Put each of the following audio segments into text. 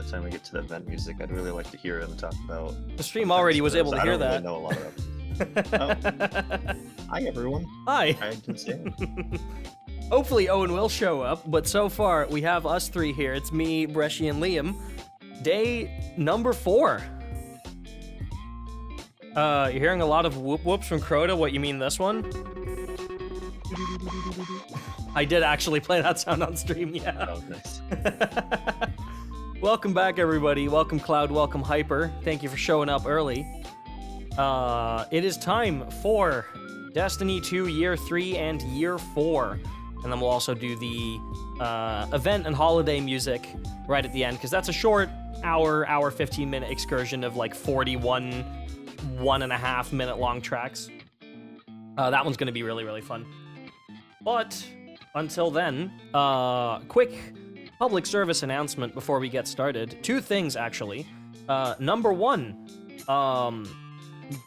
next time we get to the event music, I'd really like to hear him talk about... The stream already was able to hear that. I don't really know a lot of it. Hi, everyone. Hi. I can see it. Hopefully Owen will show up, but so far we have us three here. It's me, Bresci, and Liam. Day number 4. You're hearing a lot of whoop whoops from Crota. What, you mean this one? I did actually play that sound on stream, yeah. Oh, nice. Welcome back, everybody. Welcome, Cloud. Welcome, Hyper. Thank you for showing up early. It is time for Destiny 2 Year 3 and Year 4. And then we'll also do the event and holiday music right at the end, because that's a short hour 15-minute excursion of like 41 1.5 minute long tracks. That one's going to be really, really fun. But until then, quick public service announcement before we get started. 2 things, actually. Number 1,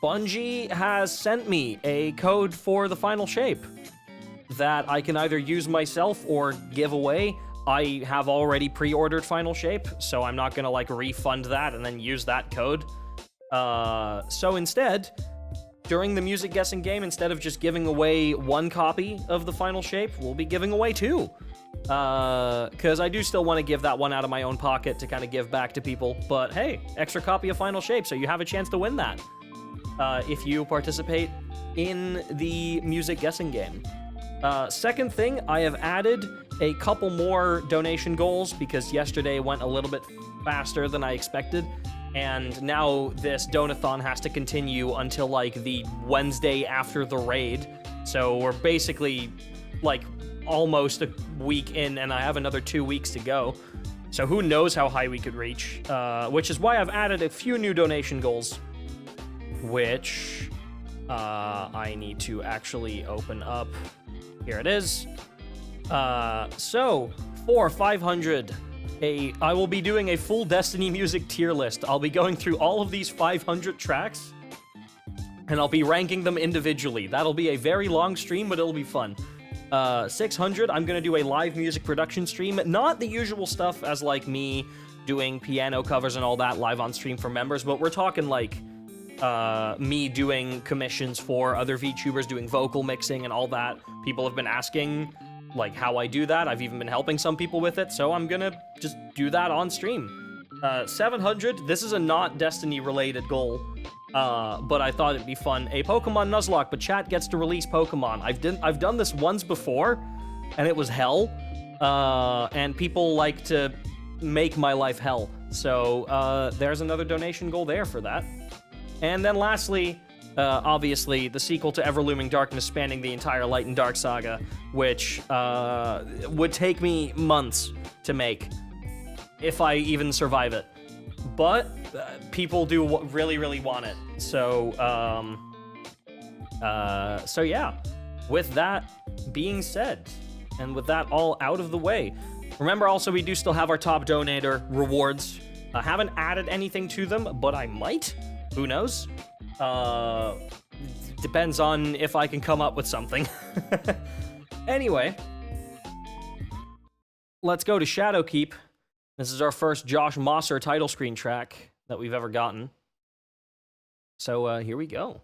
Bungie has sent me a code for the final shape that I can either use myself or give away. I have already pre-ordered Final Shape, so I'm not gonna like refund that and then use that code. So instead, during the music guessing game, instead of just giving away 1 copy of the Final Shape, we'll be giving away 2. Because I do still want to give that one out of my own pocket to kind of give back to people, but hey, extra copy of Final Shape, so you have a chance to win that if you participate in the music guessing game. Second thing, I have added a couple more donation goals because yesterday went a little bit faster than I expected, and now this donathon has to continue until like the Wednesday after the raid, so we're basically like almost a week in, and I have another 2 weeks to go, so who knows how high we could reach, which is why I've added a few new donation goals, which I need to actually open up. Here it is. So, for 500, I will be doing a full Destiny music tier list. I'll be going through all of these 500 tracks, and I'll be ranking them individually. That'll be a very long stream, but it'll be fun. 600, I'm gonna do a live music production stream. Not the usual stuff as like me doing piano covers and all that live on stream for members, but we're talking like me doing commissions for other VTubers, doing vocal mixing and all that. People have been asking, like, how I do that. I've even been helping some people with it, so I'm gonna just do that on stream. 700, this is a not Destiny-related goal, but I thought it'd be fun. A Pokemon Nuzlocke, but chat gets to release Pokemon. I've done this once before, and it was hell, and people like to make my life hell. So, there's another donation goal there for that. And then lastly, obviously, the sequel to Ever-looming Darkness spanning the entire Light and Dark saga, which would take me months to make, if I even survive it. But people do really, really want it. So, so yeah. With that being said, and with that all out of the way, remember also we do still have our top donator rewards. I haven't added anything to them, but I might. Who knows? Depends on if I can come up with something. Anyway, let's go to Shadowkeep. This is our first Josh Mosser title screen track that we've ever gotten. So here we go.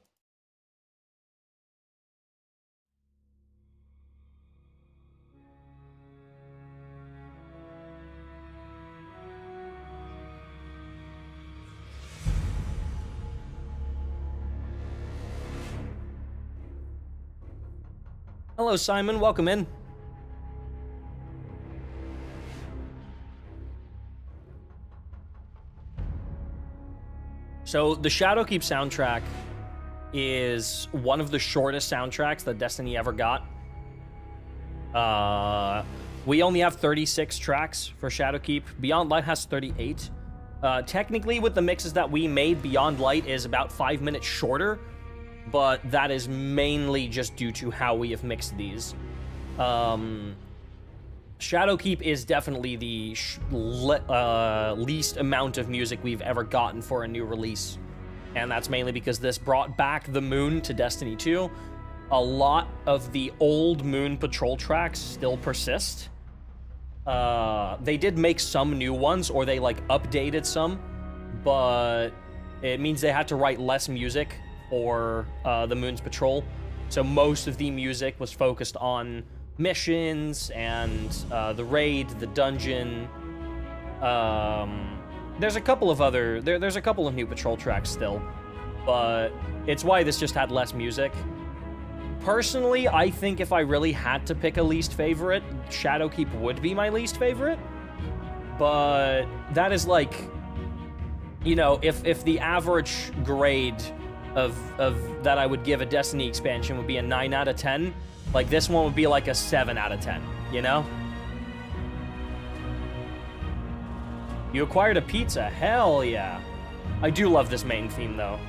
Hello, Simon. Welcome in. So, the Shadowkeep soundtrack is one of the shortest soundtracks that Destiny ever got. We only have 36 tracks for Shadowkeep. Beyond Light has 38. Technically, with the mixes that we made, Beyond Light is about 5 minutes shorter, but that is mainly just due to how we have mixed these. Shadowkeep is definitely the least amount of music we've ever gotten for a new release, and that's mainly because this brought back the Moon to Destiny 2. A lot of the old Moon Patrol tracks still persist, They did make some new ones, or they, like, updated some, but it means they had to write less music for the Moon's Patrol. So most of the music was focused on missions and the raid, the dungeon. There's a couple of other... There's a couple of new patrol tracks still, but it's why this just had less music. Personally, I think if I really had to pick a least favorite, Shadowkeep would be my least favorite. But that is like, you know, if the average grade of that I would give a Destiny expansion would be a 9 out of 10, like this one would be like a 7 out of 10, you know? You acquired a pizza, hell yeah. I do love this main theme though.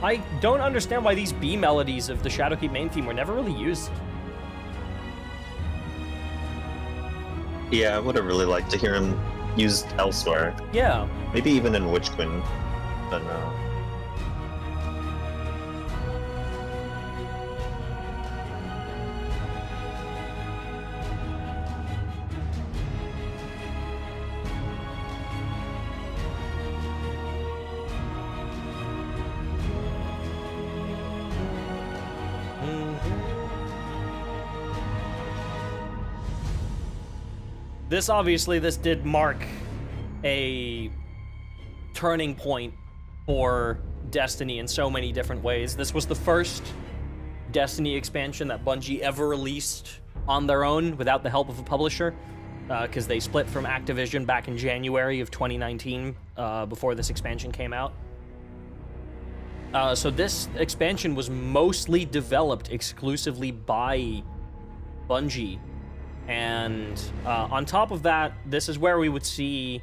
I don't understand why these B melodies of the Shadowkeep main theme were never really used. Yeah, I would have really liked to hear him used elsewhere. Yeah. Maybe even in Witchquin, but no. This did mark a turning point for Destiny in so many different ways. This was the first Destiny expansion that Bungie ever released on their own without the help of a publisher, because they split from Activision back in January of 2019, before this expansion came out. So this expansion was mostly developed exclusively by Bungie. And on top of that, this is where we would see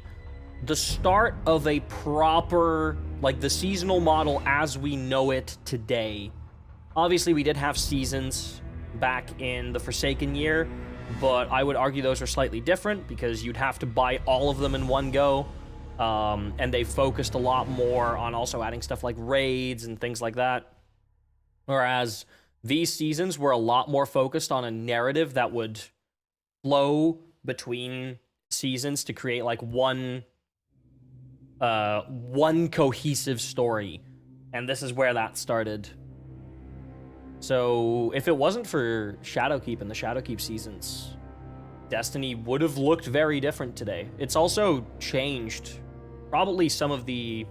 the start of a proper, like, the seasonal model as we know it today. Obviously, we did have seasons back in the Forsaken year, but I would argue those are slightly different because you'd have to buy all of them in one go. And they focused a lot more on also adding stuff like raids and things like that. Whereas these seasons were a lot more focused on a narrative that would flow between seasons to create like one cohesive story, and this is where that started. So if it wasn't for Shadowkeep and the Shadowkeep seasons, Destiny would have looked very different today. It's also changed probably some of the...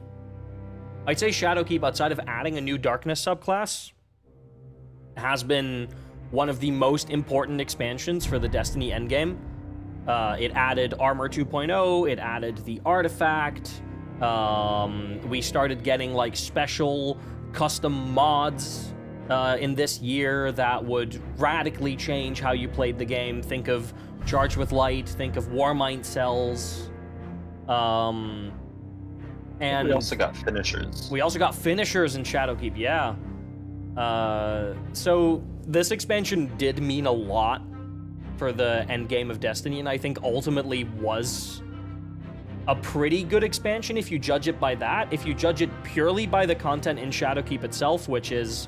I'd say Shadowkeep, outside of adding a new Darkness subclass, has been one of the most important expansions for the Destiny endgame. It added Armor 2.0, it added the Artifact, we started getting like special custom mods in this year that would radically change how you played the game. Think of Charged with Light, think of Warmind cells, and we also got finishers. We also got finishers in Shadowkeep, yeah. So this expansion did mean a lot for the end game of Destiny, and I think ultimately was a pretty good expansion if you judge it by that. If you judge it purely by the content in Shadowkeep itself, which is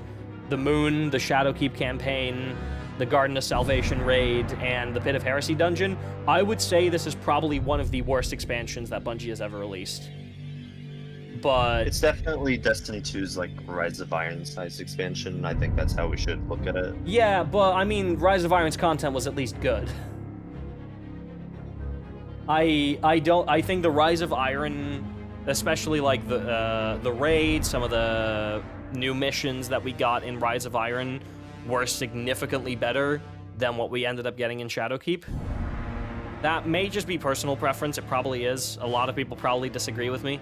the Moon, the Shadowkeep campaign, the Garden of Salvation raid, and the Pit of Heresy dungeon, I would say this is probably one of the worst expansions that Bungie has ever released. But it's definitely Destiny 2's like Rise of Iron size expansion. I think that's how we should look at it. Yeah, but I mean, Rise of Iron's content was at least good. I think the Rise of Iron, especially like the raid, some of the new missions that we got in Rise of Iron were significantly better than what we ended up getting in Shadowkeep. That may just be personal preference. It probably is. A lot of people probably disagree with me.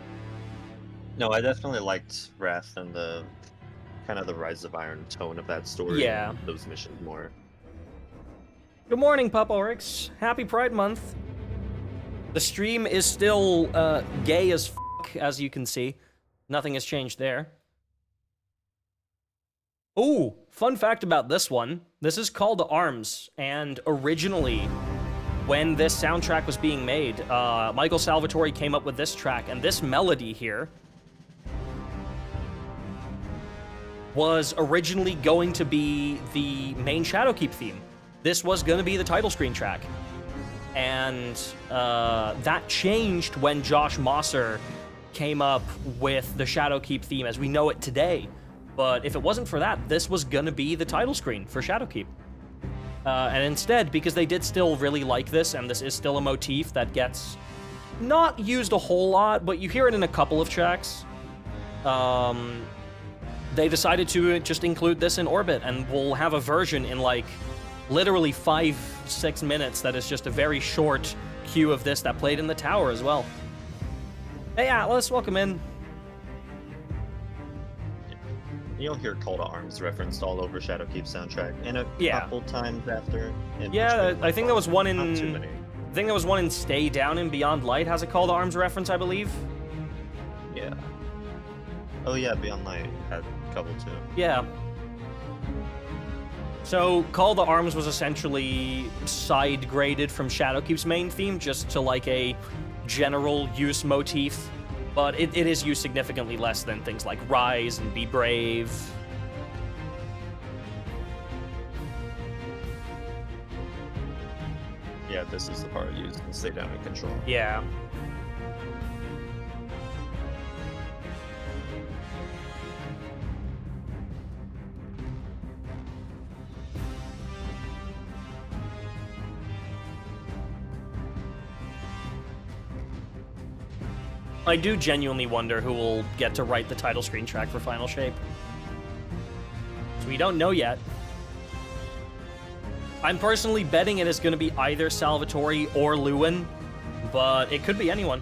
No, I definitely liked Wrath and the kind of the Rise of Iron tone of that story. Yeah. And those missions more. Good morning, Pup Oryx. Happy Pride Month. The stream is still gay as f***, as you can see. Nothing has changed there. Ooh, fun fact about this one. This is Call to Arms, and originally, when this soundtrack was being made, Michael Salvatore came up with this track, and this melody here was originally going to be the main Shadowkeep theme. This was going to be the title screen track. And that changed when Josh Mosser came up with the Shadowkeep theme as we know it today. But if it wasn't for that, this was going to be the title screen for Shadowkeep. And instead, because they did still really like this, and this is still a motif that gets not used a whole lot, but you hear it in a couple of tracks, they decided to just include this in Orbit, and we'll have a version in like literally 5-6 minutes that is just a very short cue of this that played in the tower as well. Hey Atlas, welcome in. You'll hear Call to Arms referenced all over Shadowkeep soundtrack, and a couple times after. Yeah, I think there was one in... Not too many. I think there was one in Stay Down and Beyond Light has a Call to Arms reference, I believe. Yeah. Oh yeah, Beyond Light had a couple too. Yeah. So, Call to Arms was essentially side-graded from Shadowkeep's main theme just to like a general use motif. But it is used significantly less than things like Rise and Be Brave. Yeah, this is the part used in Stay Down and Control. Yeah. I do genuinely wonder who will get to write the title screen track for Final Shape. So we don't know yet. I'm personally betting it is going to be either Salvatore or Lewin, but it could be anyone.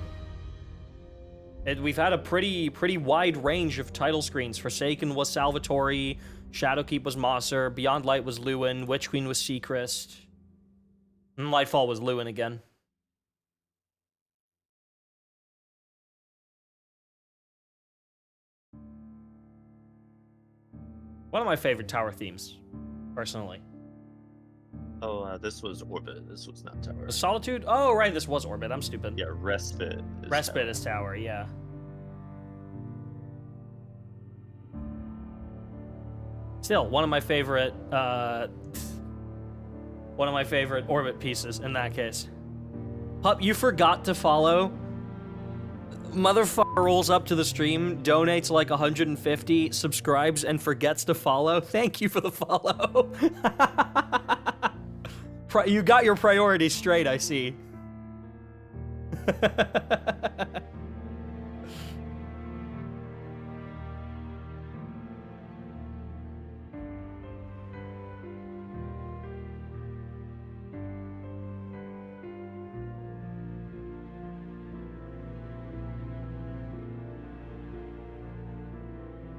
We've had a pretty wide range of title screens. Forsaken was Salvatore, Shadowkeep was Mosser, Beyond Light was Lewin, Witch Queen was Seacrest, and Lightfall was Lewin again. One of my favorite tower themes, personally. Oh, this was Orbit. This was not Tower. Solitude? Oh, right, this was Orbit. I'm stupid. Yeah, Respite. Respite is Tower, yeah. Still, one of my favorite Orbit pieces in that case. Pup, you forgot to follow. Motherfucker rolls up to the stream, donates like 150, subscribes, and forgets to follow. Thank you for the follow. You got your priorities straight, I see.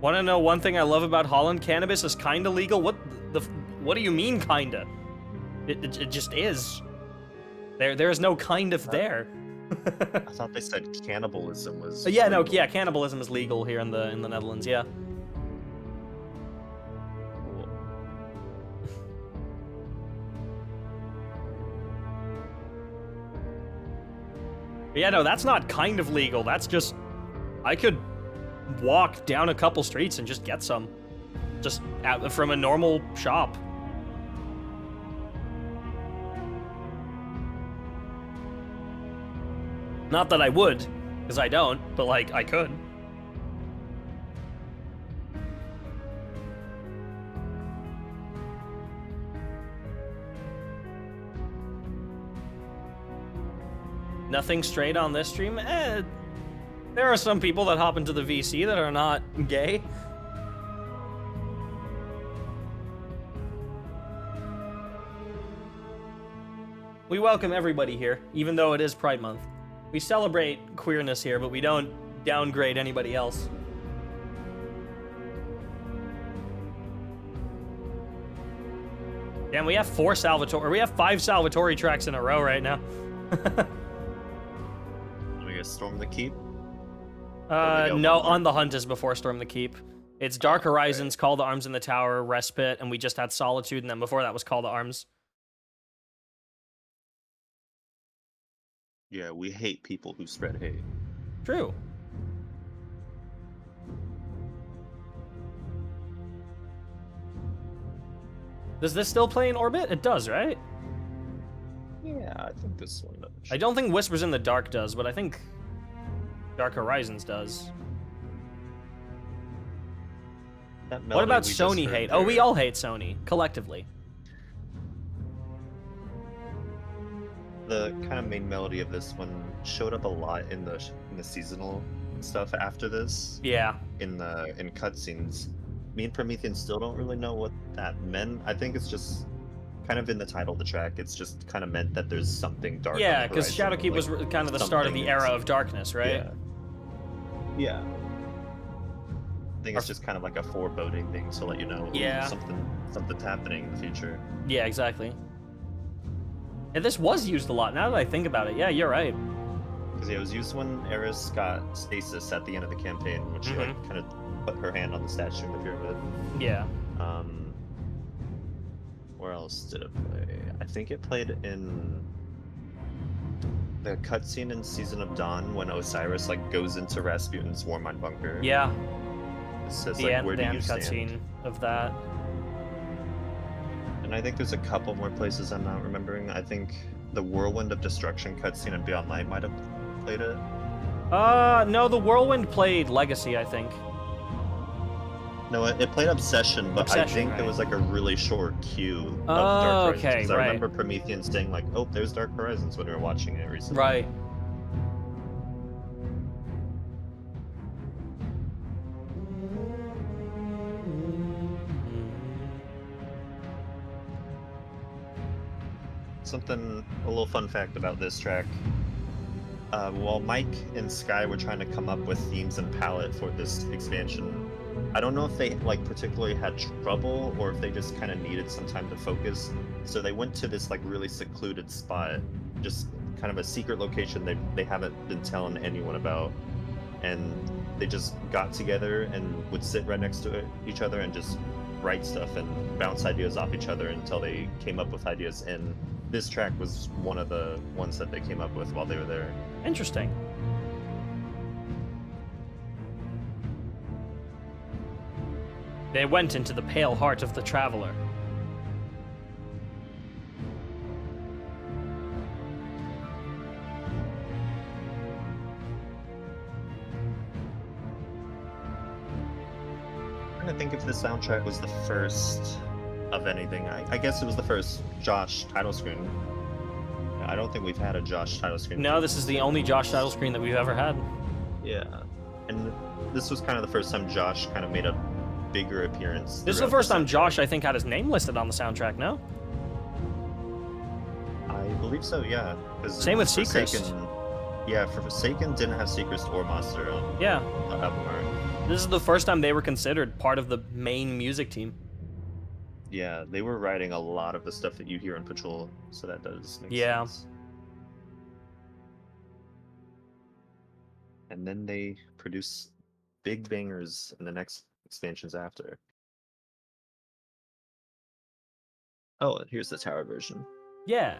Want to know one thing I love about Holland? Cannabis is kinda legal. What do you mean kinda? It just is. There is no kind of there. I thought they said cannibalism was. Yeah, legal. no, yeah, cannibalism is legal here in the Netherlands. Yeah. Cool. Yeah, no, that's not kind of legal. That's just I could walk down a couple streets and just get some, just from a normal shop. Not that I would, because I don't, but like, I could. Nothing straight on this stream? There are some people that hop into the VC that are not gay. We welcome everybody here, even though it is Pride Month. We celebrate queerness here, but we don't downgrade anybody else. Damn, we have 5 Salvatore tracks in a row right now. We gonna storm the keep? No, On the Hunt is before Storm the Keep. It's Dark Horizons, Call to Arms in the Tower, Respite, and we just had Solitude, and then before that was Call to Arms. Yeah, we hate people who spread hate. True. Does this still play in orbit? It does, right? Yeah, I think this one does. I don't think Whispers in the Dark does, but I think Dark Horizons does. What about Sony hate? Oh, we all hate Sony, collectively. The kind of main melody of this one showed up a lot in the seasonal stuff after this. Yeah. In cutscenes. Me and Promethean still don't really know what that meant. I think it's just kind of in the title of the track. It's just kind of meant that there's something dark. Yeah, because Shadowkeep was kind of the start of the era of darkness, right? Yeah. I think it's just kind of like a foreboding thing to let you know something's happening in the future. Yeah, exactly. And this was used a lot, now that I think about it. Yeah, you're right. Because it was used when Eris got stasis at the end of the campaign, when she like kind of put her hand on the statue in the pyramid. Yeah. Where else did it play? I think it played in the cutscene in Season of Dawn when Osiris like goes into Rasputin's Warmind bunker. Yeah. It says the like, end, where do you stand? cutscene of that. And I think there's a couple more places I'm not remembering. I think the Whirlwind of Destruction cutscene in Beyond Light might have played it. No, the Whirlwind played Legacy, I think. No, it played Obsession, but I think there was like a really short queue of Dark Horizons. I remember Promethean saying like, "Oh, there's Dark Horizons" when we were watching it recently. Right. A little fun fact about this track. While Mike and Sky were trying to come up with themes and palette for this expansion, I don't know if they like particularly had trouble or if they just kind of needed some time to focus. So they went to this like really secluded spot, just kind of a secret location they haven't been telling anyone about, and they just got together and would sit right next to each other and just write stuff and bounce ideas off each other until they came up with ideas. And this track was one of the ones that they came up with while they were there. Interesting. They went into the pale heart of the traveler. I think if the soundtrack was the first of anything, I guess it was the first Josh title screen. I don't think we've had a Josh title screen. No, this is the only Josh title screen that we've ever had. Yeah, and this was kind of the first time Josh kind of made a bigger appearance. This is the first time Josh, I think, had his name listed on the soundtrack, no? I believe so, yeah. Same with Seacrest. Yeah, for Forsaken didn't have Seacrest or Monster on the album art. This is the first time they were considered part of the main music team. Yeah, they were writing a lot of the stuff that you hear in Patrol, so that does make sense. And then they produce big bangers in the next expansions after. Oh, and here's the tower version. Yeah.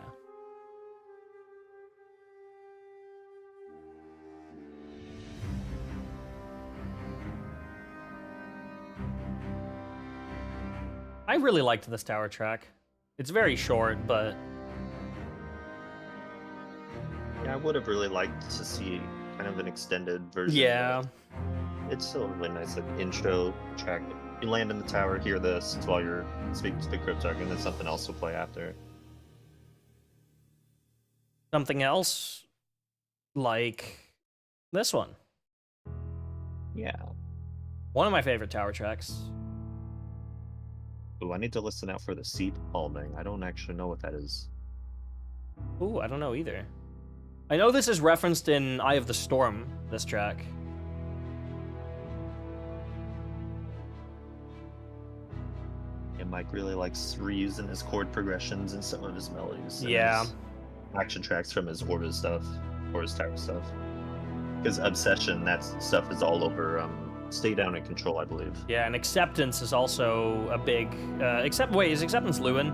I really liked this tower track. It's very short, but... Yeah, I would have really liked to see kind of an extended version. Yeah. It's still a really nice like, intro track. You land in the tower, hear this while you're speaking to the Cryptarch, and then something else will play after. Something else? Like this one. Yeah. One of my favorite tower tracks. Ooh, I need to listen out for the seat palming. I don't actually know what that is. Ooh, I don't know either. I know this is referenced in Eye of the Storm, this track. And Mike really likes reusing his chord progressions in some of his melodies. Yeah. His action tracks from his Orbit stuff, or his tower stuff. Because Obsession, that stuff is all over Stay Down and Control, I believe. Yeah, and Acceptance is also a big... Wait, is Acceptance Lewin?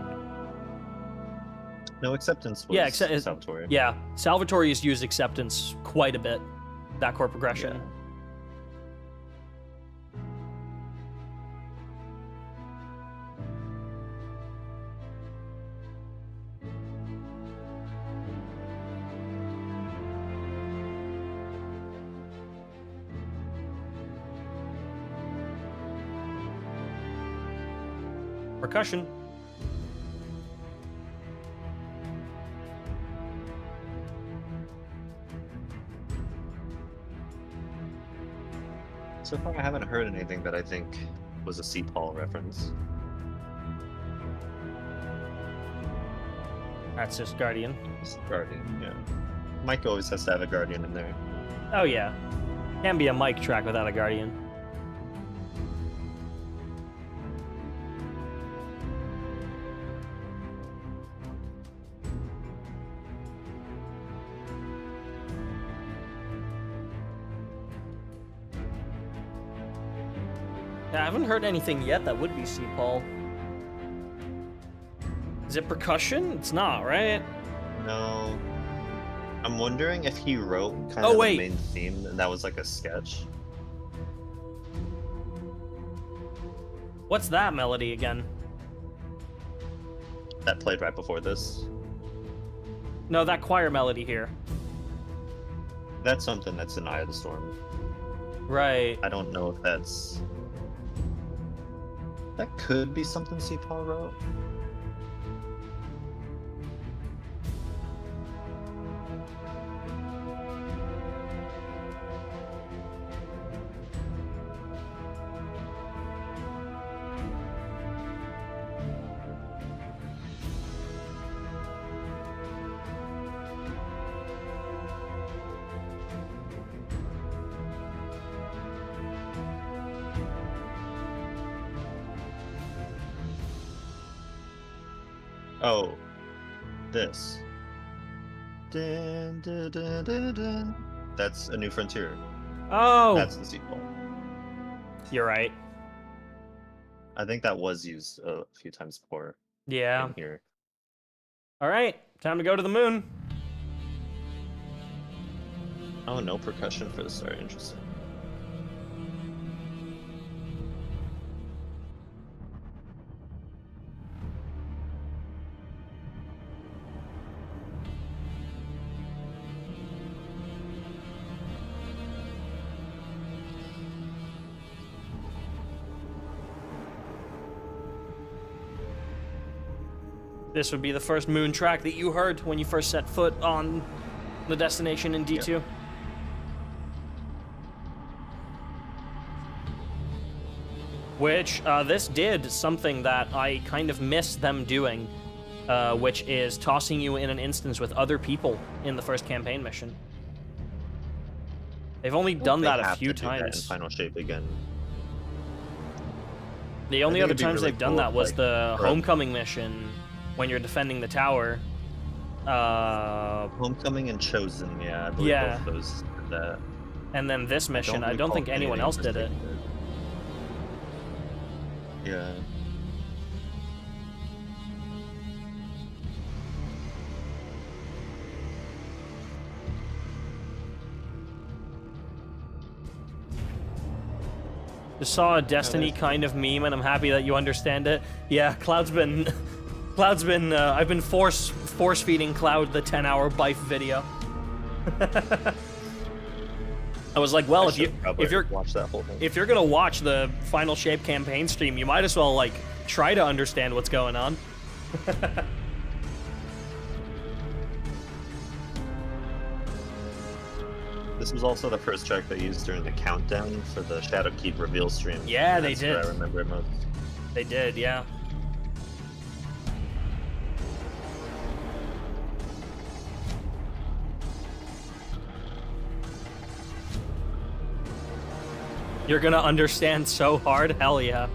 No, Acceptance was Salvatore. Yeah, Salvatore has used Acceptance quite a bit, that chord progression. Yeah. Percussion. So far, I haven't heard anything that I think was a C. Paul reference. That's just Guardian. It's Guardian, yeah. Mike always has to have a Guardian in there. Oh yeah. Can't be a Mike track without a Guardian. I haven't heard anything yet that would be C. Paul. Is it percussion? It's not, right? No. I'm wondering if he wrote kind of the main theme and that was like a sketch. What's that melody again? That played right before this. No, that choir melody here. That's something that's in Eye of the Storm. Right. I don't know if that's... That could be something C. Paul wrote. Oh, this. Dun, dun, dun, dun, dun. That's A New Frontier. Oh! That's the sequel. You're right. I think that was used a few times before. Yeah. In here. Alright, time to go to the moon. Oh, no percussion for the start. Interesting. This would be the first moon track that you heard when you first set foot on the destination in D2. Yep. Which, this did something that I kind of miss them doing, which is tossing you in an instance with other people in the first campaign mission. They've only done that a few times. That in Final Shape again. The only other times they've done that was the Homecoming mission, when you're defending the tower. Homecoming and Chosen, yeah, I believe both of those did that. And then this mission, I don't think anyone else did it. Yeah. Just saw a Destiny kind of meme, and I'm happy that you understand it. Yeah, Cloud's been... I've been force feeding Cloud the 10-hour Bife video. I was like, well, if you're gonna watch the Final Shape campaign stream, you might as well like try to understand what's going on. This was also the first track they used during the countdown for the Shadowkeep reveal stream. Yeah, they did. I remember it most. They did, yeah. You're gonna understand so hard? Hell yeah.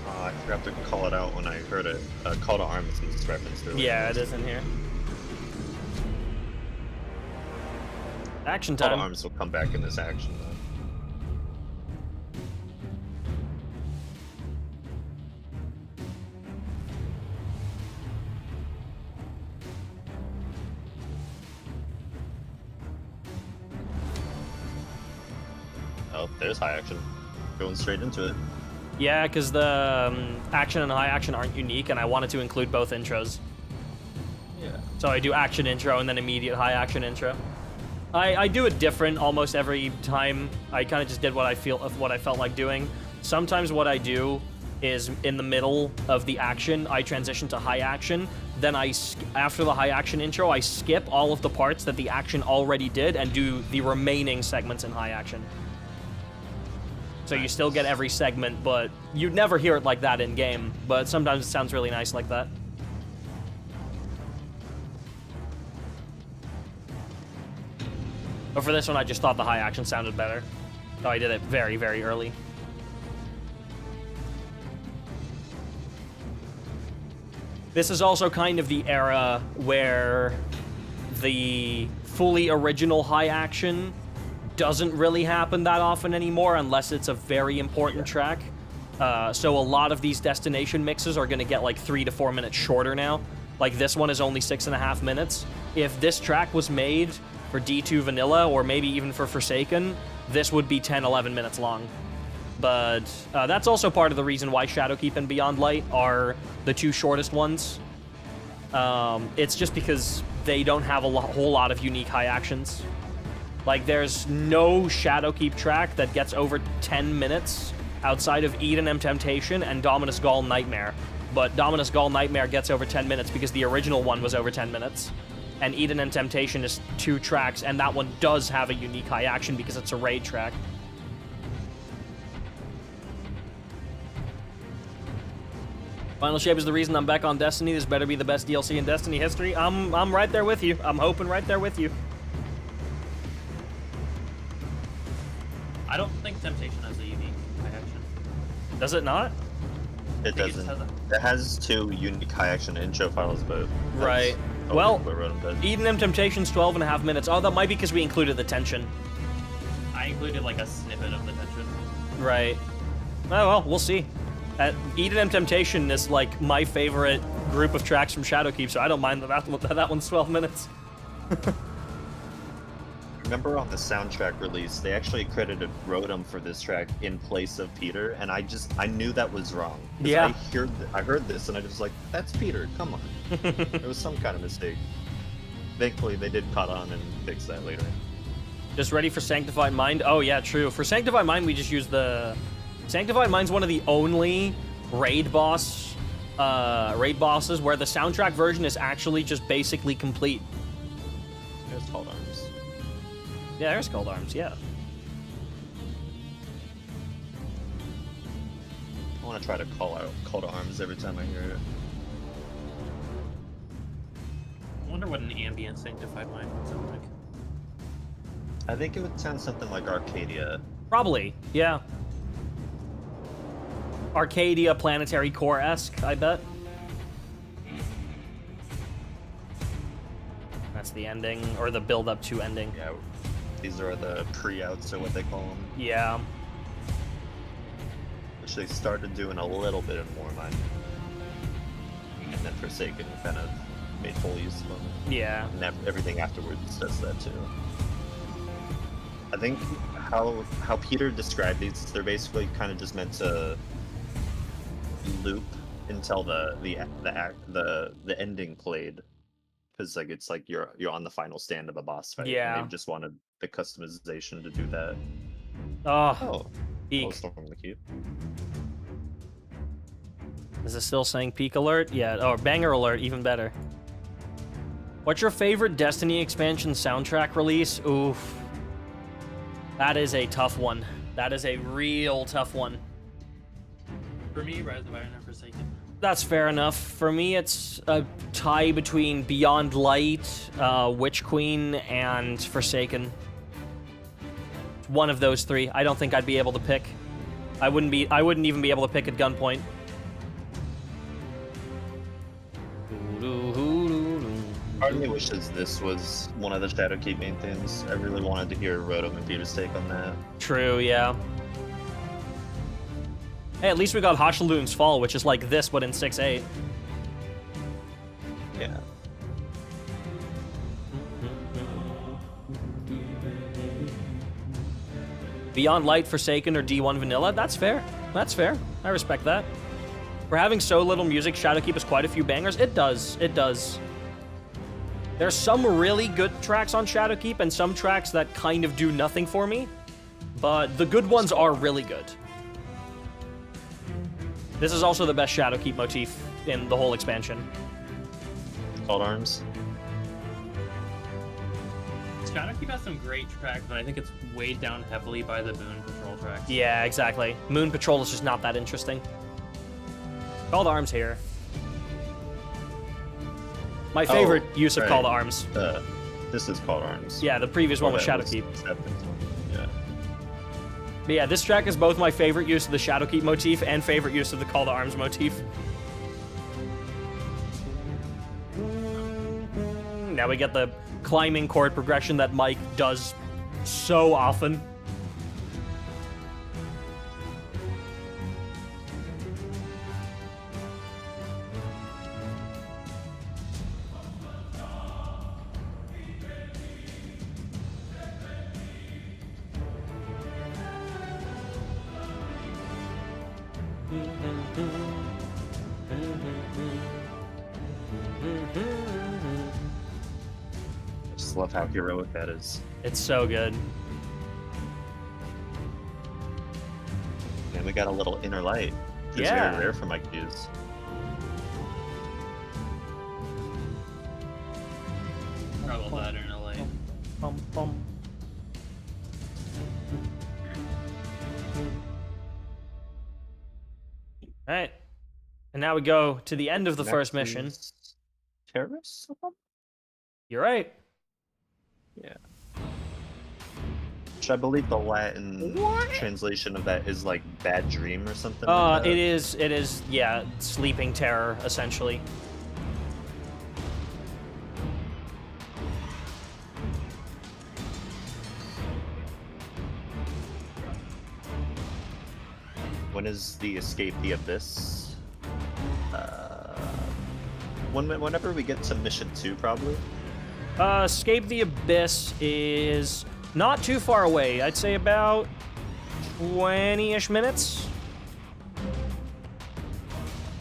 I forgot to call it out when I heard it. Call to Arms is referenced to it. Yeah, it is in here. Action time. Call to Arms will come back in this action, though. Oh, there's high action. Going straight into it. Yeah, because the action and high action aren't unique, and I wanted to include both intros. Yeah. So I do action intro and then immediate high action intro. I do it different almost every time. I kind of just did what I felt like doing. Sometimes what I do is in the middle of the action, I transition to high action. Then after the high action intro, I skip all of the parts that the action already did and do the remaining segments in high action. So you still get every segment, but you'd never hear it like that in game. But sometimes it sounds really nice like that. But for this one, I just thought the high action sounded better. So I did it very, very early. This is also kind of the era where the fully original high action doesn't really happen that often anymore unless it's a very important track. So a lot of these destination mixes are going to get like 3 to 4 minutes shorter now. Like this one is only 6.5 minutes. If this track was made for D2 Vanilla or maybe even for Forsaken, this would be 10, 11 minutes long. But that's also part of the reason why Shadowkeep and Beyond Light are the two shortest ones. It's just because they don't have a whole lot of unique high actions. Like, there's no Shadowkeep track that gets over 10 minutes outside of Eden and Temptation and Dominus Gall Nightmare. But Dominus Gall Nightmare gets over 10 minutes because the original one was over 10 minutes. And Eden and Temptation is 2 tracks, and that one does have a unique high action because it's a raid track. Final Shape is the reason I'm back on Destiny. This better be the best DLC in Destiny history. I'm right there with you. I'm hoping right there with you. I don't think Temptation has a unique high action. Does it not? It doesn't. It has 2 unique high action intro files, but right. Well, Eden and Temptation's 12.5 minutes. Oh, that might be because we included the tension. I included like a snippet of the tension. Right. Oh well, we'll see. Eden and Temptation is like my favorite group of tracks from Shadowkeep, so I don't mind that one's 12 minutes. Remember on the soundtrack release, they actually credited Rotom for this track in place of Peter, and I knew that was wrong. Yeah. I heard this, and I was like, that's Peter, come on. It was some kind of mistake. Thankfully, they did caught on and fix that later. Just ready for Sanctified Mind? Oh yeah, true. For Sanctified Mind, we just use the... Sanctified Mind's one of the only raid bosses where the soundtrack version is actually just basically complete. There's Called Arms. Yeah, there's Cold Arms, yeah. I want to try to call out Call to Arms every time I hear it. I wonder what an ambient Sanctified Mind would sound like. I think it would sound something like Arcadia. Probably, yeah. Arcadia Planetary Core-esque, I bet. That's the ending, or the build-up to ending. Yeah, these are the pre-outs, or what they call them. Yeah. Which they started doing a little bit of more mine. And then Forsaken kind of made full use of them. Yeah. And everything afterwards does that too. I think how Peter described these, they're basically kind of just meant to loop until the ending played, because like it's like you're on the final stand of a boss fight. Yeah. And they just wanted the customization to do that. Oh. Peak. Storm the Keep. Is it still saying peak alert? Yeah. Oh, banger alert, even better. What's your favorite Destiny expansion soundtrack release? Oof. That is a tough one. That is a real tough one. For me, Rise of Iron and Forsaken. That's fair enough. For me, it's a tie between Beyond Light, Witch Queen, and Forsaken. It's one of those 3. I don't think I'd be able to pick. I wouldn't even be able to pick at gunpoint. Part of me wishes this was one of the Shadowkeep main themes. I really wanted to hear Rotom and Peter's take on that. True, yeah. Hey, at least we got Hashaloon's Fall, which is like this, but in 6/8. Yeah. Beyond Light, Forsaken, or D1 Vanilla? That's fair. That's fair. I respect that. For having so little music, Shadowkeep has quite a few bangers. It does. It does. There's some really good tracks on Shadowkeep and some tracks that kind of do nothing for me, but the good ones are really good. This is also the best Shadowkeep motif in the whole expansion. Called Arms. Shadowkeep has some great tracks, but I think it's weighed down heavily by the Moon Patrol tracks. Yeah, exactly. Moon Patrol is just not that interesting. Call to Arms here. My favorite use of Call to Arms. This is Called Arms. Yeah, the previous one was Shadowkeep. Yeah. But yeah, this track is both my favorite use of the Shadowkeep motif and favorite use of the Call to Arms motif. Now we get the climbing chord progression that Mike does so often. I just love how heroic that is. It's so good. And we got a little inner light. It's Yeah. very rare for Mike to use. Trouble that in LA. Bum, bum. All right. And now we go to the end of the first mission. Terrorists? You're right. Yeah. Which I believe the Latin translation of that is like bad dream or something. Like that. It is, yeah, sleeping terror, essentially. When is the Escape the Abyss? Whenever we get to mission 2, probably. Escape the Abyss is not too far away. I'd say about 20-ish minutes.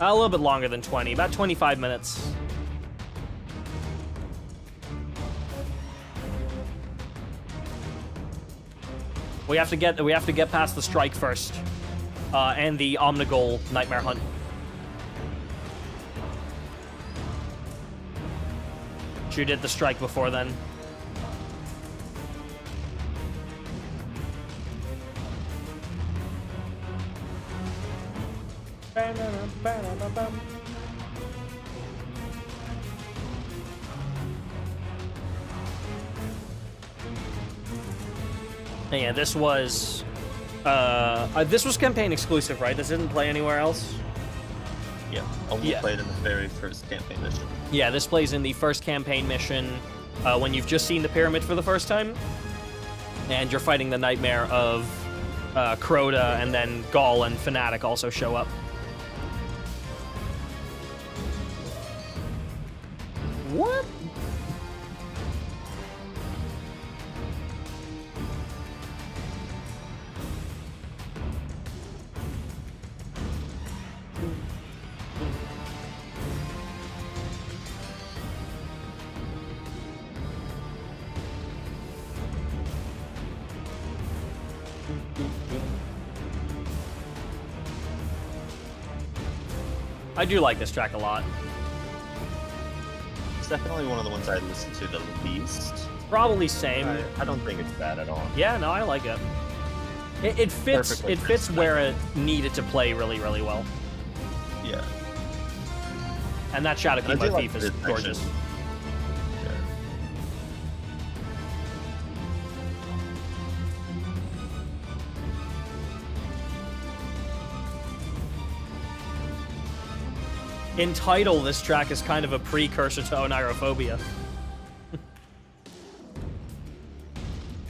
A little bit longer than 20, about 25 minutes. We have to get past the strike first, and the Omnigol Nightmare Hunt. You did the strike before then. Yeah, this was campaign exclusive, right? This didn't play anywhere else. Yeah, only played in the very first campaign mission. Yeah, this plays in the first campaign mission when you've just seen the pyramid for the first time, and you're fighting the nightmare of Crota, and then Gaul and Fnatic also show up. What? I do like this track a lot. It's definitely one of the ones I listen to the least. Probably same. I don't think it's bad at all. Yeah, no, I like it. It fits. Perfectly It fits where it needed to play really, really well. Yeah. And that Shadowkeep And I do motif like is this gorgeous. section. In title, this track is kind of a precursor to Onirophobia.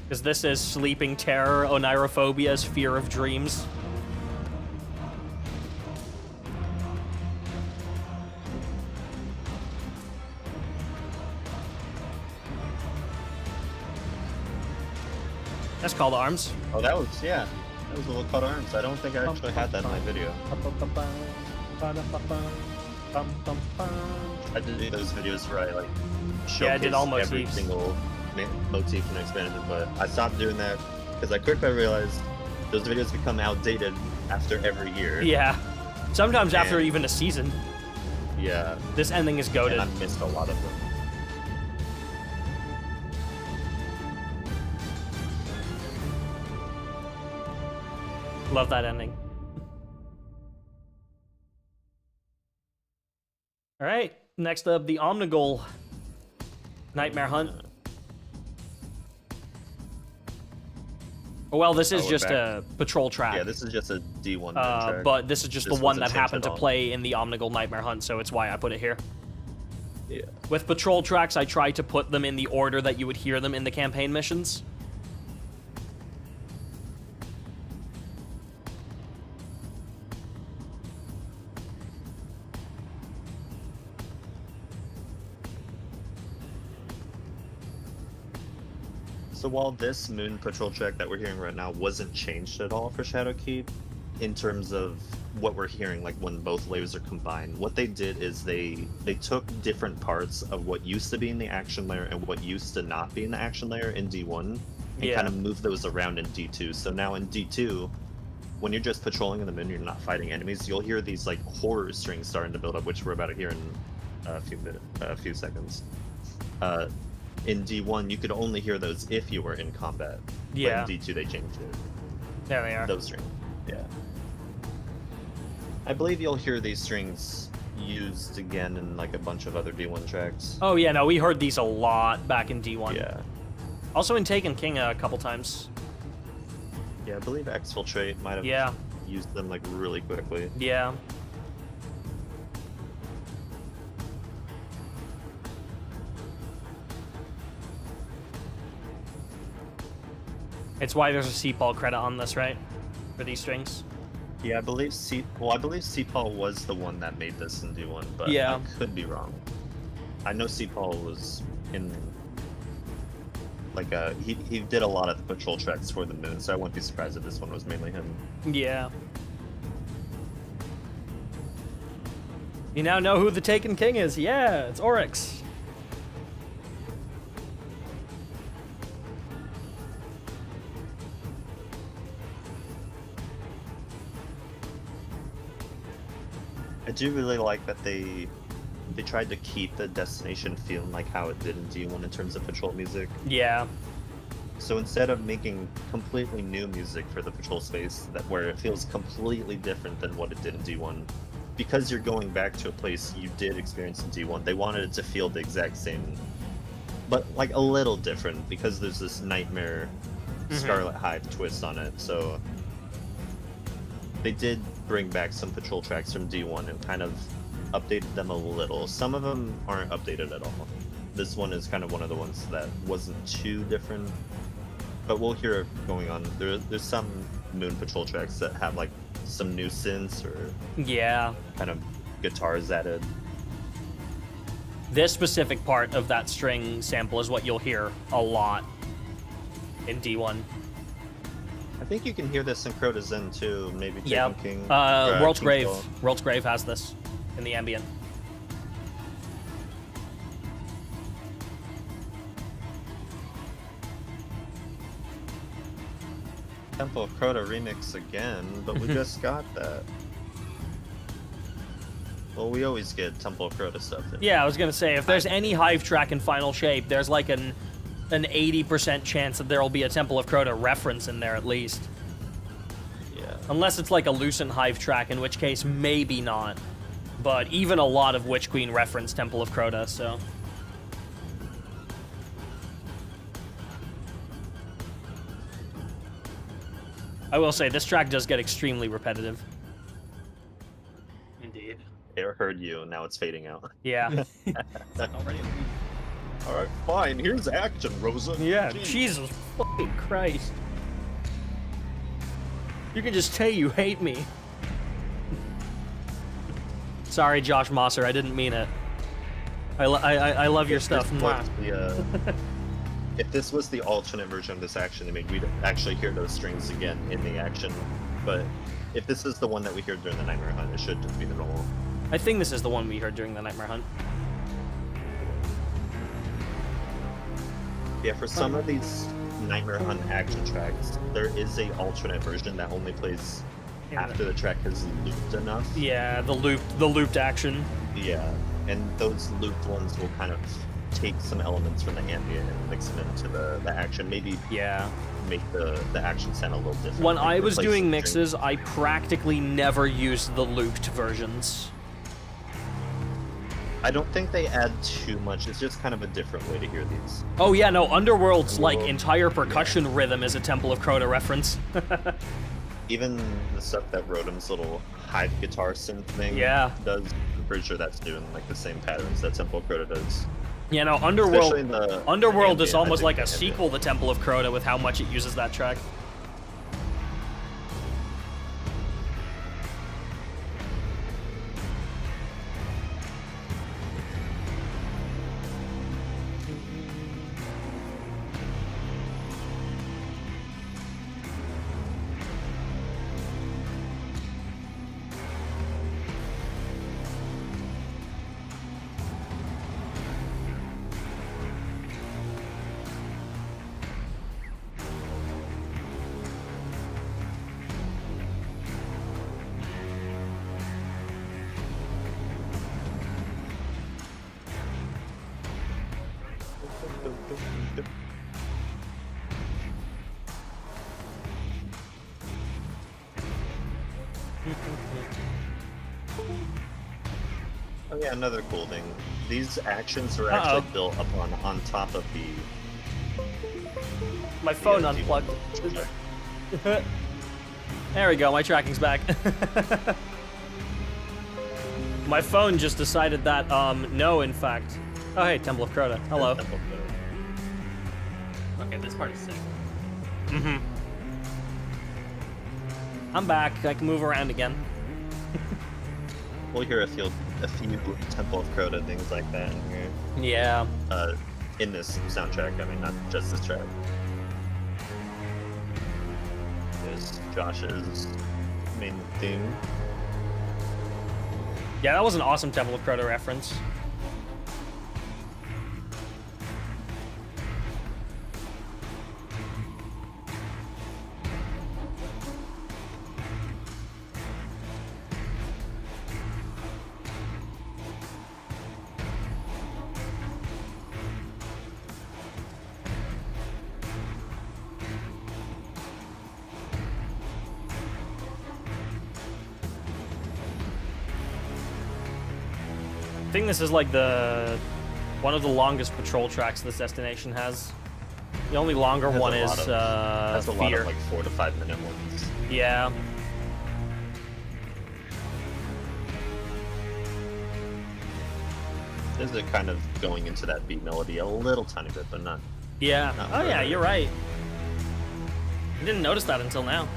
Because this is Sleeping Terror, Oneirophobia's Fear of Dreams. That's Call to Arms. Oh, that was, yeah. That was a little Called Arms. I don't think I actually had that in my video. I did do those videos where I like Yeah, I did all showcase every motifs. single motif in the expansion, but I stopped doing that because I quickly realized those videos become outdated after every year. Yeah. Sometimes after And- even a season. Yeah. This ending is And goated. I missed a lot of them. Love that ending. All right, next up, the Omnigul Nightmare Hunt. Oh, well, this is we're just back. a patrol track. Yeah, this is just a D1 track. But this is just This the one wasn't that changed happened at to all. play in the Omnigul Nightmare Hunt, so it's why I put it here. Yeah. With patrol tracks, I try to put them in the order that you would hear them in the campaign missions. So while this Moon Patrol track that we're hearing right now wasn't changed at all for Shadowkeep, in terms of what we're hearing, like when both layers are combined, what they did is they took different parts of what used to be in the action layer and what used to not be in the action layer in D1, and Yeah. kind of moved those around in D2. So now in D2, when you're just patrolling in the moon, you're not fighting enemies, you'll hear these like horror strings starting to build up, which we're about to hear in a few seconds. In D1, you could only hear those if you were in combat. Yeah. But in D2, they changed it. There they are. Those strings. Yeah. I believe you'll hear these strings used again in like a bunch of other D1 tracks. Oh, yeah, no, we heard these a lot back in D1. Yeah. Also in Taken King a couple times. Yeah, I believe Exfiltrate might have Yeah. used them like really quickly. Yeah. It's why there's a Seatball credit on this, right? For these strings. Yeah, I believe Seatball was the one that made this in D1, but Yeah. I could be wrong. I know Seatball was in like he did a lot of the patrol tracks for the moon, so I wouldn't be surprised if this one was mainly him. Yeah. You now know who the Taken King is. Yeah, it's Oryx. I do really like that they tried to keep the destination feeling like how it did in D1 in terms of patrol music. Yeah. So instead of making completely new music for the patrol space, that where it feels completely different than what it did in D1, because you're going back to a place you did experience in D1, they wanted it to feel the exact same, but like a little different because there's this nightmare Scarlet Hive twist on it. So they did bring back some patrol tracks from D1 and kind of updated them a little. Some of them aren't updated at all. This one is kind of one of the ones that wasn't too different, but we'll hear it going on. There's some Moon Patrol tracks that have like some new synths or Yeah. kind of guitars added. This specific part of that string sample is what you'll hear a lot in D1. I think you can hear this in Crota Zen too, maybe Taken Yeah. King. World's King's Grave. Fall. World's Grave has this in the ambient. Temple of Crota remix again, but we just got that. Well, we always get Temple of Crota stuff. Yeah, I was gonna say, if there's any Hive track in Final Shape, there's like an 80% chance that there will be a Temple of Crota reference in there at least. Yeah. Unless it's like a Lucent Hive track, in which case maybe not. But even a lot of Witch Queen reference Temple of Crota, so... I will say, this track does get extremely repetitive. Indeed. It heard you, now it's fading out. Yeah. Already. Alright, fine, here's action, Rosa. Yeah, Jeez. Jesus fucking Christ. You can just say you hate me. Sorry, Josh Mosser, I didn't mean it. I love your stuff. Mwah. If this was the alternate version of this action they made, we'd actually hear those strings again in the action. But if this is the one that we hear during the Nightmare Hunt, it should just be the normal. I think this is the one we heard during the Nightmare Hunt. Yeah, for some of these Nightmare Hunt action tracks, there is a alternate version that only plays after the track has looped enough. Yeah, the looped action. Yeah, and those looped ones will kind of take some elements from the ambient and mix them into the action. Maybe make the action sound a little different. When like I was replace doing the mixes, I practically never used the looped versions. I don't think they add too much. It's just kind of a different way to hear these. Oh yeah, no, Underworld's like entire percussion rhythm is a Temple of Crota reference. Even the stuff that Rotom's little hive guitar synth thing does, I'm pretty sure that's doing like the same patterns that Temple of Crota does. Yeah, no, Underworld is almost like a sequel to Temple of Crota with how much it uses that track. Oh yeah, another cool thing. These actions are actually built upon on top of the. My phone unplugged. There we go. My tracking's back. My phone just decided that no, in fact. Oh hey, Temple of Crota. Hello. Okay, this part is sick. I'm back. I can move around again. We'll hear a few Temple of Crota things like that in here. Yeah. In this soundtrack, I mean, not just this track. There's Josh's main theme. Yeah, that was an awesome Temple of Crota reference. I think this is like one of the longest patrol tracks this destination has. The only longer one is that's a lot Fear. of like 4 to 5 minute ones. Yeah. This is kind of going into that beat melody a little tiny bit, but not. Yeah. Not Oh yeah, further. you're right. I didn't notice that until now.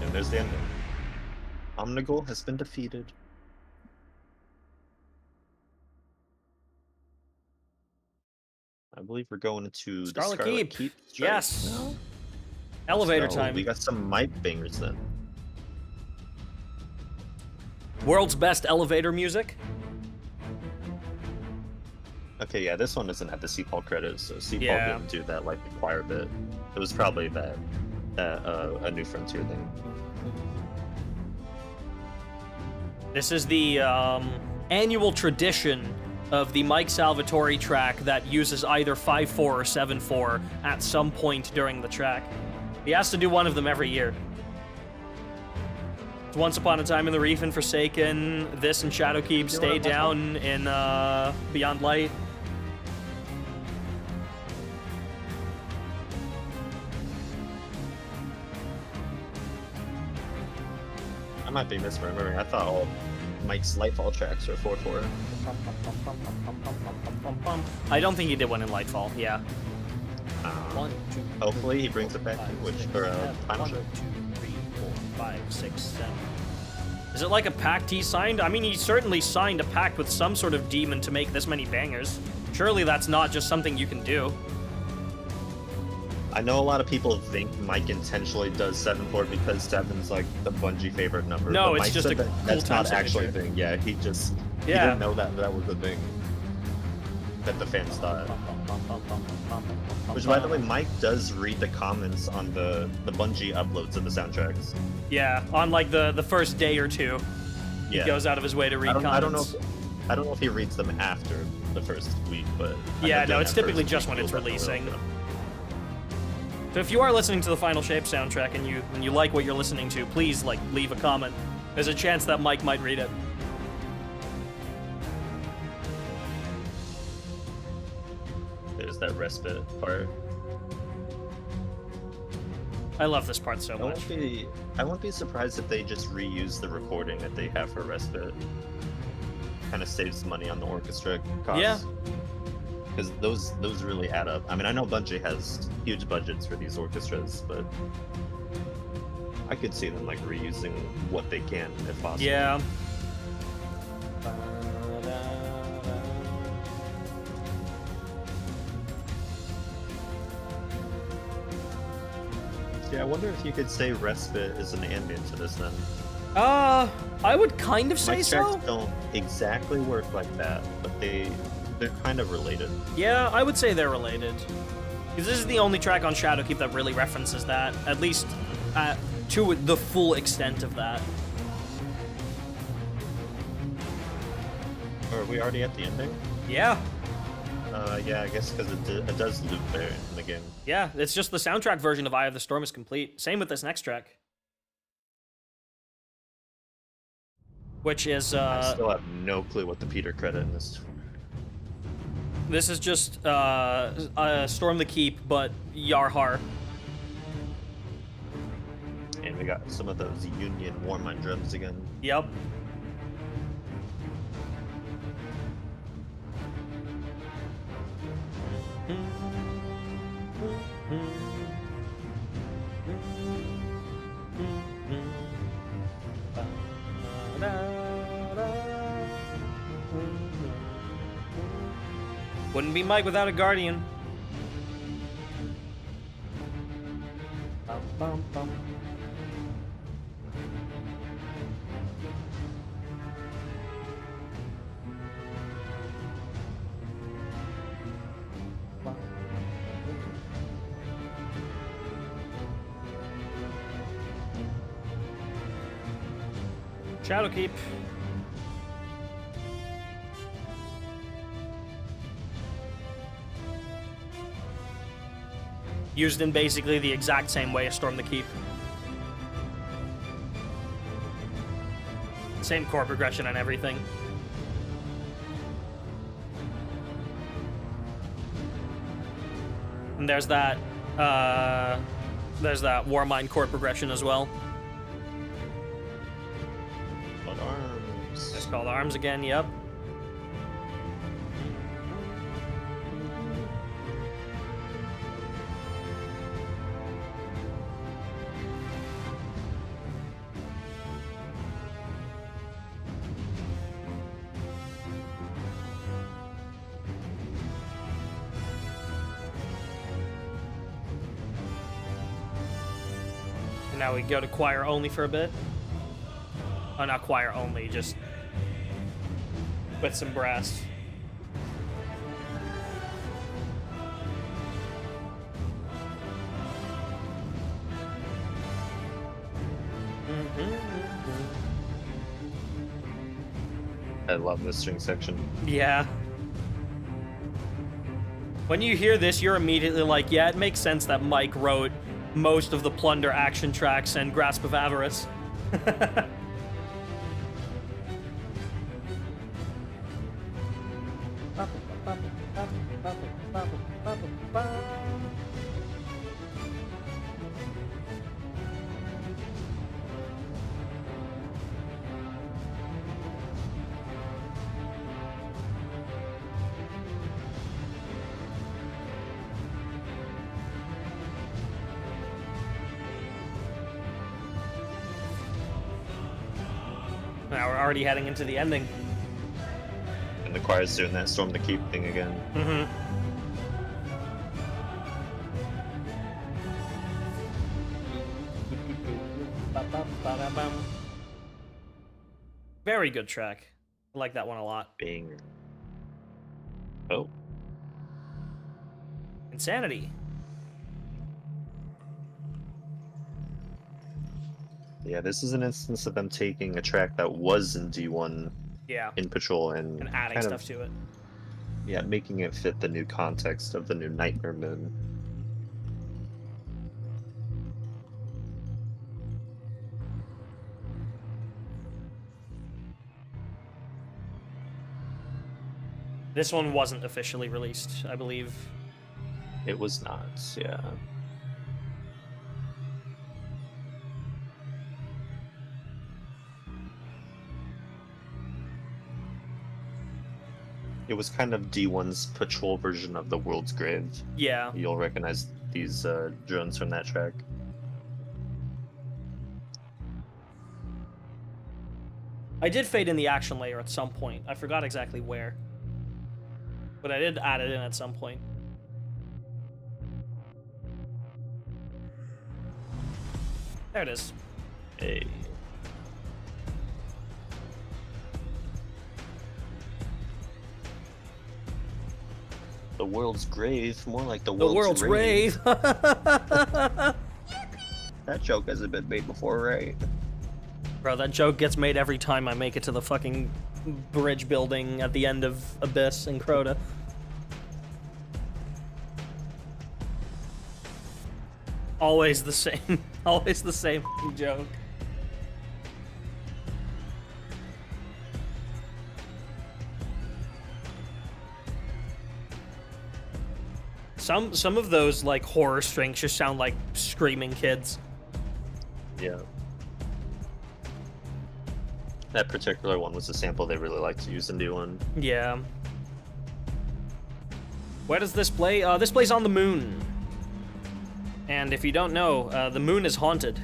And there's the ending. Omnigul has been defeated. I believe we're going into the Scarlet Scarlet Keep. Keep. Yes. No? Elevator So, time. We got some mic bangers then. World's best elevator music. Okay, yeah, this one doesn't have the C-Paul credits, so C-Paul Yeah. didn't do that like the choir bit. It was probably that a New Frontier thing. This is the annual tradition of the Mike Salvatore track that uses either 5/4 or 7/4 at some point during the track. He has to do one of them every year. It's Once Upon a Time in the Reef and Forsaken, this and Shadowkeep, Stay Down in Beyond Light. I might be misremembering. I thought all Mike's Lightfall tracks are 4/4. I don't think he did one in Lightfall, yeah. 1, 2, Hopefully he brings it back in which or Final 1, 2, Show. 3, 4, 5, 6, 7. Is it like a pact he signed? I mean, he certainly signed a pact with some sort of demon to make this many bangers. Surely that's not just something you can do. I know a lot of people think Mike intentionally does 7-4 because 7's like the Bungie favorite number. No, but it's Mike just said a that cool that's time not actually a signature. thing. Yeah, he Yeah. didn't know that was the thing that the fans thought. Which, by the way, Mike does read the comments on the Bungie uploads of the soundtracks. Yeah, on like the first day or two, Yeah, he goes out of his way to read comments. I don't know if he reads them after the first week, but Yeah, no, it's typically just when it's releasing. So if you are listening to the Final Shape soundtrack and you like what you're listening to, please like leave a comment. There's a chance that Mike might read it. There's that respite part. I love this part so much. I won't be surprised if they just reuse the recording that they have for respite. Kind of saves money on the orchestra costs. Yeah. Because those really add up. I mean, I know Bungie has huge budgets for these orchestras, but I could see them like reusing what they can if possible. Yeah. Yeah, I wonder if you could say respite is an ambient to this then. I would kind of say Mike's so. tracks don't exactly work like that, but they're kind of related. Yeah, I would say they're related. Because this is the only track on Shadowkeep that really references that, at least to the full extent of that. Are we already at the ending? Yeah. Yeah, I guess because it does loop there in the game. Yeah, it's just the soundtrack version of Eye of the Storm is complete. Same with this next track. Which is, I still have no clue what the Peter credit in this. This is just, Storm the Keep, but Yarhar. And we got some of those Union Warmind drums again. Yep. Wouldn't be Mike without a guardian. Shadowkeep. Used in basically the exact same way as Storm the Keep. Same chord progression and everything. And there's that Warmind chord progression as well. Called Arms. It's called Arms again, yep. Now we go to choir only for a bit. Oh, not choir only, just with some brass. I love this string section. Yeah. When you hear this, you're immediately like, yeah, it makes sense that Mike wrote most of the Plunder action tracks and Grasp of Avarice. Now we're already heading into the ending. And the choir's doing that Storm the Keep thing again. Mm-hmm. Very good track. I like that one a lot. Banger. Oh. Insanity. Yeah, this is an instance of them taking a track that was in D1 Yeah. in Patrol and And adding kind stuff of, to it. yeah, making it fit the new context of the new Nightmare Moon. This one wasn't officially released, I believe. It was not, yeah. It was kind of D1's Patrol version of the World's Grave. Yeah. You'll recognize these drones from that track. I did fade in the action layer at some point. I forgot exactly where. But I did add it in at some point. There it is. Hey. The World's Grave, more like the World's Rave. Rave. That joke hasn't been made before, right? Bro, that joke gets made every time I make it to the fucking bridge building at the end of Abyss in Crota. Always the same. Always the same joke. Some of those like horror strings just sound like screaming kids. Yeah. That particular one was a sample they really like to use in D1. Yeah. Where does this play? This plays on the moon. And if you don't know, the moon is haunted.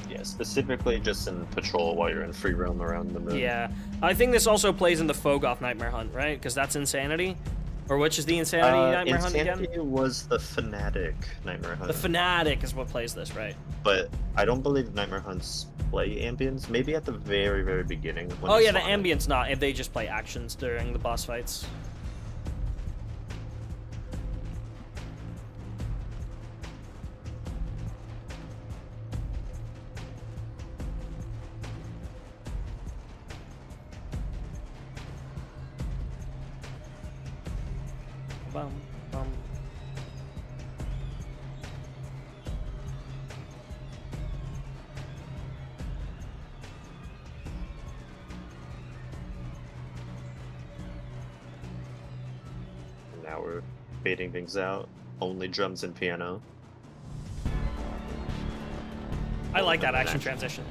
Yeah, specifically just in Patrol while you're in free roam around the moon. Yeah. I think this also plays in the Fogoth Nightmare Hunt, right? Because that's Insanity? Or which is the Insanity Nightmare Hunt again? Insanity was the Fanatic Nightmare Hunt. The Fanatic is what plays this, right? But I don't believe Nightmare Hunts play ambience. Maybe at the very, very beginning. When Oh you yeah, the spawn in. ambience not. If they just play actions during the boss fights. Bum, bum. Now we're fading things out. Only drums and piano. I like that And then action transition.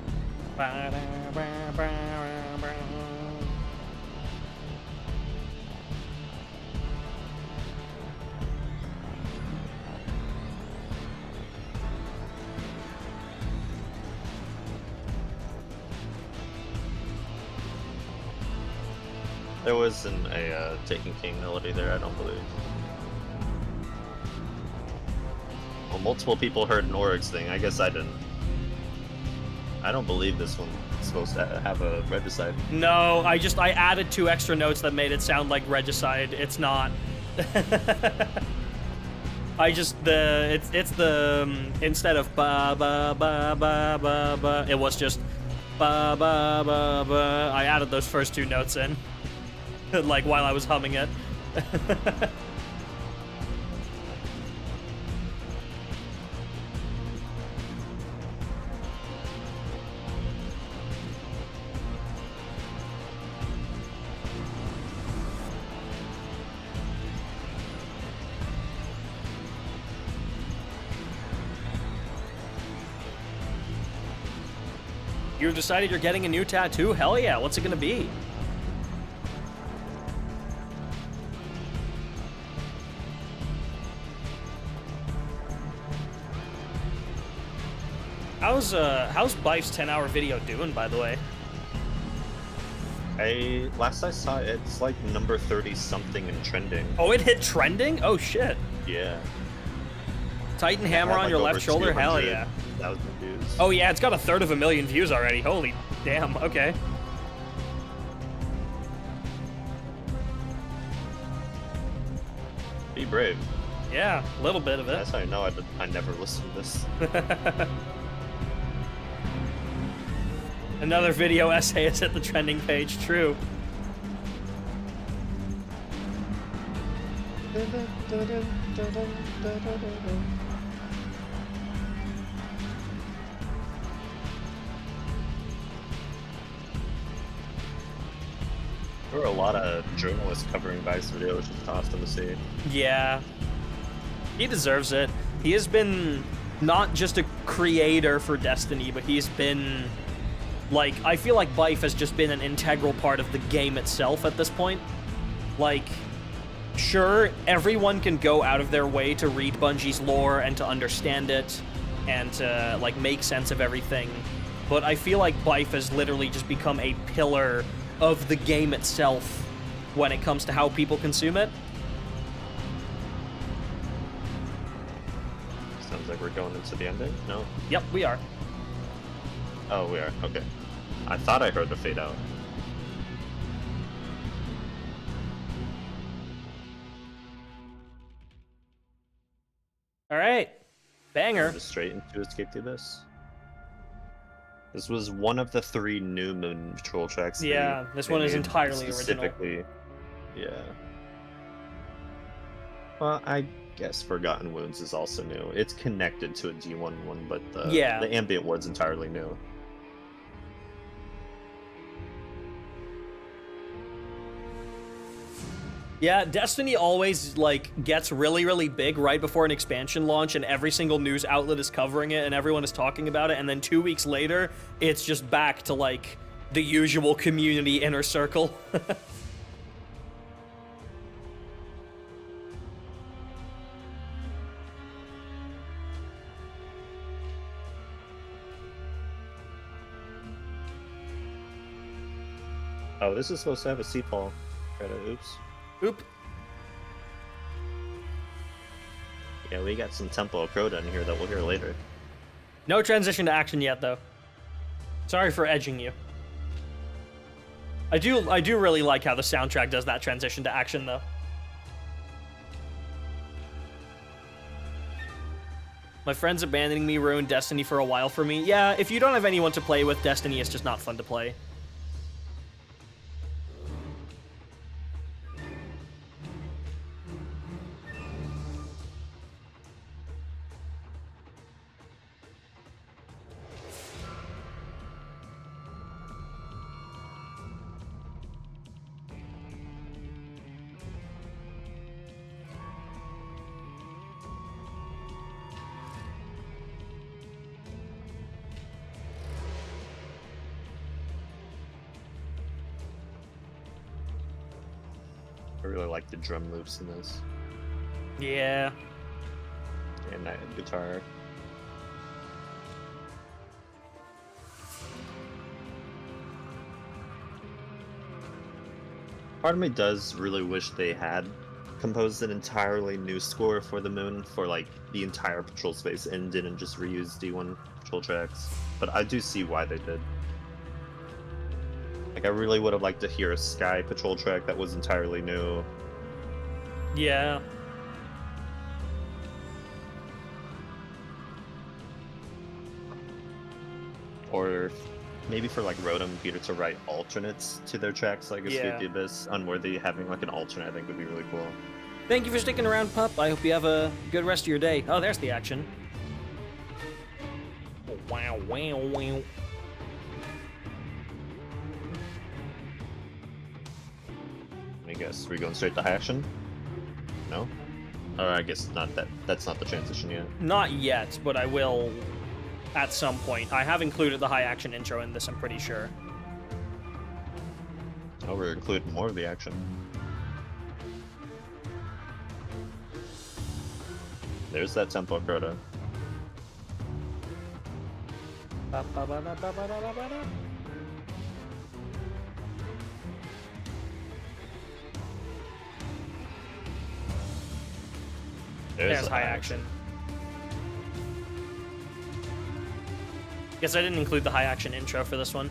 There wasn't a Taken King melody there, I don't believe. Well, multiple people heard Norig's thing. I guess I didn't. I don't believe this one's supposed to have a regicide. No, I added 2 extra notes that made it sound like regicide. It's not. It's the instead of ba ba ba ba ba ba, it was just ba ba ba ba. I added those first 2 notes in, like while I was humming it. You've decided you're getting a new tattoo? Hell yeah, what's it gonna be? How's Bife's 10-hour video doing, by the way? Last I saw it, it's like number 30 something in trending. Oh, it hit trending? Oh shit. Yeah. Titan Hammer on your left shoulder? Hell yeah. 1,000 views. Oh yeah, it's got 1/3 views already. Holy damn, okay. Be brave. Yeah, a little bit of it. That's how I know I never listened to this. Another video essay is at the trending page, true. There were a lot of journalists covering Vice video, which is awesome to see. Yeah. He deserves it. He has been not just a creator for Destiny, but he's been, like, I feel like Bife has just been an integral part of the game itself at this point. Like, sure, everyone can go out of their way to read Bungie's lore and to understand it and to, like, make sense of everything, but I feel like Bife has literally just become a pillar of the game itself when it comes to how people consume it. Sounds like we're going into the ending? No? Yep, we are. Oh, we are. Okay. I thought I heard the fade out. All right. Banger. Just straight into Escape the Abyss. This was one of the 3 new Moon Patrol tracks. Yeah, this one is entirely original. Yeah. Well, I guess Forgotten Wounds is also new. It's connected to a D1 one, but the ambient ward's entirely new. Yeah, Destiny always, like, gets really, really big right before an expansion launch, and every single news outlet is covering it, and everyone is talking about it, and then 2 weeks later, it's just back to, like, the usual community inner circle. Oh, this is supposed to have a Seafall. Oops. Oop. Yeah, we got some Temple of Crota in here that we'll hear later. No transition to action yet, though. Sorry for edging you. I do really like how the soundtrack does that transition to action, though. My friends abandoning me ruined Destiny for a while for me. Yeah, if you don't have anyone to play with, Destiny is just not fun to play. I really like the drum loops in this. Yeah. And that guitar. Part of me does really wish they had composed an entirely new score for the Moon for like the entire patrol space and didn't just reuse D1 patrol tracks. But I do see why they did. Like, I really would have liked to hear a Sky Patrol track that was entirely new. Yeah. Or maybe for, like, Rotom and Peter to write alternates to their tracks, like Escape the Abyss, Unworthy, having, like, an alternate I think would be really cool. Thank you for sticking around, pup. I hope you have a good rest of your day. Oh, there's the action. Wow, wow, wow. I guess we're going straight to high action? No? Or I guess not that. That's not the transition yet. Not yet, but I will at some point. I have included the high action intro in this, I'm pretty sure. Oh, we're including more of the action. There's that Temple of Crota. There's high action. Guess I didn't include the high action intro for this one.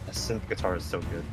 The synth guitar is so good.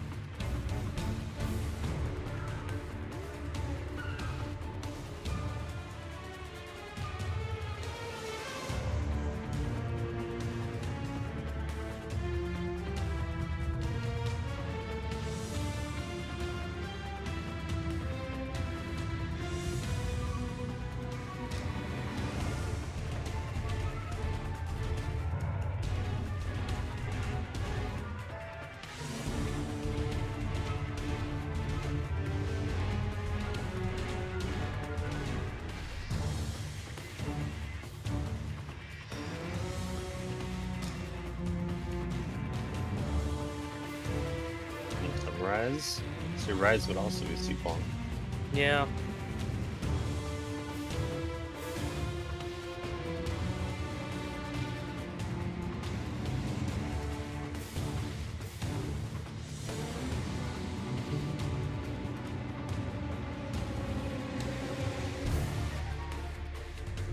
Rise. So Rise would also be super long. Yeah.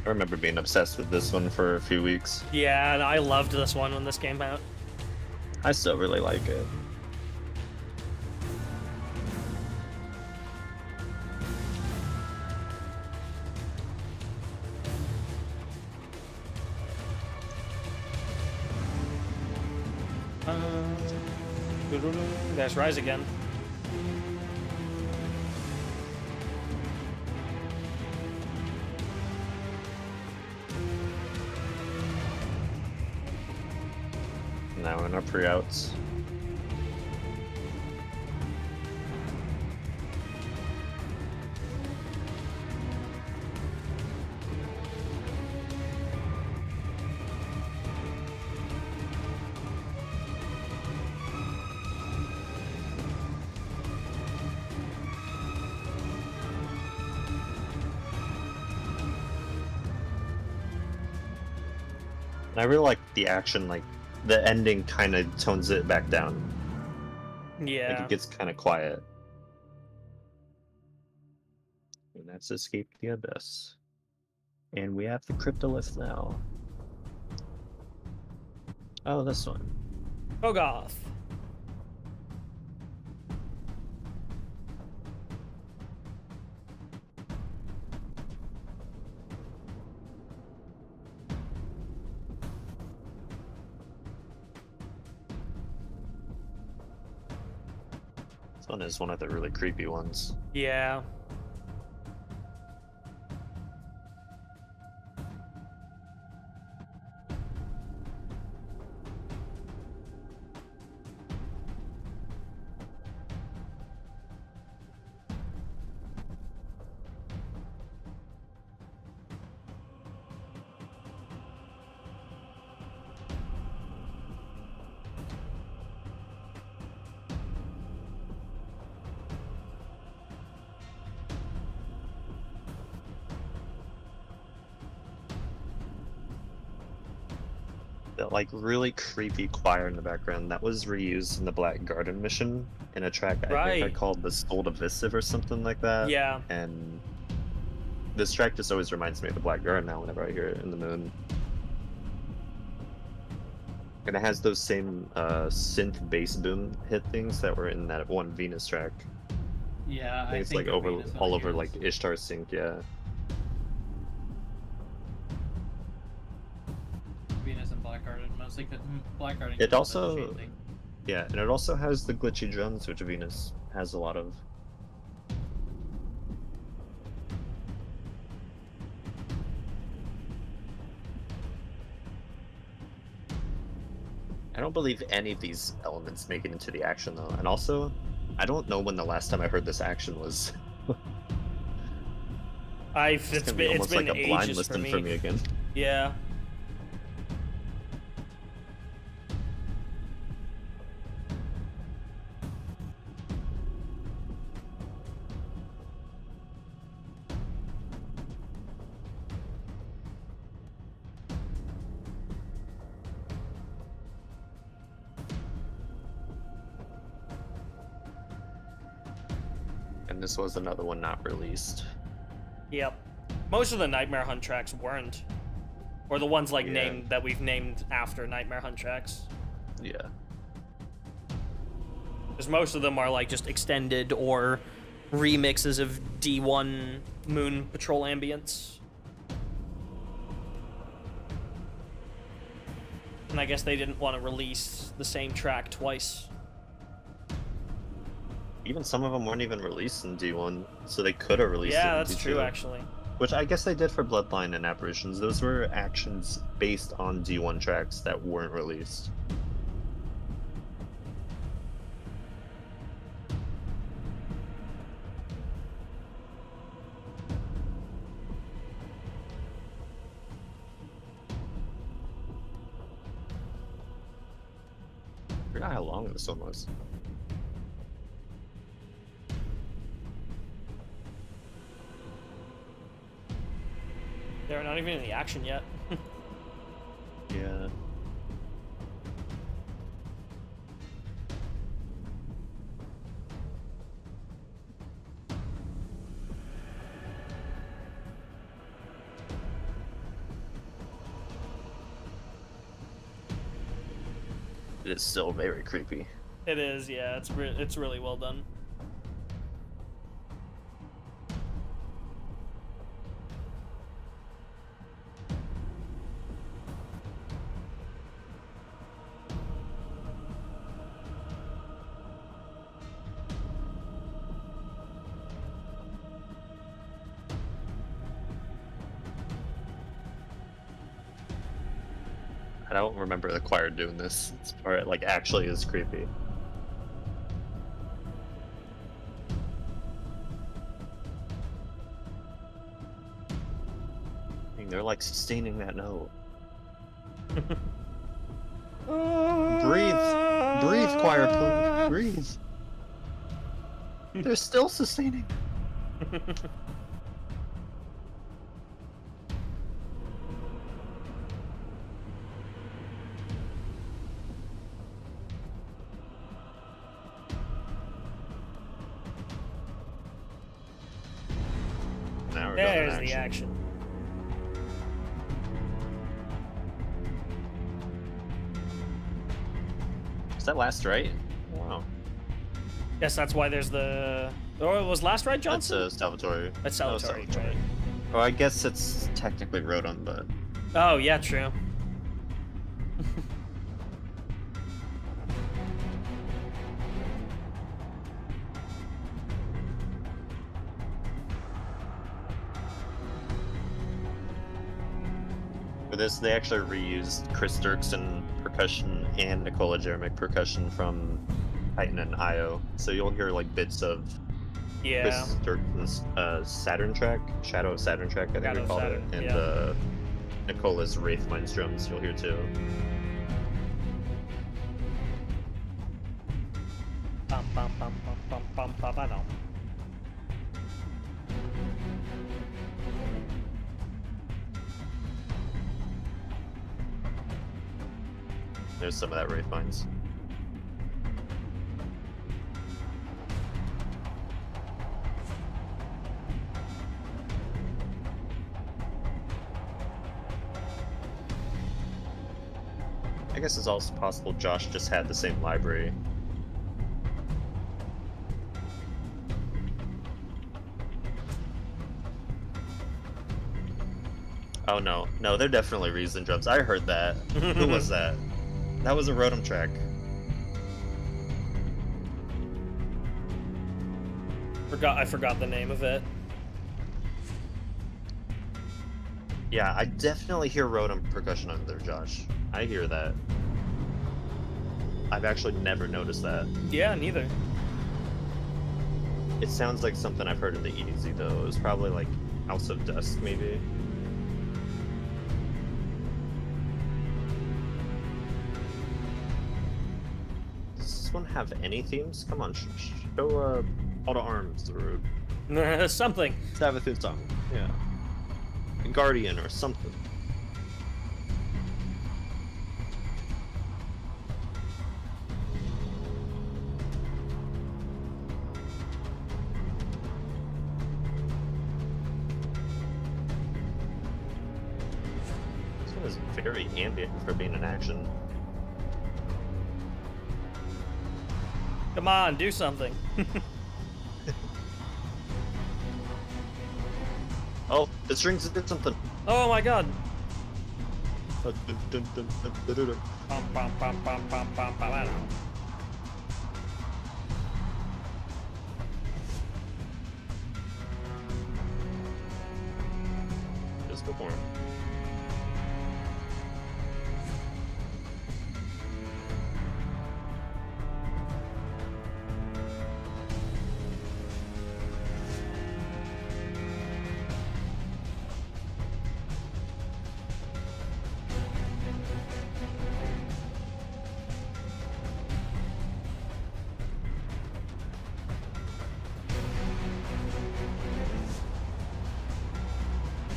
I remember being obsessed with this one for a few weeks. Yeah, and I loved this one when this came out. I still really like it. There's Rise again. Now in our pre-outs. I really like the action, like the ending kind of tones it back down. Yeah. Like it gets kind of quiet. And that's Escape the Abyss. And we have the Cryptolith now. Oh, this one. Kogoth. This one is one of the really creepy ones. Yeah. That like really creepy choir in the background that was reused in the Black Garden mission in a track I think I Right. called the Soul Divisive or something like that. Yeah. And this track just always reminds me of the Black Garden now whenever I hear it in the moon. And it has those same synth bass boom hit things that were in that one Venus track. Yeah, I think it's like of over Venus when all I over hear like this. Ishtar Sync, yeah. Venus and Black Garden, mostly because Black Garden. It can do also- the shade thing. Yeah, and it also has the glitchy drums, which Venus has a lot of. I don't believe any of these elements make it into the action though, and also, I don't know when the last time I heard this action was. It's It's gonna been be almost like a blind ages listen for me again. Yeah. And this was another one not released. Yep. Most of the Nightmare Hunt tracks weren't. Or the ones like named that we've named after Nightmare Hunt tracks. Yeah. Because most of them are like just extended or remixes of D1 Moon Patrol ambience. And I guess they didn't want to release the same track twice. Even some of them weren't even released in D1, so they could have released it in Yeah, that's D2. true, actually. Which I guess they did for Bloodline and Apparitions. Those were actions based on D1 tracks that weren't released. I forgot how long this one was. They're not even in the action yet. Yeah. It is still very creepy. It is, yeah. It's really well done. I don't remember the choir doing this. It's part like actually is creepy. I mean, they're like sustaining that note. Breathe, breathe, choir, please, breathe. They're still sustaining. Now we're going There's to the action. Is that last right? Wow. Yes, that's why there's the... Oh, it was last right, Johnson? That's Salvatore. That's No, Salvatore, Salvatore. right? Well, I guess it's technically Rotom, but Oh, yeah, true. for this they actually reused Chris Dirksen percussion and Nicola Jeremic percussion from Titan and IO. So you'll hear like bits of Yeah. Chris Dirksen's Saturn track, Shadow of Saturn track, I think Shadow we of called Saturn, it, and yeah. Nicola's Wraithmind's drums you'll hear too. Bum, bum, bum, bum, bum, bum, bum, bum, bum. There's some of that Wraithminds. I guess it's also possible Josh just had the same library. Oh no, no, they're definitely reason drums. I heard that. Who was that? That was a Rotom track. I forgot the name of it. Yeah, I definitely hear Rotom percussion under there, Josh. I hear that. I've actually never noticed that. Yeah, neither. It sounds like something I've heard in the EZ though. It was probably like House of Dusk, maybe. Does this one have any themes? Come on, show All to Arms the road. Something. Let's have a theme song. Yeah. A Guardian or something. is very ambient for being in action. Come on, do something. Oh, the strings did something. Oh my god. Dun, dun, dun, dun, dun, dun, dun. Bum, bum, bum, bum, bum, bum, bum, bum. Just go for it.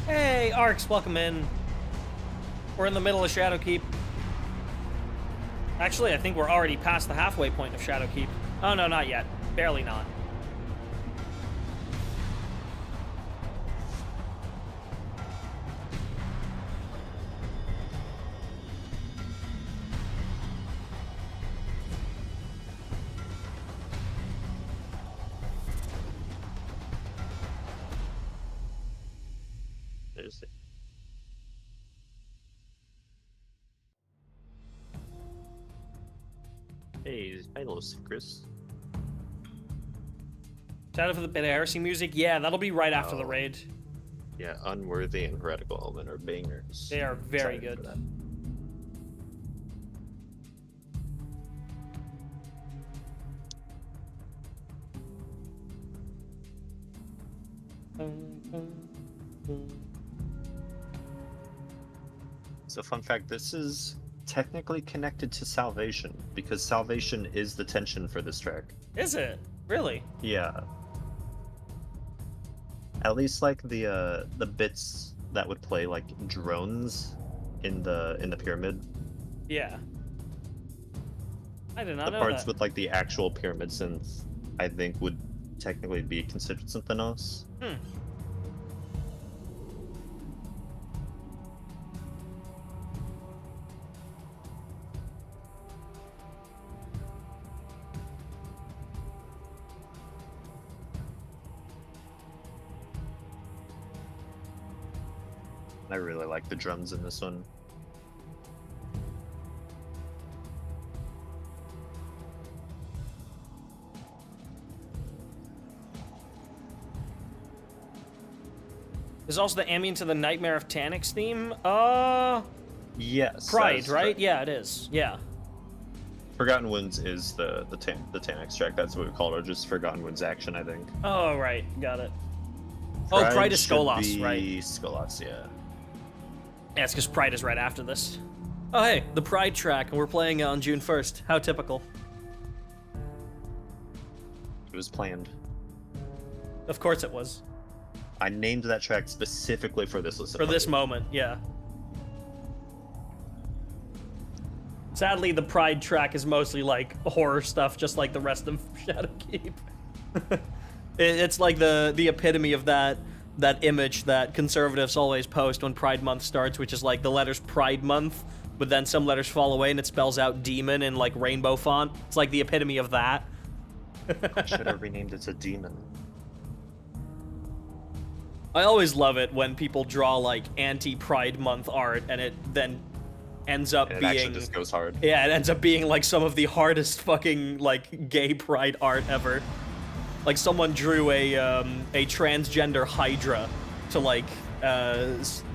Hey, Arcs, welcome in. We're in the middle of Shadowkeep. Actually, I think we're already past the halfway point of Shadowkeep. Oh, no, not yet. Barely not. There's it. Hey, hello, Chris. Shadow for the bit of heresy music? Yeah, that'll be right after the raid. Yeah, Unworthy and Heretical Omen are bangers. They are very Excited good. for that. So fun fact, this is technically connected to Salvation, because Salvation is the tension for this track. Is it? Really? Yeah. At least like the bits that would play like drones in the pyramid. Yeah. I did not The know parts that. with like the actual pyramid synth, I think would technically be considered something else. Hmm. I really like the drums in this one. There's also the Ambient to the Nightmare of Tanix theme. Yes. Pride, that's right? correct. Yeah, it is. Yeah. Forgotten Winds is the Tanix track. That's what we call it, or just Forgotten Winds action, I think. Oh, right. Got it. Oh, Pride is should Skolas, be right? Skolas, yeah. Yeah, it's because Pride is right after this. Oh, hey, the Pride track, and we're playing it on June 1st. How typical. It was planned. Of course it was. I named that track specifically for this listen. For this moment, yeah. Sadly, the Pride track is mostly like horror stuff, just like the rest of Shadowkeep. It's like the epitome of that image that conservatives always post when Pride Month starts, which is like the letters Pride Month, but then some letters fall away and it spells out demon in like rainbow font. It's like the epitome of that. I should have renamed it to Demon. I always love it when people draw like anti-Pride Month art and it then ends up And it being actually just goes hard. yeah, it ends up being like some of the hardest fucking like gay pride art ever. Like someone drew a transgender Hydra to like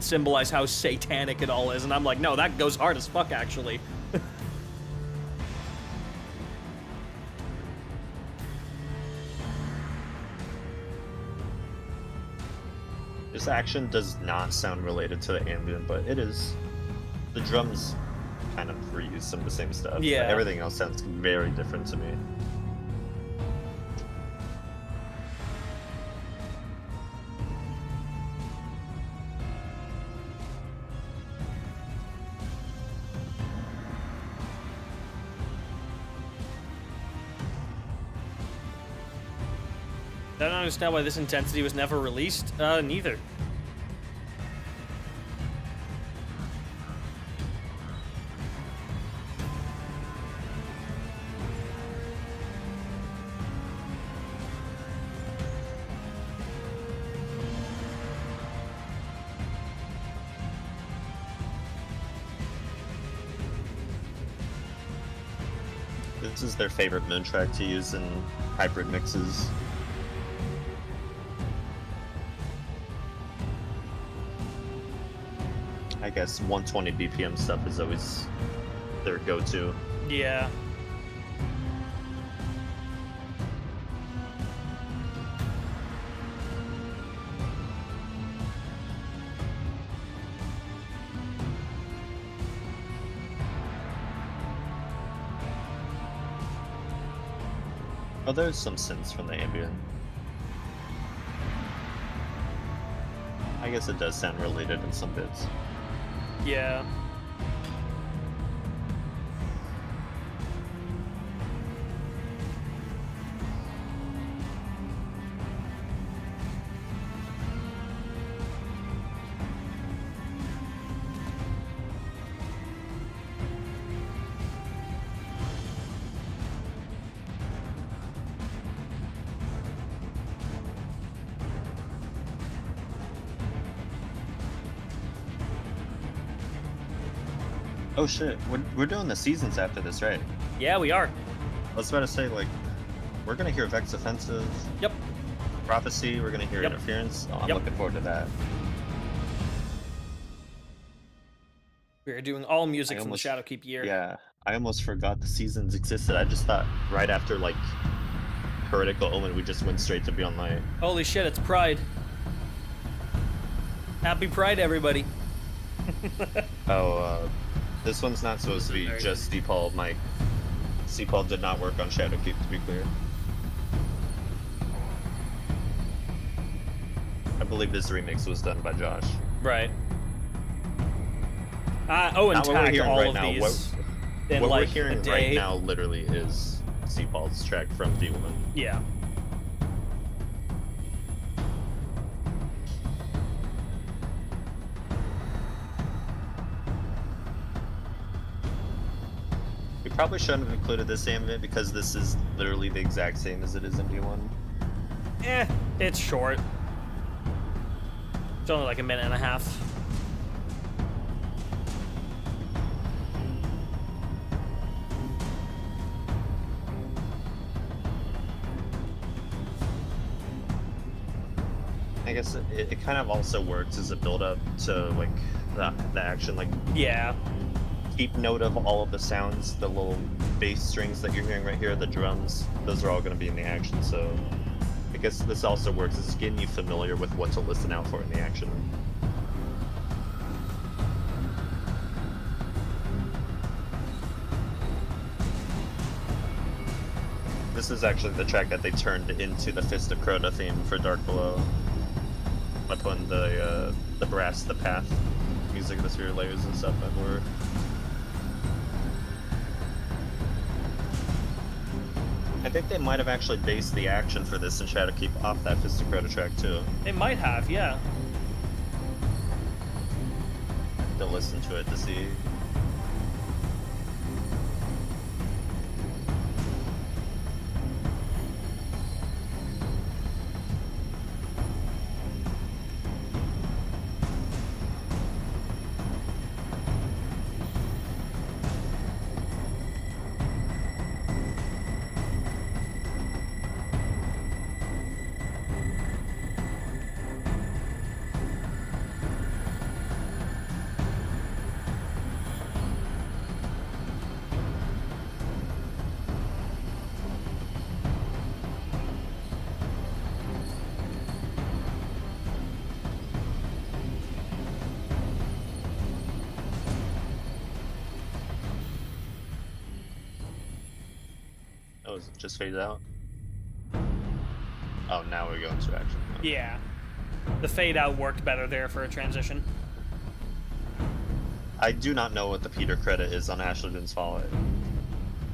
symbolize how satanic it all is, and I'm like, no, that goes hard as fuck actually. This action does not sound related to the ambient, but it is. The drums kind of reuse some of the same stuff. Yeah. But everything else sounds very different to me. I don't understand why this intensity was never released. Neither. This is their favorite moon track to use in hybrid mixes. I guess 120 BPM stuff is always their go-to. Yeah. Oh, there's some synths from the ambient. I guess it does sound related in some bits. Yeah. Oh shit, we're doing the seasons after this, right? Yeah, we are. I was about to say, like, we're gonna hear Vex Offensive. Yep. Prophecy, we're gonna hear Yep. Interference. Oh, I'm Yep. looking forward to that. We are doing all music I from the almost- Shadowkeep year. Yeah, I almost forgot the seasons existed. I just thought right after, like, Heretical Omen, we just went straight to Beyond Light. Holy shit, it's Pride. Happy Pride, everybody. Oh, this one's not supposed to be Very just C-Paul, Mike. C-Paul did not work on Shadowkeep, to be clear. I believe this remix was done by Josh. Right. And Not what we're tagged hearing all right of now. these in What like we're hearing a day. right now literally is C-Paul's track from D1. Yeah. We probably shouldn't have included this ambient because this is literally the exact same as it is in D1. It's short. It's only like a minute and a half. I guess it kind of also works as a build-up to like the action, like Yeah. keep note of all of the sounds, the little bass strings that you're hearing right here, the drums, those are all going to be in the action, so I guess this also works as getting you familiar with what to listen out for in the action. This is actually the track that they turned into the Fist of Crota theme for Dark Below. By putting the brass, the path, music, the sphere layers and stuff everywhere. I think they might have actually based the action for this in Shadowkeep off that Fist of Crota track too. It might have, yeah. To listen to it to see. Oh, is it just faded out? Oh, now we go into action. Yeah. The fade out worked better there for a transition. I do not know what the Peter credit is on Ashland's Fallout.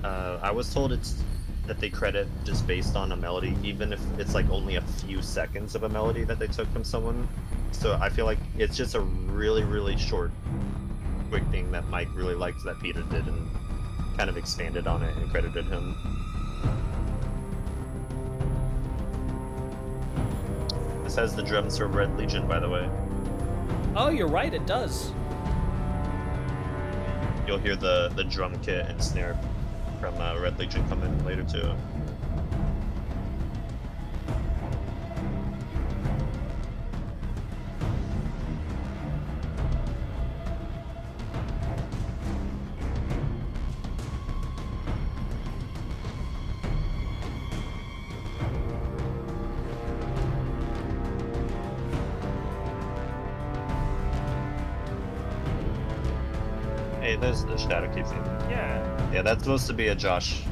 I was told it's that they credit just based on a melody, even if it's like only a few seconds of a melody that they took from someone. So I feel like it's just a really, really short, quick thing that Mike really liked that Peter did and kind of expanded on it and credited him. This has the drums from Red Legion, by the way. Oh, you're right, it does. You'll hear the drum kit and snare from Red Legion come in later too. Hey, there's the Shadowkeep theme. Yeah. Yeah, that's supposed to be a Josh.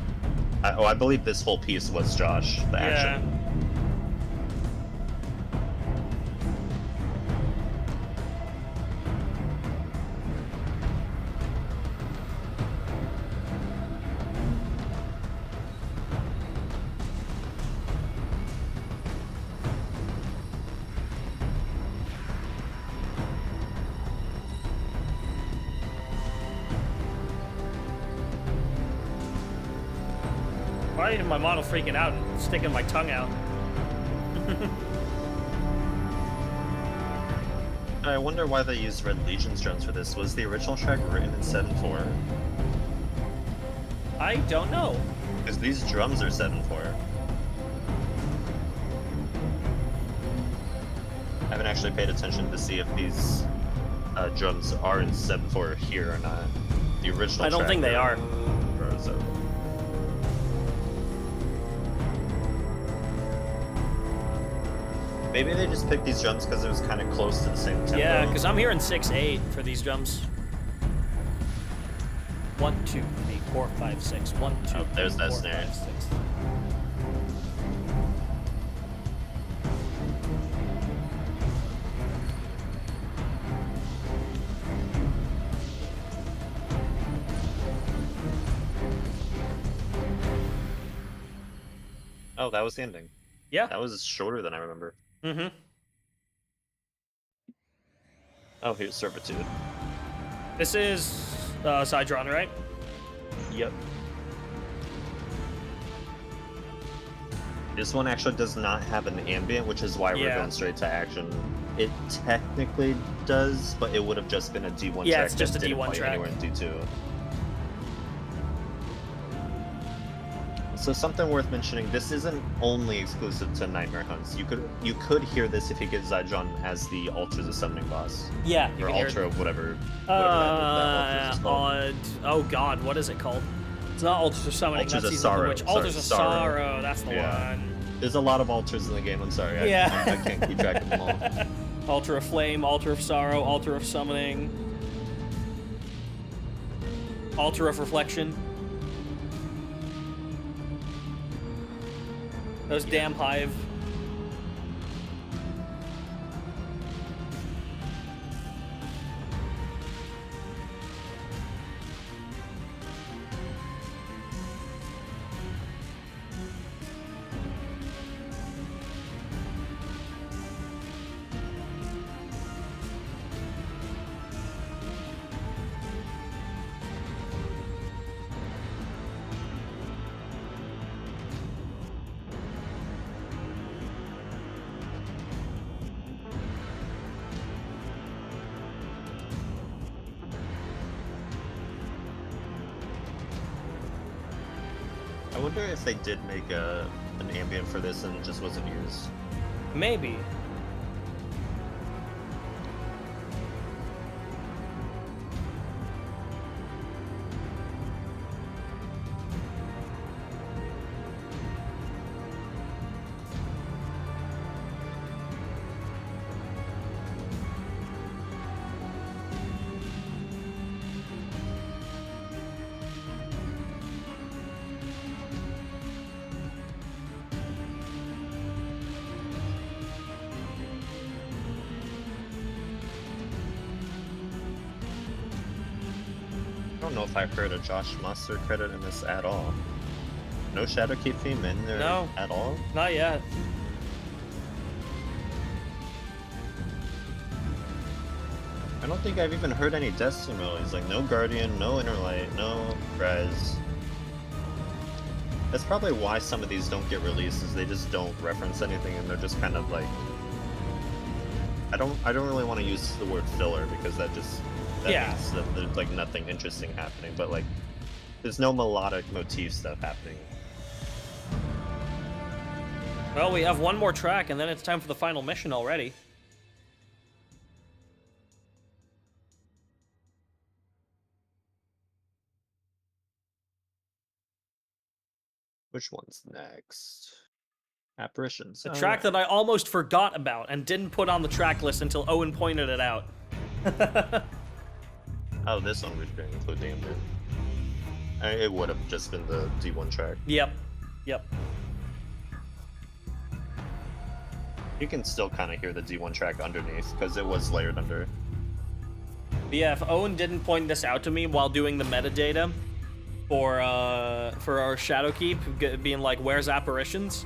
I believe this whole piece was Josh, the action. Why is my model freaking out and sticking my tongue out? I wonder why they used Red Legion's drums for this. Was the original track written in 7/4? I don't know. Because these drums are 7/4. I haven't actually paid attention to see if these drums are in 7/4 here or not. The original I don't track think they are. So. Maybe they just picked these drums because it was kind of close to the same tempo. Yeah, because I'm hearing 6/8 for these drums. 1, 2, 3, 4, 5, 6. 1, 2, Oh, there's 3, that 4, snare. 5, 6. Oh, that was the ending. Yeah. That was shorter than I remember. Mm-hmm. Oh, here's Servitude. This is Sidron, right? Yep. This one actually does not have an ambient, which is why we're Yeah. going straight to action. It technically does, but it would have just been a D1 Yeah, track. it's just that a didn't D1 play track. anywhere in D2. So something worth mentioning, this isn't only exclusive to Nightmare Hunts. You could hear this if you get Zydron as the Altars of Summoning boss. Yeah. You Or can hear Altar it. of whatever that Altars is called. Oh god, what is it called? It's not Altars of Summoning, Altars that's of Season of the Sorrow. Witch. Sorry, Altars of Sorrow. Sorrow, that's the Yeah. one. There's a lot of altars in the game, I'm sorry. Yeah. I can't keep track of them all. Altar of Flame, Altar of Sorrow, Altar of Summoning, Altar of Reflection. Those damn Hive. I wonder if they did make an ambient for this and it just wasn't used. Maybe. I don't know if I heard a Josh Muster credit in this at all. No Shadowkeep theme in there No. at all? Not yet. I don't think I've even heard any Destiny melodies, like no Guardian, no Innerlight, no Res. That's probably why some of these don't get released, is they just don't reference anything and they're just kind of like... I don't really want to use the word filler because that Yeah. means that there's like nothing interesting happening, but like There's no melodic motif stuff happening. Well, we have one more track, and then it's time for the final mission already. Which one's next? Apparitions. The track that I almost forgot about and didn't put on the track list until Owen pointed it out. Oh, this one we didn't include the ambient. It would have just been the D1 track. Yep. You can still kind of hear the D1 track underneath because it was layered under. But yeah, if Owen didn't point this out to me while doing the metadata for our Shadowkeep, being like, "Where's Apparitions?"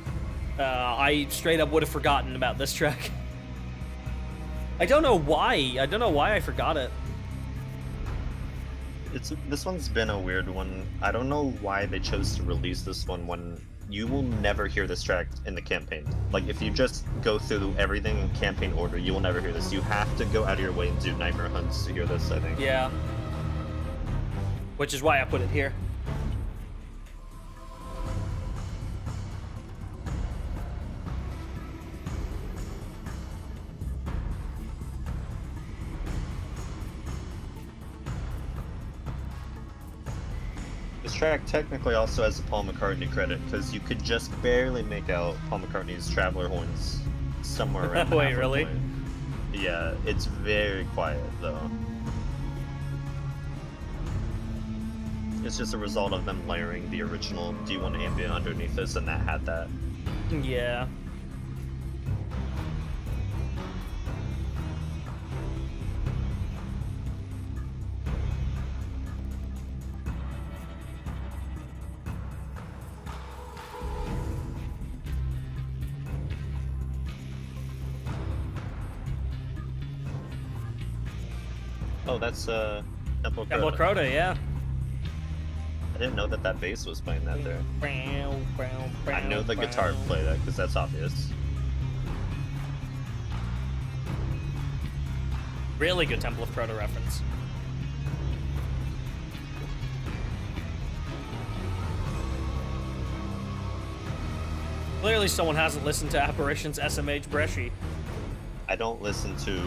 I straight up would have forgotten about this track. I don't know why. I forgot it. This one's been a weird one. I don't know why they chose to release this one when you will never hear this track in the campaign. Like, if you just go through everything in campaign order, you will never hear this. You have to go out of your way and do nightmare hunts to hear this, I think. Yeah. Which is why I put it here. This track technically also has a Paul McCartney credit, because you could just barely make out Paul McCartney's Traveler horns somewhere around the Wait, halfway really? point. Yeah, it's very quiet, though. It's just a result of them layering the original D1 ambient underneath this, and that had that. Yeah. Oh, that's Temple of Temple of Crota. Crota, yeah. I didn't know that that bass was playing that there. I know the guitar would play that, because that's obvious. Really good Temple of Crota reference. Clearly someone hasn't listened to Apparitions SMH Bresci. I don't listen to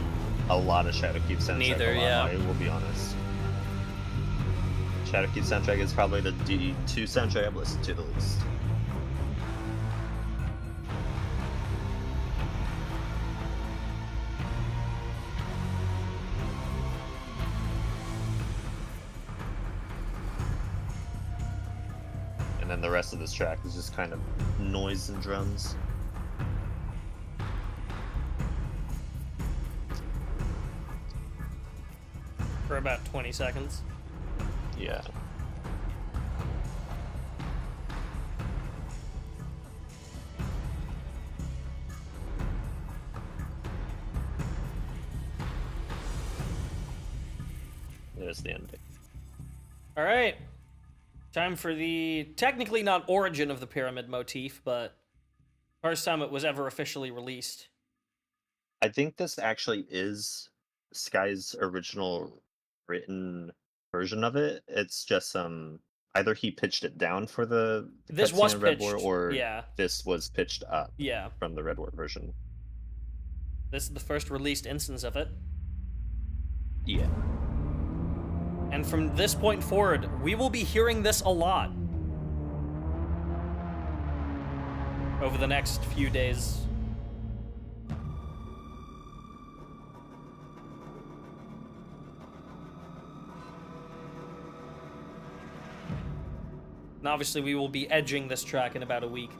a lot of Shadowkeep soundtrack. Neither, yeah. I will be honest. Shadowkeep soundtrack is probably the D2 soundtrack I've listened to the least. And then the rest of this track is just kind of noise and drums. For about 20 seconds. Yeah. There's the ending. All right. Time for the technically not origin of the pyramid motif, but first time it was ever officially released. I think this actually is Sky's original written version of it. It's just either he pitched it down for the This cutscene was in Red pitched, War, or yeah. this was pitched up Yeah. from the Red War version. This is the first released instance of it. Yeah. And from this point forward, we will be hearing this a lot. Over the next few days. And obviously we will be edging this track in about a week.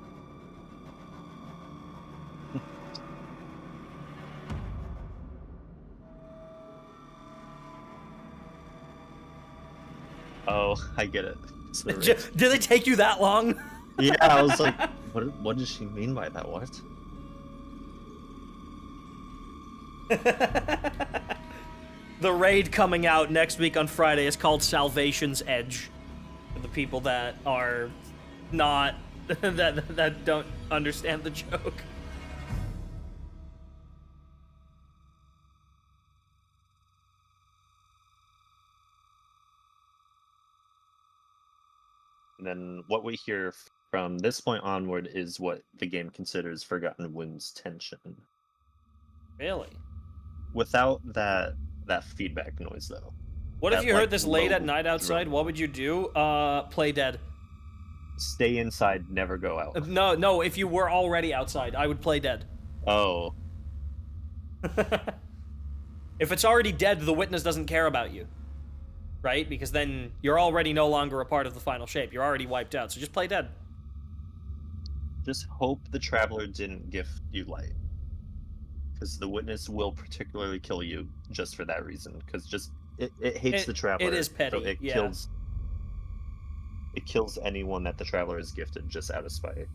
Oh, I get it. It's the Did it take you that long? Yeah, I was like, what does she mean by that? What? The raid coming out next week on Friday is called Salvation's Edge. For the people that are not that don't understand the joke. And then what we hear from this point onward is what the game considers Forgotten Wounds tension. Really? Without that feedback noise, though. What if That, you like, heard this late at low night outside? drum. What would you do? Play dead. Stay inside, never go out. No, if you were already outside, I would play dead. Oh. If it's already dead, the witness doesn't care about you. Right? Because then you're already no longer a part of the final shape. You're already wiped out, so just play dead. Just hope the Traveler didn't gift you light. Because the witness will particularly kill you just for that reason. Because just it hates the Traveler. It is petty, So it yeah. kills anyone that the Traveler is gifted just out of spite.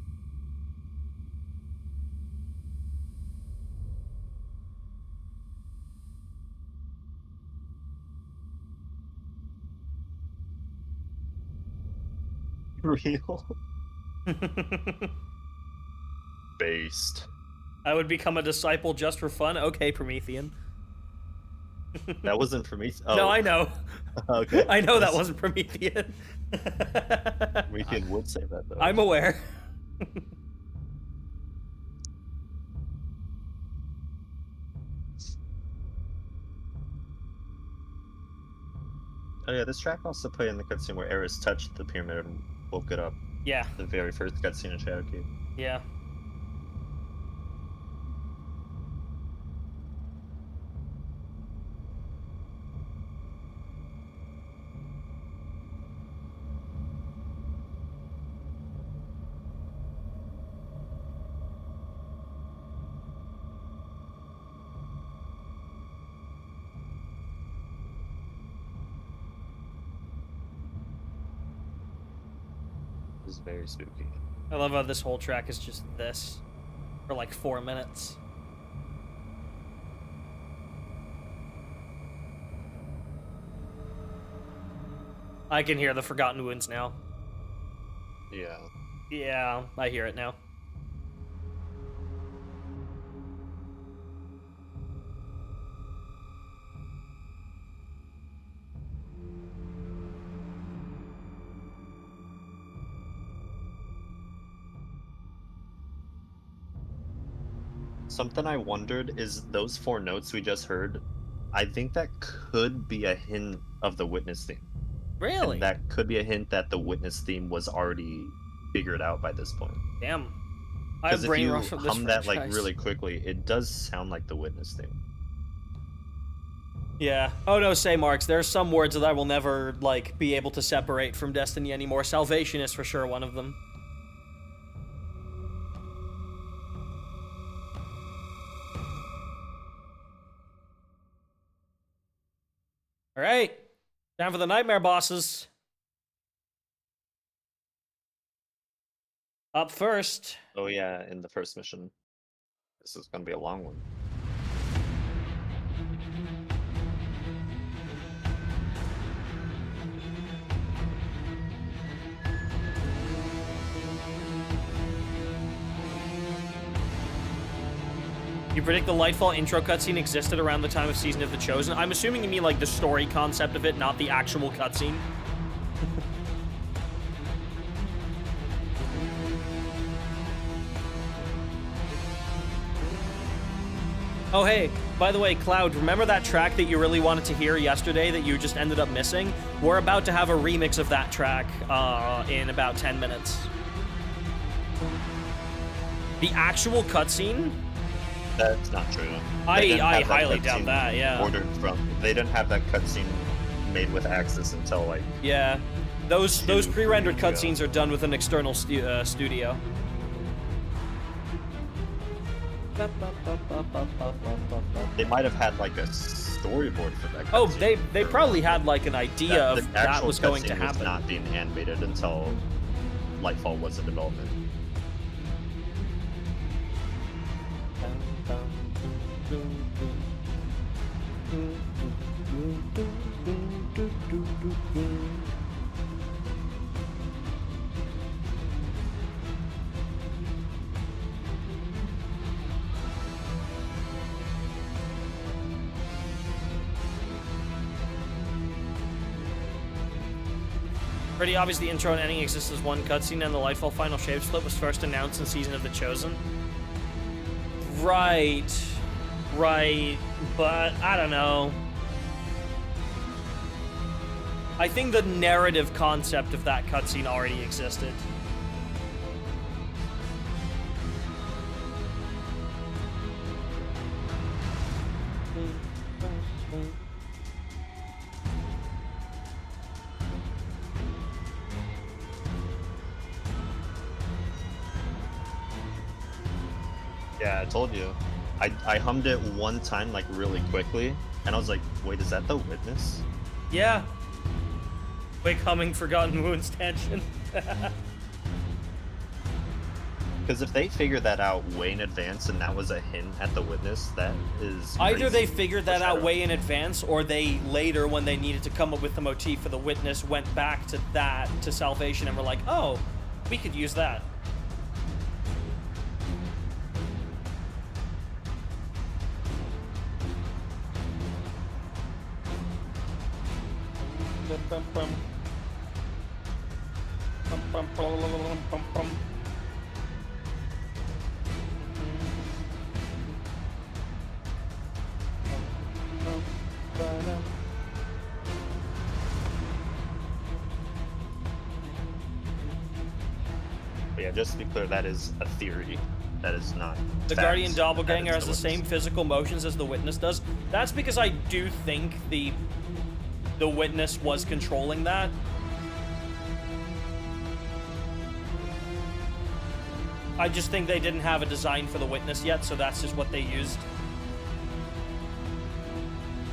Real? Based. I would become a disciple just for fun? Okay, Promethean. That wasn't for me. Oh. No, I know. Okay. I know that wasn't Promethean. Promethean would say that, though. I'm aware. Oh yeah, this track also played in the cutscene where Eris touched the pyramid and woke it up. Yeah. The very first cutscene in Shadowkeep. Yeah. This is very spooky. I love how this whole track is just this. For like 4 minutes. I can hear the Forgotten Wounds now. Yeah. Yeah, I hear it now. Something I wondered is those 4 notes we just heard, I think that could be a hint of the Witness theme. Really? And that could be a hint that the Witness theme was already figured out by this point. Damn. I Because have if you brainwash from this hum that like franchise. really quickly, it does sound like the Witness theme. Yeah. Oh no, say Marks. There are some words that I will never, like, be able to separate from Destiny anymore. Salvation is for sure one of them. Alright. Time for the nightmare bosses. Up first. Oh yeah, in the first mission. This is gonna be a long one. You predict the Lightfall intro cutscene existed around the time of Season of the Chosen? I'm assuming you mean like the story concept of it, not the actual cutscene. Oh hey, by the way, Cloud, remember that track that you really wanted to hear yesterday that you just ended up missing? We're about to have a remix of that track in about 10 minutes. The actual cutscene? That's not true. I highly doubt that, yeah. Ordered from. They didn't have that cutscene made with Axis until like. Yeah, those pre-rendered 3 years ago. cutscenes are done with an external studio. They might have had like a storyboard for that. Oh, cutscene, they or probably had like an idea the of that actual was going to cutscene was happen. not being animated until Lightfall was in development. Pretty obvious the intro and ending exists as one cutscene, and the Lightfall final shape split was first announced in Season of the Chosen. Right. Right. But, I don't know. I think the narrative concept of that cutscene already existed. Yeah, I told you. I hummed it one time, like, really quickly, and I was like, wait, is that the witness? Yeah. Quick humming Forgotten Wounds tension. Because if they figured that out way in advance and that was a hint at the witness, that is Either they crazy figured for that out Shadow. way in advance, or they later, when they needed to come up with the motif for the witness, went back to that, to Salvation, and were like, oh, we could use that. But yeah, just to be clear, that is a theory. That is not The fact. Guardian That Doppelganger is has the witness. same physical motions as the Witness does. That's because I do think the Witness was controlling that. I just think they didn't have a design for the Witness yet, so that's just what they used.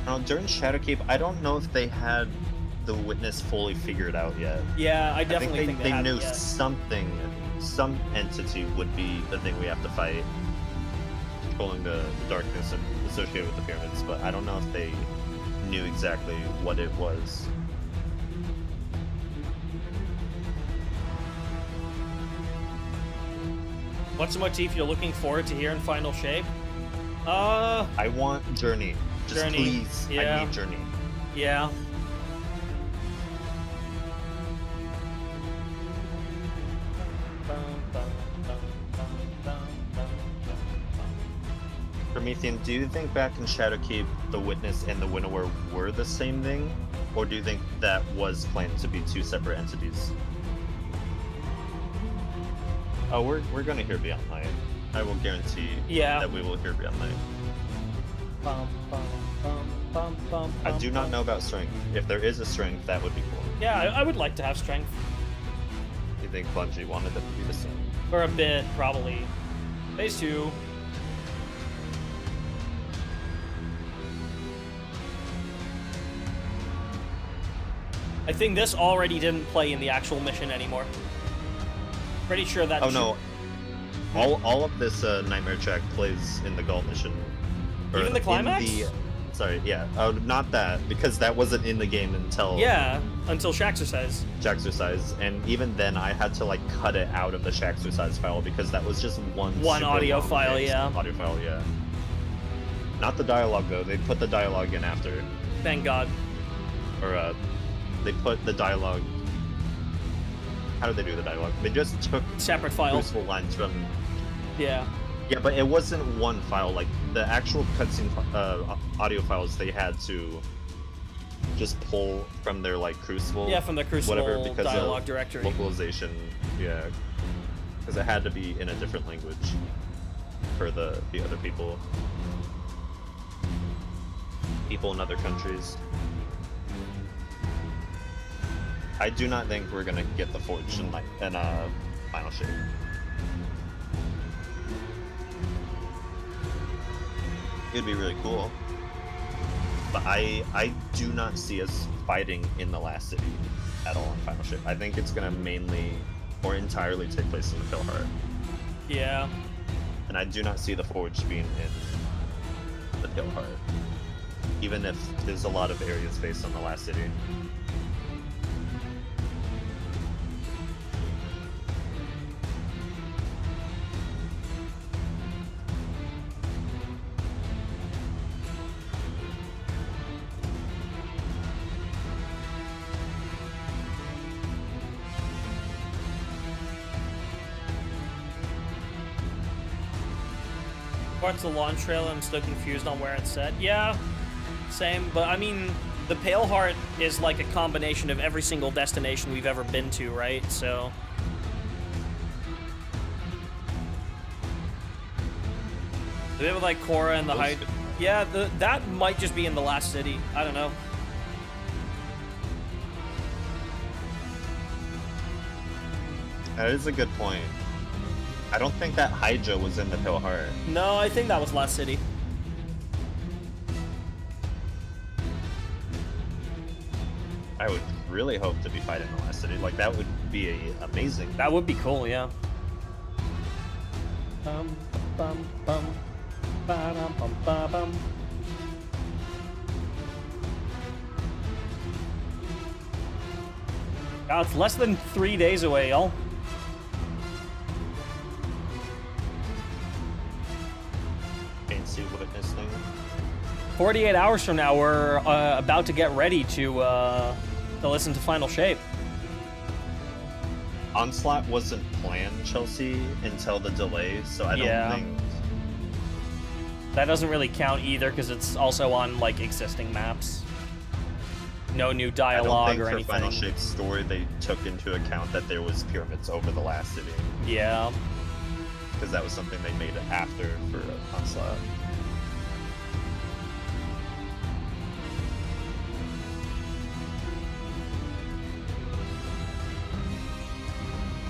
Now, during Shadowkeep, I don't know if they had the witness fully figured out yet. Yeah, I definitely think they had knew it yet. something, some entity would be the thing we have to fight, controlling the darkness and associated with the pyramids, but I don't know if they knew exactly what it was. What's the motif you're looking forward to hear in Final Shape? I want Journey. Just Journey, please, yeah. I need Journey. Yeah. Promethean, do you think back in Shadowkeep, the Witness and the Winnower were the same thing? Or do you think that was planned to be two separate entities? Oh, we're gonna hear Beyond Light. I will guarantee that we will hear Beyond Light. I do not know about Strength. If there is a Strength, that would be cool. Yeah, I would like to have Strength. You think Bungie wanted them to be the same? For a bit, probably. Phase 2. I think this already didn't play in the actual mission anymore. Pretty sure that. Oh no, all of this Nightmare track plays in the Gault mission. Or Even the climax? Sorry, yeah. Oh, not that, because that wasn't in the game until Yeah, until Shaxercise. Shaxercise, and even then I had to like cut it out of the Shaxercise file because that was just one super audio long file, text yeah. Audio file, yeah. Not the dialogue though. They put the dialogue in after, Thank God. or they put the dialogue. How did they do the dialogue? They just took Separate files. useful lines from. Yeah. Yeah, but it wasn't one file. Like the actual cutscene audio files, they had to just pull from their like Crucible. Yeah, from the Crucible whatever, because dialogue of directory. localization. Yeah, because it had to be in a different language for the other people. People in other countries. I do not think we're gonna get the Forge in Final Shape. It'd be really cool, but I do not see us fighting in the last city at all in Final Shape. I think it's gonna mainly or entirely take place in the Pilheart, Yeah. and I do not see the Forge being in the Pilheart, even if there's a lot of areas based on the last city. Parts of the launch trailer, I'm still confused on where it's set. Yeah, same, but I mean, the Pale Heart is like a combination of every single destination we've ever been to, right? So... Do we have like Korra and the height? Yeah, that might just be in the last city. I don't know. That is a good point. I don't think that Hydra was in the Pale Heart. No, I think that was last city. I would really hope to be fighting the last city. Like, that would be amazing. That would be cool, yeah. Bum, bum, bum. Ba-dum, bum, ba-bum. God, it's less than 3 days away, y'all. Fancy witness thing. 48 hours from now, we're about to get ready to listen to Final Shape. Onslaught wasn't planned, Chelsea, until the delay, so I don't think... That doesn't really count either, because it's also on, like, existing maps. No new dialogue or anything. For Final Shape's story, they took into account that there was pyramids over the last city. Yeah. Because that was something they made after for Onslaught.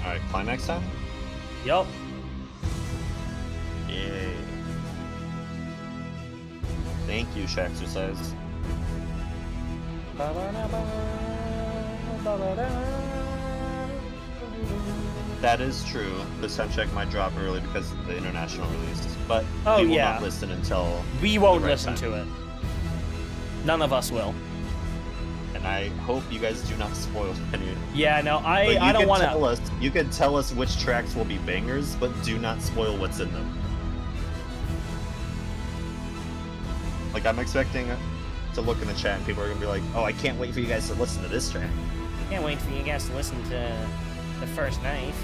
Alright, climax time? Yup. Yay. Thank you, Shaxercise. That is true. The soundcheck might drop early because of the international release, but we will not listen until we won't listen to it. None of us will. And I hope you guys do not spoil any. Yeah, no, I don't want to. You can tell us which tracks will be bangers, but do not spoil what's in them. Like, I'm expecting to look in the chat and people are gonna be like, "Oh, I can't wait for you guys to listen to this track." Can't wait for you guys to listen to the first knife.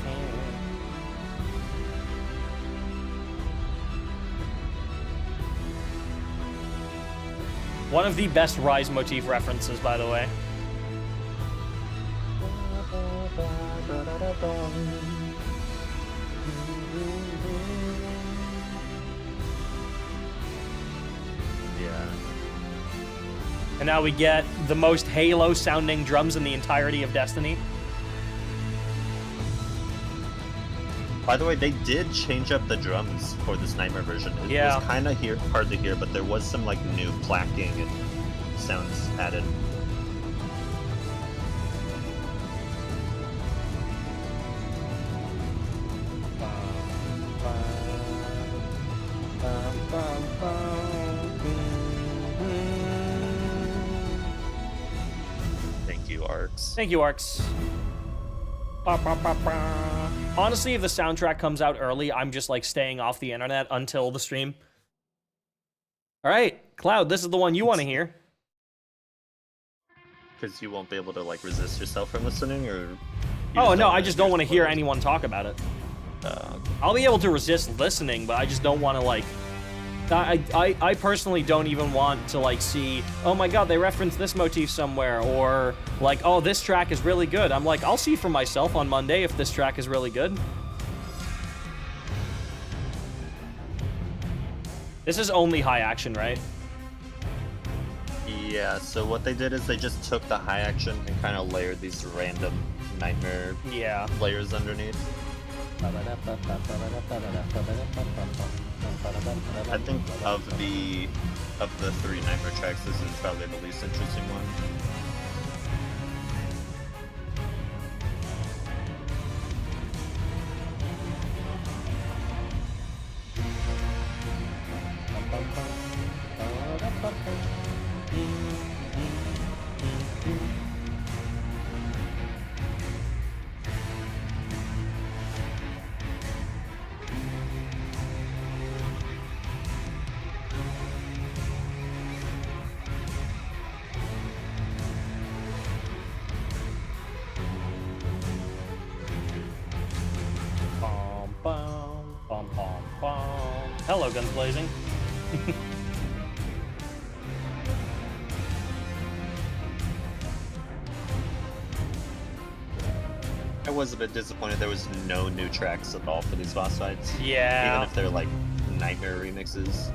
One of the best Rise motif references, by the way. Yeah. And now we get the most Halo-sounding drums in the entirety of Destiny. By the way, they did change up the drums for this Nightmare version. It was kind of hard to hear, but there was some like new clacking and sounds added. Thank you, Arcs. Thank you, Arcs. Honestly, if the soundtrack comes out early, I'm just like staying off the internet until the stream. All right, Cloud, this is the one you want to hear. Because you won't be able to like resist yourself from listening, or? Oh no, I just don't want to hear anyone talk about it. I'll be able to resist listening, but I just don't want to like. I personally don't even want to like see, oh my god, they referenced this motif somewhere, or like, oh, this track is really good. I'm like, I'll see for myself on Monday if this track is really good. This is only high action, right? Yeah, so what they did is they just took the high action and kind of layered these random Nightmare layers underneath. I think of the three Nightmare tracks, this is probably the least interesting one. hello, guns blazing. I was a bit disappointed there was no new tracks at all for these boss fights. Yeah. Even if they're like nightmare remixes.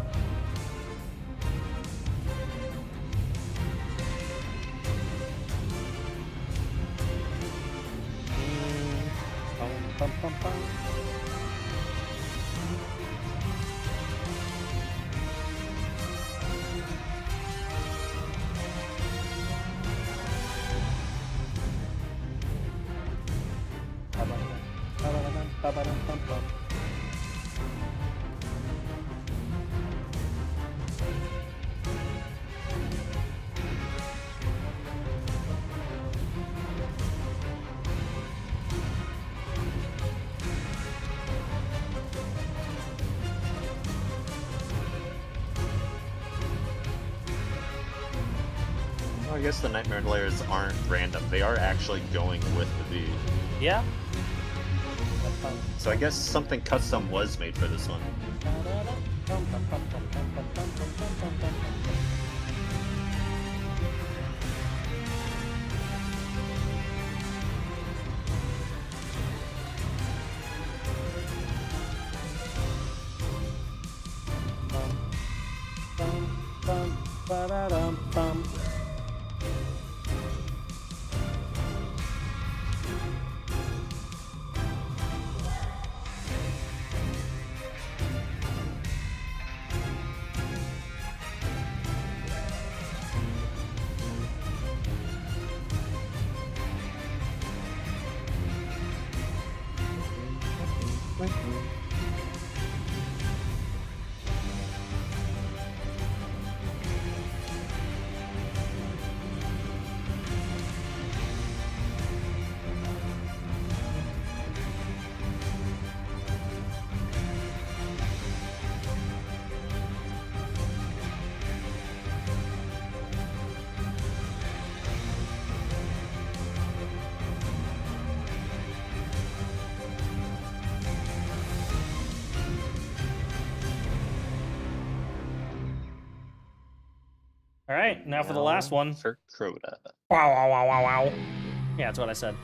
I guess the nightmare layers aren't random. They are actually going with the beat. Yeah. So I guess something custom was made for this one. All right, now for the last one. For Crota. Wow, wow, wow, wow, wow. Yeah, that's what I said.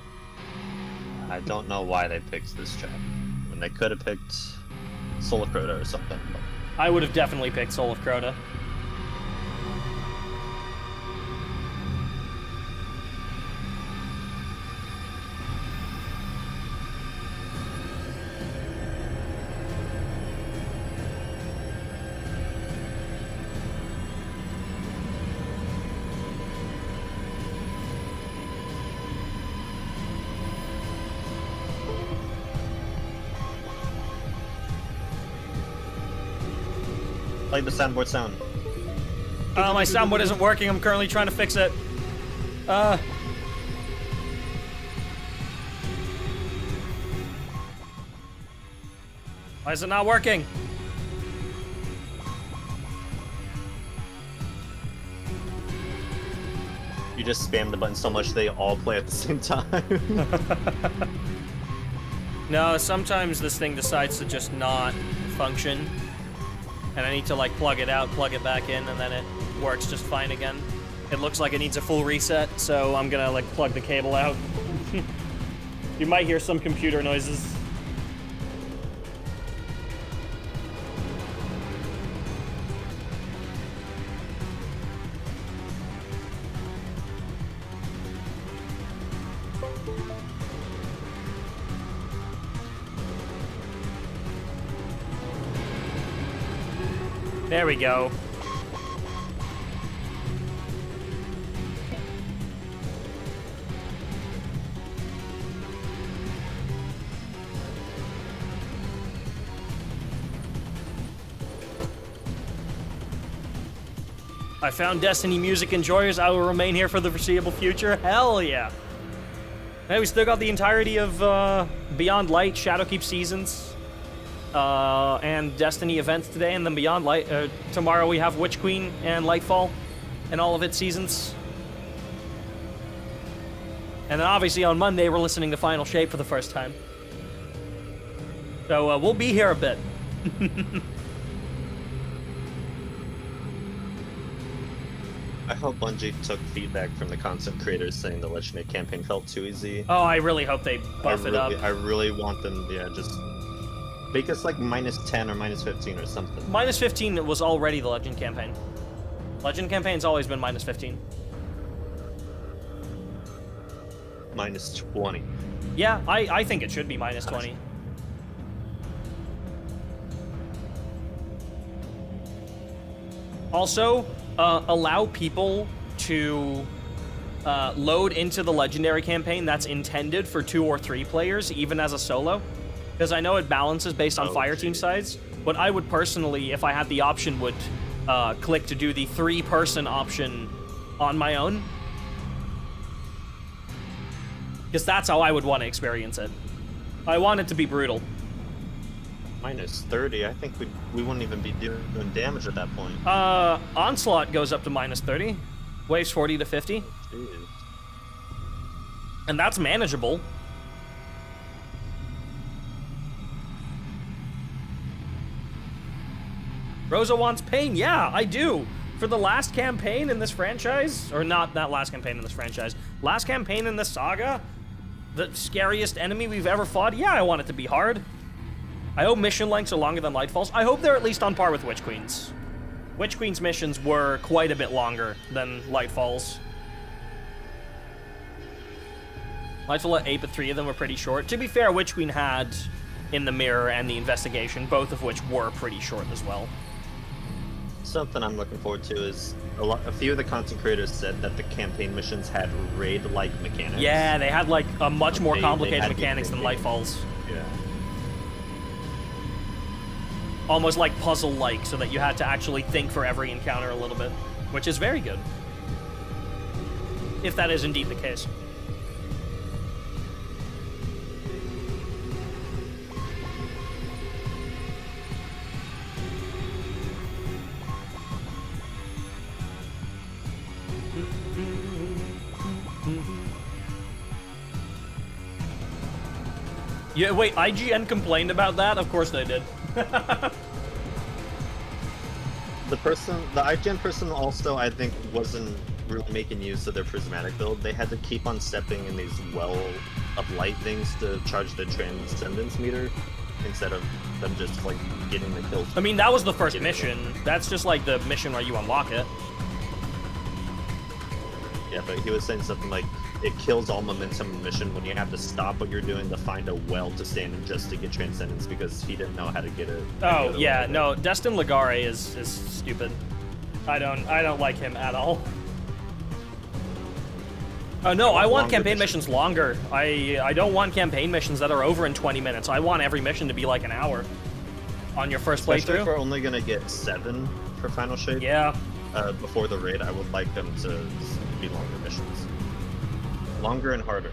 I don't know why they picked this track. When they could have picked Soul of Crota or something. I would have definitely picked Soul of Crota. Play the soundboard sound. My soundboard isn't working. I'm currently trying to fix it. Why is it not working? You just spam the button so much they all play at the same time. No, sometimes this thing decides to just not function. And I need to like plug it out, plug it back in, and then it works just fine again. It looks like it needs a full reset, so I'm gonna like plug the cable out. You might hear some computer noises. There we go. I found Destiny music enjoyers. I will remain here for the foreseeable future. Hell yeah. Hey, we still got the entirety of Beyond Light, Shadowkeep seasons. And Destiny events today, and then Beyond Light. Tomorrow we have Witch Queen and Lightfall, and all of its seasons. And then obviously on Monday we're listening to Final Shape for the first time. So we'll be here a bit. hope Bungie took feedback from the content creators saying the Legendary campaign felt too easy. Oh, I really hope they buff it up. I really want them, just make us like -10 or -15 or something. -15 was already the Legend campaign. Legend campaign's always been -15. -20. Yeah, I think it should be -20. Also, allow people to load into the Legendary campaign that's intended for 2 or 3 players, even as a solo. Because I know it balances based on fireteam size, but I would personally, if I had the option, would click to do the 3-person option on my own. Because that's how I would want to experience it. I want it to be brutal. -30, I think we wouldn't even be doing damage at that point. Onslaught goes up to -30. Waves 40 to 50. Jeez. And that's manageable. Rosa wants pain. Yeah, I do. For the last campaign in this franchise, or not that last campaign in this franchise, last campaign in this saga, the scariest enemy we've ever fought, yeah, I want it to be hard. I hope mission lengths are longer than Lightfall's. I hope they're at least on par with Witch Queen's. Witch Queen's missions were quite a bit longer than Lightfall's. Lightfall at 8, but 3 of them were pretty short. To be fair, Witch Queen had In the Mirror and The Investigation, both of which were pretty short as well. Something I'm looking forward to is a few of the content creators said that the campaign missions had raid-like mechanics. Yeah, they had like a much more complicated mechanics than Lightfall's. Yeah. Almost like puzzle-like, so that you had to actually think for every encounter a little bit, which is very good. If that is indeed the case. Yeah, wait, IGN complained about that? Of course they did. The IGN person also, I think, wasn't really making use of their prismatic build. They had to keep on stepping in these well of light things to charge the transcendence meter instead of them just like getting the kill. I mean, that was the first mission. That's just like the mission where you unlock it. Yeah, but he was saying something like, it kills all momentum in the mission when you have to stop what you're doing to find a well to stand in just to get transcendence because he didn't know how to get it. Oh yeah, no, Destin Ligare is stupid. I don't like him at all. Oh no, I want campaign missions longer. I don't want campaign missions that are over in 20 minutes. I want every mission to be like an hour on your first Especially playthrough. If we're only gonna get 7 for Final Shape. Yeah. Before the raid, I would like them to be longer missions. Longer and harder.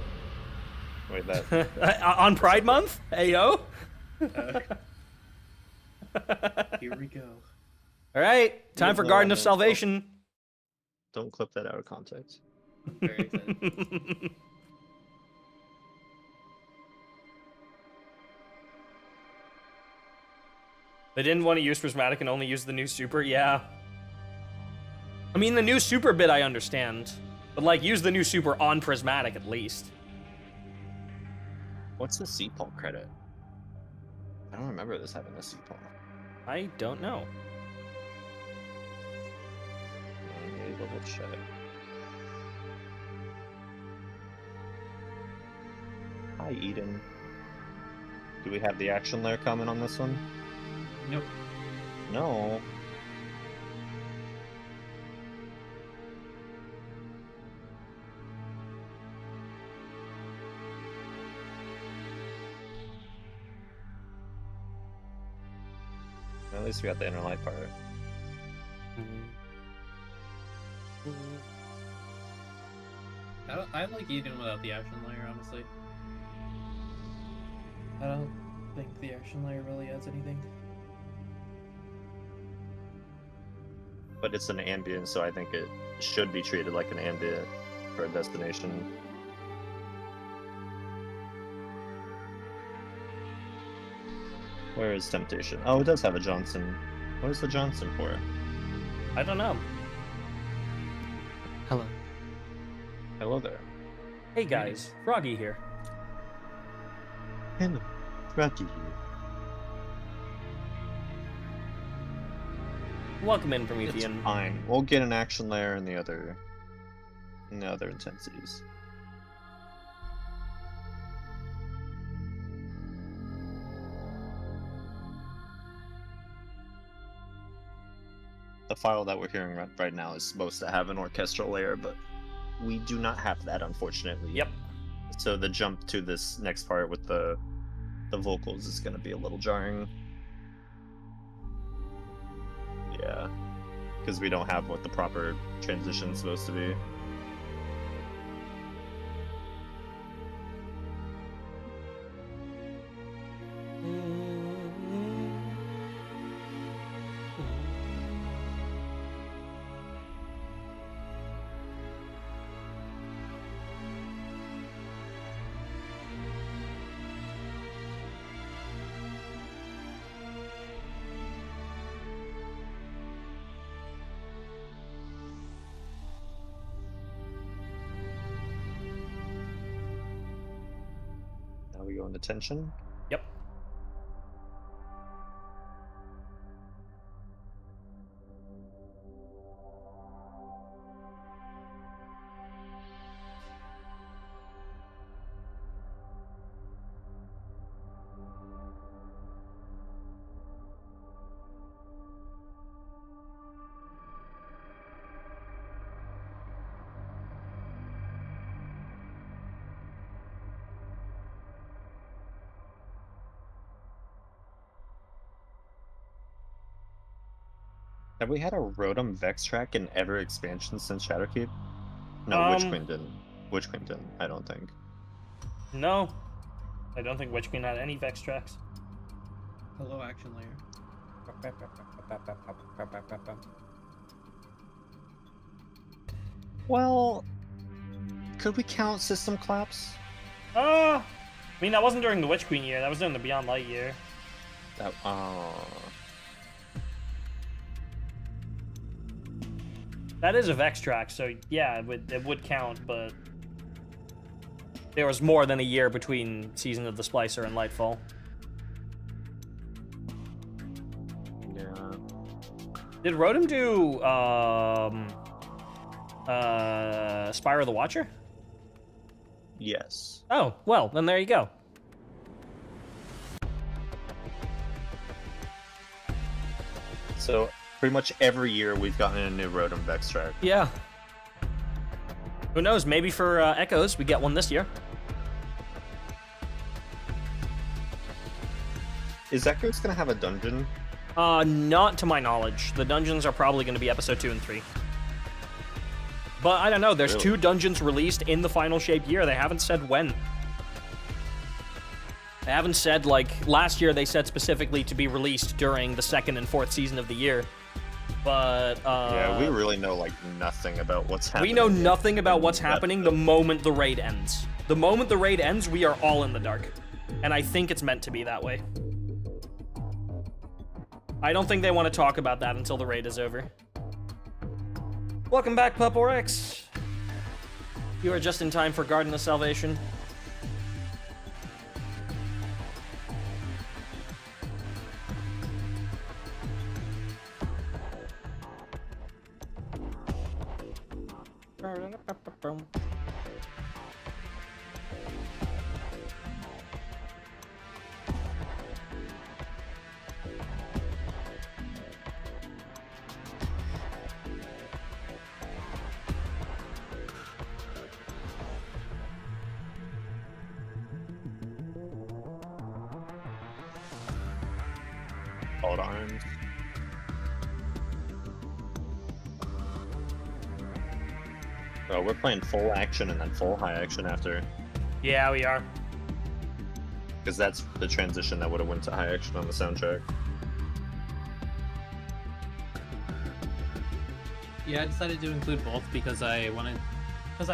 Wait, that. On Pride Month? Ayo. Here we go. All right, time for Garden of Salvation. Don't clip that out of context. Very excited. They didn't want to use Prismatic and only use the new super? Yeah. I mean, the new super bit I understand. But, like, use the new super on Prismatic at least. What's the CPOL credit? I don't remember this having a CPOL. I don't know. Let me double check. Hi, Eden. Do we have the action layer coming on this one? Nope. No. At least we got the inner light part. I like Eden without the action layer, honestly. I don't think the action layer really adds anything. But it's an ambient, so I think it should be treated like an ambient for a destination. Where is Temptation? Oh, it does have a Johnson. What is the Johnson for? I don't know. Hello. Hello there. Hey guys, Froggy here. Hello. Rocky here. Welcome in, It's Promethean. fine. We'll get an action layer in the other intensities. The file that we're hearing right now is supposed to have an orchestral layer, but we do not have that, unfortunately. Yep. So the jump to this next part with the vocals is going to be a little jarring. Yeah, because we don't have what the proper transition is supposed to be. Now we go into tension. Yep. Have we had a Rotom Vex track in Ever expansion since Shadowkeep? No, Witch Queen didn't. Witch Queen didn't, I don't think. No. I don't think Witch Queen had any Vex tracks. Hello, action layer. Well, could we count System Claps? I mean, that wasn't during the Witch Queen year. That was during the Beyond Light year. That, That is a Vex track, so yeah, it would count, but there was more than a year between Season of the Splicer and Lightfall. yeah. Did Rotom do Spyro the Watcher? Yes. Oh, well, then there you go. So, pretty much every year we've gotten a new Rotom Vex track. Yeah. Who knows? Maybe for Echoes, we get one this year. Is Echoes gonna have a dungeon? Not to my knowledge. The dungeons are probably going to be episode 2 and 3. But I don't know. There's Really? 2 dungeons released in the final shape year. They haven't said when. They haven't said, like, last year they said specifically to be released during the 2nd and 4th season of the year. But, Yeah, we really know, like, nothing about what's happening. we know nothing about what's That- happening the moment the raid ends. The moment the raid ends, we are all in the dark. And I think it's meant to be that way. I don't think they want to talk about that until the raid is over. Welcome back, Puporex. You are just in time for Garden of Salvation. Hold on. Oh, we're playing full action and then full high action after. Yeah, we are. Because that's the transition that would have went to high action on the soundtrack. Yeah, I decided to include both because I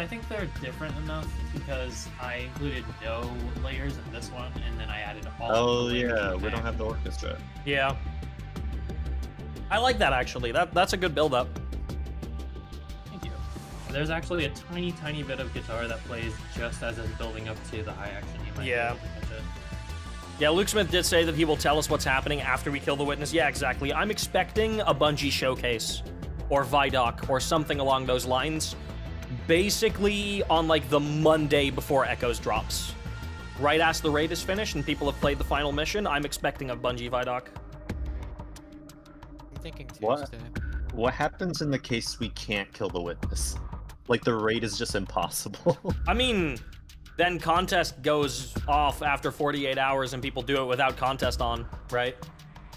think they're different enough because I included no layers in this one and then I added all Oh the layers yeah, in we don't back. have the orchestra. Yeah. I like that, actually. That's a good build-up. Thank you. There's actually a tiny bit of guitar that plays just as it's building up to the high action. You might be able to catch it. Yeah, Luke Smith did say that he will tell us what's happening after we kill the witness. Yeah, exactly. I'm expecting a Bungie showcase or Vidoc or something along those lines. Basically on like the Monday before Echoes drops. Right as the raid is finished and people have played the final mission, I'm expecting a Bungie Vidoc. I'm thinking Tuesday. What happens in the case we can't kill the witness? Like the raid is just impossible. I mean, then contest goes off after 48 hours and people do it without contest on, right?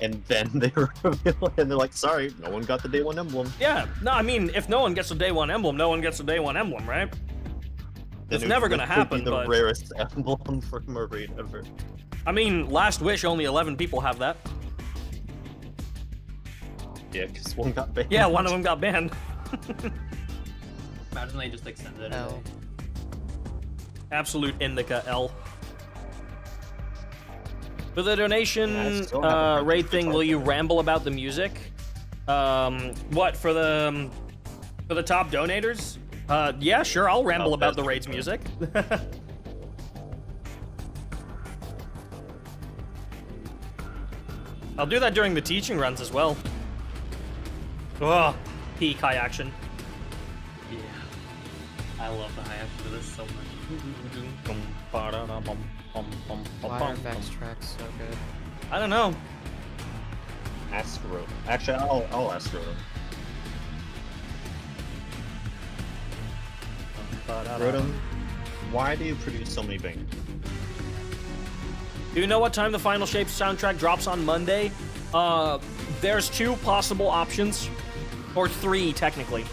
And then they reveal and they're like, sorry, no one got the day one emblem. Yeah, no, I mean, if no one gets a day one emblem, no one gets a day one emblem, right? It's never gonna happen, the but... rarest emblem from a raid ever. I mean, Last Wish, only 11 people have that. Yeah, because one got banned. Yeah, one of them got banned. Imagine they just extended it. L. Absolute indica L. For the donation Yeah, I still haven't heard raid the thing, guitar will you player. ramble about the music? What, for the top donators? Yeah, sure, I'll ramble Oh, about the that's raid's good. music. I'll do that during the teaching runs as well. Oh, peak high action. Yeah. I love the high action of this so much. Why are Vex tracks so good? I don't know. Ask Rhoda. Actually, I'll ask Rhoda. Rhoda, why do you produce so many bangers? Do you know what time the Final Shapes soundtrack drops on Monday? There's two possible options, or three technically.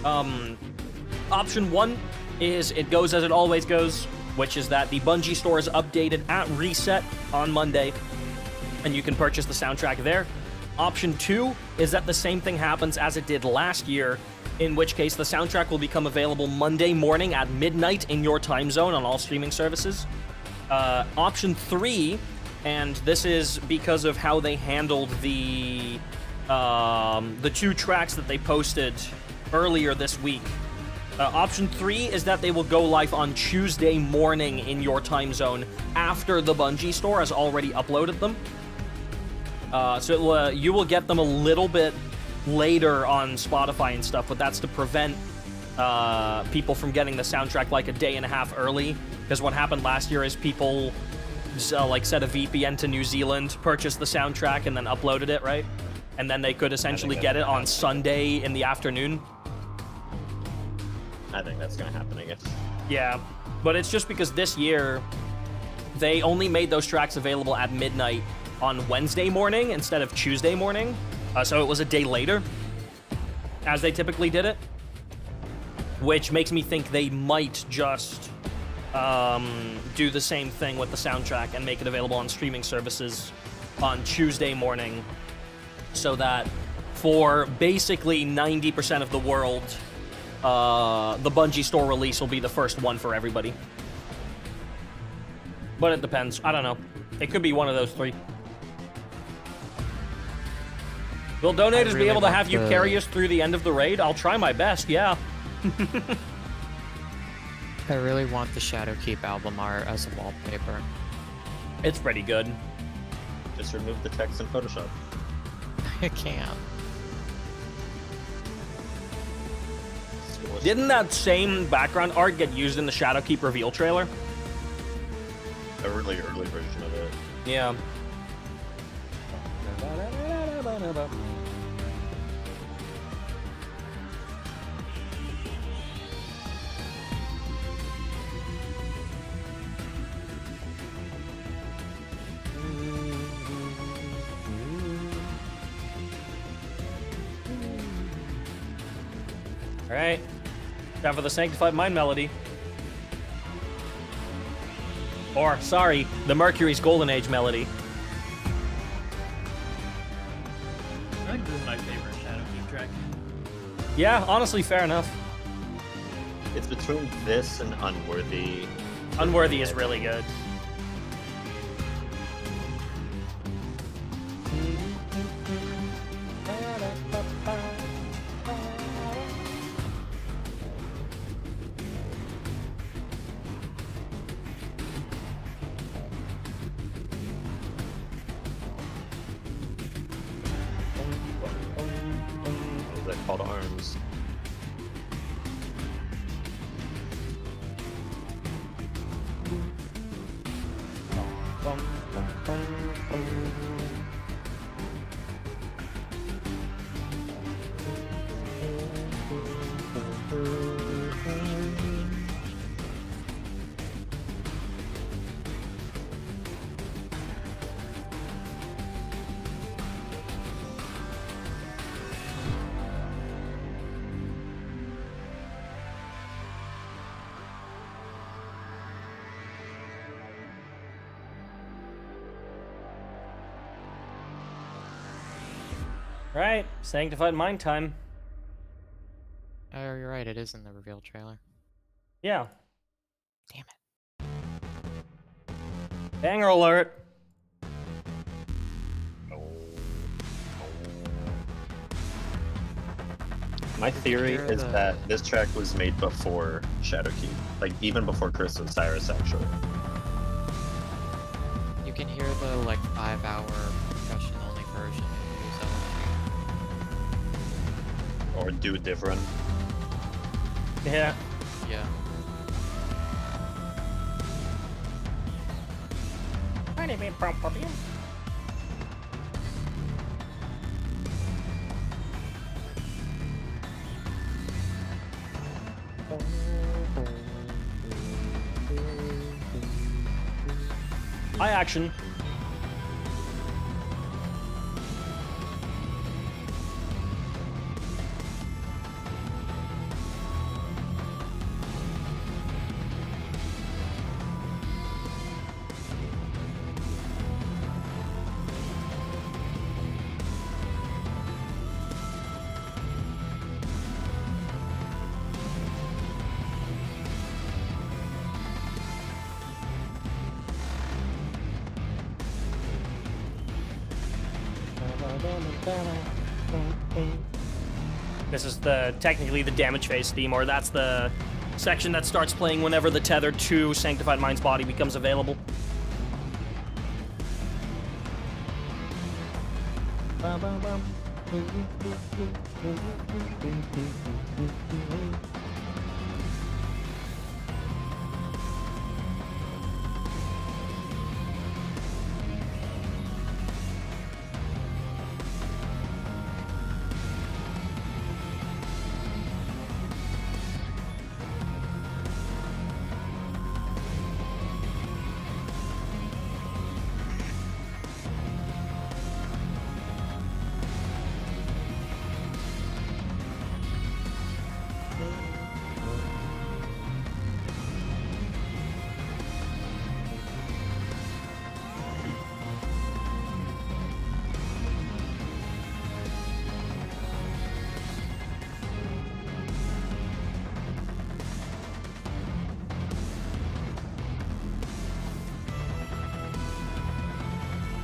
Option one is it goes as it always goes, which is that the Bungie store is updated at reset on Monday, and you can purchase the soundtrack there. Option two is that the same thing happens as it did last year, in which case the soundtrack will become available Monday morning at midnight in your time zone on all streaming services. Option three, and this is because of how they handled the two tracks that they posted earlier this week. Option three is that they will go live on Tuesday morning in your time zone after the Bungie store has already uploaded them. So you will get them a little bit later on Spotify and stuff, but that's to prevent people from getting the soundtrack like a day and a half early. Because what happened last year is people like set a VPN to New Zealand, purchased the soundtrack, and then uploaded it, right? And then they could essentially get it on Sunday in the afternoon. I think that's gonna happen again. Yeah, but it's just because this year they only made those tracks available at midnight on Wednesday morning instead of Tuesday morning. So it was a day later, as they typically did it. Which makes me think they might just do the same thing with the soundtrack and make it available on streaming services on Tuesday morning, so that for basically 90% of the world, the Bungie store release will be the first one for everybody. But it depends. I don't know. It could be one of those three. Will donators be really able to want have you the- carry us through the end of the raid? I'll try my best, yeah. I really want the Shadowkeep album art as a wallpaper. It's pretty good. Just remove the text in Photoshop. I can't. Didn't that same background art get used in the Shadowkeep reveal trailer? A really early version of it. Yeah. Alright. Time for the Sanctified Mind melody. Or, sorry, the Mercury's Golden Age melody. I think this is my favorite Shadowkeep track. Yeah, honestly, fair enough. It's between this and Unworthy. Unworthy is really good. call to arms. Right, Sanctified Mind time. Oh, you're right. It is in the reveal trailer. Yeah. Damn it. Banger alert. My theory hear is the- that this track was made before Shadowkeep, like even before Chris and Cyrus actually. You can hear the like 5-hour percussion only version of Use Elementary. Or do different. Yeah. Yeah. High action. This is technically the damage phase theme, or that's the section that starts playing whenever the tether to Sanctified Mind's body becomes available.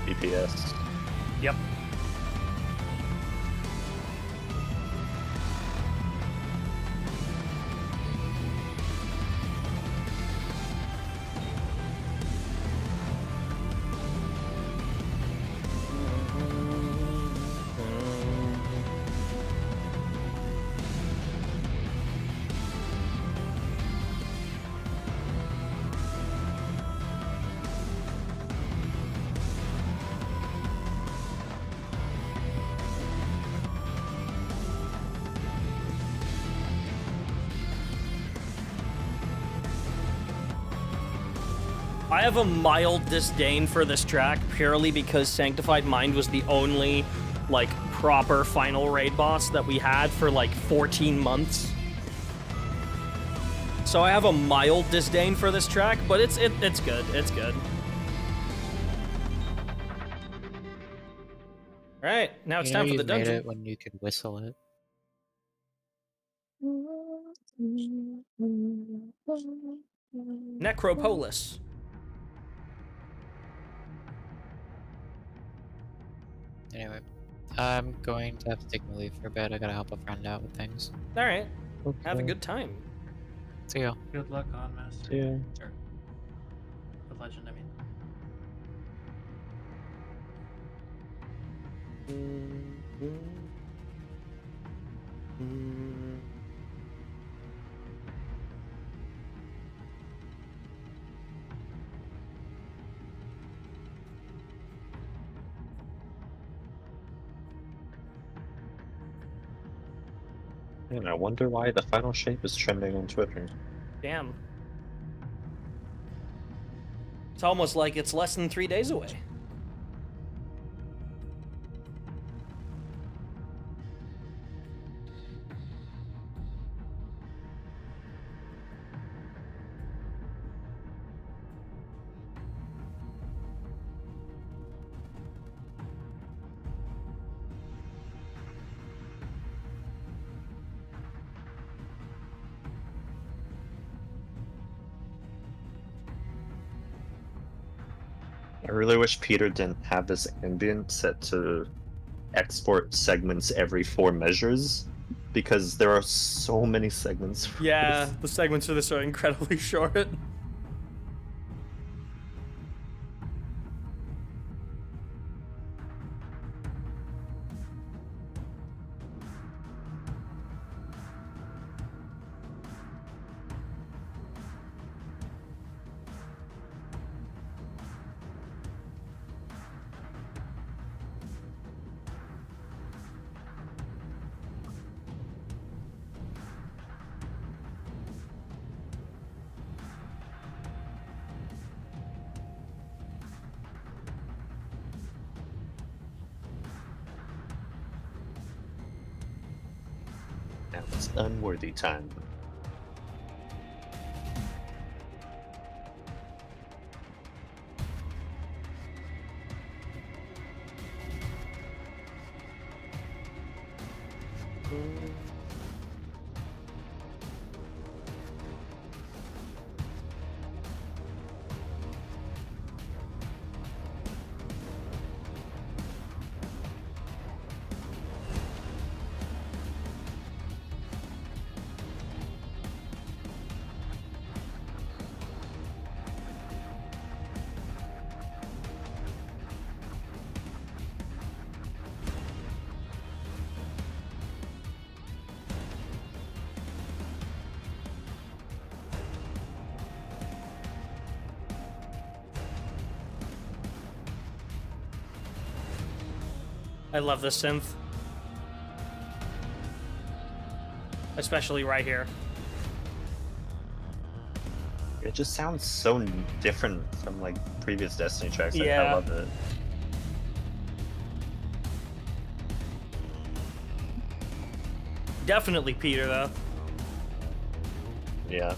BPS. Yep. I have a mild disdain for this track purely because Sanctified Mind was the only, like, proper final raid boss that we had for, like, 14 months. So I have a mild disdain for this track, but it's good. It's good. Alright, now it's time for the You've made dungeon. it when you could whistle it. Necropolis. Anyway, I'm going to have to take my leave for a bit. I gotta help a friend out with things. Alright, have a good time. See ya. Good luck on Master. Yeah. Sure. The Legend, I mean. Mm. And I wonder why the final shape is trending on Twitter. Damn. It's almost like it's less than 3 days away. I really wish Peter didn't have this ambient set to export segments every 4 measures, because there are so many segments. For Yeah, this. the segments for this are incredibly short. Now it's unworthy time. I love this synth. Especially right here. It just sounds so different from like previous Destiny tracks. I Yeah. love it. Definitely Peter, though. Yeah.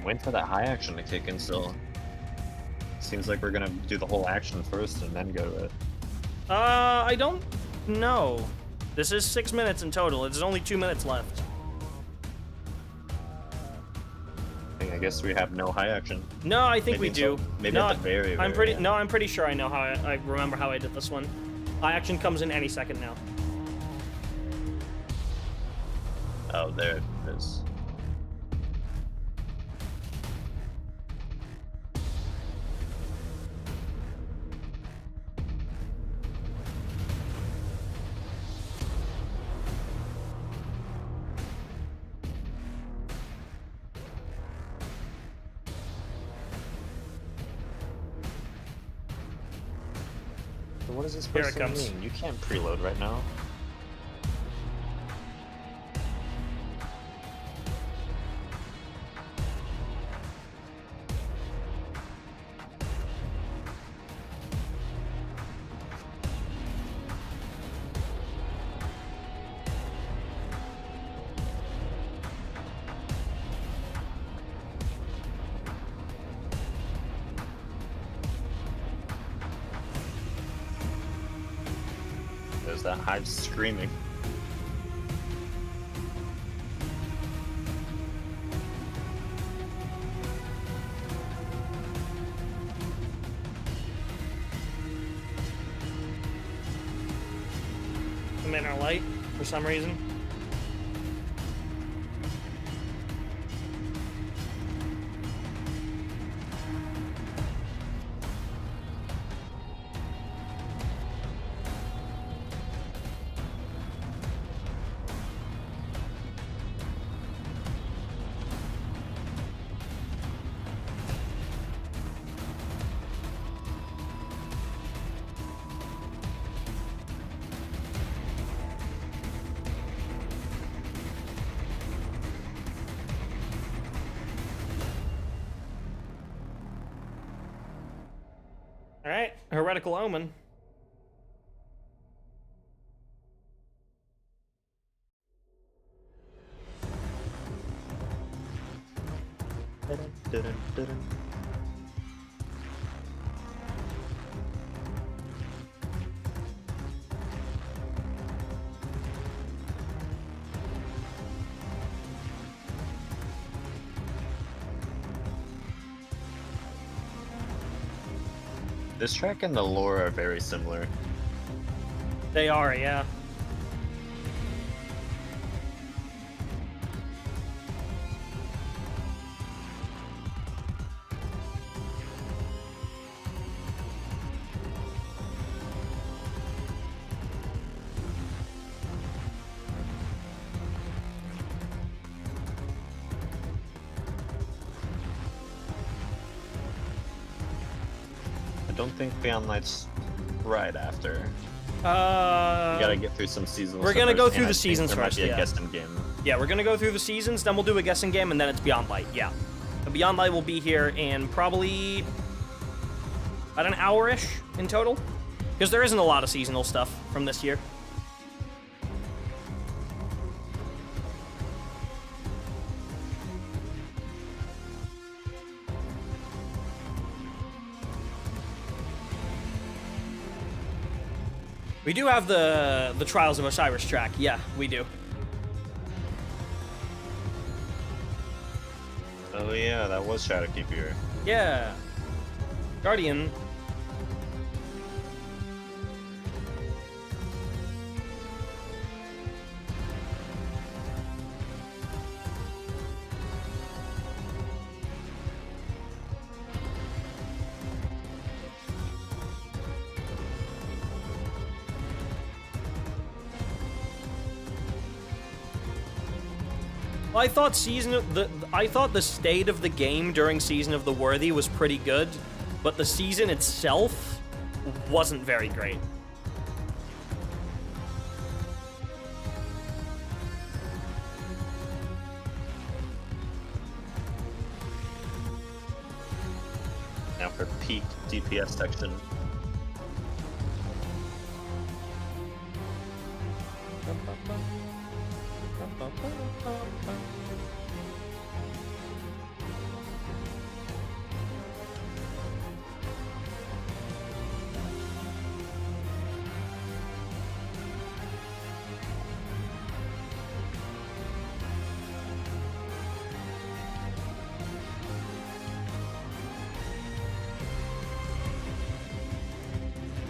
Wait for that high action to kick in still. Seems like we're gonna do the whole action first and then go to it. I don't know. This is 6 minutes in total. There's only 2 minutes left. I guess we have no high action. No, I think we Maybe do. until- maybe no, at the very, I'm very pretty. end. No, I'm pretty sure I know how. I remember how I did this one. High action comes in any second now. Oh, there it is. So what is this Here it supposed to comes. mean? You can't preload right now. There's that hive screaming. I'm in our light for some reason. Heretical Omen. This track and the lore are very similar. They are, yeah. I don't think Beyond Light's right after. We Uh, gotta get through some seasons. we're gonna go through the seasons there first, might be yeah. a guessing game. yeah, we're gonna go through the seasons, then we'll do a guessing game, and then it's Beyond Light, yeah. The Beyond Light will be here in probably about an hour-ish in total, because there isn't a lot of seasonal stuff from this year. We do have the Trials of Osiris track. Yeah, we do. Oh yeah, that was Shadowkeep here. Yeah. Guardian. I thought I thought the state of the game during Season of the Worthy was pretty good, but the season itself wasn't very great. Now for peak DPS section.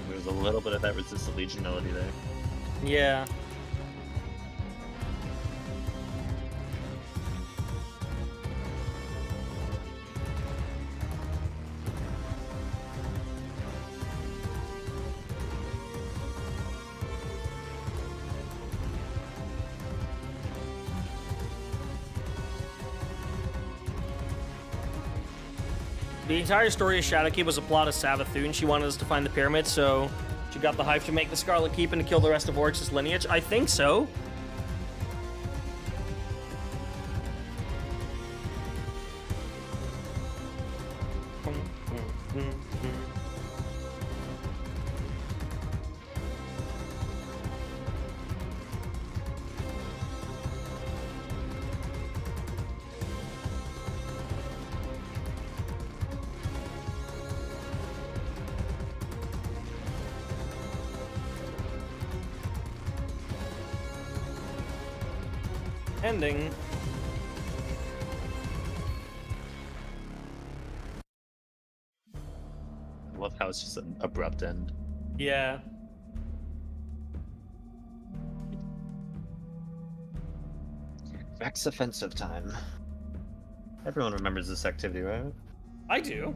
There's a little bit of that resistant legionality there. Yeah. The entire story of Shadowkeep was a plot of Savathun. She wanted us to find the pyramid, so she got the Hive to make the Scarlet Keep and to kill the rest of Oryx's lineage. I think so. Ending. I love how it's just an abrupt end. Yeah. Vex offensive time. Everyone remembers this activity, right? I do.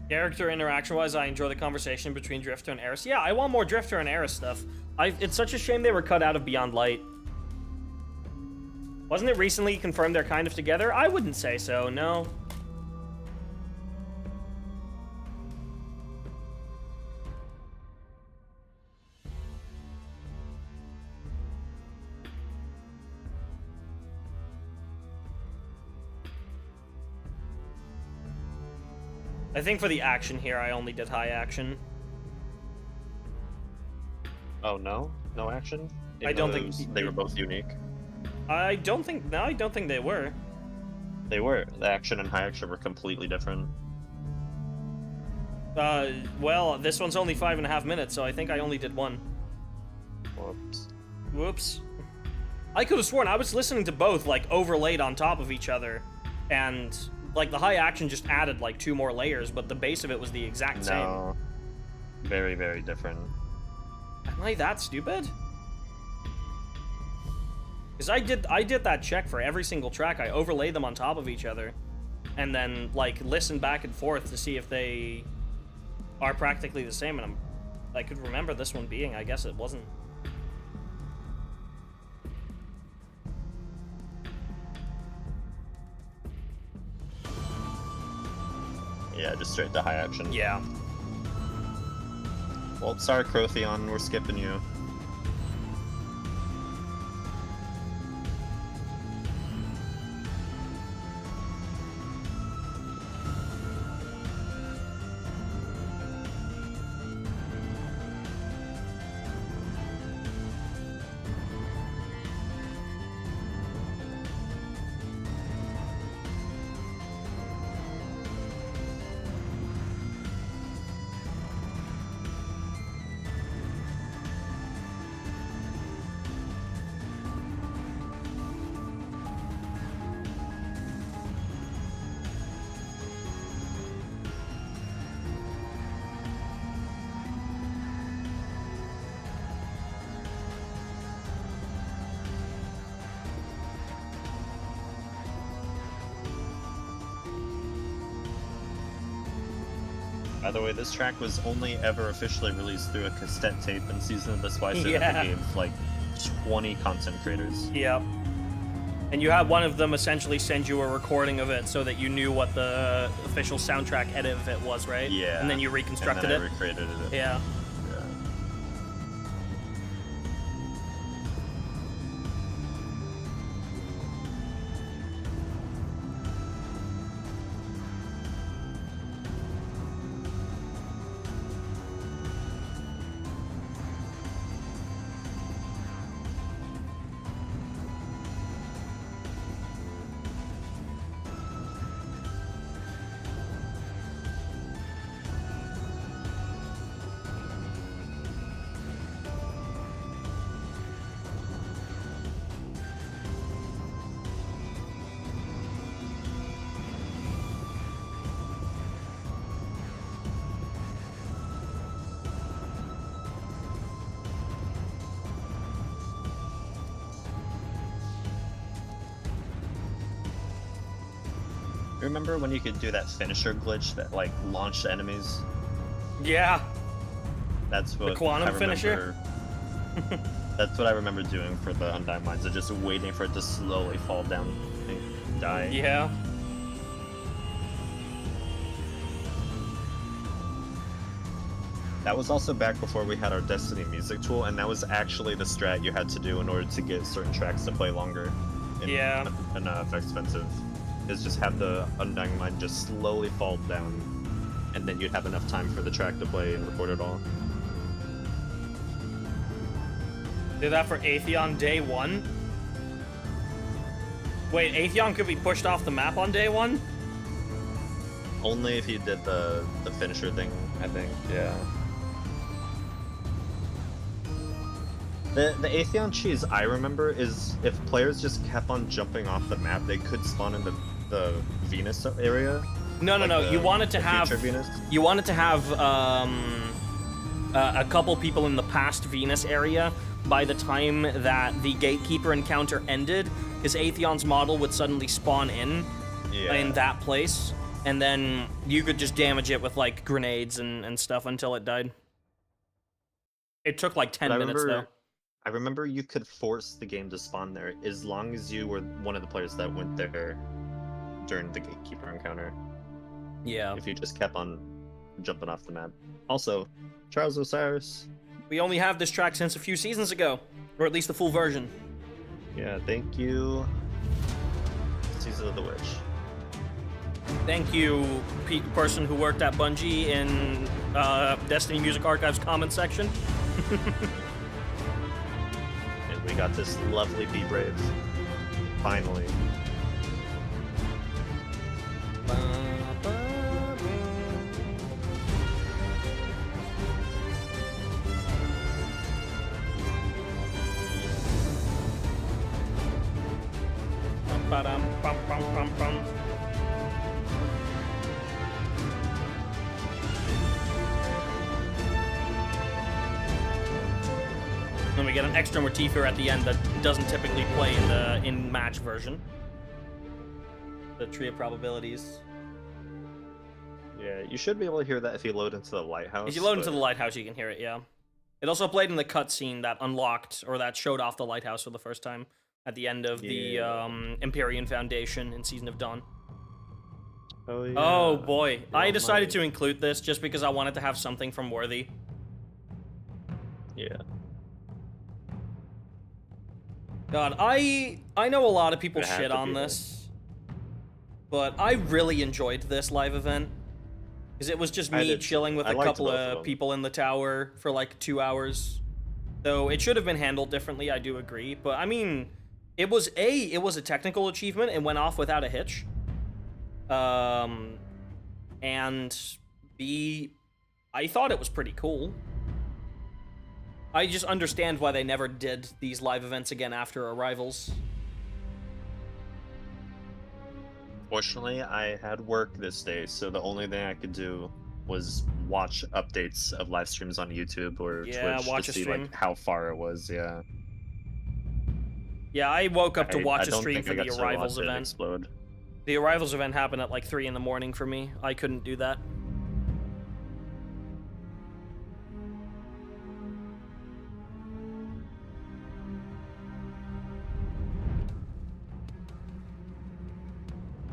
Character interaction-wise, I enjoy the conversation between Drifter and Eris. Yeah, I want more Drifter and Eris stuff. It's such a shame they were cut out of Beyond Light. Wasn't it recently confirmed they're kind of together? I wouldn't say so, no. I think for the action here, I only did high action. Oh no, no action. I don't think they were both unique. I don't think they were. They were. The action and high action were completely different. Well, this one's only 5.5 minutes, so I think I only did one. Whoops. Whoops. I could have sworn I was listening to both, like, overlaid on top of each other, and, like, the high action just added, like, 2 more layers, but the base of it was the exact same. No. Very, very different. Am I that stupid? Because I did that check for every single track. I overlaid them on top of each other, and then, like, listened back and forth to see if they are practically the same, and I could remember this one being, I guess it wasn't. Yeah, just straight to high action. Yeah. Well, sorry, Crotheon, we're skipping you. By the way, this track was only ever officially released through a cassette tape in Season of the Splicer that they gave like 20 content creators. Yep. And you had one of them essentially send you a recording of it so that you knew what the official soundtrack edit of it was, right? Yeah. And then you reconstructed and then it. I recreated it. Yeah. Remember when you could do that finisher glitch that like launched enemies? Yeah. That's what The quantum I remember. finisher? That's what I remember doing for the Undying Mines, of just waiting for it to slowly fall down and die. Yeah. That was also back before we had our Destiny music tool, and that was actually the strat you had to do in order to get certain tracks to play longer. Yeah. And Effects Offensive is just have the Undying Mine just slowly fall down, and then you'd have enough time for the track to play and record it all. Did that for Atheon day 1? Wait, Atheon could be pushed off the map on day 1? Only if you did the finisher thing, I think, yeah. The Atheon cheese I remember is if players just kept on jumping off the map, they could spawn in the Venus area. No, like no. You wanted to the have future Venus. You wanted to have a couple people in the past Venus area by the time that the Gatekeeper encounter ended, because Atheon's model would suddenly spawn in that place, and then you could just damage it with like grenades and stuff until it died. It took like 10 minutes though. I remember you could force the game to spawn there as long as you were one of the players that went there during the Gatekeeper encounter. Yeah. If you just kept on jumping off the map. Also, Charles Osiris. We only have this track since a few seasons ago, or at least the full version. Yeah, thank you. Season of the Witch. Thank you, person who worked at Bungie in Destiny Music Archive's comment section. And we got this lovely Be Brave. Finally. Then we get an extra motif here at the end that doesn't typically play in the in-match version. The Tree of Probabilities. Yeah, you should be able to hear that if you load into the lighthouse. If you load into the lighthouse, you can hear it, yeah. It also played in the cutscene that unlocked, or that showed off the lighthouse for the first time at the end of the Empyrean Foundation in Season of Dawn. Oh, yeah. Oh boy, I decided might. to include this just because I wanted to have something from Worthy. Yeah. God, I know a lot of people It had shit to on be this, but I really enjoyed this live event. Because it was just I me did chilling with I a liked couple both of of them. people in the tower for like 2 hours. So it should have been handled differently, I do agree. But I mean, it was a technical achievement and went off without a hitch. And B, I thought it was pretty cool. I just understand why they never did these live events again after Arrivals. Fortunately, I had work this day, so the only thing I could do was watch updates of live streams on YouTube or Yeah, Twitch watch to a see stream. like how far it was. Yeah. Yeah, I woke up to watch I a don't stream think for I the got to Arrivals watch it event. explode. The Arrivals event happened at like 3 in the morning for me. I couldn't do that.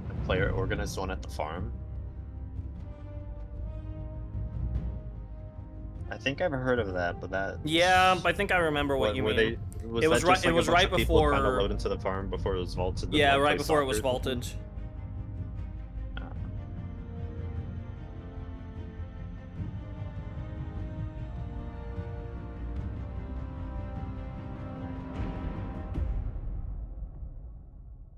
The player organized one at the farm. I think I've heard of that, but that. Yeah, I think I remember what you were mean. Was It was that right- just, it like, a was bunch right of people trying to before- load into the farm before it was vaulted. to, Yeah, like, right play before it was soccer or something? vaulted.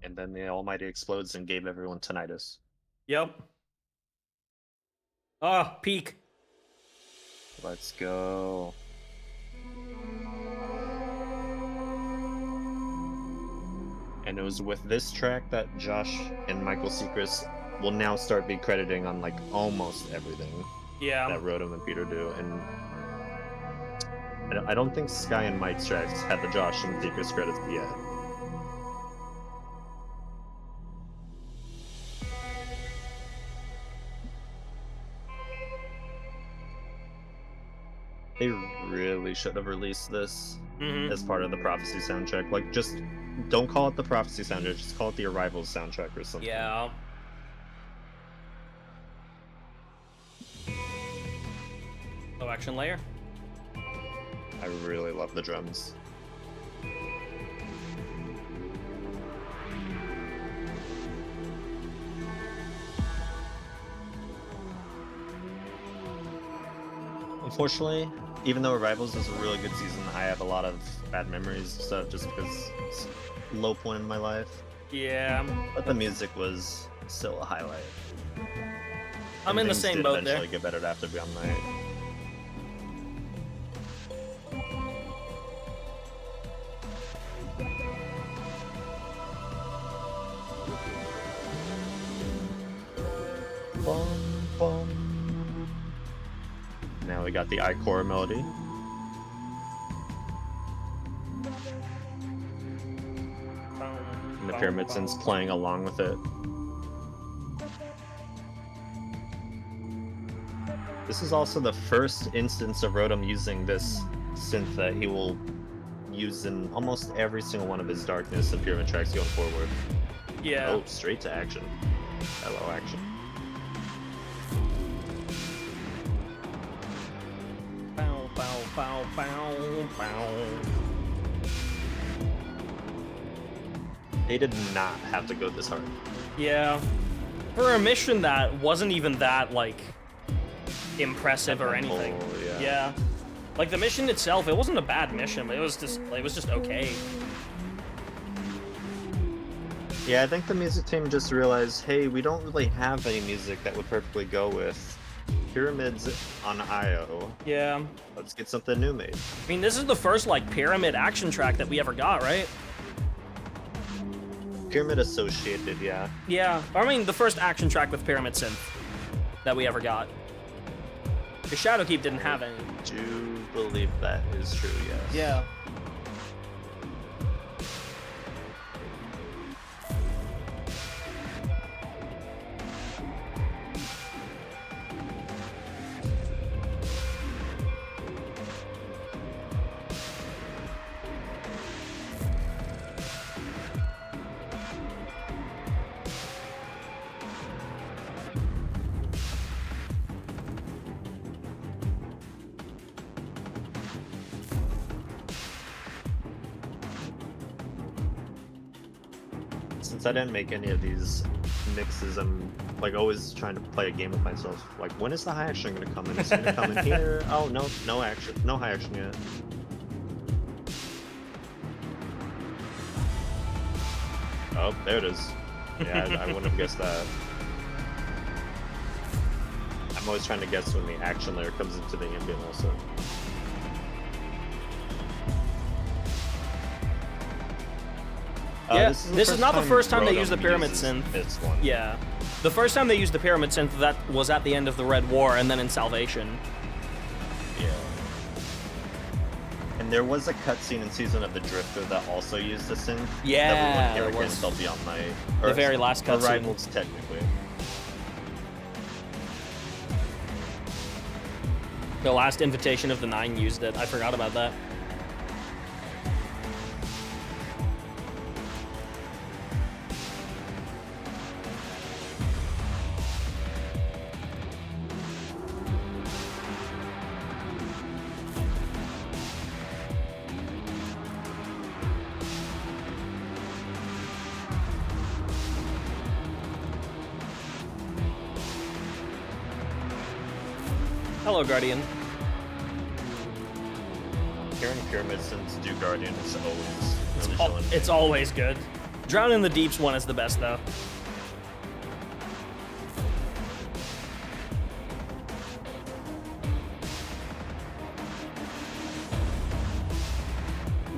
And then the Almighty explodes and gave everyone tinnitus. Yep. Ah, peak. Let's go. And it was with this track that Josh and Michael Secrets will now start be crediting on like almost everything Yeah. that Rotom and Peter do. And I don't think Sky and Mike's tracks had the Josh and Secrets credits yet. They really should have released this Mm-hmm. as part of the Prophecy soundtrack. Like, just don't call it the Prophecy soundtrack, just call it the Arrivals soundtrack or something. Yeah. Low action layer. I really love the drums. Unfortunately, even though Arrivals is a really good season, I have a lot of bad memories of stuff just because it's a low point in my life. Yeah. But the music was still a highlight. I'm And in the things same did boat there. eventually get better after Beyond Night. Bum, bum. Now we got the I-Core melody. And the Pyramid Synth's playing along with it. This is also the first instance of Rotom using this synth that he will use in almost every single one of his Darkness and Pyramid tracks going forward. Yeah. Oh, straight to action. Hello, action. Bow, bow, bow, bow, bow. They did not have to go this hard. Yeah. For a mission that wasn't even that, like, impressive or Eventful, anything. yeah. Like, the mission itself, it wasn't a bad mission, but it was just okay. Yeah, I think the music team just realized, hey, we don't really have any music that would perfectly go with Pyramids on IO. Yeah. Let's get something new made. I mean, this is the first, like, Pyramid action track that we ever got, right? Pyramid associated, yeah. Yeah. I mean, the first action track with Pyramid synth that we ever got. Because Shadowkeep didn't have any. I do believe that is true, yes. Yeah. Since I didn't make any of these mixes, I'm like always trying to play a game with myself. Like, when is the high action gonna come in? Is it gonna come in here? Oh, no action. No high action yet. Oh, there it is. Yeah, I wouldn't have guessed that. I'm always trying to guess when the action layer comes into the ambient also. Yeah, this is not the first time they used the Rotom Pyramid uses synth. This one. Yeah. The first time they used the Pyramid synth, that was at the end of the Red War and then in Salvation. Yeah. And there was a cutscene in Season of the Drifter that also used the synth. Yeah, that we won't hear there again was. until Beyond Night. The very last cutscene. Rivals, technically. The last Invitation of the Nine used it. I forgot about that. Hello, Guardian. Hearing Pyramid synths do Guardian is always really chilling. It's always good. Drown in the Deeps one is the best, though.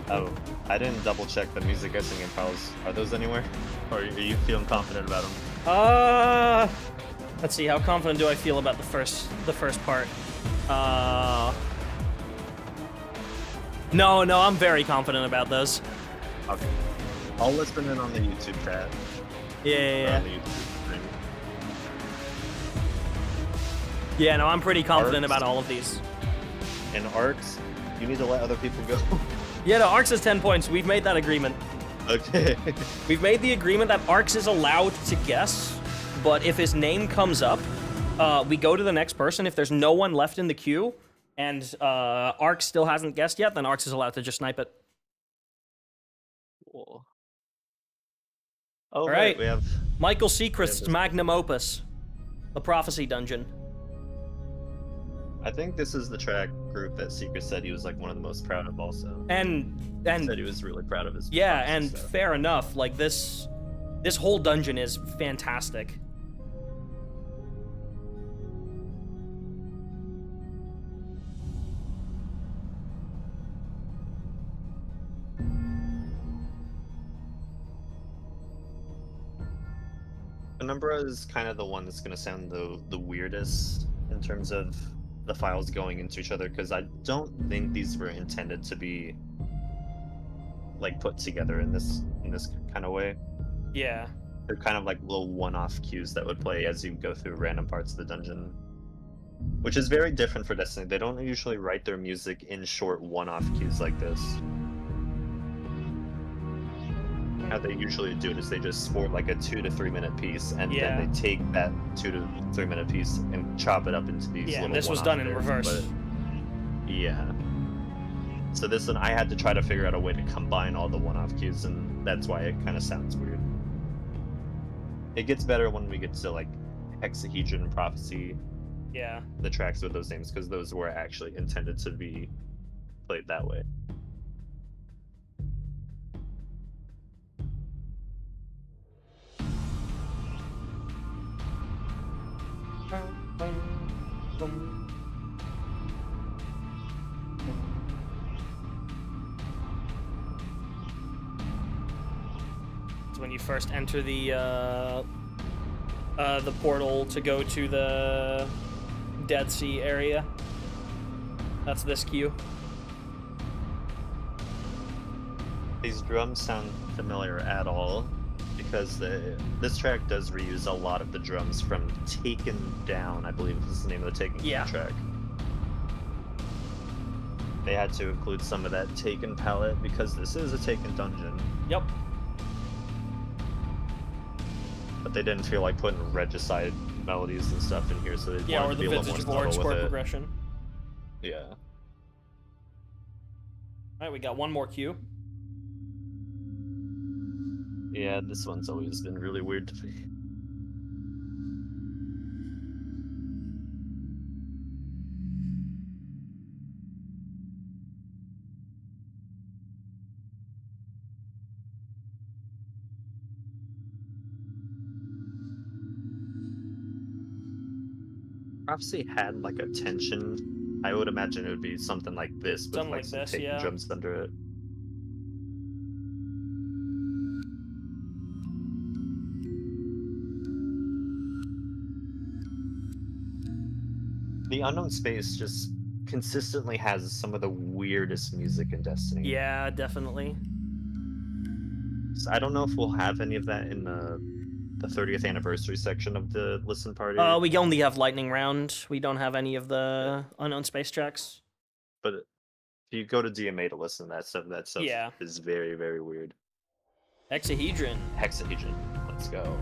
Oh, I didn't double check the music guessing in files. Are those anywhere? Or are you feeling confident about them? Let's see, how confident do I feel about the first part? No, I'm very confident about those. Okay. I'll listen in on the YouTube chat. Yeah. On the YouTube stream. Yeah, no, I'm pretty confident Arcs. about all of these. In Arcs, you need to let other people go. Yeah, no, Arcs is 10 points. We've made that agreement. Okay. We've made the agreement that Arcs is allowed to guess, but if his name comes up, we go to the next person. If there's no one left in the queue, and Arcs still hasn't guessed yet, then Arcs is allowed to just snipe it. Cool. All Oh, right. We have Michael Seacrest's this- magnum opus, The Prophecy Dungeon. I think this is the track group that Seeker said he was like one of the most proud of also. And He said he was really proud of his yeah, prophecy and stuff. fair enough. Like this whole dungeon is fantastic. Penumbra is kind of the one that's going to sound the weirdest in terms of the files going into each other, because I don't think these were intended to be like put together in this kind of way. Yeah. They're kind of like little one-off cues that would play as you go through random parts of the dungeon, which is very different for Destiny. They don't usually write their music in short one-off cues like this. How they usually do it is they just score like a 2 to 3 minute piece, and Yeah. then they take that 2 to 3 minute piece and chop it up into these Yeah, little this was one-off done in bits, reverse. but- yeah. So this one, I had to try to figure out a way to combine all the one-off cues, and that's why it kind of sounds weird. It gets better when we get to like Hexahedron and Prophecy, Yeah. the tracks with those names, because those were actually intended to be played that way. So when you first enter the portal to go to the Dead Sea area, that's this cue. These drums sound familiar at all, because this track does reuse a lot of the drums from Taken Down, I believe is the name of the Taken Down track. They had to include some of that Taken palette because this is a Taken dungeon. Yep. But they didn't feel like putting regicide melodies and stuff in here, so they Yeah, wanted or to be the a little Vintage more Vortex subtle chord with it. progression. Yeah. Alright, we got one more cue. Yeah, this one's always been really weird to me. Prophecy had like a tension. I would imagine it would be something like this, with Something like like some this, Taken yeah. drums under it. The Unknown Space just consistently has some of the weirdest music in Destiny. Yeah, definitely. So I don't know if we'll have any of that in the 30th anniversary section of the Listen Party. We only have Lightning Round. We don't have any of the Unknown Space tracks. But if you go to DMA to listen to that stuff Yeah. is very, very weird. Hexahedron. Hexahedron. Let's go.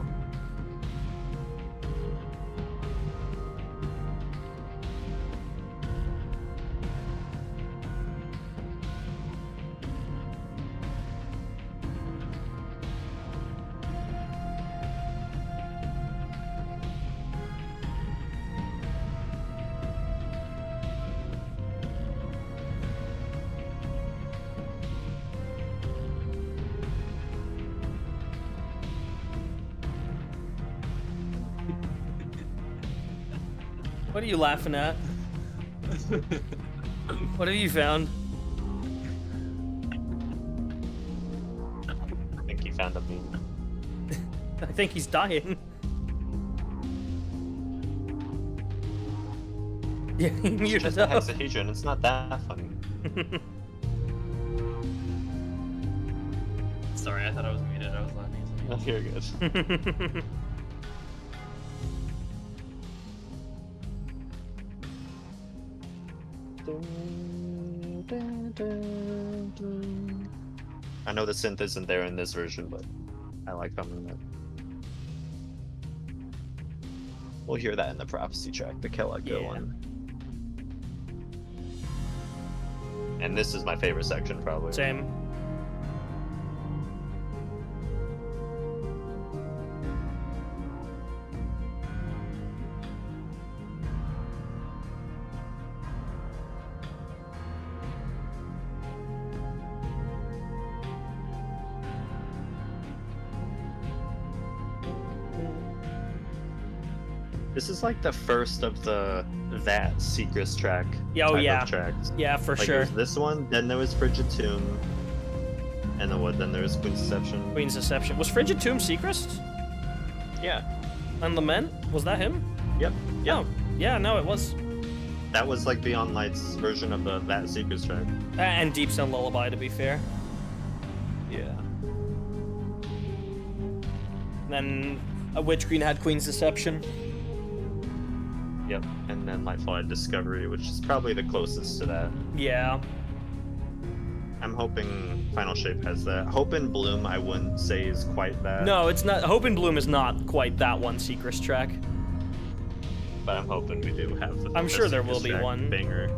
What are you laughing at? What have you found? I think he found a meme. I think he's dying. Yeah, he It's muted just a up. hexahedron, it's not that funny. Sorry, I thought I was muted. I was laughing. No, you're good. I know the synth isn't there in this version, but I like humming that. We'll hear that in the Prophecy track, the Kelego one. And this is my favorite section, probably. Same. This is like the first of that Secrets track. Yeah, oh type yeah. Of tracks. Yeah, for Like, sure. There's this one, then there was Frigid Tomb, and then what? Then there was Queen's Deception. Queen's Deception. Was Frigid Tomb Seacrest? Yeah. And Lament? Was that him? Yep. Yeah. Yeah, no, it was. That was like Beyond Light's version of that Secrets track. And Deep Sun Lullaby, to be fair. Yeah. And then Witch Queen had Queen's Deception. Yep. And then Lightfall had Discovery, which is probably the closest to that. Yeah. I'm hoping Final Shape has that. Hope and Bloom, I wouldn't say is quite that. No, it's not. Hope and Bloom is not quite that one Secrets track. But I'm hoping we do have the I'm sure there will be track one. banger.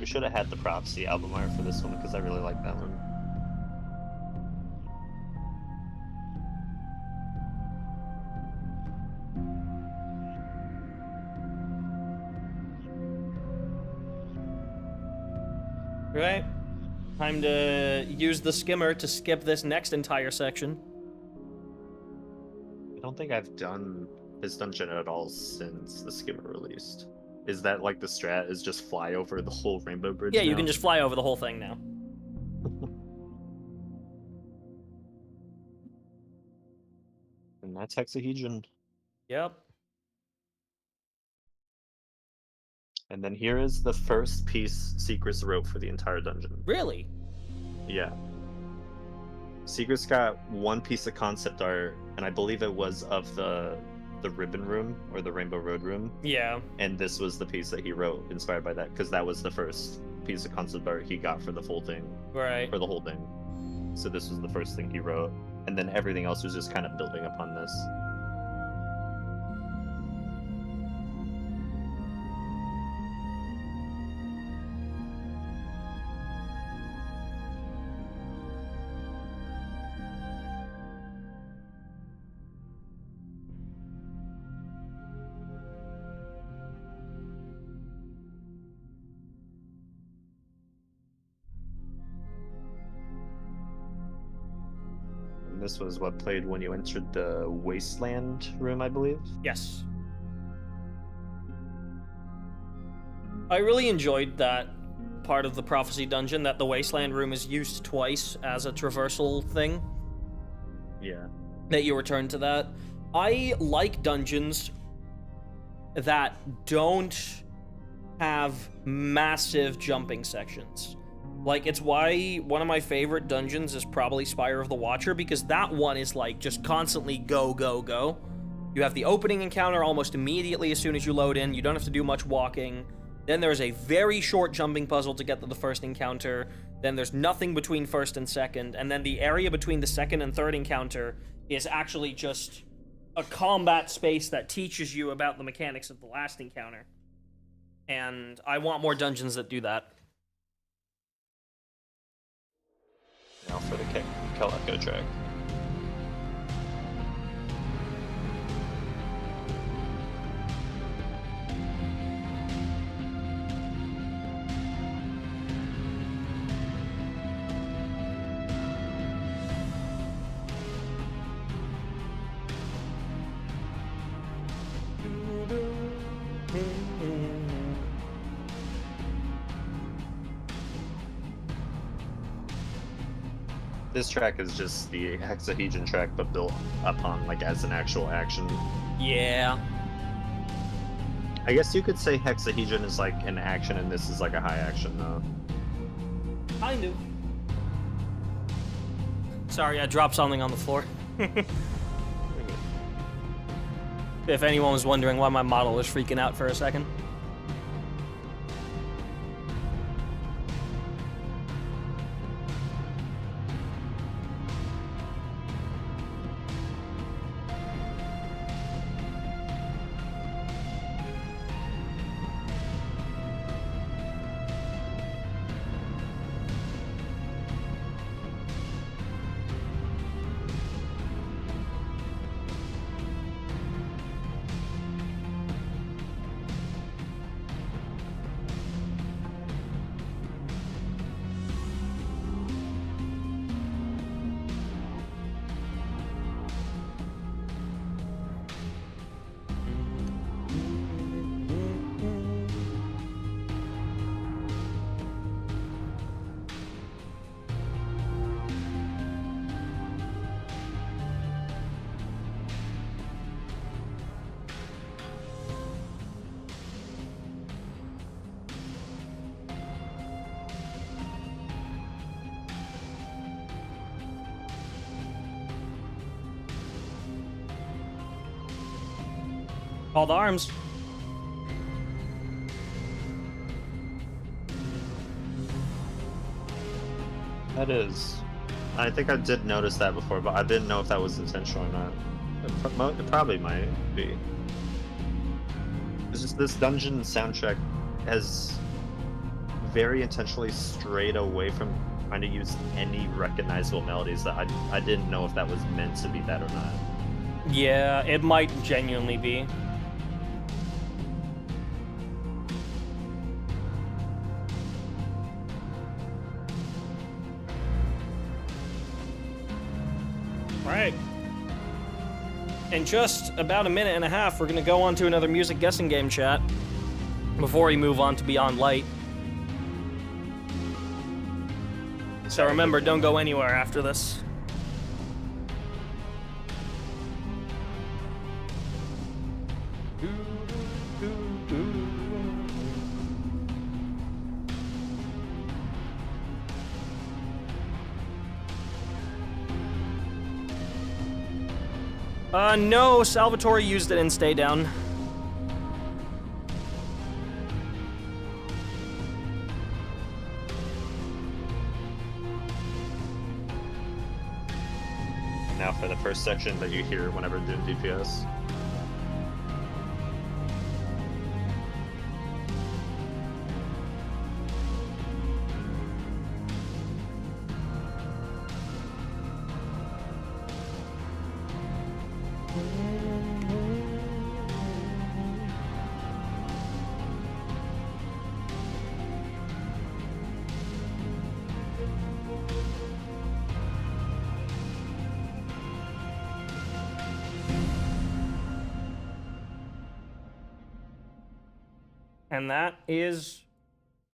We should have had the Prophecy album art for this one because I really like that one. Right. Time to use the skimmer to skip this next entire section. I don't think I've done this dungeon at all since the skimmer released. Is that like the strat is just fly over the whole Rainbow Bridge Yeah, you now? can just fly over the whole thing now. And that's Hexahedron. Yep. And then here is the first piece Secrets wrote for the entire dungeon. Really? Yeah. Secrets got one piece of concept art, and I believe it was of the Ribbon Room, or the Rainbow Road Room. Yeah. And this was the piece that he wrote, inspired by that, because that was the first piece of concept art he got for the full thing. Right. For the whole thing. So this was the first thing he wrote, and then everything else was just kind of building upon this. This was what played when you entered the Wasteland room, I believe. Yes. I really enjoyed that part of the Prophecy dungeon, that the Wasteland room is used twice as a traversal thing. Yeah. That you return to that. I like dungeons that don't have massive jumping sections. Like, it's why one of my favorite dungeons is probably Spire of the Watcher, because that one is, like, just constantly go, go, go. You have the opening encounter almost immediately as soon as you load in. You don't have to do much walking. Then there's a very short jumping puzzle to get to the first encounter. Then there's nothing between first and second. And then the area between the second and third encounter is actually just a combat space that teaches you about the mechanics of the last encounter. And I want more dungeons that do that. Now for the KittycAtlas track. This track is just the Hexahedron track, but built upon, like, as an actual action. Yeah. I guess you could say Hexahedron is like an action, and this is like a high action, though. Kind of. Sorry, I dropped something on the floor. If anyone was wondering why my model was freaking out for a second. Called arms. That is. I think I did notice that before, but I didn't know if that was intentional or not. It probably might be. It's just this dungeon soundtrack has very intentionally strayed away from trying to use any recognizable melodies that I didn't know if that was meant to be that or not. Yeah, it might genuinely be. Right. In just about a minute and a half, we're gonna go on to another music guessing game chat before we move on to Beyond Light. So remember, don't go anywhere after this. No, Salvatore used it in Stay Down. Now for the first section that you hear whenever doing DPS. And that is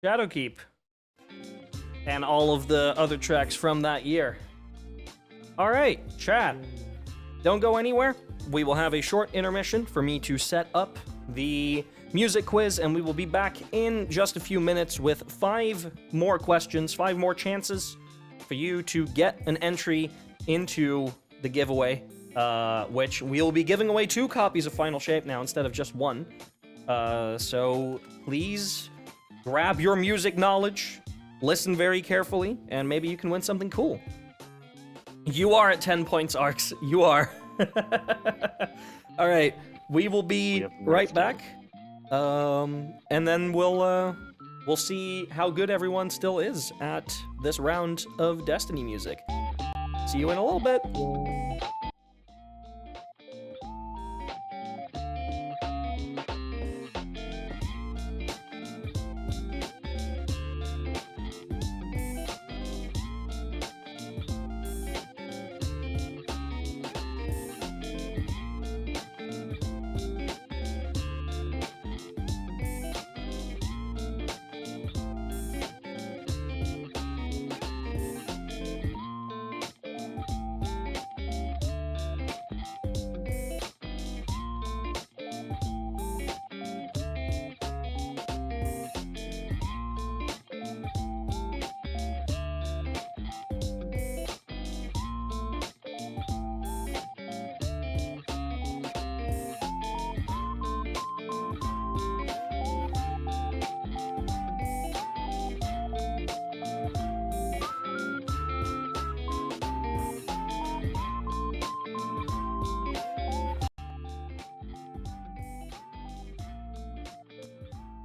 Shadowkeep. And all of the other tracks from that year. Alright, chat. Don't go anywhere. We will have a short intermission for me to set up the music quiz, and we will be back in just a few minutes with 5 more questions, 5 more chances for you to get an entry into the giveaway, which we will be giving away 2 copies of Final Shape now instead of just 1. So please grab your music knowledge, listen very carefully, and maybe you can win something cool. You are at 10 points, Arcs. You are. All right, we will be right back, and then we'll see how good everyone still is at this round of Destiny music. See you in a little bit.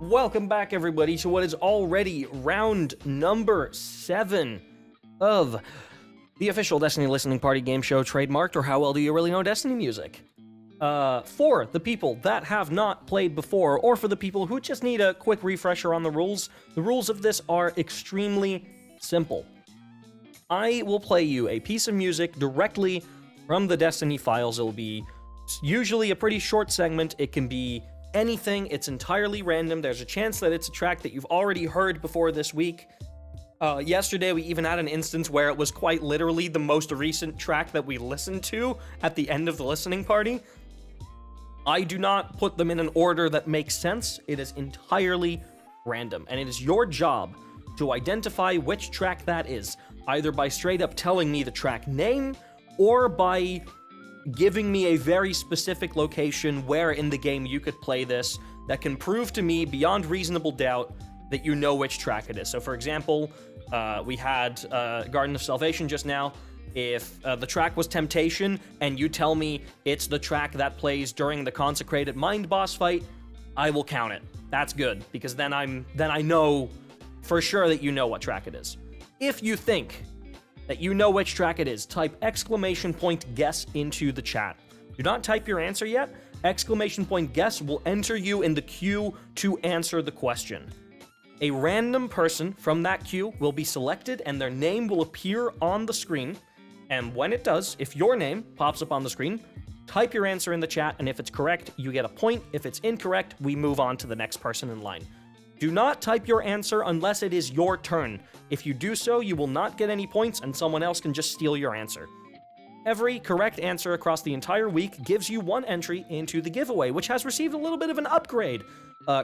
Welcome back, everybody, to what is already round number 7 of the official Destiny Listening Party game show, trademarked, or How Well Do You Really Know Destiny Music? For the people that have not played before, or for the people who just need a quick refresher on the rules of this are extremely simple. I will play you a piece of music directly from the Destiny files. It will be usually a pretty short segment. It can be anything. It's entirely random. There's a chance that it's a track that you've already heard before this week. Yesterday, we even had an instance where it was quite literally the most recent track that we listened to at the end of the listening party. I do not put them in an order that makes sense. It is entirely random, and it is your job to identify which track that is, either by straight up telling me the track name, or by giving me a very specific location where in the game you could play this that can prove to me beyond reasonable doubt that you know which track it is. So for example, we had Garden of Salvation just now. If the track was Temptation and you tell me it's the track that plays during the Consecrated Mind boss fight, I will count it. That's good, because then I know for sure that you know what track it is. If you think that you know which track it is, type exclamation point guess into the chat. Do not type your answer yet. Exclamation point guess will enter you in the queue to answer the question. A random person from that queue will be selected and their name will appear on the screen. And when it does, if your name pops up on the screen, type your answer in the chat, and if it's correct, you get a point. If it's incorrect, we move on to the next person in line. Do not type your answer unless it is your turn. If you do so, you will not get any points and someone else can just steal your answer. Every correct answer across the entire week gives you 1 entry into the giveaway, which has received a little bit of an upgrade,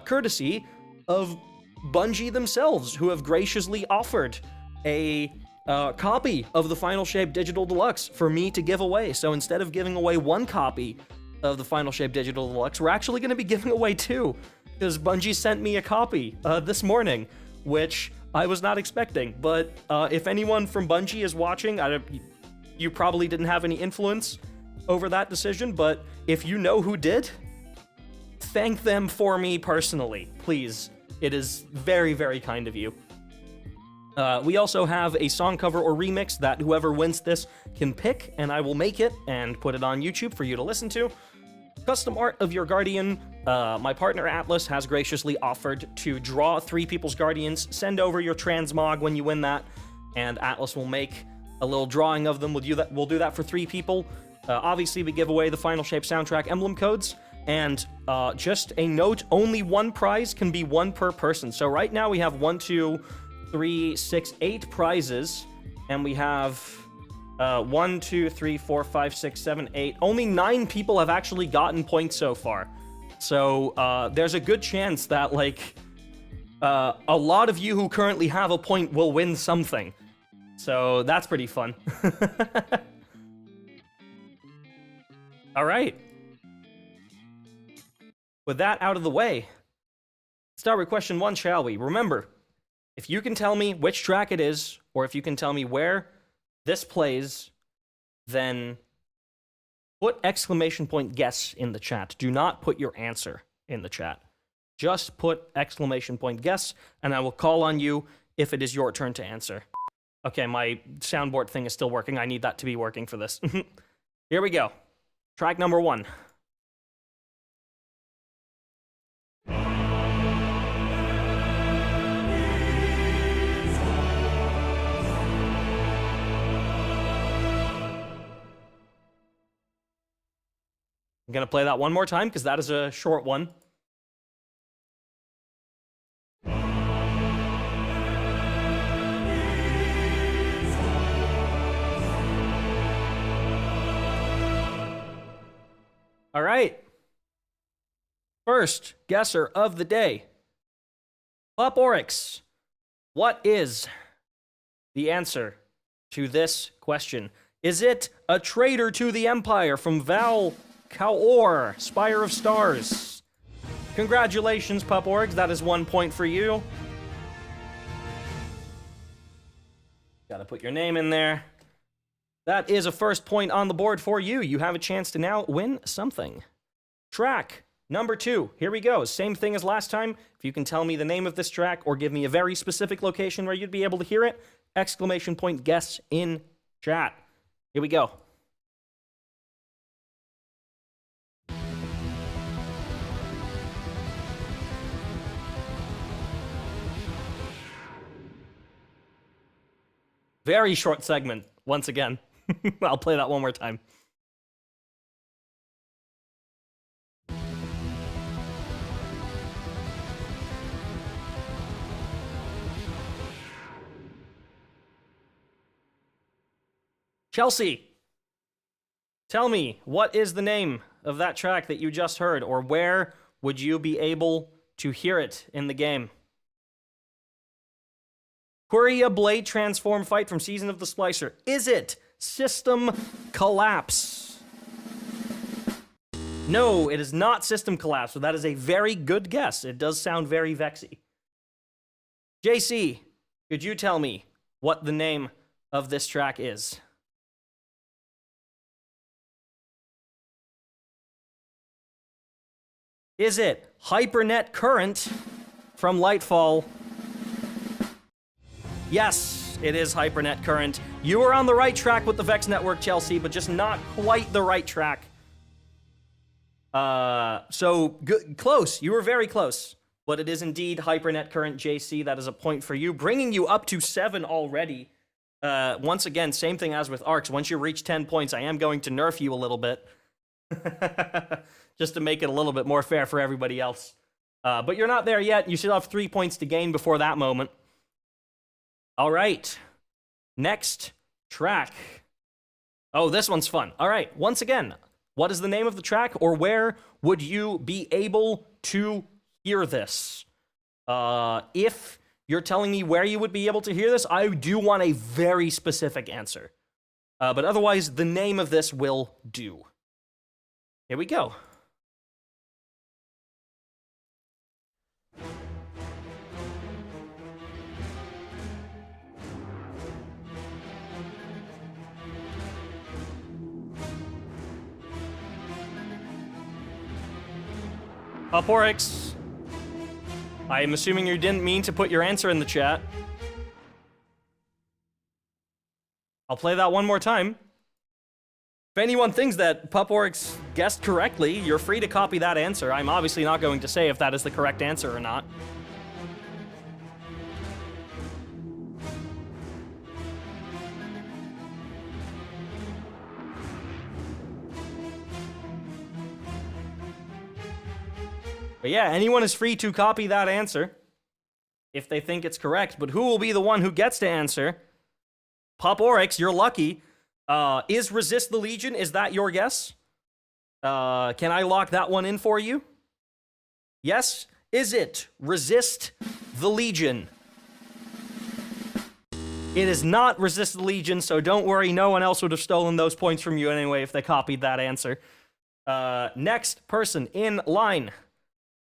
courtesy of Bungie themselves, who have graciously offered a copy of the Final Shape Digital Deluxe for me to give away. So instead of giving away 1 copy of the Final Shape Digital Deluxe, we're actually going to be giving away 2, because Bungie sent me a copy this morning, which I was not expecting. But if anyone from Bungie is watching, you probably didn't have any influence over that decision, but if you know who did, thank them for me personally, please. It is very, very kind of you. We also have a song cover or remix that whoever wins this can pick, and I will make it and put it on YouTube for you to listen to. Custom art of your Guardian. My partner Atlas has graciously offered to draw 3 people's Guardians. Send over your transmog when you win that, and Atlas will make a little drawing of them. We'll do that for 3 people. Obviously, we give away the Final Shape soundtrack emblem codes, and just a note, only 1 prize can be 1 per person. So right now we have 1, 2, 3, 6, 8 prizes, and we have 1, 2, 3, 4, 5, 6, 7, 8. Only 9 people have actually gotten points so far. So there's a good chance that, like, a lot of you who currently have a point will win something. So that's pretty fun. All right. With that out of the way, let's start with question 1, shall we? Remember, if you can tell me which track it is, or if you can tell me where this plays, then put exclamation point guess in the chat. Do not put your answer in the chat. Just put exclamation point guess, and I will call on you if it is your turn to answer. Okay, my soundboard thing is still working. I need that to be working for this. Here we go. Track number 1. I'm going to play that one more time because that is a short one. All right. First guesser of the day. Pup Oryx, what is the answer to this question? Is it a traitor to the Empire from Val Kaor, Spire of Stars? Congratulations, Pup Oryx. That is 1 point for you. Gotta put your name in there. That is a first point on the board for you. You have a chance to now win something. Track number 2. Here we go. Same thing as last time. If you can tell me the name of this track or give me a very specific location where you'd be able to hear it, exclamation point guess in chat. Here we go. Very short segment, once again. I'll play that one more time. Chelsea, tell me, what is the name of that track that you just heard, or where would you be able to hear it in the game? Queria Blade Transform Fight from Season of the Splicer. Is it System Collapse? No, it is not System Collapse, so that is a very good guess. It does sound very Vexy. JC, could you tell me what the name of this track is? Is it Hypernet Current from Lightfall? Yes, it is HyperNet Current. You were on the right track with the Vex Network, Chelsea, but just not quite the right track. So, good, close. You were very close. But it is indeed HyperNet Current, JC. That is a point for you, bringing you up to 7 already. Once again, same thing as with Arcs. Once you reach 10 points, I am going to nerf you a little bit. Just to make it a little bit more fair for everybody else. But you're not there yet. You still have 3 points to gain before that moment. All right. Next track. Oh, this one's fun. All right. Once again, what is the name of the track, or where would you be able to hear this? If you're telling me where you would be able to hear this, I do want a very specific answer. But otherwise, the name of this will do. Here we go. Oryx. I am assuming you didn't mean to put your answer in the chat. I'll play that one more time. If anyone thinks that Oryx guessed correctly, you're free to copy that answer. I'm obviously not going to say if that is the correct answer or not. But yeah, anyone is free to copy that answer if they think it's correct. But who will be the one who gets to answer? Oryx, you're lucky. Is Resist the Legion? Is that your guess? Can I lock that one in for you? Yes? Is it Resist the Legion? It is not Resist the Legion, so don't worry. No one else would have stolen those points from you anyway if they copied that answer. Next person in line.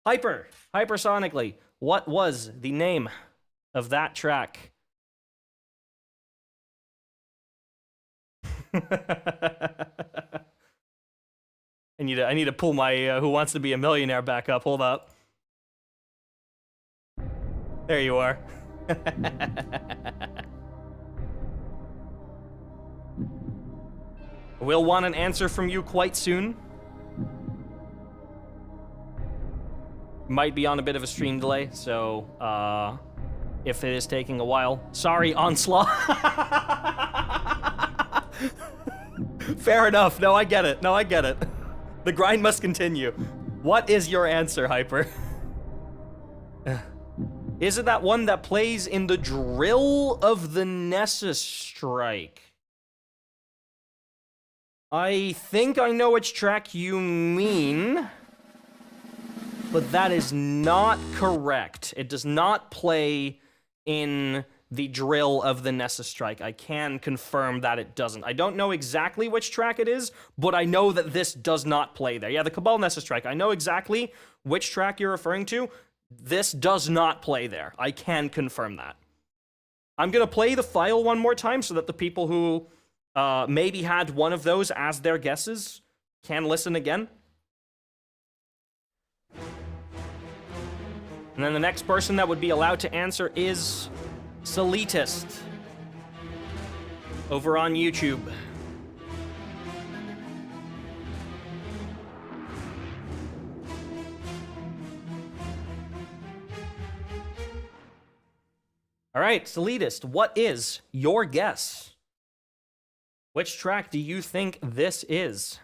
Hypersonically, what was the name of that track? I need to pull my Who Wants to Be a Millionaire back up. Hold up. There you are. We'll want an answer from you quite soon. Might be on a bit of a stream delay, so if it is taking a while, sorry, Onslaught. Fair enough. No, I get it. The grind must continue. What is your answer, Hyper? Is it that one that plays in the drill of the Nessus Strike? I think I know which track you mean. But that is not correct. It does not play in the drill of the Nessus Strike. I can confirm that it doesn't. I don't know exactly which track it is, but I know that this does not play there. Yeah, the Cabal Nessus Strike. I know exactly which track you're referring to. This does not play there. I can confirm that. I'm going to play the file one more time so that the people who maybe had one of those as their guesses can listen again. And then the next person that would be allowed to answer is Solitist over on YouTube. All right, Solitist, what is your guess? Which track do you think this is?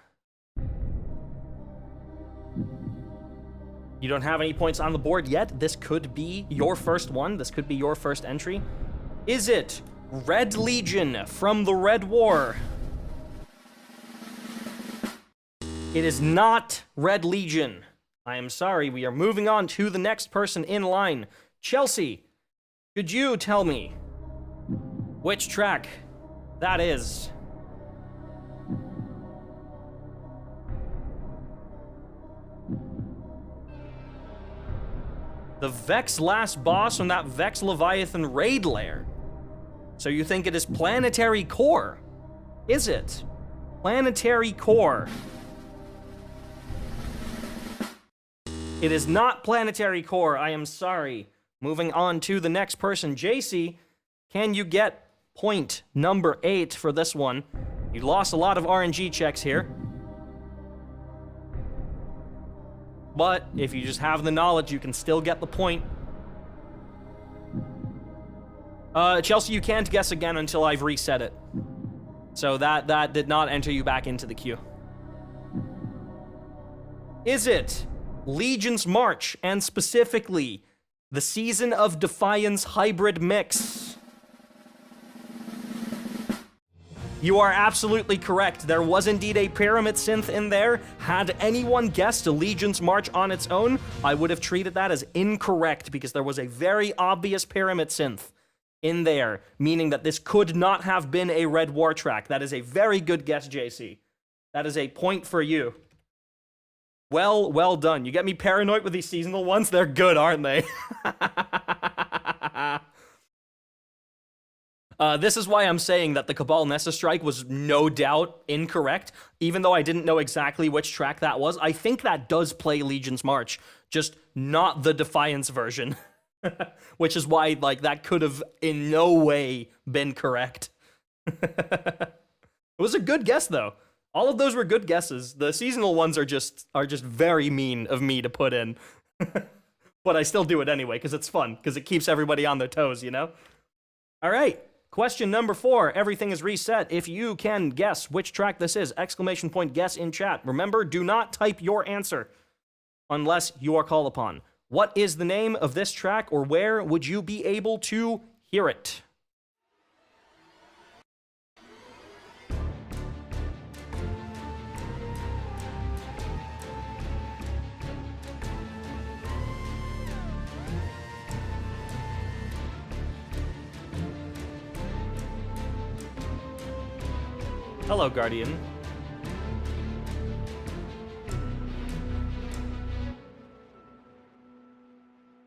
You don't have any points on the board yet. This could be your first one. This could be your first entry. Is it Red Legion from the Red War? It is not Red Legion. I am sorry. We are moving on to the next person in line. Chelsea, could you tell me which track that is? The Vex last boss from that Vex Leviathan raid lair. So you think it is Planetary Core? Is it? Planetary Core. It is not Planetary Core. I am sorry. Moving on to the next person. JC, Can you get point number 8 for this one? You lost a lot of RNG checks here. But if you just have the knowledge, you can still get the point. Chelsea, you can't guess again until I've reset it. So that did not enter you back into the queue. Is it Legion's March, and specifically the Season of Defiance hybrid mix? You are absolutely correct. There was indeed a Pyramid Synth in there. Had anyone guessed a Legion's March on its own, I would have treated that as incorrect because there was a very obvious Pyramid Synth in there, meaning that this could not have been a Red War track. That is a very good guess, JC. That is a point for you. Well done. You get me paranoid with these seasonal ones? They're good, aren't they? This is why I'm saying that the Cabal Nessa Strike was no doubt incorrect, even though I didn't know exactly which track that was. I think that does play Legion's March, just not the Defiance version. Which is why, like, that could have in no way been correct. It was a good guess, though. All of those were good guesses. The seasonal ones are just very mean of me to put in. But I still do it anyway, because it's fun, because it keeps everybody on their toes, you know? All right. Question number 4. Everything is reset. If you can guess which track this is, exclamation point guess in chat. Remember, do not type your answer unless you are called upon. What is the name of this track, or where would you be able to hear it? Hello, Guardian.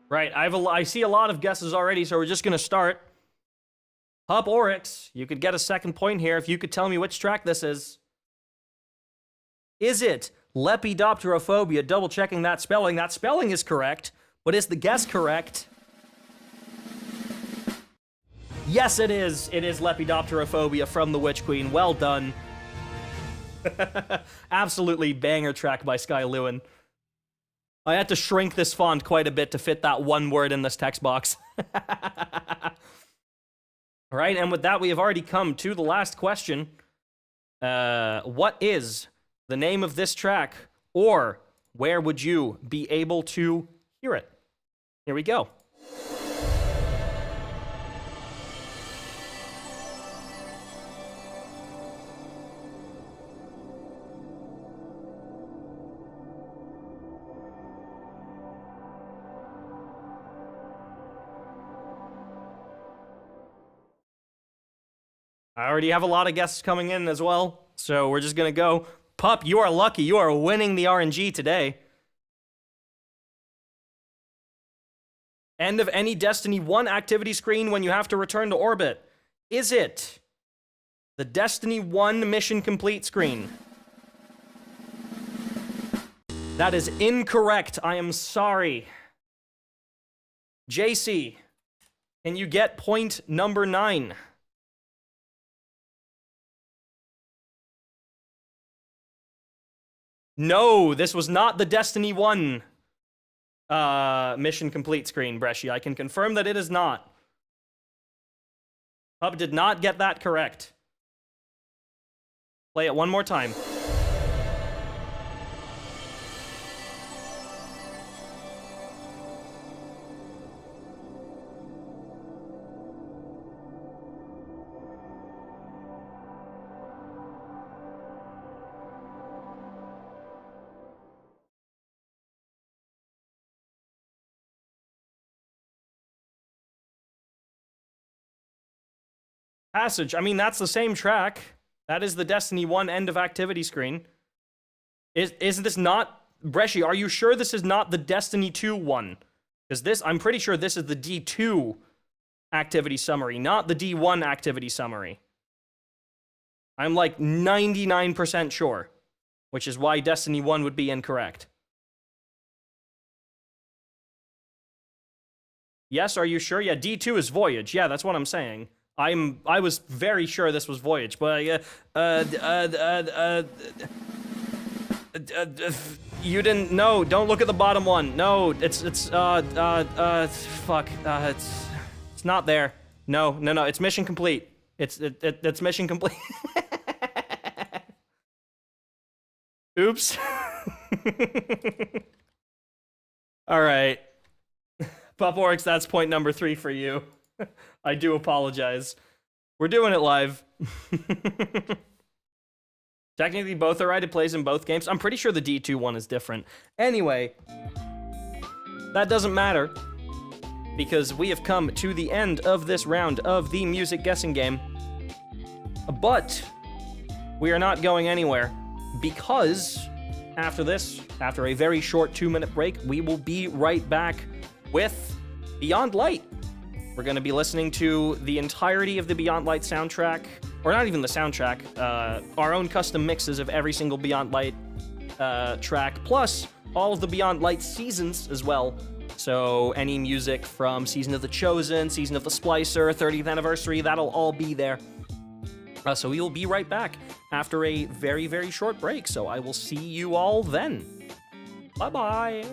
Right, I see a lot of guesses already, so we're just gonna start. Pup Oryx, you could get a second point here if you could tell me which track this is. Is it Lepidopterophobia? Double checking that spelling. That spelling is correct, but is the guess correct? Yes, it is. It is Lepidopterophobia from the Witch Queen. Well done. Absolutely banger track by Sky Lewin. I had to shrink this font quite a bit to fit that one word in this text box. All right, and with that, we have already come to the last question. What is the name of this track, or where would you be able to hear it? Here we go. I already have a lot of guests coming in as well, so we're just gonna go. Pup, you are lucky. You are winning the RNG today. End of any Destiny 1 activity screen when you have to return to orbit. Is it the Destiny 1 mission complete screen? That is incorrect. I am sorry. JC, can you get point number 9? No, this was not the Destiny 1 mission complete screen, Bresci. I can confirm that it is not. Pub did not get that correct. Play it one more time. Passage. I mean, that's the same track. That is the Destiny 1 end of activity screen. Isn't this not... Bresci, are you sure this is not the Destiny 2 one? Because this, I'm pretty sure this is the D2 activity summary, not the D1 activity summary. I'm like 99% sure, which is why Destiny 1 would be incorrect. Yes, are you sure? Yeah, D2 is Voyage. Yeah, that's what I'm saying. I was very sure this was Voyage, but you didn't. No, don't look at the bottom one. No, it's fuck. It's not there. No, it's mission complete. It's mission complete. Oops. All right. Puporix, that's point number 3 for you. I do apologize. We're doing it live. Technically, both are right. It plays in both games. I'm pretty sure the D2 one is different. Anyway, that doesn't matter, because we have come to the end of this round of the music guessing game. But we are not going anywhere, because after this, after a very short 2-minute break, we will be right back with Beyond Light. We're going to be listening to the entirety of the Beyond Light soundtrack, or not even the soundtrack, our own custom mixes of every single Beyond Light track, plus all of the Beyond Light seasons as well. So any music from Season of the Chosen, Season of the Splicer, 30th Anniversary, that'll all be there. So we will be right back after a very, very short break, so I will see you all then. Bye-bye!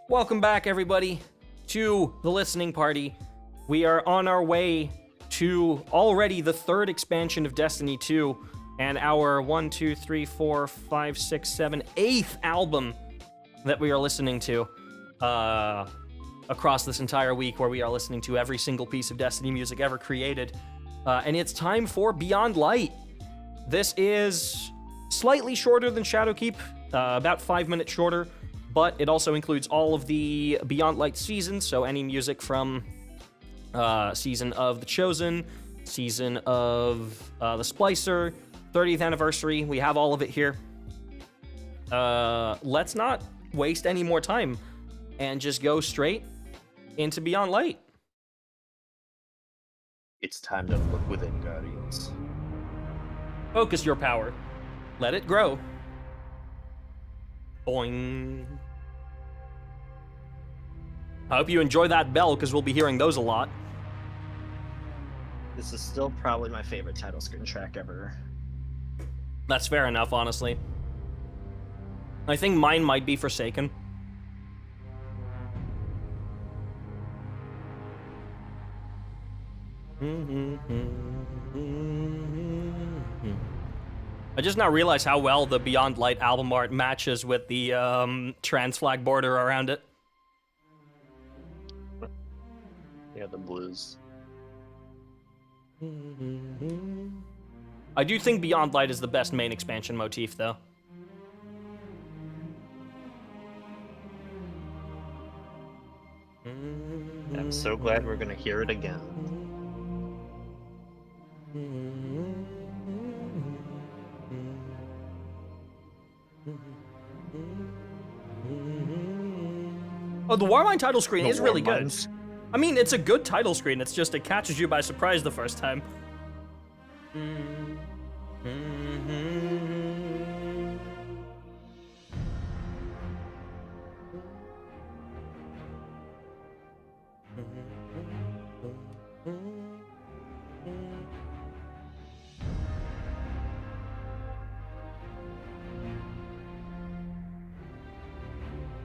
Welcome back, everybody, to the listening party. We are on our way to already the 3rd expansion of Destiny 2 and our 8th album that we are listening to across this entire week, where we are listening to every single piece of Destiny music ever created. And it's time for Beyond Light. This is slightly shorter than Shadowkeep, about 5 minutes shorter, but it also includes all of the Beyond Light seasons, so any music from Season of the Chosen, Season of the Splicer, 30th Anniversary. We have all of it here. Let's not waste any more time and just go straight into Beyond Light. It's time to look within, Guardians. Focus your power. Let it grow. Boing. I hope you enjoy that bell, because we'll be hearing those a lot. This is still probably my favorite title screen track ever. That's fair enough, honestly. I think mine might be Forsaken. I just now realized how well the Beyond Light album art matches with the trans flag border around it. Yeah, the blues. I do think Beyond Light is the best main expansion motif, though. I'm so glad we're gonna hear it again. Oh, the Warmind title screen is really good. Warminds. I mean, it's a good title screen. It's just it catches you by surprise the first time.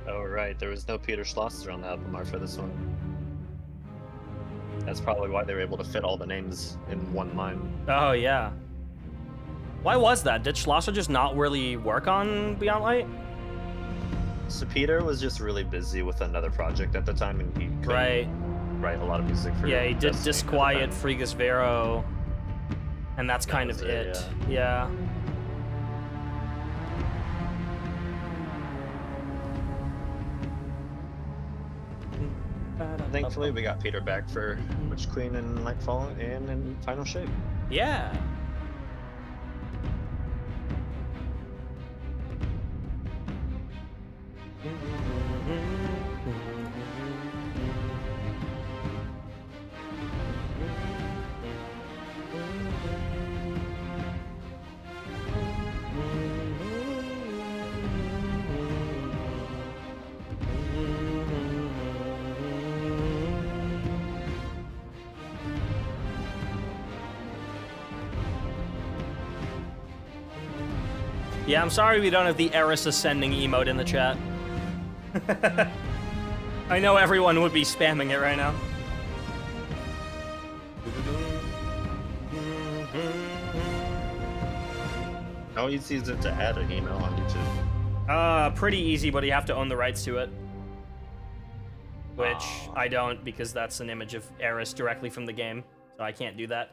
Oh right, there was no Peter Schlosser on the album art for this one. That's probably why they were able to fit all the names in one line. Oh, yeah. Why was that? Did Schlosser just not really work on Beyond Light? So Peter was just really busy with another project at the time, and he couldn't Right. write a lot of music for. Yeah, he did Destiny at the Disquiet, time. Frigus Vero, and that's That kind of was it. it, Yeah. Thankfully, we got Peter back for Witch Queen and Nightfall and in Final Shape. Yeah. Yeah, I'm sorry we don't have the Eris Ascending emote in the chat. I know everyone would be spamming it right now. How easy is it to add an email on YouTube? Pretty easy, but you have to own the rights to it. Which Aw. I don't, because that's an image of Eris directly from the game, so I can't do that.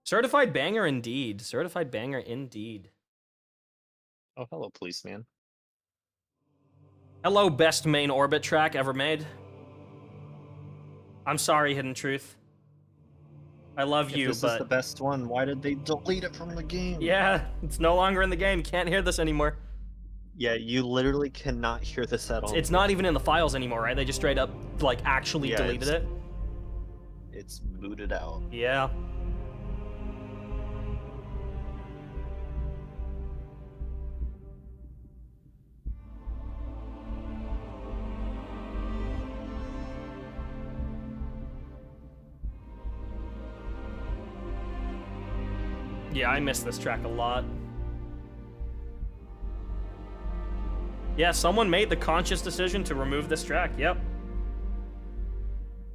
Certified banger indeed. Certified banger indeed. Oh, hello, policeman. Hello, best main orbit track ever made. I'm sorry, Hidden Truth. I love you, If this but... is the best one, why did they delete it from the game? Yeah, it's no longer in the game. Can't hear this anymore. Yeah, you literally cannot hear this at all. It's not even in the files anymore, right? They just straight up, like, actually Yeah, deleted it. It's booted out. Yeah. Yeah, I miss this track a lot. Yeah, someone made the conscious decision to remove this track, yep.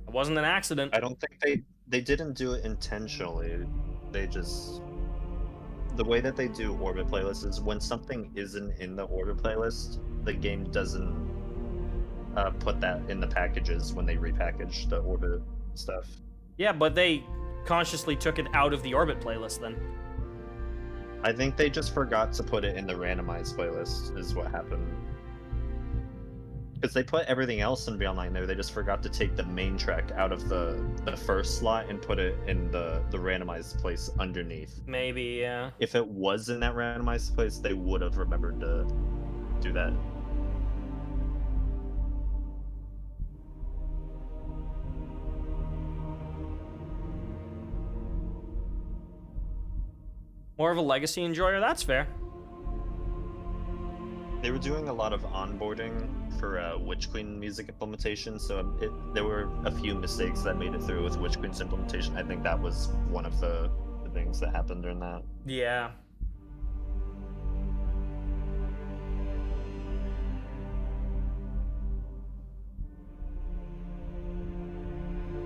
It wasn't an accident. I don't think they didn't do it intentionally. They just... The way that they do orbit playlists is when something isn't in the orbit playlist, the game doesn't put that in the packages when they repackage the orbit stuff. Yeah, but they consciously took it out of the orbit playlist then. I think they just forgot to put it in the randomized playlist is what happened. Because they put everything else in Beyond Light there, they just forgot to take the main track out of the first slot and put it in the randomized place underneath. Maybe, yeah. If it was in that randomized place, they would have remembered to do that. More of a legacy enjoyer, that's fair. They were doing a lot of onboarding for Witch Queen music implementation, so there were a few mistakes that made it through with Witch Queen's implementation. I think that was one of the things that happened during that. Yeah.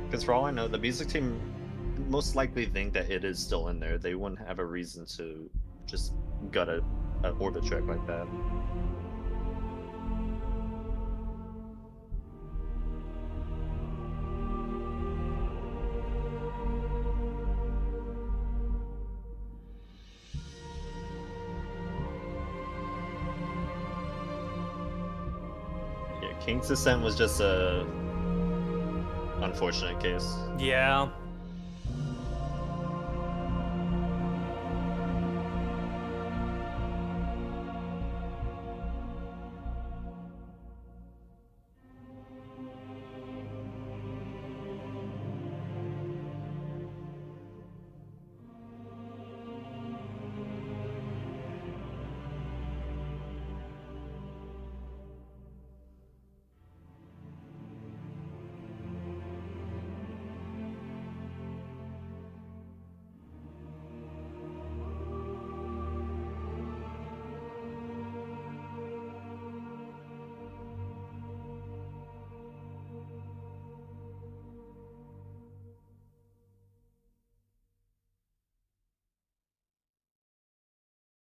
Because for all I know, the music team most likely think that it is still in there. They wouldn't have a reason to just gut a orbit track like that. Yeah, King's Descent was just a unfortunate case. Yeah.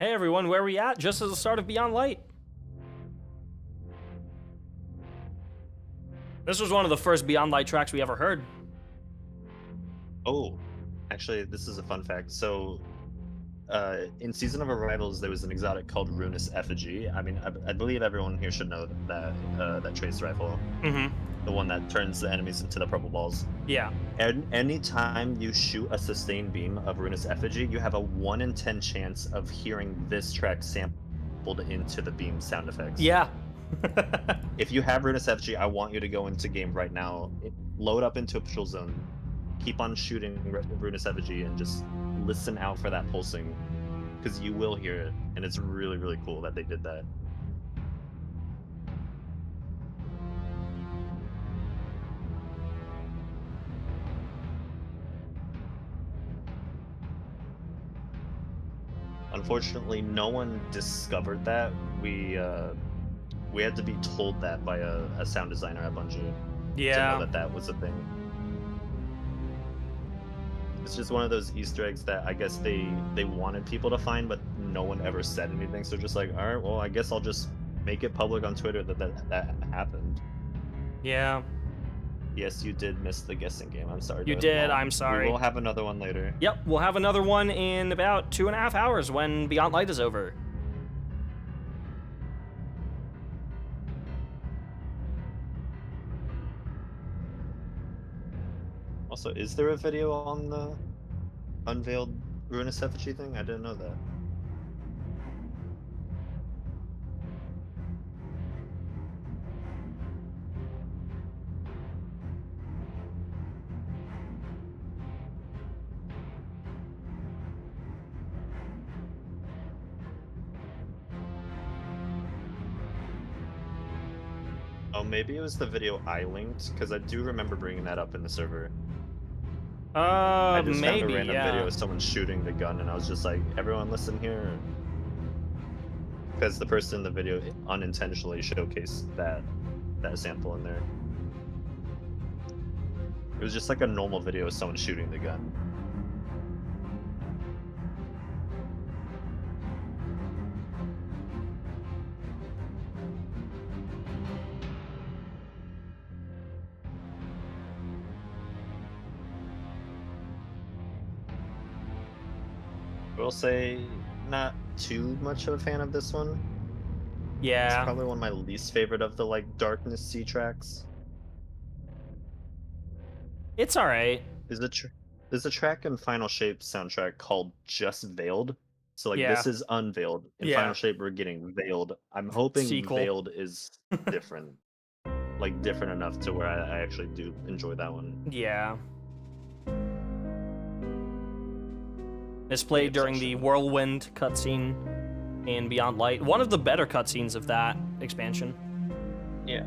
Hey everyone, where are we at? Just as the start of Beyond Light. This was one of the first Beyond Light tracks we ever heard. Oh, actually, this is a fun fact. So, in Season of Arrivals, there was an exotic called Ruinous Effigy. I mean, I believe everyone here should know that that trace rifle, the one that turns the enemies into the purple balls. Yeah. And anytime you shoot a sustained beam of Ruinous Effigy, you have a 1 in 10 chance of hearing this track sampled into the beam sound effects. Yeah. If you have Ruinous Effigy, I want you to go into game right now, load up into a patrol zone, keep on shooting Ruinous Effigy, and just listen out for that pulsing, because you will hear it, and it's really, really cool that they did that. Unfortunately, no one discovered that. We had to be told that by a sound designer at Bungie Yeah. to know that was a thing. It's just one of those Easter eggs that I guess they wanted people to find, but no one ever said anything. So just like, all right, well, I guess I'll just make it public on Twitter that happened. Yeah. Yes, you did miss the guessing game. I'm sorry. You did. I'm sorry. We will have another one later. Yep, we'll have another one in about 2.5 hours when Beyond Light is over. Also, is there a video on the unveiled Ruinous Effigy thing? I didn't know that. Oh, maybe it was the video I linked, because I do remember bringing that up in the server. I just maybe, found a random yeah. video of someone shooting the gun, and I was just like, everyone listen here. Because the person in the video unintentionally showcased that sample in there. It was just like a normal video of someone shooting the gun. I will say, not too much of a fan of this one. Yeah. It's probably one of my least favorite of the like Darkness Sea tracks. It's alright. There's a track in Final Shape soundtrack called Just Veiled. So like Yeah. this is unveiled. In Yeah. Final Shape we're getting veiled. I'm hoping Sequel. Veiled is different. Like different enough to where I actually do enjoy that one. Yeah. It's played Yep, during the section. Whirlwind cutscene in Beyond Light. One of the better cutscenes of that expansion. Yeah.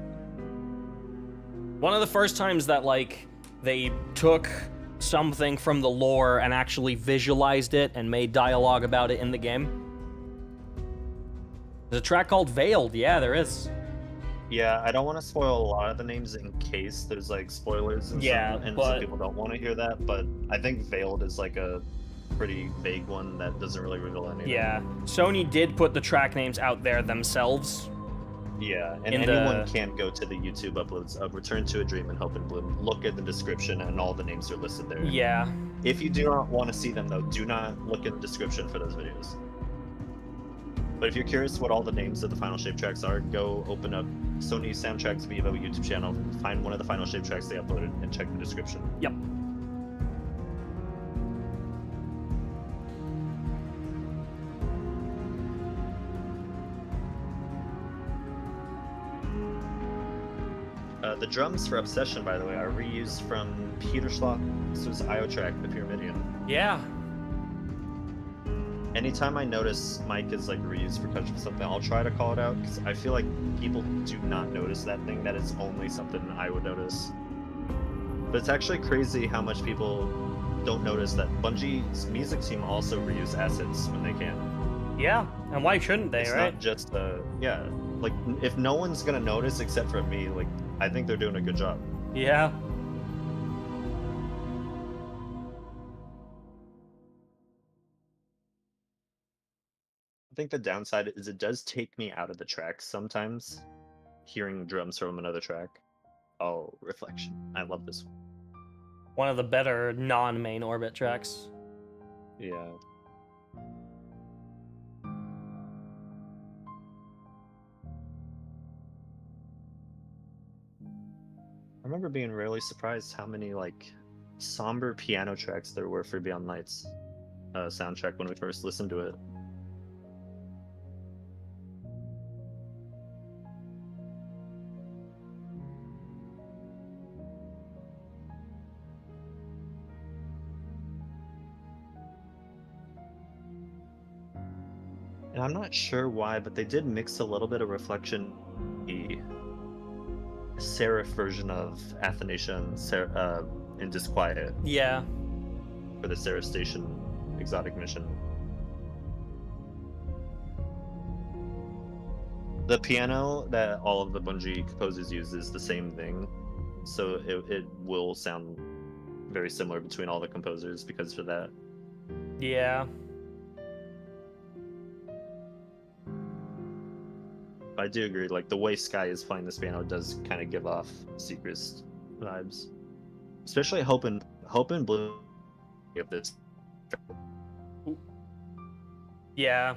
One of the first times that, like, they took something from the lore and actually visualized it and made dialogue about it in the game. There's a track called Veiled. Yeah, there is. Yeah, I don't want to spoil a lot of the names in case there's like spoilers and Yeah, some, and but- some people don't want to hear that. But I think Veiled is like a pretty vague one that doesn't really reveal anything. Yeah, Sony did put the track names out there themselves. Yeah, and anyone can go to the YouTube uploads of Return to a Dream and Hope and Bloom, look at the description, and all the names are listed there. Yeah. If you do not want to see them, though, do not look in the description for those videos. But if you're curious what all the names of the Final Shape tracks are, go open up Sony Soundtracks Vivo YouTube channel, find one of the Final Shape tracks they uploaded, and check the description. Yep. The drums for Obsession, by the way, are reused from Peter Schloss's IO track, The Pyramidion. Yeah. Anytime I notice Mike is like reused percussion for something, I'll try to call it out, because I feel like people do not notice that thing. That is only something I would notice. But it's actually crazy how much people don't notice that Bungie's music team also reuse assets when they can. Yeah, and why shouldn't they, It's right? not just yeah, like if no one's gonna notice except for me, like I think they're doing a good job. Yeah. I think the downside is it does take me out of the track sometimes, hearing drums from another track. Oh, Reflection. I love this one. One of the better non-main orbit tracks. Yeah. I remember being really surprised how many like somber piano tracks there were for Beyond Lights soundtrack when we first listened to it. And I'm not sure why, but they did mix a little bit of Reflection, the serif version of Athanasian in Disquiet Yeah. for the Serif Station exotic mission. The piano that all of the Bungie composers use is the same thing, so it will sound very similar between all the composers because of that. Yeah. I do agree, like the way Sky is playing this piano does kind of give off Seacrest vibes, especially Hope and Blue of this. Yeah.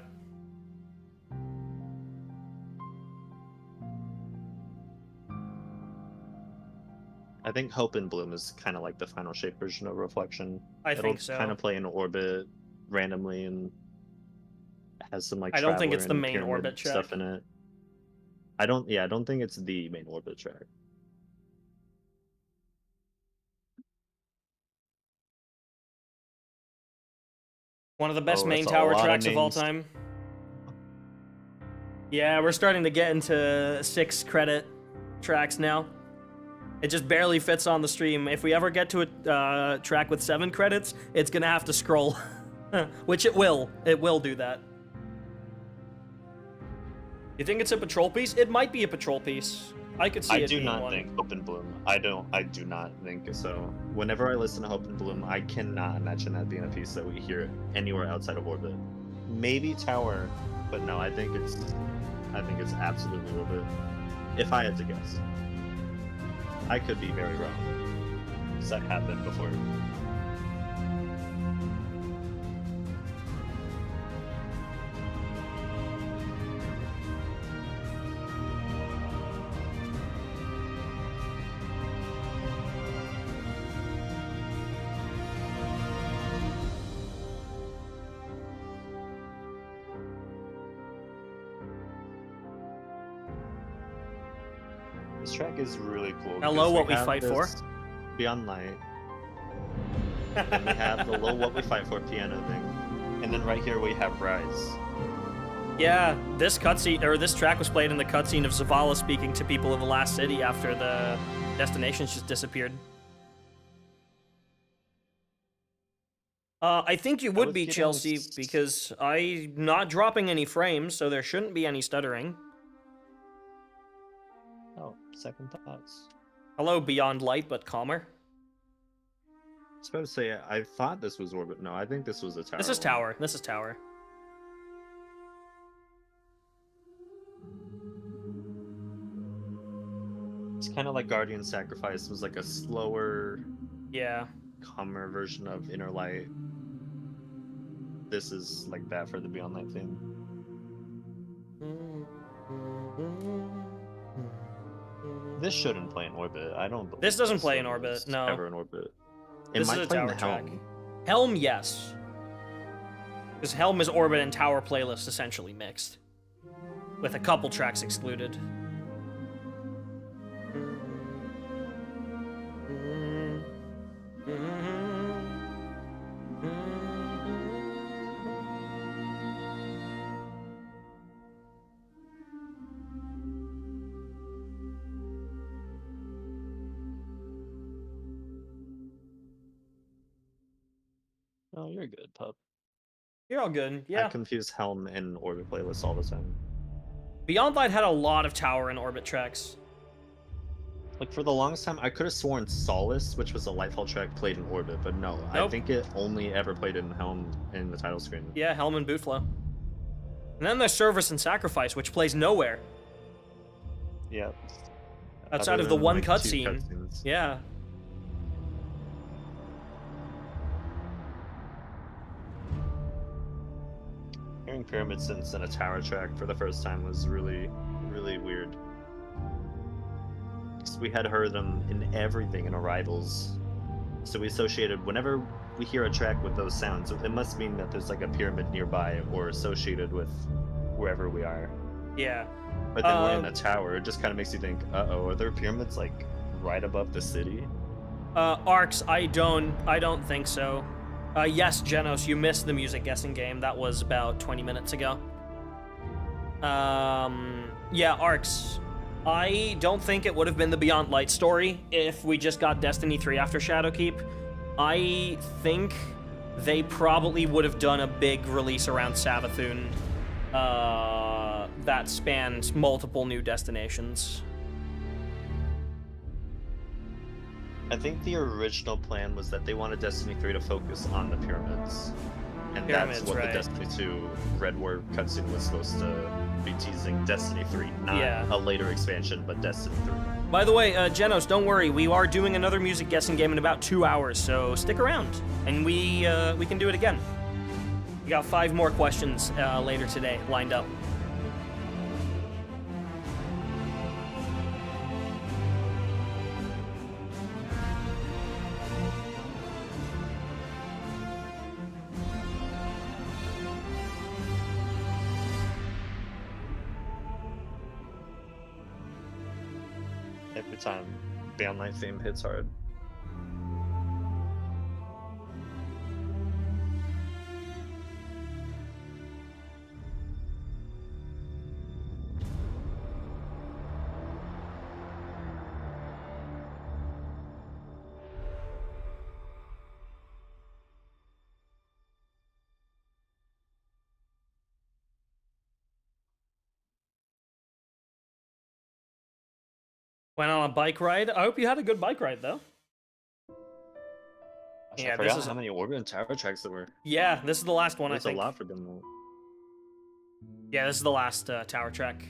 I think Hope and Bloom is kind of like the Final Shape version of Reflection. I think so. Kind of play in orbit randomly and has some like. I don't think it's the Traveler and main Pyramid orbit track. stuff in it. I don't think it's the main orbit track. One of the best Oh, main that's a tower lot of tracks of all names. time. Yeah, we're starting to get into 6 credit tracks now. It just barely fits on the stream. If we ever get to a track with 7 credits, it's gonna have to scroll. Which it will. It will do that. You think it's a patrol piece? It might be a patrol piece. I could see I it do being not one. think Hope and Bloom. I do not think so. Whenever I listen to Hope and Bloom, I cannot imagine that being a piece that we hear anywhere outside of orbit. Maybe Tower, but no, I think it's absolutely orbit. If I had to guess. I could be very wrong. Because that happened before. This track is really cool. Hello, because What We have Fight For. this Beyond Light. And we have the little What We Fight For piano thing. And then right here we have Rise. Yeah, this cutscene, or this track was played in the cutscene of Zavala speaking to people of the last city after the destinations just disappeared. I think you would was be, getting Chelsea, this- because I'm not dropping any frames, so there shouldn't be any stuttering. second thoughts. Hello, Beyond Light, but calmer. I was about to say, I thought this was Orbit. No, I think this was a tower. This is one. Tower. This is Tower. It's kind of like Guardian Sacrifice was like a slower, Yeah. calmer version of Inner Light. This is like that for the Beyond Light theme. This shouldn't play in Orbit. I don't believe This doesn't play in song Orbit, is no. Ever in Orbit. It This is might a play in tower the track. Helm. Helm, yes. Because Helm is Orbit and Tower playlist essentially mixed. With a couple tracks excluded. Oh, you're good, pup. You're all good, yeah. I confuse Helm and Orbit playlists all the time. Beyond Light had a lot of Tower and Orbit tracks. Like, for the longest time, I could have sworn Solace, which was a Lightfall track, played in Orbit, but no. Nope. I think it only ever played in Helm in the title screen. Yeah, Helm and Bootflow. And then there's Service and Sacrifice, which plays nowhere. Yeah. Outside Other of the than, one like, 2 cutscene. cutscenes. Yeah. Hearing Pyramid Synths in a tower track for the first time was really, really weird. 'Cause we had heard them in everything in Arrivals. So we associated, whenever we hear a track with those sounds, it must mean that there's like a pyramid nearby or associated with wherever we are. Yeah. But then we're in a tower, it just kind of makes you think, uh-oh, are there pyramids like right above the city? Arcs, I don't think so. Yes, Genos, you missed the music guessing game. That was about 20 minutes ago. Yeah, Arcs. I don't think it would have been the Beyond Light story if we just got Destiny 3 after Shadowkeep. I think they probably would have done a big release around Savathun that spanned multiple new destinations. I think the original plan was that they wanted Destiny 3 to focus on the pyramids. And Pyramids, that's what right. the Destiny 2 Red War cutscene was supposed to be teasing Destiny 3. Not Yeah. a later expansion, but Destiny 3. By the way, Genos, don't worry. We are doing another music guessing game in about 2 hours, so stick around, and we can do it again. We got 5 more questions later today lined up. Every time Beyond Light theme hits hard. Went on a bike ride. I hope you had a good bike ride, though. I forgot how many Orbit and Tower tracks there were. Yeah, this is the last one, That's I think. a lot for them. Yeah, this is the last tower track.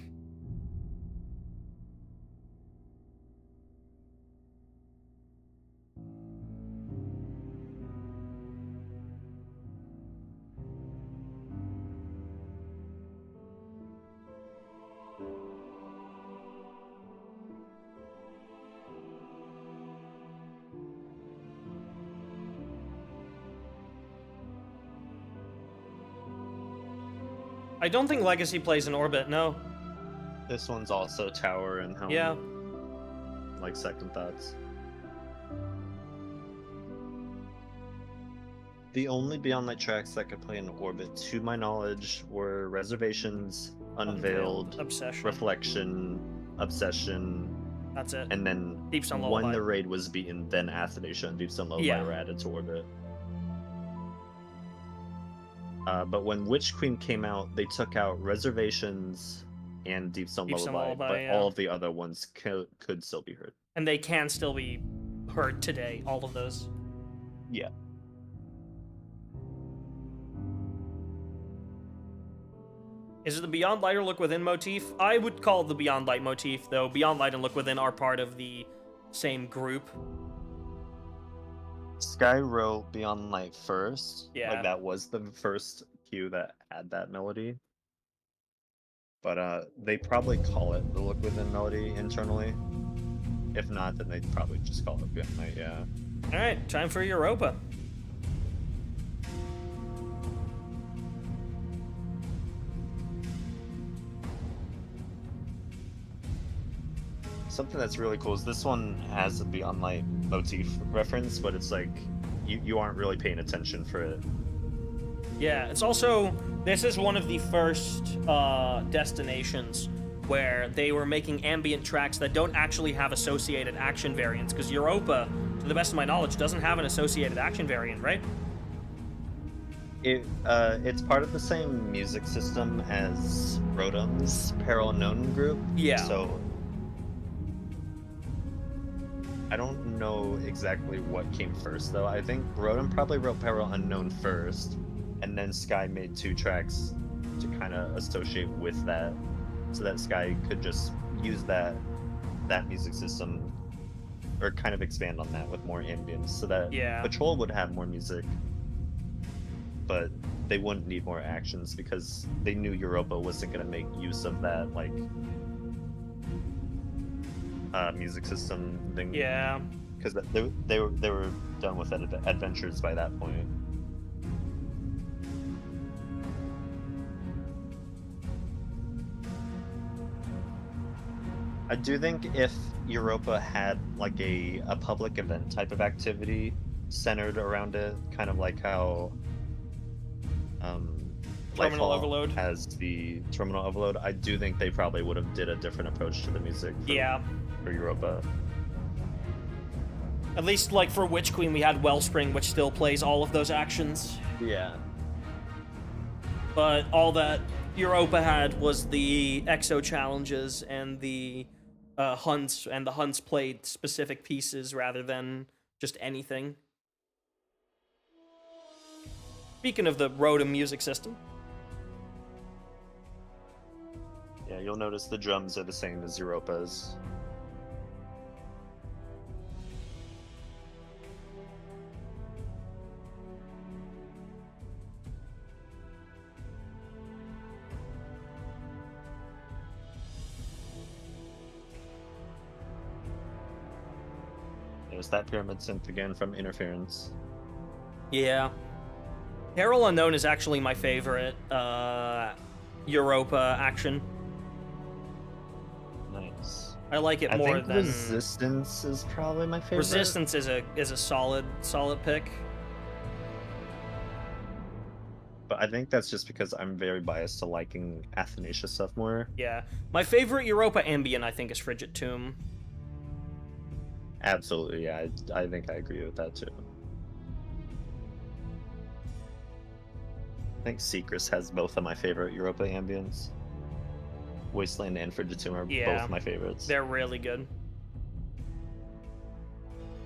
I don't think Legacy plays in Orbit, no. This one's also Tower and Helm. Yeah. Like second thoughts. The only Beyond Light tracks that could play in Orbit, to my knowledge, were Reservations, Unveiled, Obsession. Reflection, Obsession, That's it. and then Deep Sun when Lullaby. the raid was beaten, then Athanasian and Deep Sun Lullaby Yeah. were added to Orbit. But when Witch Queen came out, they took out Reservations, and Deep Stone Deep Stone Lullaby, Lullaby, but yeah. all of the other ones could still be heard. And they can still be heard today, all of those. Yeah. Is it the Beyond Light or Look Within motif? I would call it the Beyond Light motif, though Beyond Light and Look Within are part of the same group. Sky wrote Beyond Light first. Yeah. Like, that was the first cue that had that melody. But they probably call it the Look Within melody internally. If not, then they'd probably just call it Beyond Light, yeah. Alright, time for Europa. Something that's really cool is this one has a Beyond Light motif reference, but it's like you aren't really paying attention for it. Yeah, it's also, this is one of the first destinations where they were making ambient tracks that don't actually have associated action variants, because Europa, to the best of my knowledge, doesn't have an associated action variant, right? It's part of the same music system as Rotom's Peril Unknown group. Yeah. So I don't know exactly what came first, though. I think Rotom probably wrote Peril Unknown first, and then Sky made 2 tracks to kind of associate with that, so that Sky could just use that music system, or kind of expand on that with more ambience, so that Patrol would have more music, but they wouldn't need more actions because they knew Europa wasn't going to make use of that, like, music system thing. Yeah. Because they were done with adventures by that point. I do think if Europa had like a public event type of activity centered around it, kind of like how Terminal Lightfall Overload has the Terminal Overload, I do think they probably would have did a different approach to the music for Europa. At least, like, for Witch Queen, we had Wellspring, which still plays all of those actions. Yeah. But all that Europa had was the Exo challenges and the hunts, and the hunts played specific pieces rather than just anything. Speaking of the Rotom music system. Yeah, you'll notice the drums are the same as Europa's. There's that pyramid synth again from Interference. Yeah. Peril Unknown is actually my favorite Europa action. Nice. I like it more than Resistance is probably my favorite. Resistance is a solid pick. But I think that's just because I'm very biased to liking Athanasius stuff more. Yeah. My favorite Europa ambient, I think, is Frigid Tomb. Absolutely, yeah. I think I agree with that, too. I think Secrets has both of my favorite Europa ambients. Wasteland and Frigid Tomb are both my favorites. They're really good.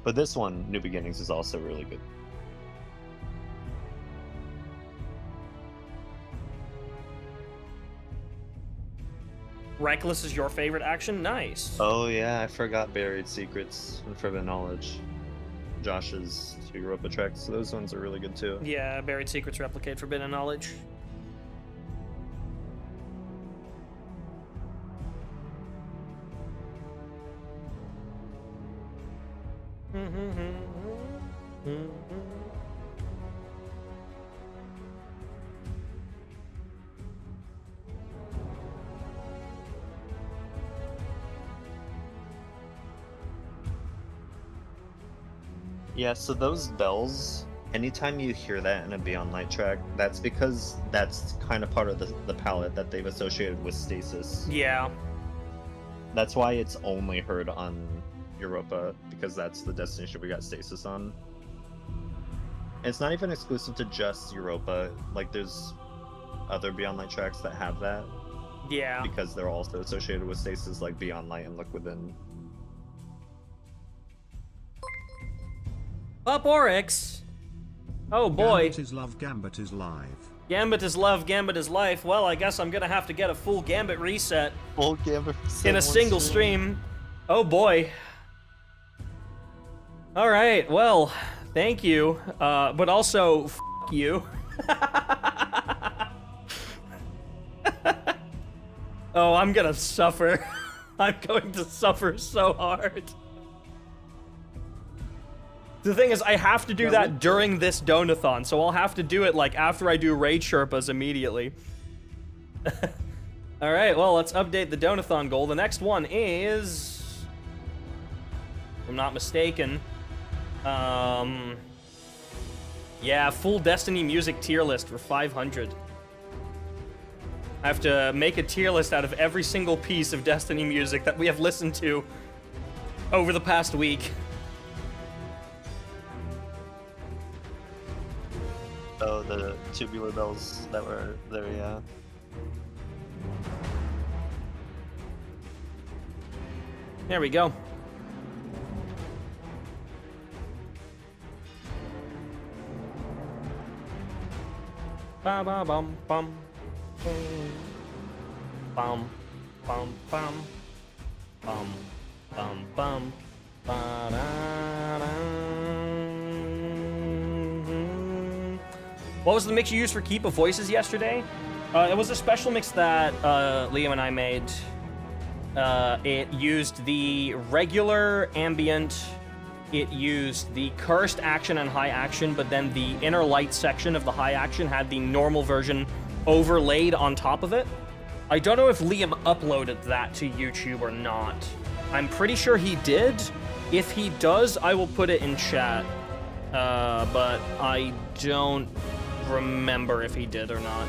But this one, New Beginnings, is also really good. Reckless is your favorite action? Nice. Oh yeah, I forgot Buried Secrets and Forbidden Knowledge. Josh's 2 Europa tracks, so those ones are really good too. Yeah, Buried Secrets replicate Forbidden Knowledge. Yeah, so those bells, anytime you hear that in a Beyond Light track, that's because that's kind of part of the palette that they've associated with Stasis. Yeah. That's why it's only heard on Europa, because that's the destination we got Stasis on. And it's not even exclusive to just Europa, like there's other Beyond Light tracks that have that. Yeah. because they're also associated with stasis like Beyond Light and Look Within. Up Oryx. Oh boy. Gambit is love, Gambit is live. Gambit is love, Gambit is life. Well, I guess I'm gonna have to get a full Gambit reset Full Gambit in a single stream. Oh boy. All right. Well, thank you. But also, f you. Oh, I'm gonna suffer. I'm going to suffer so hard. The thing is, I have to do that during this donathon, so I'll have to do it like after I do Raid Sherpas immediately. Alright, well, let's update the donathon goal. The next one is... if I'm not mistaken. Yeah, full Destiny music tier list for 500. I have to make a tier list out of every single piece of Destiny music that we have listened to over the past week. Oh, the tubular bells that were there, yeah. There we go. Ba ba bum bum. Bum bum bum. Bum bum bum. Ba da da. What was the mix you used for Keep of Voices yesterday? It was a special mix that Liam and I made. It used the regular ambient, it used the cursed action and high action, but then the inner light section of the high action had the normal version overlaid on top of it. I don't know if Liam uploaded that to YouTube or not. I'm pretty sure he did. If he does, I will put it in chat. But I don't remember if he did or not.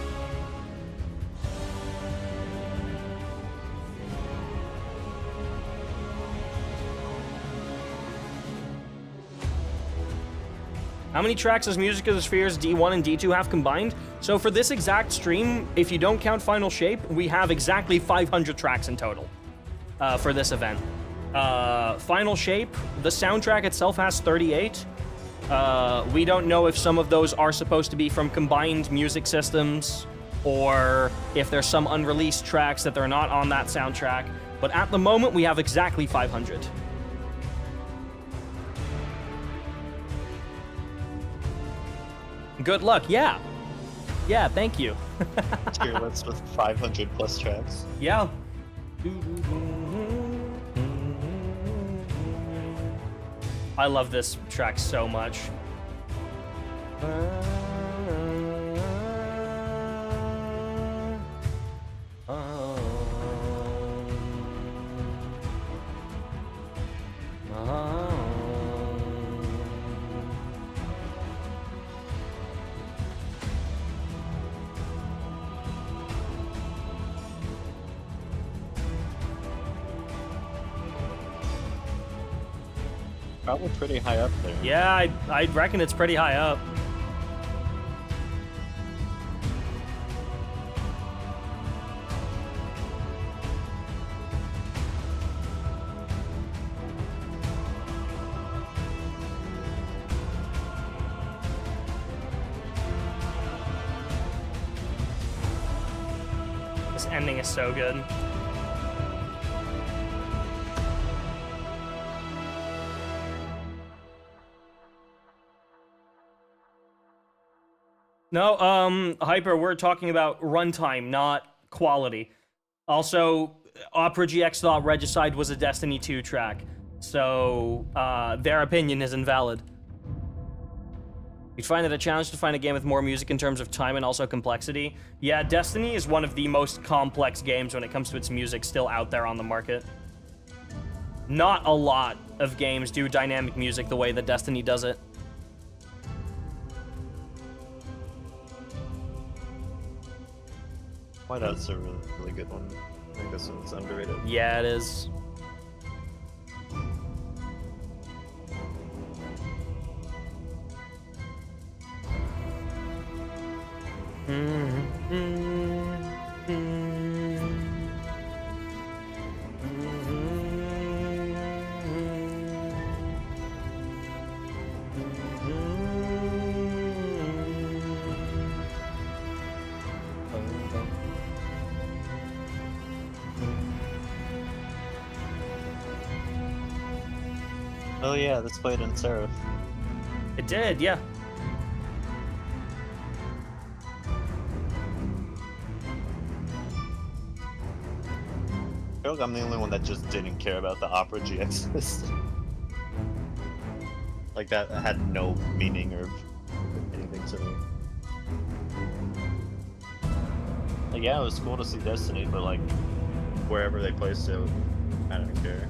How many tracks does Music of the Spheres D1 and D2 have combined? So for this exact stream, if you don't count Final Shape, we have exactly 500 tracks in total for this event. Final Shape, the soundtrack itself has 38. We don't know if some of those are supposed to be from combined music systems or if there's some unreleased tracks that they're not on that soundtrack. But at the moment, we have exactly 500. Good luck, yeah. Yeah, thank you. Tier list with 500 plus tracks. Yeah. I love this track so much. Probably pretty high up there. Yeah, I'd reckon it's pretty high up. This ending is so good. No, Hyper, we're talking about runtime, not quality. Also, Opera GX thought Regicide was a Destiny 2 track, so their opinion is invalid. You find it a challenge to find a game with more music in terms of time and also complexity? Yeah, Destiny is one of the most complex games when it comes to its music still out there on the market. Not a lot of games do dynamic music the way that Destiny does it. Whiteout's a really, really good one. I think this one's underrated. Yeah, it is. Oh yeah, this played in Seraph. It did, yeah. I feel like I'm the only one that just didn't care about the Opera GX list. Like, that had no meaning or anything to me. Like, yeah, it was cool to see Destiny, but like, wherever they placed it, I don't care.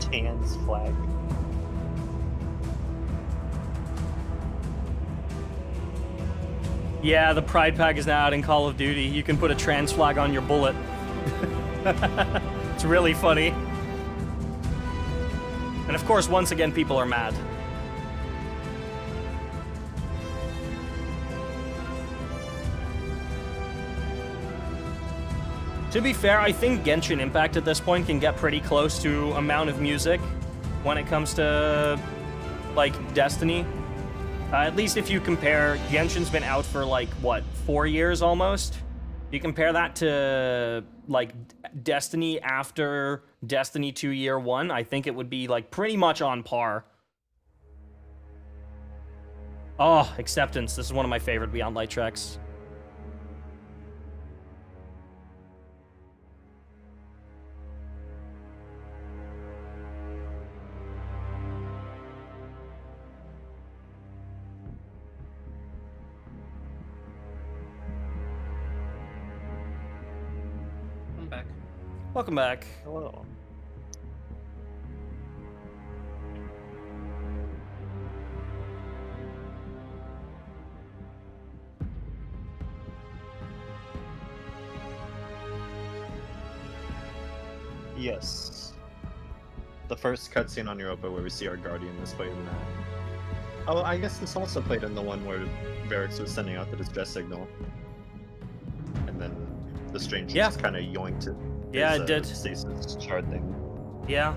Tan's flag. Yeah, the Pride Pack is now out in Call of Duty. You can put a trans flag on your bullet. It's really funny. And of course, once again, people are mad. To be fair, I think Genshin Impact at this point can get pretty close to amount of music when it comes to, like, Destiny. At least if you compare, Genshin's been out for, like, what, 4 years almost? You compare that to, like, Destiny after Destiny 2 Year 1, I think it would be, like, pretty much on par. Oh, Acceptance. This is one of my favorite Beyond Light tracks. I'm back. Welcome back. Hello. Yes. The first cutscene on Europa where we see our Guardian is played in that. Oh, I guess this also played in the one where Varix was sending out the distress signal. And then the stranger just kind of yoinked it. Yeah, it did. Stasis shard thing. Yeah.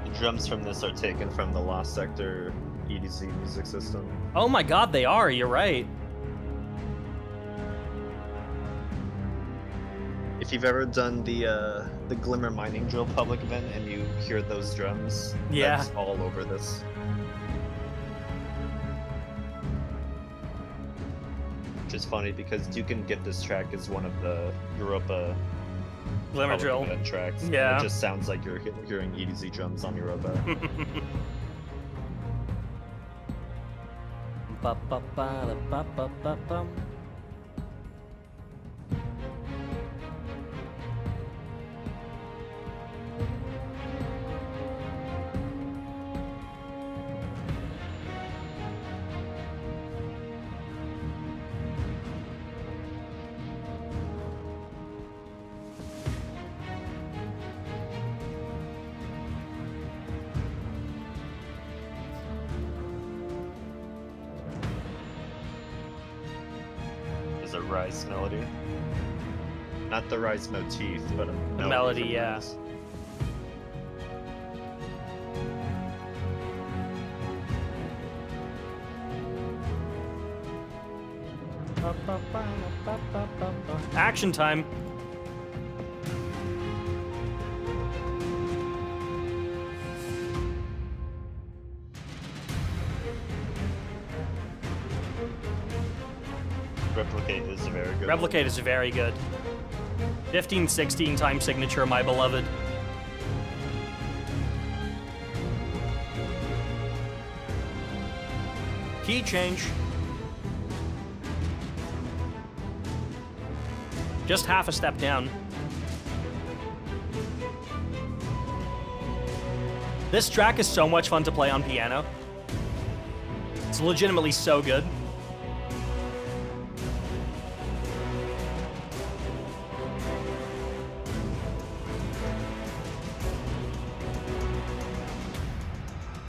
The drums from this are taken from the Lost Sector EDC music system. Oh my god, they are. You're right. If you've ever done the Glimmer Mining Drill public event and you hear those drums, Yeah. that's all over this. Which is funny because you can get this track as one of the Europa Glimmer public Drill. event tracks. Yeah. It just sounds like you're hearing EDZ drums on Europa. Ba-ba-ba-da-ba-ba-ba-bum. There's a Rise melody. Not the Rise motif, but a melody. melody, from yeah. Rise. Action time. Replicate is a very good Replicate is very good. 15-16 time signature, my beloved. Key change. Just half a step down. This track is so much fun to play on piano. It's legitimately so good.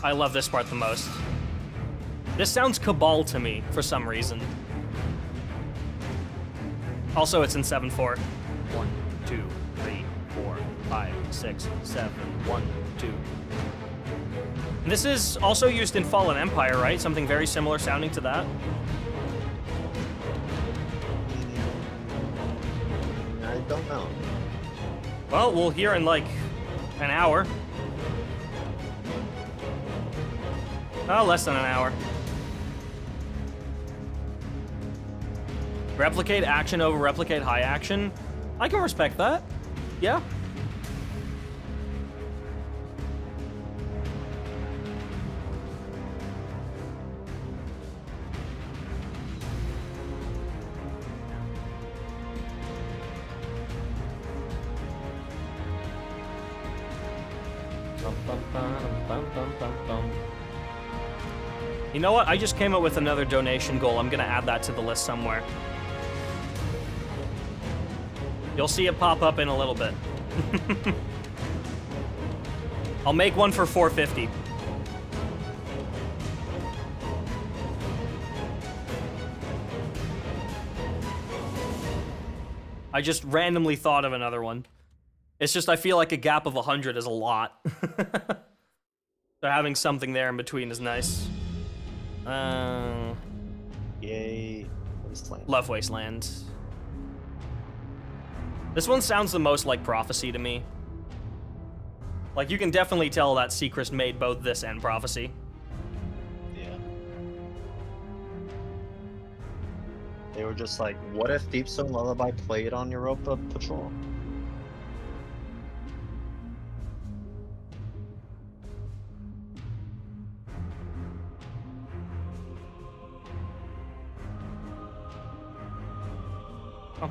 I love this part the most. This sounds Cabal to me, for some reason. Also, it's in 7/4. 1, 2, 3, 4, 5, 6, 7, 1, 2. This is also used in Fallen Empire, right? Something very similar sounding to that. I don't know. Well, we'll hear in like an hour. Oh, less than an hour. Replicate action over replicate high action. I can respect that. Yeah. You know what? I just came up with another donation goal. I'm gonna add that to the list somewhere. You'll see it pop up in a little bit. I'll make one for 450. I just randomly thought of another one. It's just I feel like a gap of 100 is a lot. So having something there in between is nice. Yay. Wasteland. Love Wasteland. This one sounds the most like Prophecy to me. Like, you can definitely tell that Seacrest made both this and Prophecy. Yeah. They were just like, what if Deepstone Lullaby played on Europa Patrol?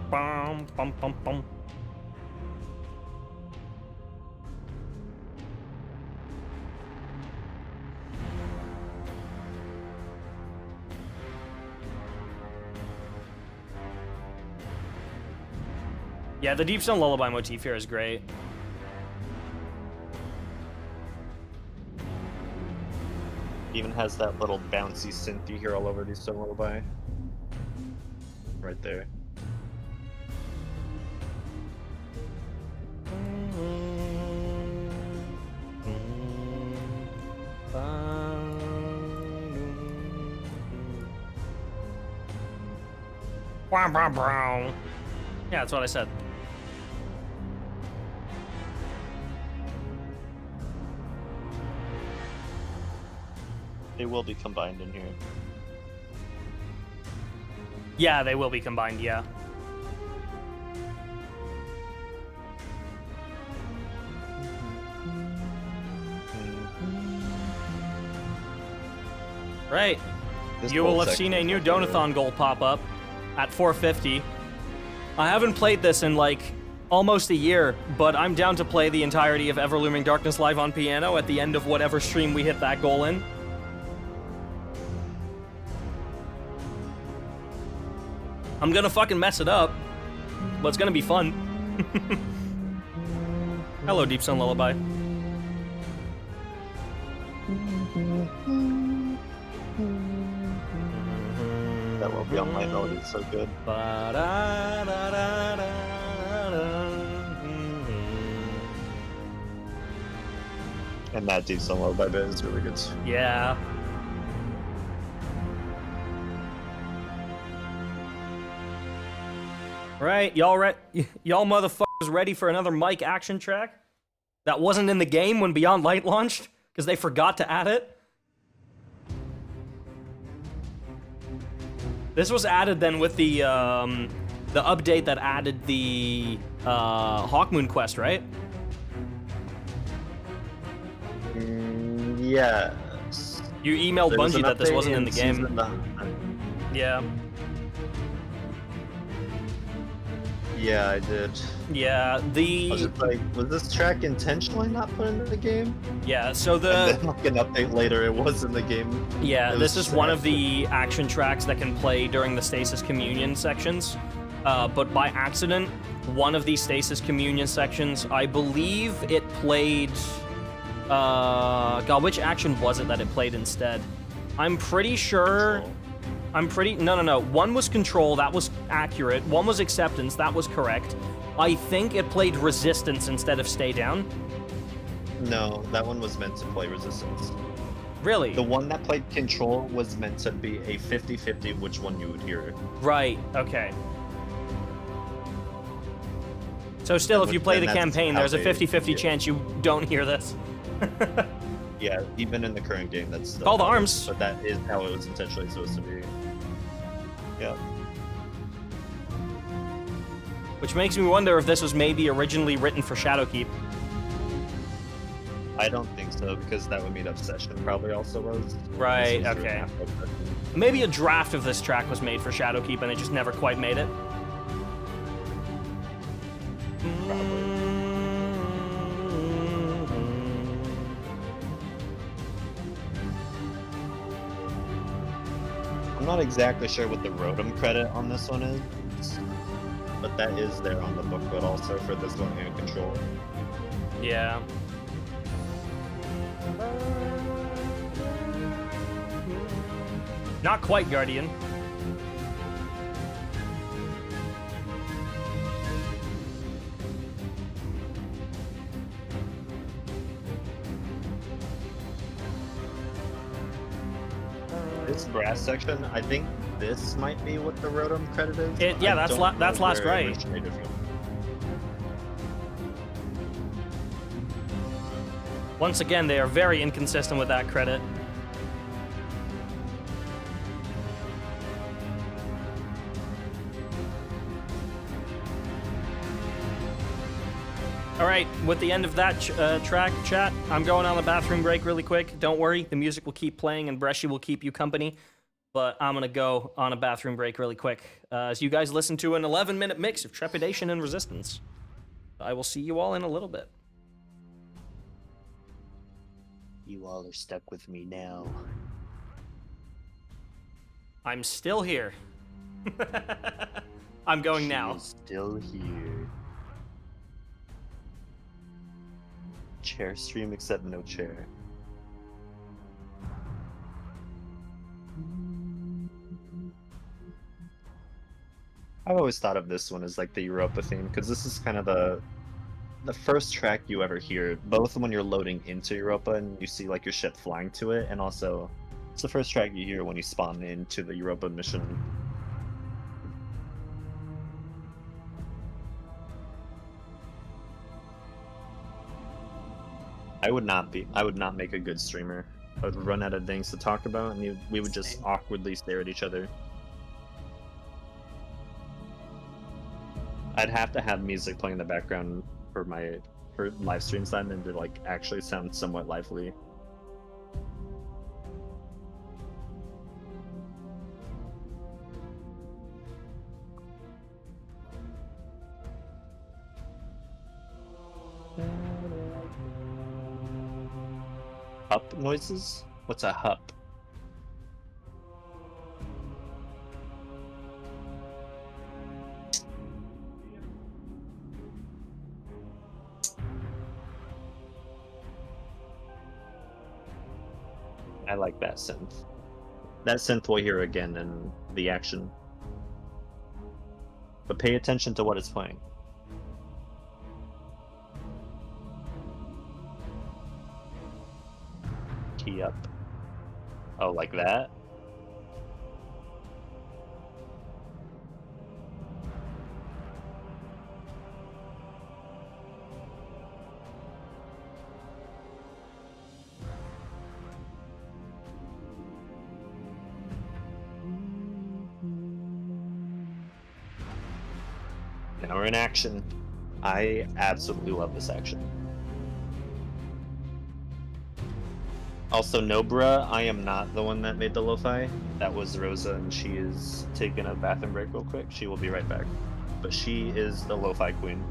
Bum, bum, bum, bum. Yeah, the Deepstone Lullaby motif here is great. Even has that little bouncy synth you hear all over Deepstone Lullaby. Right there. Yeah, that's what I said. They will be combined in here. Yeah, they will be combined, yeah. Right. You will have seen a new Donathon goal pop up at 450. I haven't played this in like almost a year, but I'm down to play the entirety of Ever-looming Darkness live on piano at the end of whatever stream we hit that goal in. I'm gonna fucking mess it up, but it's gonna be fun. Hello, Deepstone Lullaby. That will be on my note, it's so good. And that Deepstone Lullaby bit is really good too. Yeah. Right, y'all motherfuckers ready for another mic action track? That wasn't in the game when Beyond Light launched, because they forgot to add it? This was added then with the update that added the Hawkmoon quest, right? Yeah. You emailed Bungie that this wasn't in the game. Yeah. Yeah, I did. Yeah, I was just like, was this track intentionally not put into the game? Yeah, so And then like an update later, it was in the game. Yeah, this is one of the action tracks that can play during the Stasis Communion sections. But by accident, one of these Stasis Communion sections, I believe it played... God, which action was it that it played instead? I'm pretty sure. Control. No. One was Control, that was accurate. One was Acceptance, that was correct. I think it played Resistance instead of Stay Down. No, that one was meant to play Resistance. Really? The one that played Control was meant to be a 50-50 which one you would hear. Right, okay. So still, if you play the campaign, there's a 50-50 chance you don't hear this. Yeah, even in the current game, that's still Call the how it arms. is, but that is how it was intentionally supposed to be. Yeah. Which makes me wonder if this was maybe originally written for Shadowkeep. I don't think so, because that would mean Obsession probably also was. Right, This was okay. after Obsession. Maybe a draft of this track was made for Shadowkeep and it just never quite made it. I'm not exactly sure what the Rotom credit on this one is, but that is there on the booklet also for this one and Control. Yeah. Not quite, Guardian. This brass section, I think this might be what the Rotom credit is. Yeah, I that's don't that's know last where it right. originated from. Once again, they are very inconsistent with that credit. All right, with the end of that track, chat, I'm going on a bathroom break really quick. Don't worry, the music will keep playing and Bresci will keep you company. But I'm going to go on a bathroom break really quick as you guys listen to an 11-minute mix of Trepidation and Resistance. I will see you all in a little bit. You all are stuck with me now. I'm still here. I'm going She now. is still here. Chair stream except no chair. I've always thought of this one as like the Europa theme, because this is kind of the first track you ever hear, both when you're loading into Europa and you see like your ship flying to it, and also it's the first track you hear when you spawn into the Europa mission. I would not make a good streamer. I would run out of things to talk about, and we would just awkwardly stare at each other. I'd have to have music playing in the background for live stream time and to like actually sound somewhat lively. Hup noises? What's a hup? I like that synth. That synth we'll hear again in the action. But pay attention to what it's playing. Key up. Oh, like that? Now we're in action. I absolutely love this action. Also, Nobra, I am not the one that made the lo-fi. That was Rosa, and she is taking a bathroom break real quick. She will be right back. But she is the lo-fi queen.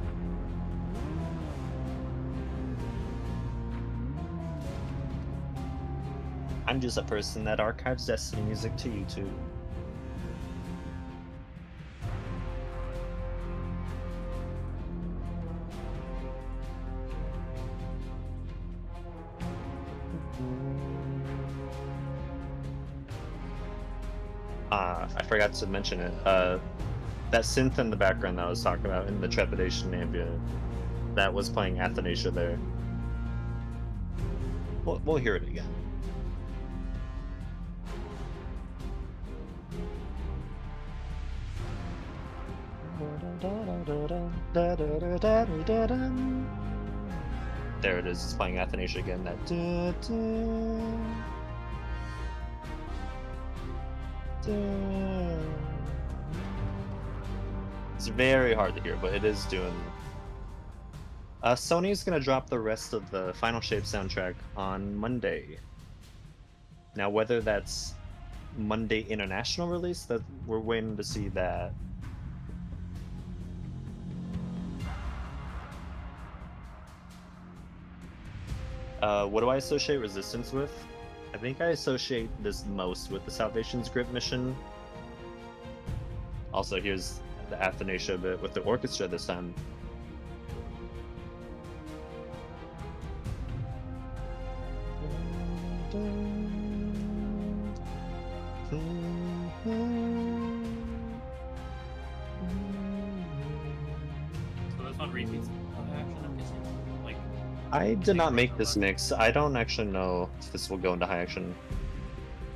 I'm just a person that archives Destiny music to YouTube. I forgot to mention it. That synth in the background that I was talking about in the Trepidation ambient, that was playing Athanasia there. We'll hear it again. There it is, it's playing Athanasia again. That it's very hard to hear, but it is doing. Sony's gonna drop the rest of the Final Shape soundtrack on Monday. Now, whether that's Monday international release, that we're waiting to see that. What do I associate Resistance with? I think I associate this most with the Salvation's Grip mission. Also, here's the Athanasia bit with the orchestra this time. So this one repeats the action, I'm guessing? Like, I did not make this mix. I don't actually know if this will go into high action.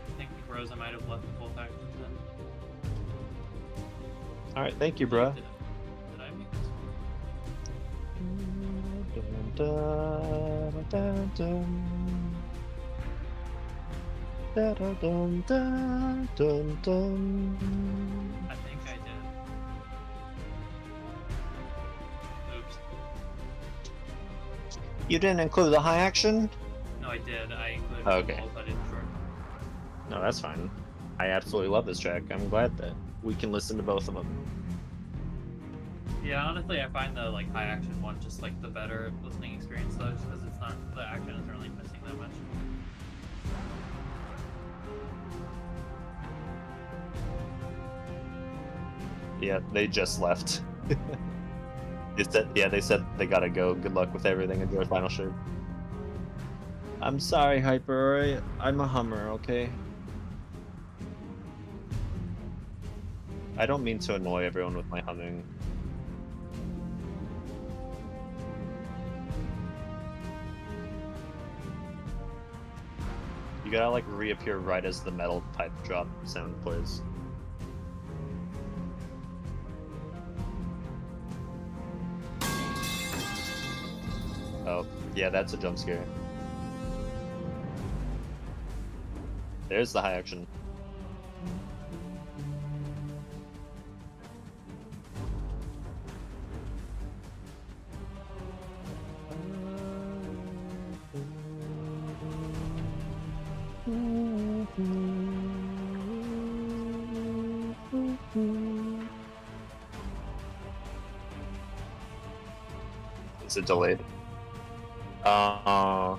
I think Rosa might have left the full actions then. Alright, thank you, bruh. Did I make this one? I think I did. Oops. You didn't include the high action? No, I did. I included Okay. both. I did short. No, that's fine. I absolutely love this track. I'm glad that we can listen to both of them. Yeah, honestly, I find the like high action one just like the better listening experience though, just because it's not the action isn't really missing that much. Yeah, they just left. They said they gotta go. Good luck with everything. Enjoy Final Shape. I'm sorry, Hyper. Alright? I'm a Hummer, okay? I don't mean to annoy everyone with my humming. You gotta like reappear right as the metal pipe drop sound plays. Oh, yeah, that's a jump scare. There's the high action. Is it delayed? Oh,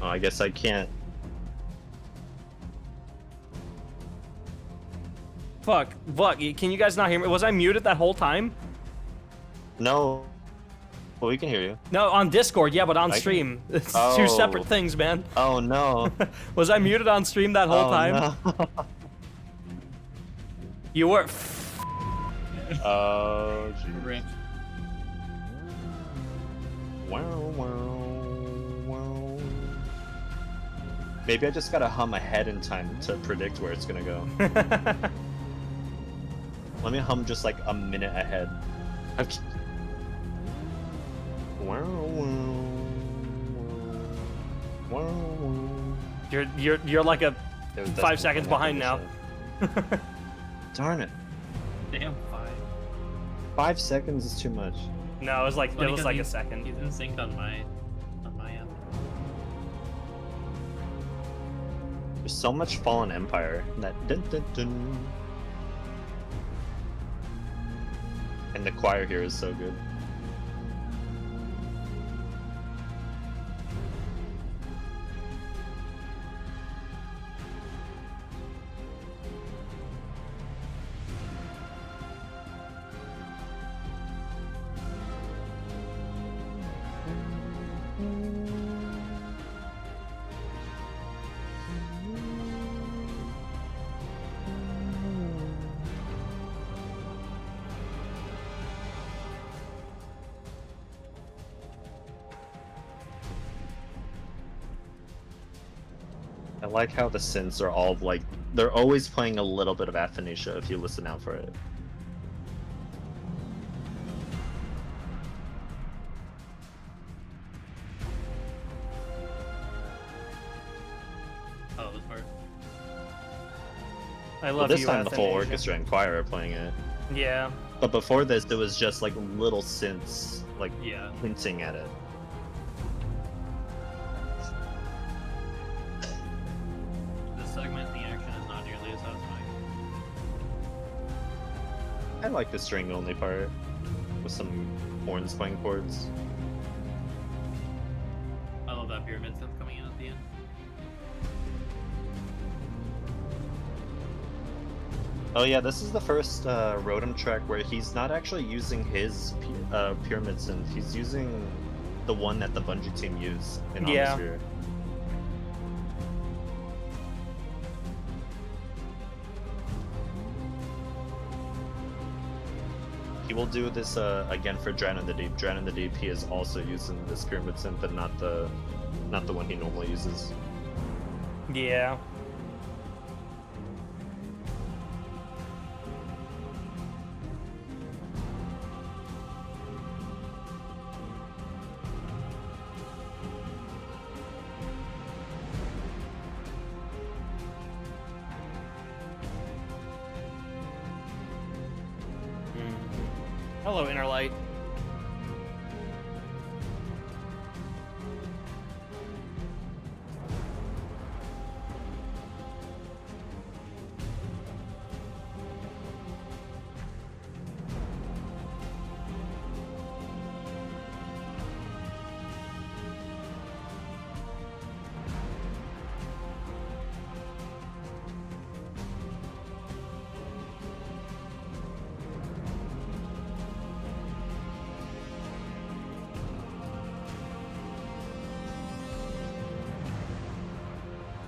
I guess I can't. Fuck, can you guys not hear me? Was I muted that whole time? No. Well, we can hear you. No, on Discord, yeah, but on stream. It's two separate things, man. Oh no. Was I muted on stream that whole time? No. You were. Oh, geez. Rip. Wow, wow, wow. Maybe I just gotta hum ahead in time to predict where it's gonna go. Let me hum just like a minute ahead. Wow, wow, wow. You're like a That's 5 seconds behind now. Darn it. Damn, 5 seconds is too much. No, it was like Funny 'cause a he's second. in sync on my end. There's so much Fallen Empire. That dun, dun, dun. And the choir here is so good. like how the synths are all like, they're always playing a little bit of Athanasia if you listen out for it. Oh, this part. I Well, love this you, time the full Athanasia. orchestra and choir are playing it. Yeah. But before this, there was just like little synths, like Yeah. hinting at it. This segment, the action is not nearly as satisfying. I like the string only part with some horns playing chords. I love that pyramid synth coming in at the end. Oh yeah, this is the first Rotom track where he's not actually using his pyramid synth. He's using the one that the Bungie team used in Yeah. Omnisphere. He will do this again for Drown in the Deep. Drown in the Deep, he is also using this pyramid synth, but not the one he normally uses. Yeah. Hello, Innerlight.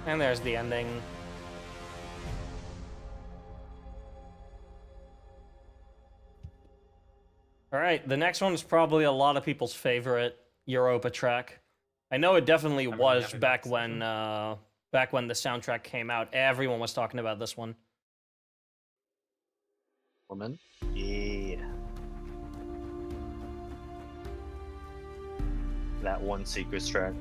And there's the ending. Alright, the next one is probably a lot of people's favorite Europa track. I know it definitely really was haven't back listened when the soundtrack came out. Everyone was talking about this one. Woman? Yeah. That one Secrets track.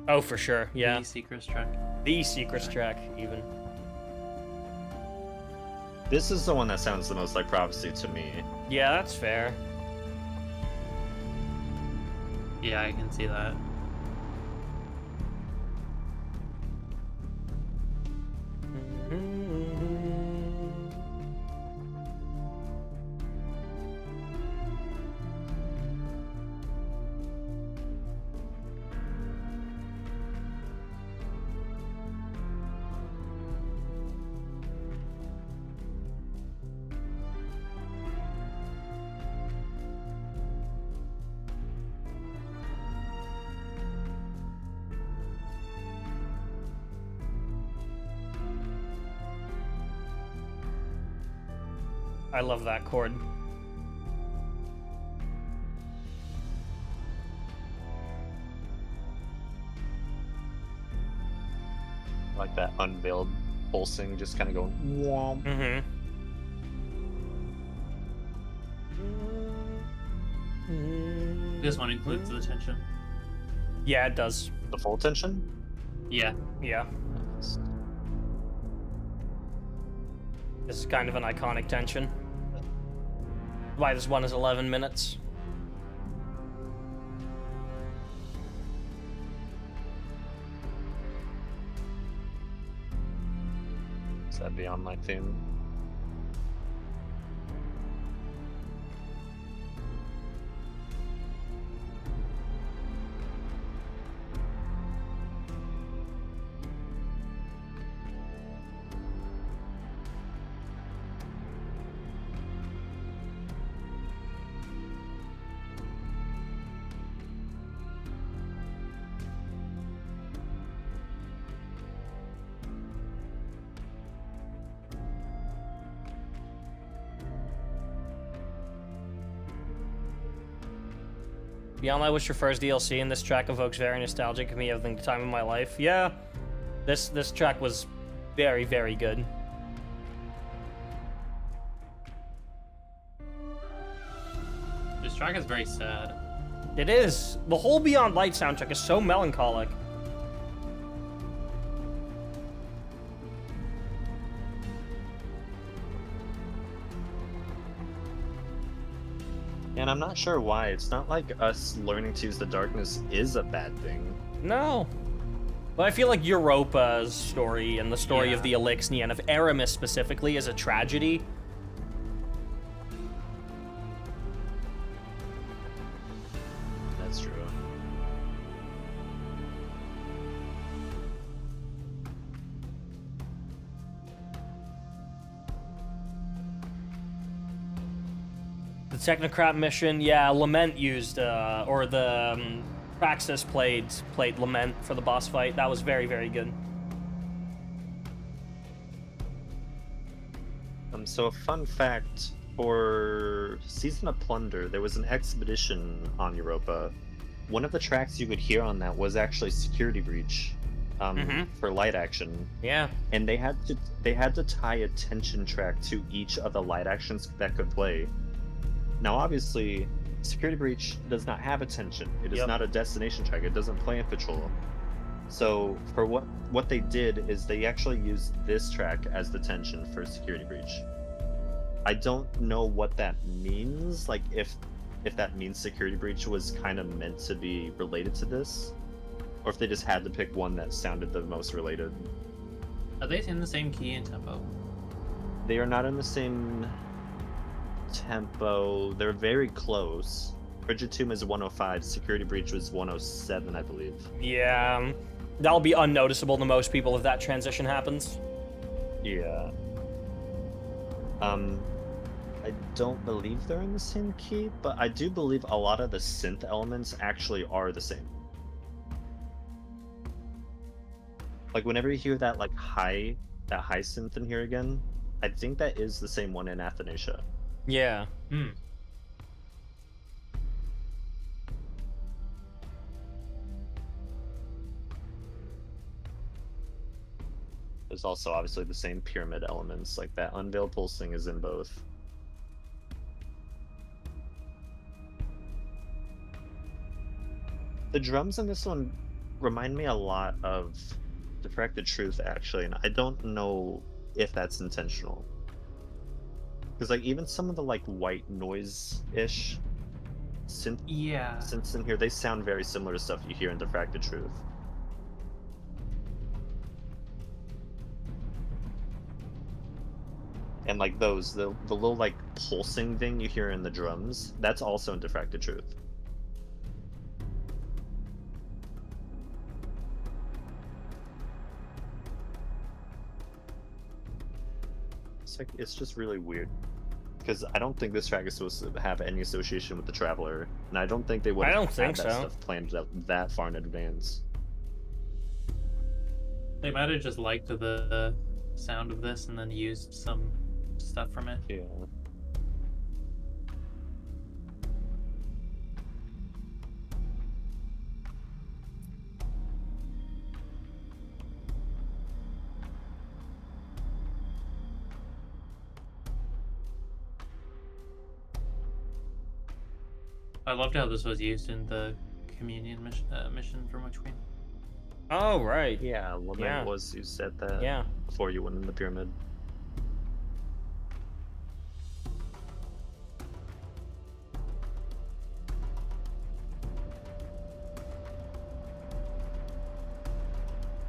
Oh, for sure, yeah. The Secrets track. The Secrets track, even. This is the one that sounds the most like Prophecy to me. Yeah, that's fair. Yeah, I can see that. I love that chord. Like that unveiled pulsing, just kind of going womp. Mm-hmm. This one includes the tension. Yeah, it does. The full tension? Yeah. Yeah. This is kind of an iconic tension. Why this one is 11 minutes. Is that Beyond Light theme? Beyond Light was your first DLC, and this track evokes very nostalgic of me of the time of my life. Yeah, This track was very, very good. This track is very sad. It is. The whole Beyond Light soundtrack is so melancholic. And I'm not sure why. It's not like us learning to use the darkness is a bad thing. No. But I feel like Europa's story and the story of Yeah. the Elixni and of Aramis specifically is a tragedy. That's true. The Technocrat mission, yeah, Lament used, or the Praxis played Lament for the boss fight. That was very, very good. So a fun fact, for Season of Plunder, there was an expedition on Europa. One of the tracks you could hear on that was actually Security Breach, for light action. Yeah. And they had to tie a tension track to each of the light actions that could play. Now, obviously, Security Breach does not have a tension. It is not a destination track. It doesn't play in Patrol. So, for what they did is they actually used this track as the tension for Security Breach. I don't know what that means. Like, if that means Security Breach was kind of meant to be related to this, or if they just had to pick one that sounded the most related. Are they in the same key and tempo? They are not in the same tempo. They're very close. Frigid Tomb is 105. Security Breach was 107, I believe. Yeah. That'll be unnoticeable to most people if that transition happens. Yeah. I don't believe they're in the same key, but I do believe a lot of the synth elements actually are the same. Like whenever you hear that high synth in here again, I think that is the same one in Athanasia. Yeah. There's also obviously the same pyramid elements, like that unveiled pulsing is in both. The drums in this one remind me a lot of Diffracted Truth, actually, and I don't know if that's intentional. Because even some of the white noise-ish synths in here, they sound very similar to stuff you hear in Diffracted Truth. And those, the little pulsing thing you hear in the drums, that's also in Diffracted Truth. It's just really weird. Because I don't think this track is supposed to have any association with the Traveler, and I don't think they would have had that stuff planned that far in advance. They might have just liked the sound of this and then used some stuff from it. Yeah. I loved how this was used in the communion mission from Witch Queen. Oh, right. Yeah, Lament was, you said that before you went in the pyramid.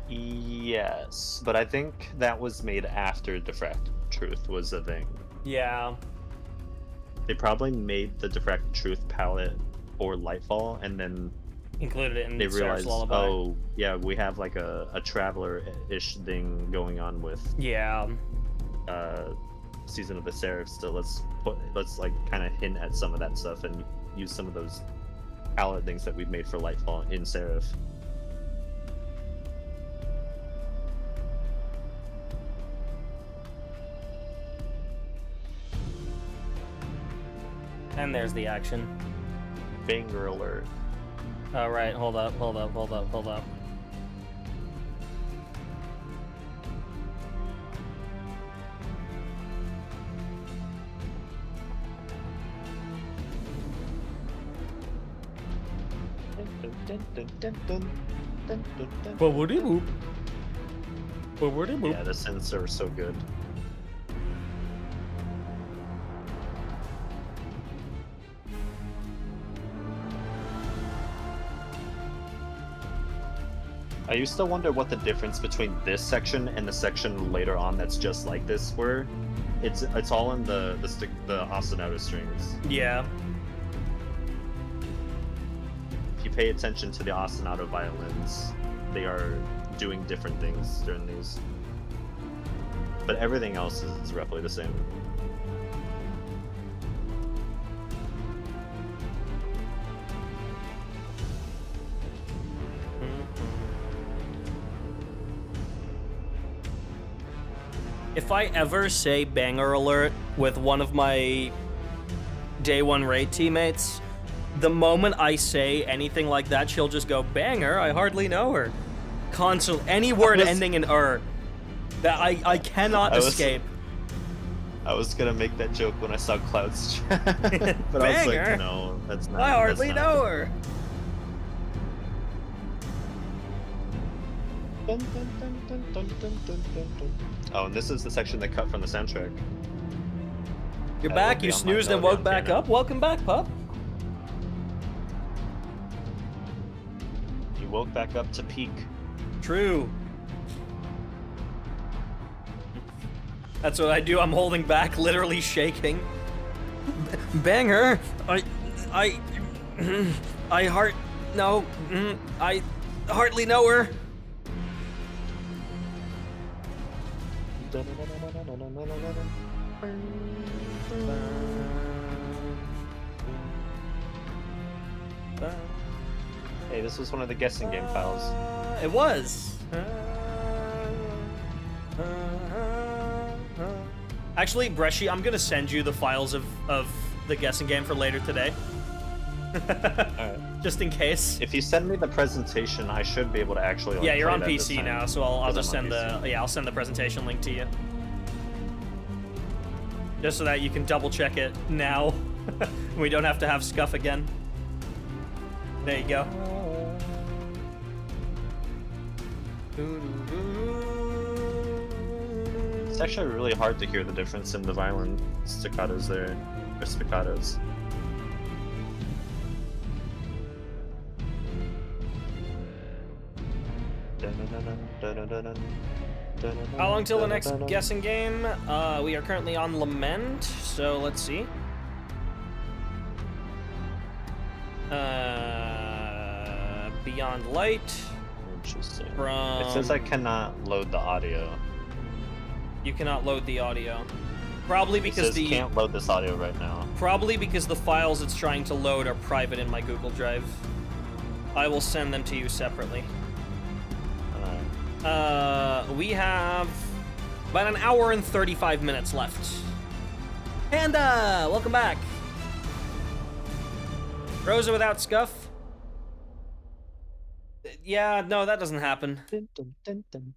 Yes, but I think that was made after Diffracted Truth was a thing. Yeah. They probably made the Diffracted Truth palette for Lightfall, and then included it in they Seraph's realized, Lullaby. oh, yeah, we have a Traveler-ish thing going on with Season of the Seraphs, so let's kind of hint at some of that stuff and use some of those palette things that we've made for Lightfall in Seraph. And there's the action. Banger alert. All right, hold up. Boop. Yeah, the synths are so good. I used to wonder what the difference between this section and the section later on that's just like this were. It's all in the ostinato strings. Yeah. If you pay attention to the ostinato violins, they are doing different things during these. But everything else is roughly the same. If I ever say banger alert with one of my day one raid teammates, the moment I say anything like that, she'll just go, banger? I hardly know her. Constant, any word ending in "er," that I cannot escape. I was gonna make that joke when I saw Cloud's chat, but I was like, no, that's not. I hardly know her. Oh, and this is the section that cut from the soundtrack. You're back, you snoozed and woke back up? Welcome back, pup. You woke back up to peak. True. That's what I do, I'm holding back, literally shaking. Banger! I hardly know her. Hey, this was one of the guessing game files. It was. Actually, Bresci, I'm gonna send you the files of the guessing game for later today. Alright. Just in case. If you send me the presentation, I should be able to actually. Like, yeah, you're play on that this PC time, now, so I'll just send I'm I'll send the presentation link to you. Just so that you can double check it now. We don't have to have scuff again. There you go. It's actually really hard to hear the difference in the violin staccatos there, or spiccatos. How long till the next guessing game? We are currently on Lament, so let's see. Beyond Light. Interesting. From... It says I cannot load the audio. You cannot load the audio. Probably because it says can't load this audio right now. Probably because the files it's trying to load are private in my Google Drive. I will send them to you separately. We have about an hour and 35 minutes left. Panda, welcome back. Rosa without scuff. Yeah, no, that doesn't happen.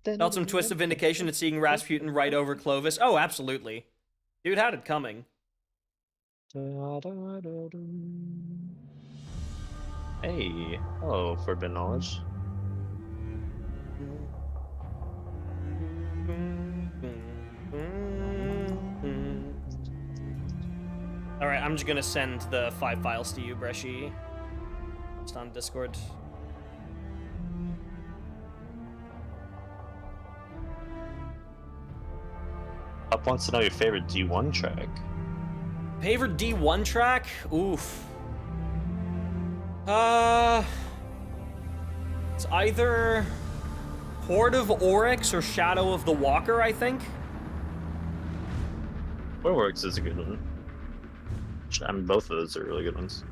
Felt some twist of vindication at seeing Rasputin right over Clovis. Oh, absolutely. Dude had it coming. Hey, hello, Forbidden Knowledge. Alright, I'm just gonna send the 5 files to you, Bresci. Just on Discord. Up wants to know your favorite D1 track. Favorite D1 track? Oof. It's either Horde of Oryx or Shadow of the Walker, I think. Fireworks is a good one. I mean, both of those are really good ones.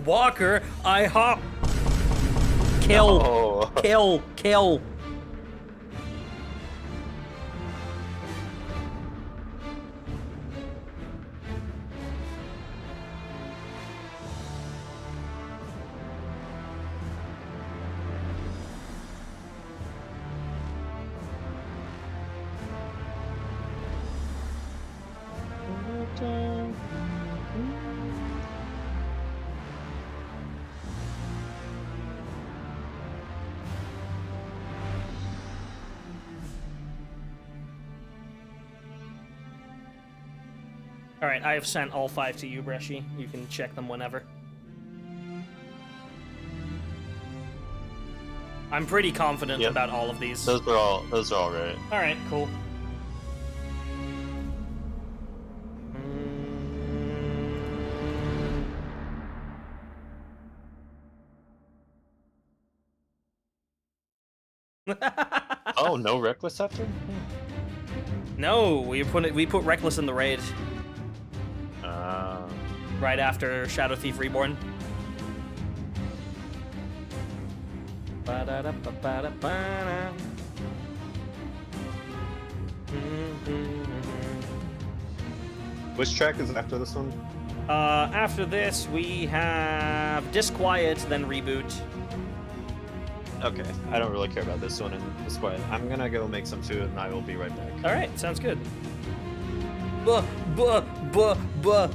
Walker, I hop. Kill. Oh. Kill. All right, I have sent all 5 to you, Bresci. You can check them whenever. I'm pretty confident about all of these. Those are all right. All right, cool. Oh, no Reckless after? No, we put Reckless in the raid right after Shadow Thief Reborn. Which track is after this one? After this, we have Disquiet, then Reboot. Okay, I don't really care about this one and Disquiet. I'm gonna go make some food and I will be right back. All right, sounds good. Buh, buh, buh, buh.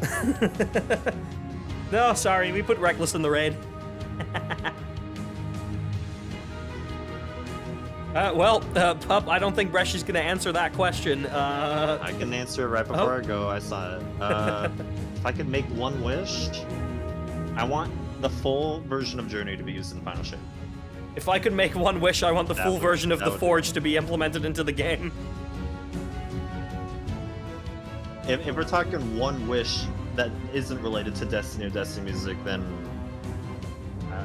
No, sorry, we put Reckless in the raid. Pup, I don't think Bresh is gonna answer that question. I can answer it right before I go. I saw it. If I could make one wish, I want the full version of Journey to be used in the final shape. If I could make one wish, I want the full version of the Forge to be implemented into the game. If we're talking one wish that isn't related to Destiny or Destiny music, then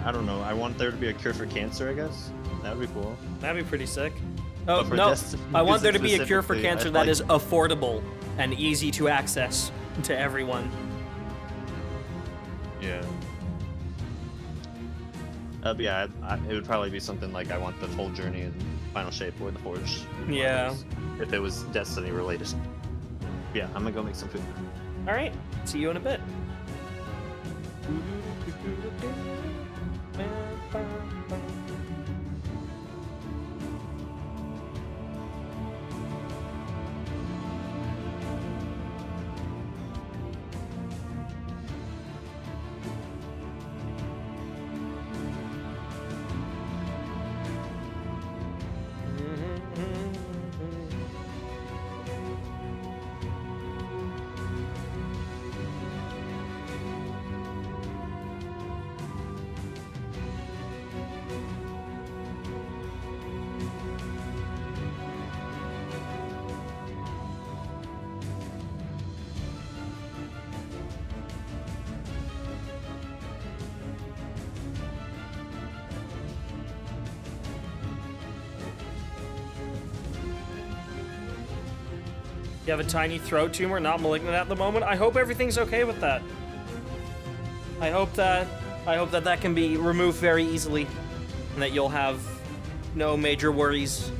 I don't know. I want there to be a cure for cancer, I guess. That would be cool. That'd be pretty sick. Oh, for no. Destiny I want there to be a cure for specifically, cancer I'd that like- is affordable and easy to access to everyone. Yeah. But yeah, it would probably be something like I want the full Journey in final shape or the Forge. Yeah. If it was Destiny related. Yeah, I'm gonna go make some food. All right, see you in a bit. You have a tiny throat tumor, not malignant at the moment. I hope everything's okay with that. I hope that can be removed very easily, and that you'll have no major worries.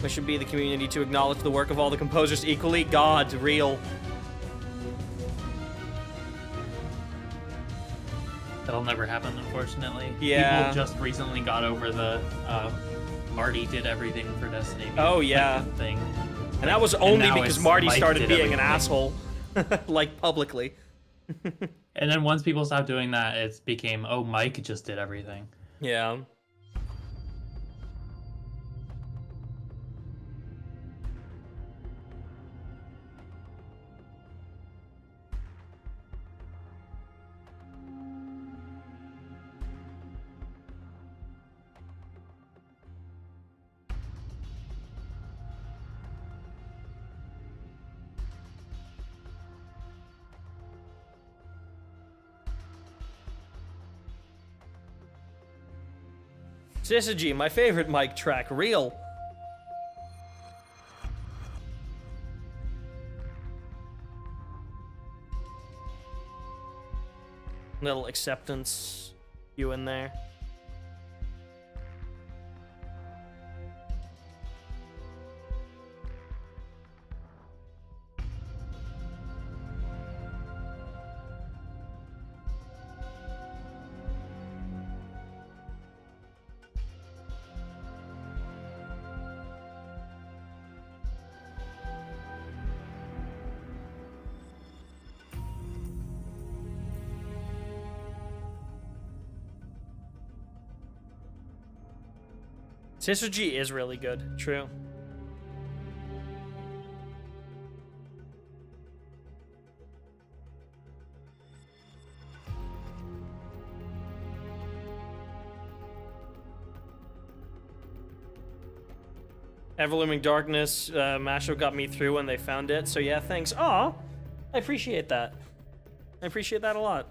We should be the community to acknowledge the work of all the composers equally. God, real. That'll never happen, unfortunately. Yeah. People just recently got over the Marty did everything for Destiny. Oh, yeah. Thing. And that was only now because it's Marty Mike started did being an everything. asshole, like publicly. And then once people stopped doing that, it became, oh, Mike just did everything. Yeah. Syzygy, my favorite Mike track, real. Little acceptance, you in there. Syzygy is really good, true. Ever-looming Darkness, Masho got me through when they found it, so yeah, thanks. Aw, I appreciate that. I appreciate that a lot.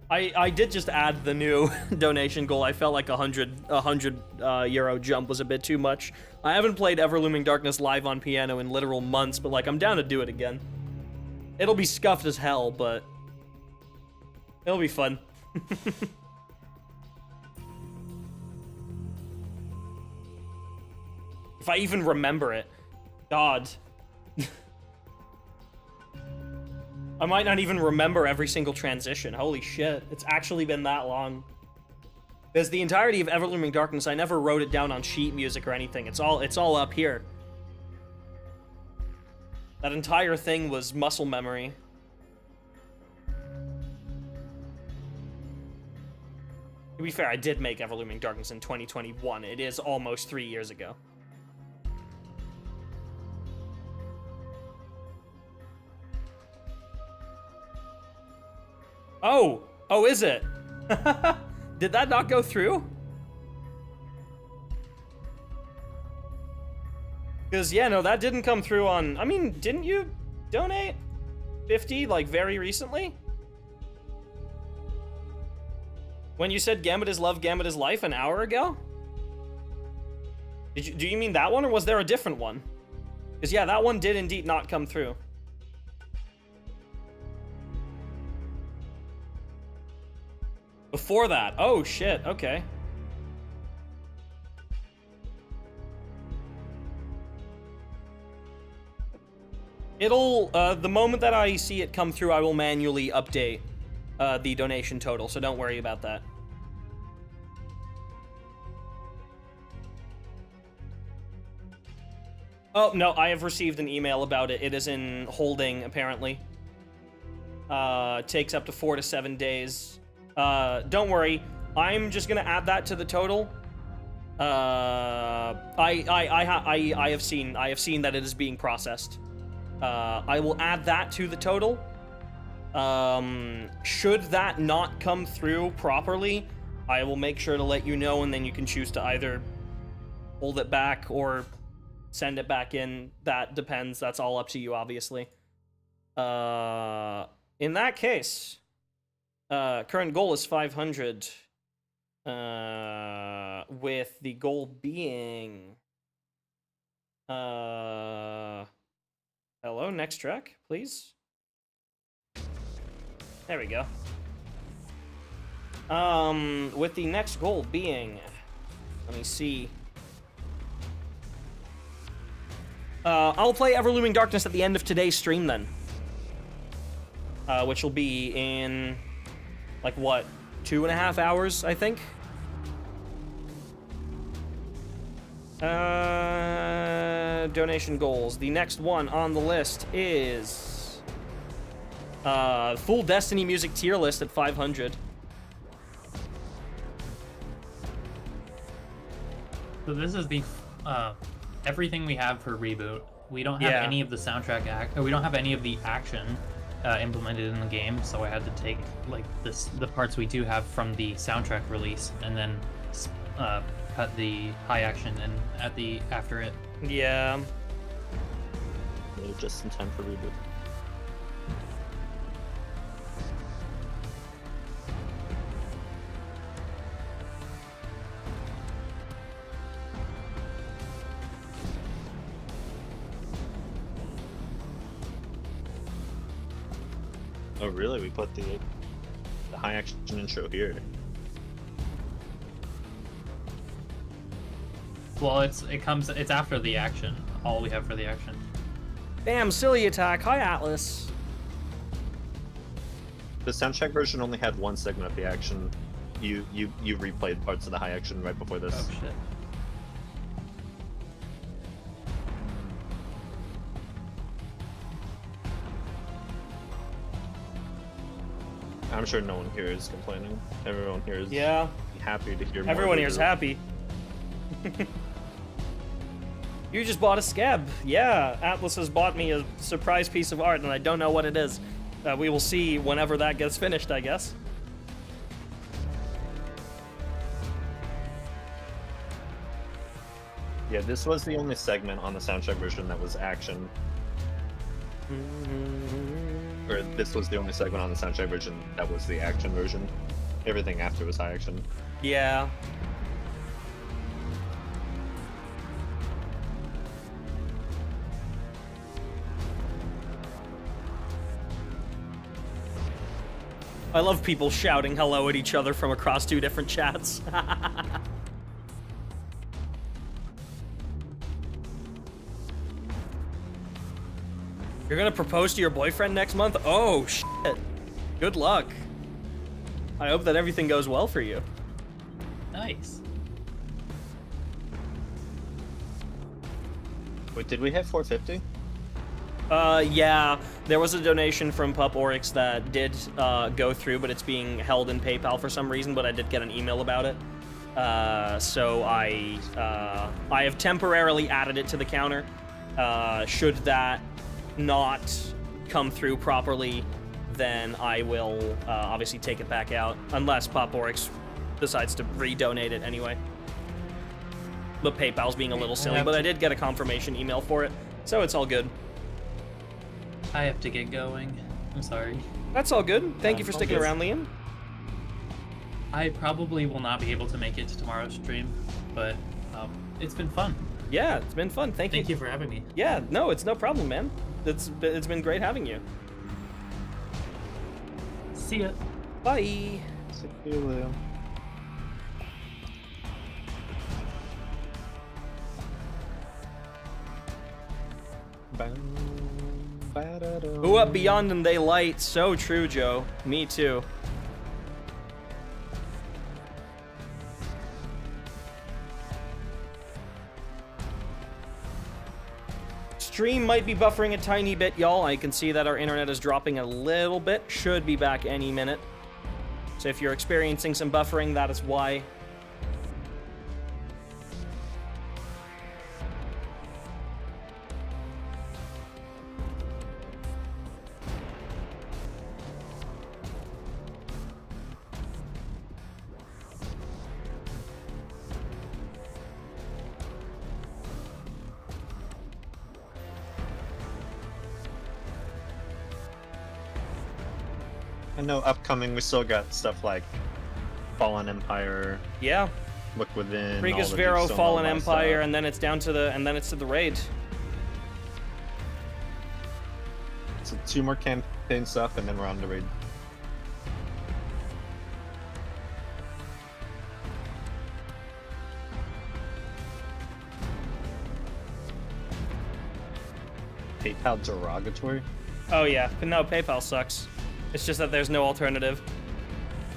I did just add the new donation goal. I felt like a 100 euro jump was a bit too much. I haven't played Ever-looming Darkness live on piano in literal months, but like I'm down to do it again. It'll be scuffed as hell, but it'll be fun. If I even remember it. God. I might not even remember every single transition. Holy shit. It's actually been that long. Because the entirety of Ever-looming Darkness, I never wrote it down on sheet music or anything. It's all up here. That entire thing was muscle memory. To be fair, I did make Ever-looming Darkness in 2021. It is almost 3 years ago. Oh, is it? Did that not go through? Because, yeah, no, that didn't come through on... I mean, didn't you donate 50, like, very recently? When you said Gambit is love, Gambit is life an hour ago? Do you mean that one, or was there a different one? Because, yeah, that one did indeed not come through. Before that. Oh, shit. Okay. It'll, the moment that I see it come through, I will manually update the donation total, so don't worry about that. Oh, no, I have received an email about it. It is in holding, apparently. Takes up to 4 to 7 days. Don't worry, I'm just gonna add that to the total. I have seen that it is being processed. I will add that to the total. Should that not come through properly, I will make sure to let you know, and then you can choose to either hold it back or send it back in. That depends. That's all up to you, obviously. In that case, current goal is 500. With the goal being... hello, next track, please. There we go. With the next goal being... Let me see. I'll play Ever-looming Darkness at the end of today's stream, then. Which will be in... like, what? 2.5 hours, I think? Donation goals. The next one on the list is... full Destiny music tier list at 500. So this is the everything we have for reboot. We don't have any of the soundtrack we don't have any of the action implemented in the game, so I had to take like the parts we do have from the soundtrack release and then cut the high action and after it. Yeah. Just in time for reboot. Oh really? We put the high action intro here. Well, it's after the action. All we have for the action. Bam, silly attack. Hi, Atlas. The soundtrack version only had one segment of the action. You replayed parts of the high action right before this. Oh shit. I'm sure no one here is complaining. Everyone here is happy to hear more. Everyone here is happy. You just bought a scab. Yeah, Atlas has bought me a surprise piece of art, and I don't know what it is. We will see whenever that gets finished, I guess. Yeah, this was the only segment on the soundtrack version that was action. Or this was the only segment on the soundtrack version that was the action version. Everything after was high action. Yeah. I love people shouting hello at each other from across 2 different chats. You're gonna propose to your boyfriend next month? Oh, shit. Good luck. I hope that everything goes well for you. Nice. Wait, did we have 450? Yeah, there was a donation from Pup Oryx that did go through, but it's being held in PayPal for some reason, but I did get an email about it. So I have temporarily added it to the counter. Should that not come through properly, then I will obviously take it back out, unless Pup Oryx decides to redonate it anyway. But PayPal's being a little silly, but I did get a confirmation email for it, so it's all good. I have to get going. I'm sorry. That's all good. Thank you for sticking around, Liam. I probably will not be able to make it to tomorrow's stream, but it's been fun. Yeah, it's been fun. Thank you. Thank you for having me. Yeah, no, it's no problem, man. It's been great having you. See ya. Bye. See you, Liam. Who up beyond them they light. So true, Joe. Me too. Stream might be buffering a tiny bit, y'all. I can see that our internet is dropping a little bit. Should be back any minute. So if you're experiencing some buffering, that is why. I know upcoming we still got stuff like Fallen Empire, Yeah. Look Within, Regas all the Vero, Stone Fallen Online Empire, stuff. and then it's down to the, and then it's to the raid. So 2 more campaign stuff, and then we're on the raid. PayPal derogatory? Oh yeah, but no, PayPal sucks. It's just that there's no alternative.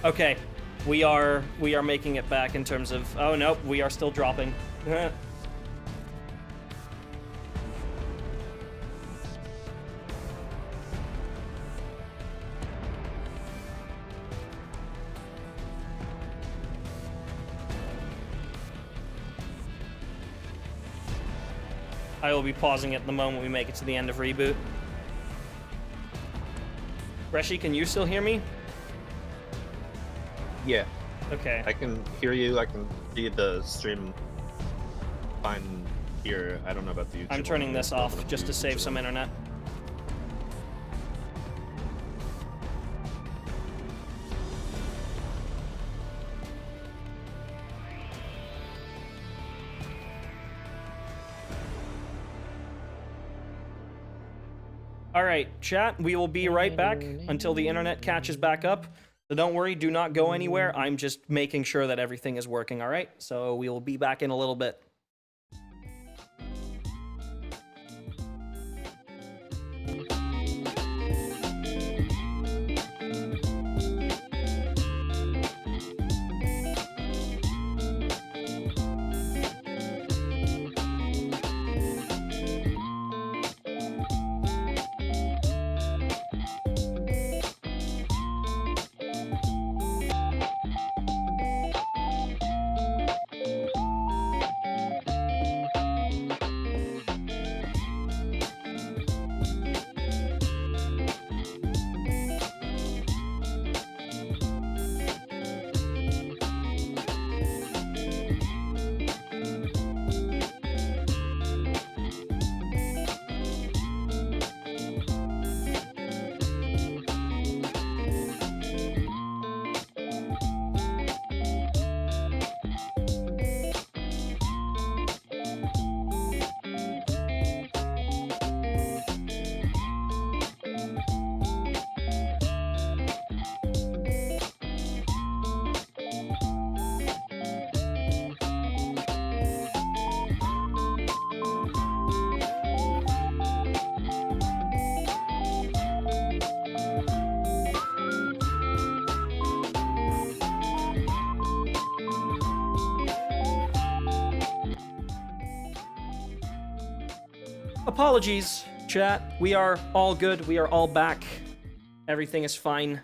Okay, we are making it back in terms of. Oh nope, we are still dropping. I will be pausing it the moment we make it to the end of reboot. Reshi, can you still hear me? Yeah. Okay. I can hear you, I can see the stream fine here. I don't know about the YouTube. I'm turning one. this off just to save some internet. Alright, chat, we will be right back until the internet catches back up. So don't worry, do not go anywhere. I'm just making sure that everything is working, alright? So we will be back in a little bit. Apologies, chat. We are all good. We are all back. Everything is fine.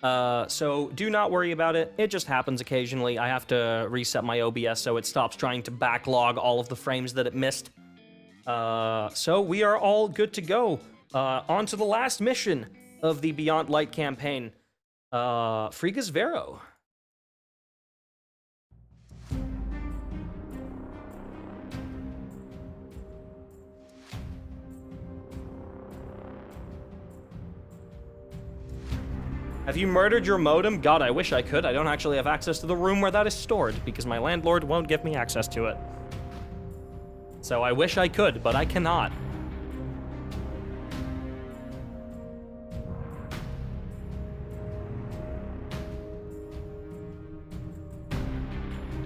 So do not worry about it. It just happens occasionally. I have to reset my OBS so it stops trying to backlog all of the frames that it missed. So we are all good to go. On to the last mission of the Beyond Light campaign. Friga's Vero. Have you murdered your modem? God, I wish I could. I don't actually have access to the room where that is stored because my landlord won't give me access to it. So I wish I could, but I cannot.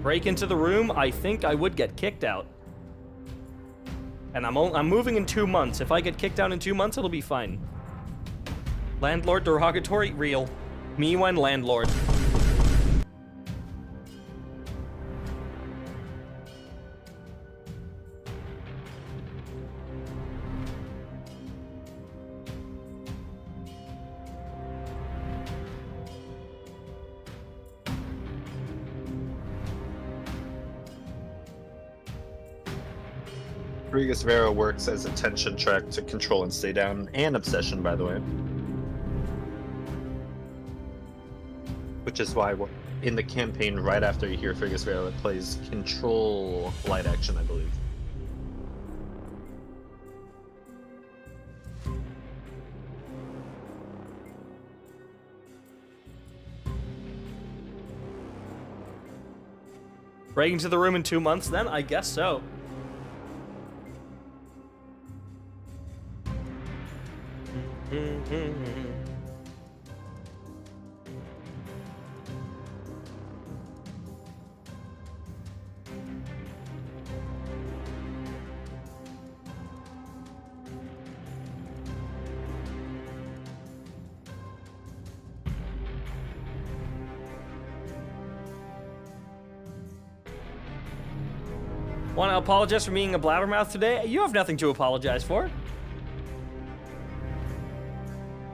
Break into the room, I think I would get kicked out. And I'm moving in 2 months. If I get kicked out in 2 months, it'll be fine. Landlord derogatory? Real. Me when landlord. Friga's Vero works as a tension track to control and stay down, and obsession, by the way. Which is why in the campaign, right after you hear Friga's Vero, it plays control light action, I believe. Breaking to the room in 2 months, then? I guess so. Want to apologize for being a blabbermouth today? You have nothing to apologize for.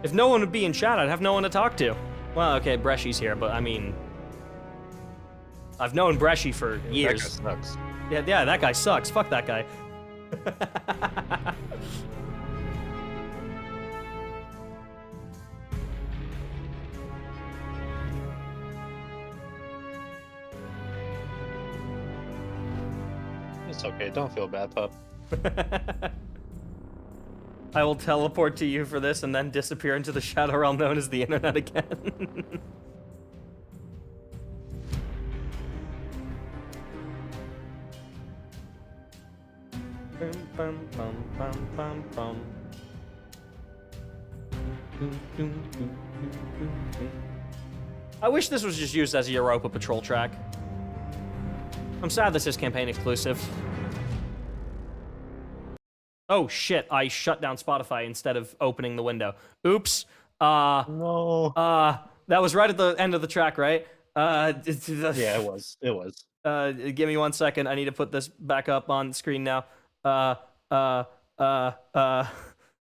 If no one would be in chat, I'd have no one to talk to. Well, okay, Bresci's here, but I mean... I've known Bresci for years. That guy sucks. Yeah, that guy sucks. Fuck that guy. It's okay, don't feel bad, pup. I will teleport to you for this and then disappear into the shadow realm known as the internet again. I wish this was just used as a Europa patrol track. I'm sad this is campaign exclusive. Oh shit, I shut down Spotify instead of opening the window. Oops. No. That was right at the end of the track, right? Yeah, it was. It was. Give me 1 second. I need to put this back up on screen now.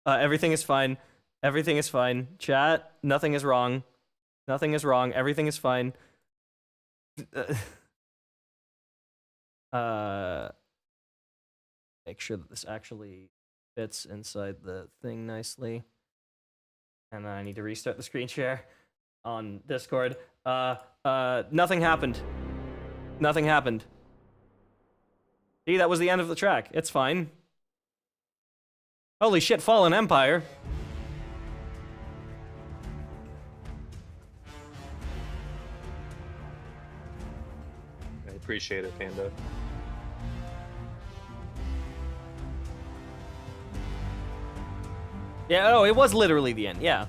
Everything is fine. Everything is fine. Chat, nothing is wrong. Nothing is wrong. Everything is fine. Make sure that this actually fits inside the thing nicely. And then I need to restart the screen share on Discord. Nothing happened. Nothing happened. See, that was the end of the track. It's fine. Holy shit, Fallen Empire. I appreciate it, Panda. Yeah, oh, it was literally the end, yeah.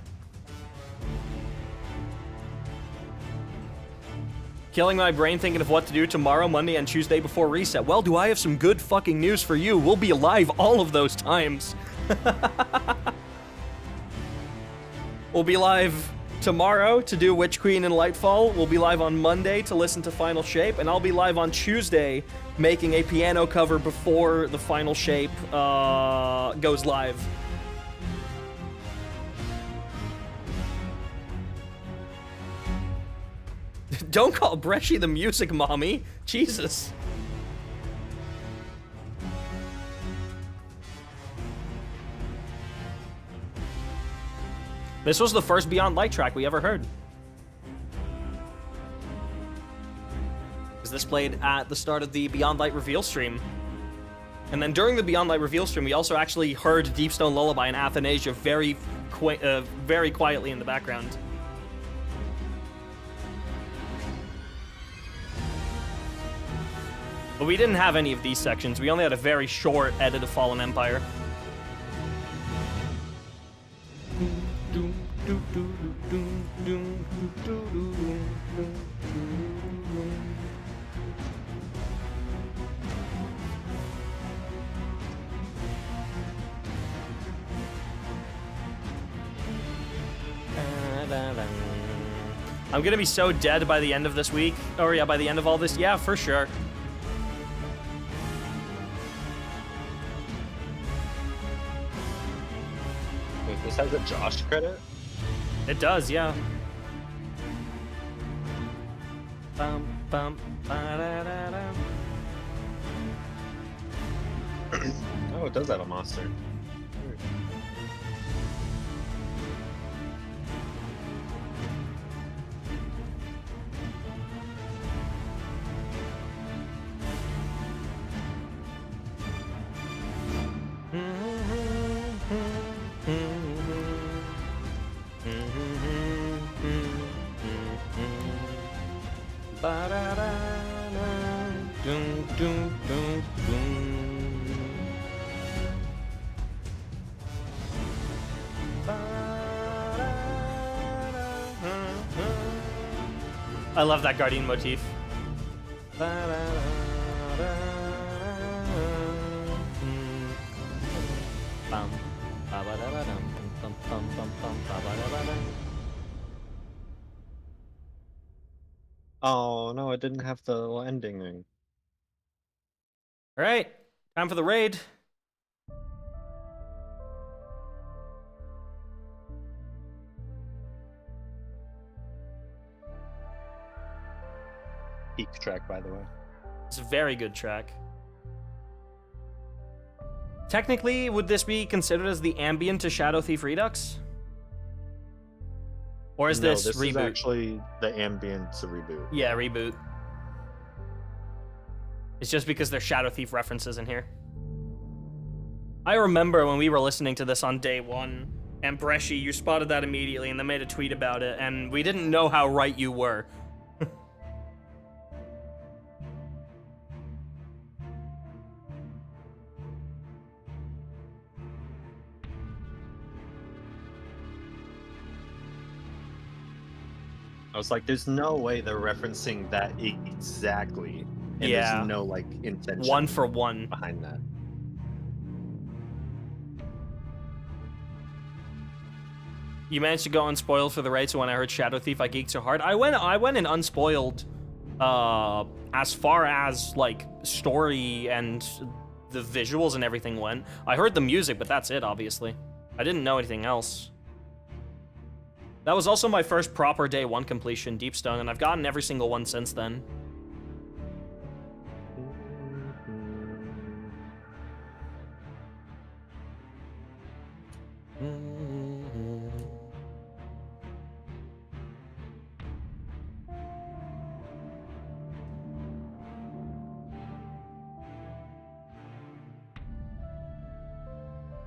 Killing my brain thinking of what to do tomorrow, Monday, and Tuesday before reset. Well, do I have some good fucking news for you? We'll be alive all of those times. We'll be live tomorrow to do Witch Queen and Lightfall. We'll be live on Monday to listen to Final Shape, and I'll be live on Tuesday making a piano cover before the Final Shape goes live. Don't call Bresci the music mommy. Jesus. This was the first Beyond Light track we ever heard. Because this played at the start of the Beyond Light reveal stream. And then during the Beyond Light reveal stream, we also actually heard Deepstone Lullaby and Athanasia very quietly in the background. But we didn't have any of these sections. We only had a very short edit of Fallen Empire. I'm gonna be so dead by the end of this week. Oh yeah, by the end of all this. Yeah, for sure. Wait, this has a Josh credit? It does, yeah. Bum, bum, ba-da-da-da. Oh, it does have a monster. I love that Guardian motif. Oh no, it didn't have the ending thing. All right, time for the raid. Peak track, by the way. It's a very good track. Technically, would this be considered as the ambient to Shadow Thief Redux? Or is this this reboot? is actually the ambient reboot. Yeah, reboot. It's just because there's Shadow Thief references in here. I remember when we were listening to this on day one, and Bresci, you spotted that immediately and then made a tweet about it, and we didn't know how right you were. I was like, there's no way they're referencing that exactly. And Yeah. there's no, like, intention One for one. behind that. You managed to go unspoiled for the raid, so when I heard Shadow Thief, I geeked so hard. I went in unspoiled as far as, like, story and the visuals and everything went. I heard the music, but that's it, obviously. I didn't know anything else. That was also my first proper day one completion, Deepstone, and I've gotten every single one since then.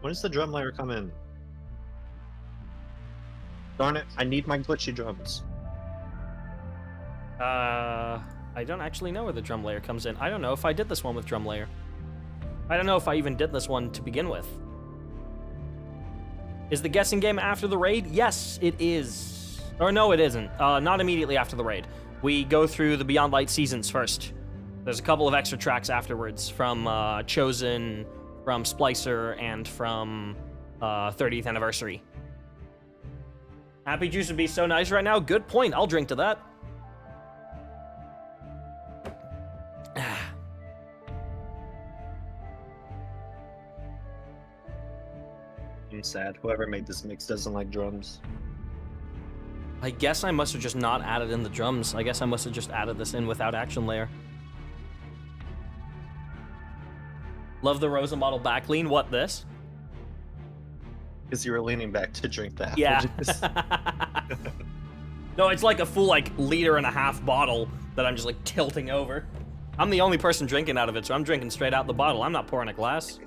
When does the drum layer come in? Darn it, I need my glitchy drums. I don't actually know where the drum layer comes in. I don't know if I did this one with drum layer. I don't know if I even did this one to begin with. Is the guessing game after the raid? Yes, it is. Or no, it isn't. Not immediately after the raid. We go through the Beyond Light seasons first. There's a couple of extra tracks afterwards from Chosen, from Splicer, and from 30th Anniversary. Happy juice would be so nice right now. Good point. I'll drink to that. I'm sad. Whoever made this mix doesn't like drums. I guess I must have just not added in the drums. I guess I must have just added this in without action layer. Love the Rosa model back lean. What, this? Because you were leaning back to drink the apple Yeah. juice. No, it's like a full, like, 1.5 liter bottle that I'm just, like, tilting over. I'm the only person drinking out of it, so I'm drinking straight out the bottle. I'm not pouring a glass.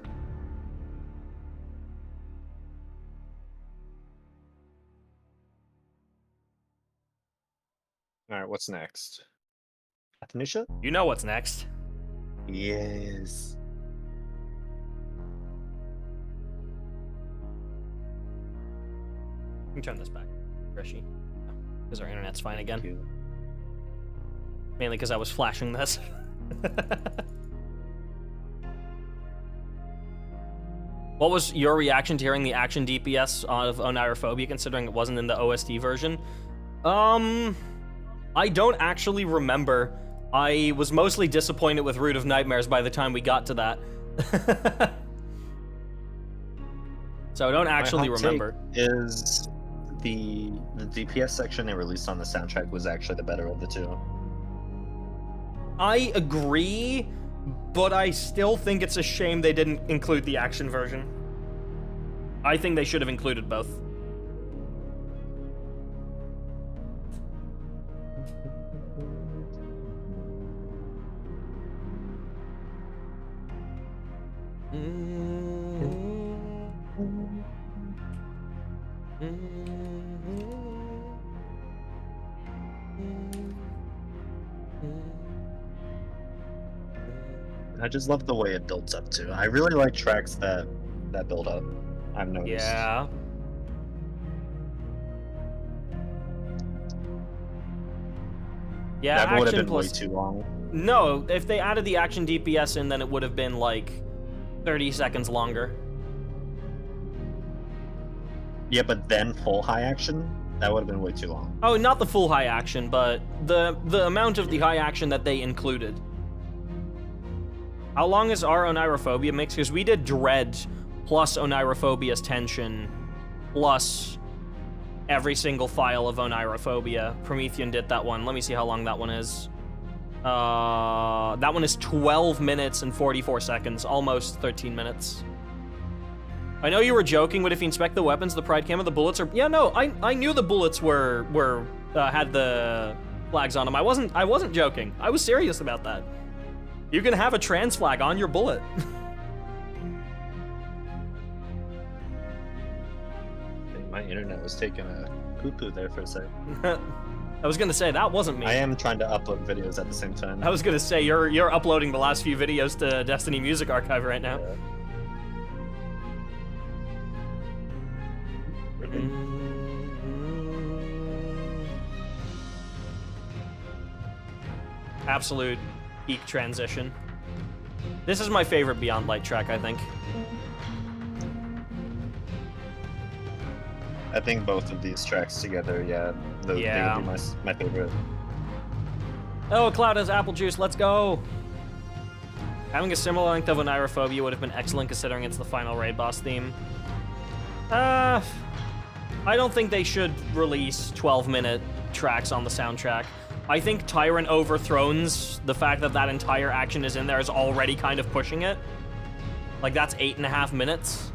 Alright, what's next? Atanisha? You know what's next. Yes. Let me turn this back, Rishi. Because our internet's fine again. Mainly because I was flashing this. What was your reaction to hearing the action DPS of Onirophobia, considering it wasn't in the OST version? I don't actually remember. I was mostly disappointed with Root of Nightmares by the time we got to that. So I don't actually remember. Is the DPS section they released on the soundtrack was actually the better of the two. I agree, but I still think it's a shame they didn't include the action version. I think they should have included both. I just love the way it builds up too. I really like tracks that build up. I've noticed. Yeah. Yeah, That would have action been way plus... too long. No, if they added the action DPS in, then it would have been like 30 seconds longer. Yeah, but then full high action? That would have been way too long. Oh, not the full high action, but the amount of the high action that they included. How long is our Onirophobia mix? Because we did Dread plus Onirophobia's Tension plus every single file of Onirophobia. Promethean did that one. Let me see how long that one is. That one is 12 minutes and 44 seconds, almost 13 minutes. I know you were joking, but if you inspect the weapons, the Pride Cam, the bullets are... Yeah, no, I knew the bullets were had the flags on them. I wasn't joking. I was serious about that. You can have a trans flag on your bullet. My internet was taking a poo-poo there for a sec. I was gonna say, that wasn't me. I am trying to upload videos at the same time. I was gonna say, you're uploading the last few videos to Destiny Music Archive right now. Yeah. Absolute peak transition. This is my favorite Beyond Light track, I think. I think both of these tracks together, yeah, they would be my favorite. Oh, Cloud has apple juice, let's go! Having a similar length of Onirophobia would have been excellent considering it's the final raid boss theme. I don't think they should release 12-minute tracks on the soundtrack. I think Tyrant Overthrones, the fact that that entire action is in there is already kind of pushing it. Like, that's 8.5 minutes.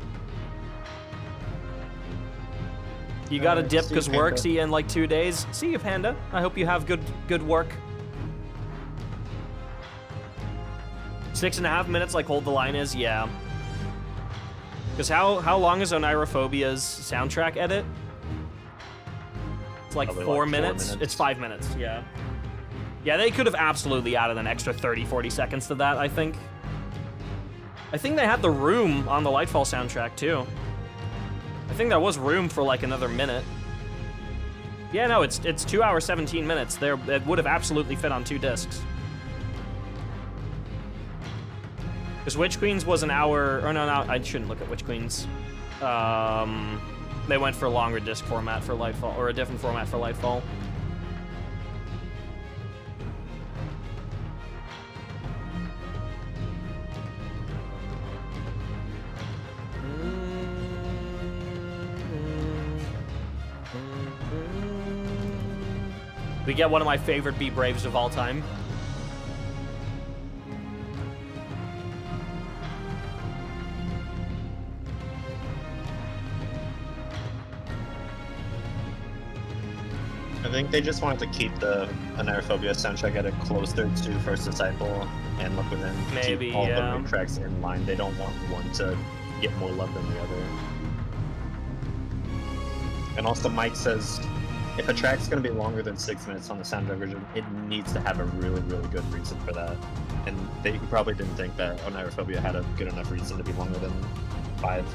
You gotta dip because work, see you in like 2 days. See you, Panda. I hope you have good work. 6.5 minutes, like Hold the Line is, yeah. Because how long is Onirophobia's soundtrack edit? It's like 4 minutes. It's 5 minutes, yeah. Yeah, they could have absolutely added an extra 30-40 seconds to that, I think. I think they had the room on the Lightfall soundtrack, too. I think there was room for like another minute. Yeah, no, it's 2 hours, 17 minutes. It would have absolutely fit on 2 discs. Because Witch Queens was an hour... Or no, I shouldn't look at Witch Queens. They went for a longer disc format for Lightfall, or a different format for Lightfall. We get one of my favorite Be Braves of all time. I think they just wanted to keep the Anaerophobia soundtrack at a closer to First Disciple and Look Within. Maybe, keep all yeah. the tracks in line. They don't want one to get more love than the other. And also Mike says, if a track's going to be longer than 6 minutes on the soundtrack version, it needs to have a really, really good reason for that. And he probably didn't think that Anaerophobia had a good enough reason to be longer than 5.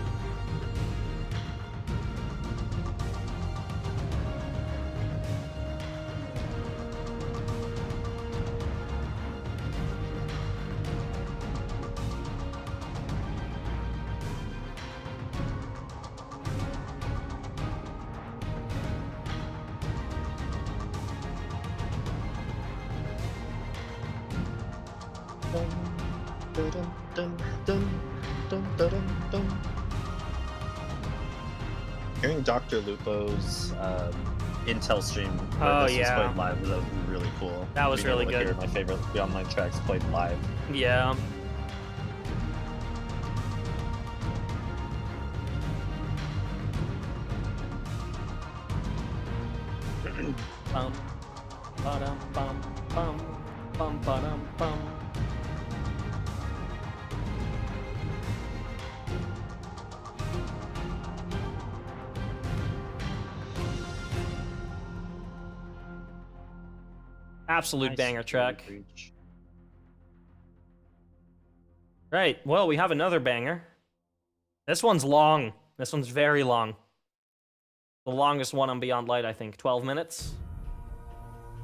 Hearing Dr. Lupo's Intel stream where this was played live was really cool. That was really good. Hear my favorite online tracks played live. Yeah. Bum, ba-dum, bum, bum, bum, ba-dum, bum. Absolute Nice banger track. reach. Right, well, we have another banger. This one's long. This one's very long. The longest one on Beyond Light, I think. 12 minutes?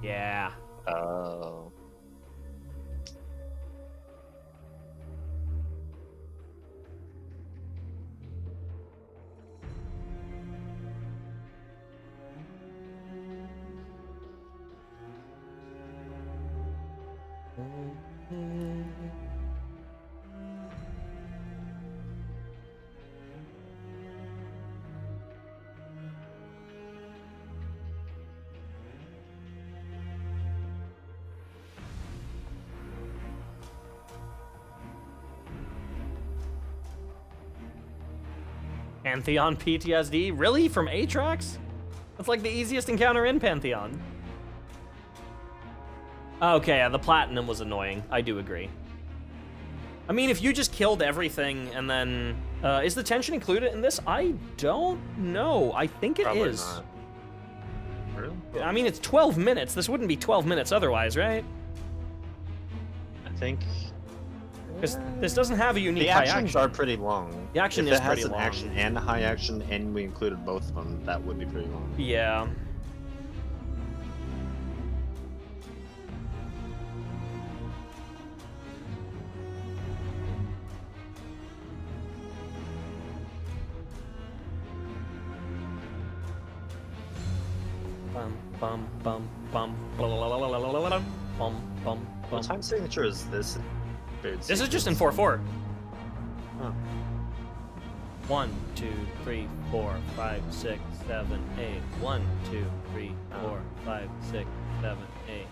Yeah. Oh. Pantheon PTSD? Really? From Aatrox? That's like the easiest encounter in Pantheon. Okay, yeah, the Platinum was annoying. I do agree. I mean, if you just killed everything and then... is the tension included in this? I don't know. I think it is. Not. Really? I mean, it's 12 minutes. This wouldn't be 12 minutes otherwise, right? I think... Because this doesn't have a unique The high actions action. are pretty long. The action if is it has pretty an long. action and a high action, and we included both of them, that would be pretty long. Yeah. Bum bum bum bum bum bum bum. What time signature is this? This is just in 4/4. Oh. 1, 2, 3, 4, 5, 6, 7, 8. 1, 2, 3, 4, 5, 6, 7, 8.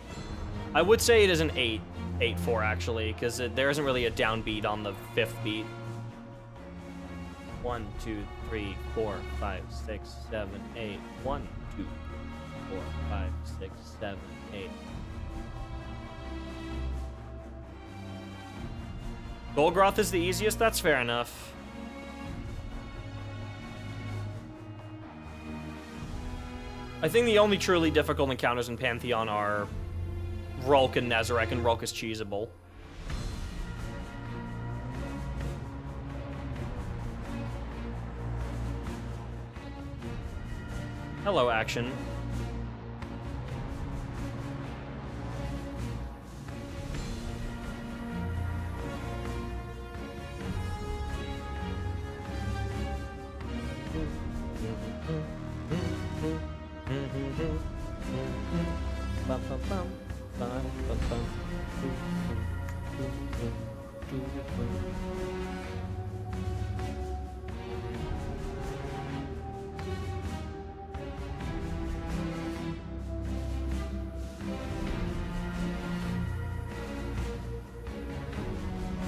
I would say it is an 8, 8/4 actually, because there isn't really a downbeat on the 5th beat. 1, 2, 3, 4, 5, 6, 7, 8. 1, 2, 4, 5, 6, 7, 8. Golgroth is the easiest, that's fair enough. I think the only truly difficult encounters in Pantheon are Rulk and Nezarec, and Rulk is cheesable. Hello, action.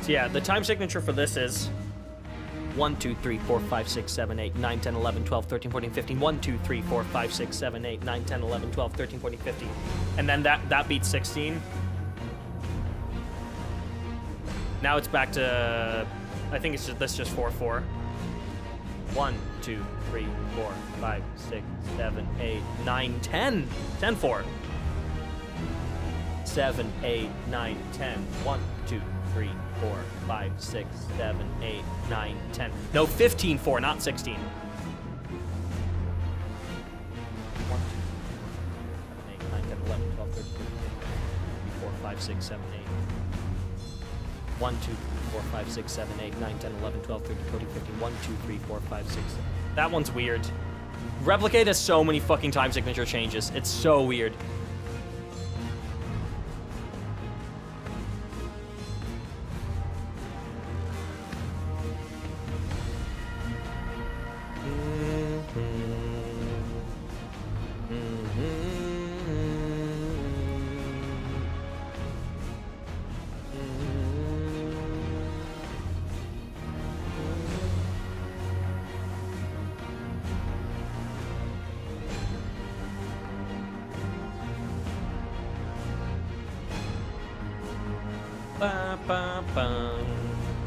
So yeah, the time signature for this is 1, 2, 3, 4, 5, 6, 7, 8, 9, 10, 11, 12, 13, 14, 15. 1, 2, 3, 4, 5, 6, 7, 8, 9, 10, 11, 12, 13, 14, 15. And then that beats 16. Now it's back to, I think it's just 4, 4. 1, 2, 3, 4, 5, 6, 7, 8, 9, 10. 10, 4. 7, 8, 9, 10. 1, 2, 3, 4, 5, 6, 7, 8, 9, 10. No, 15, 4, not 16. 1, 2, 7, 8, 9, 10, 11, 12, 13, 14, 4, 5, 6, 7, 8. 1, 2, 3, 4, 5, 6, 7, 8, 9, 10, 11, 12, 13, 14, 15. 1, 2, 3, 4, 5, 6. That one's weird. Replicate has so many fucking time signature changes. It's so weird.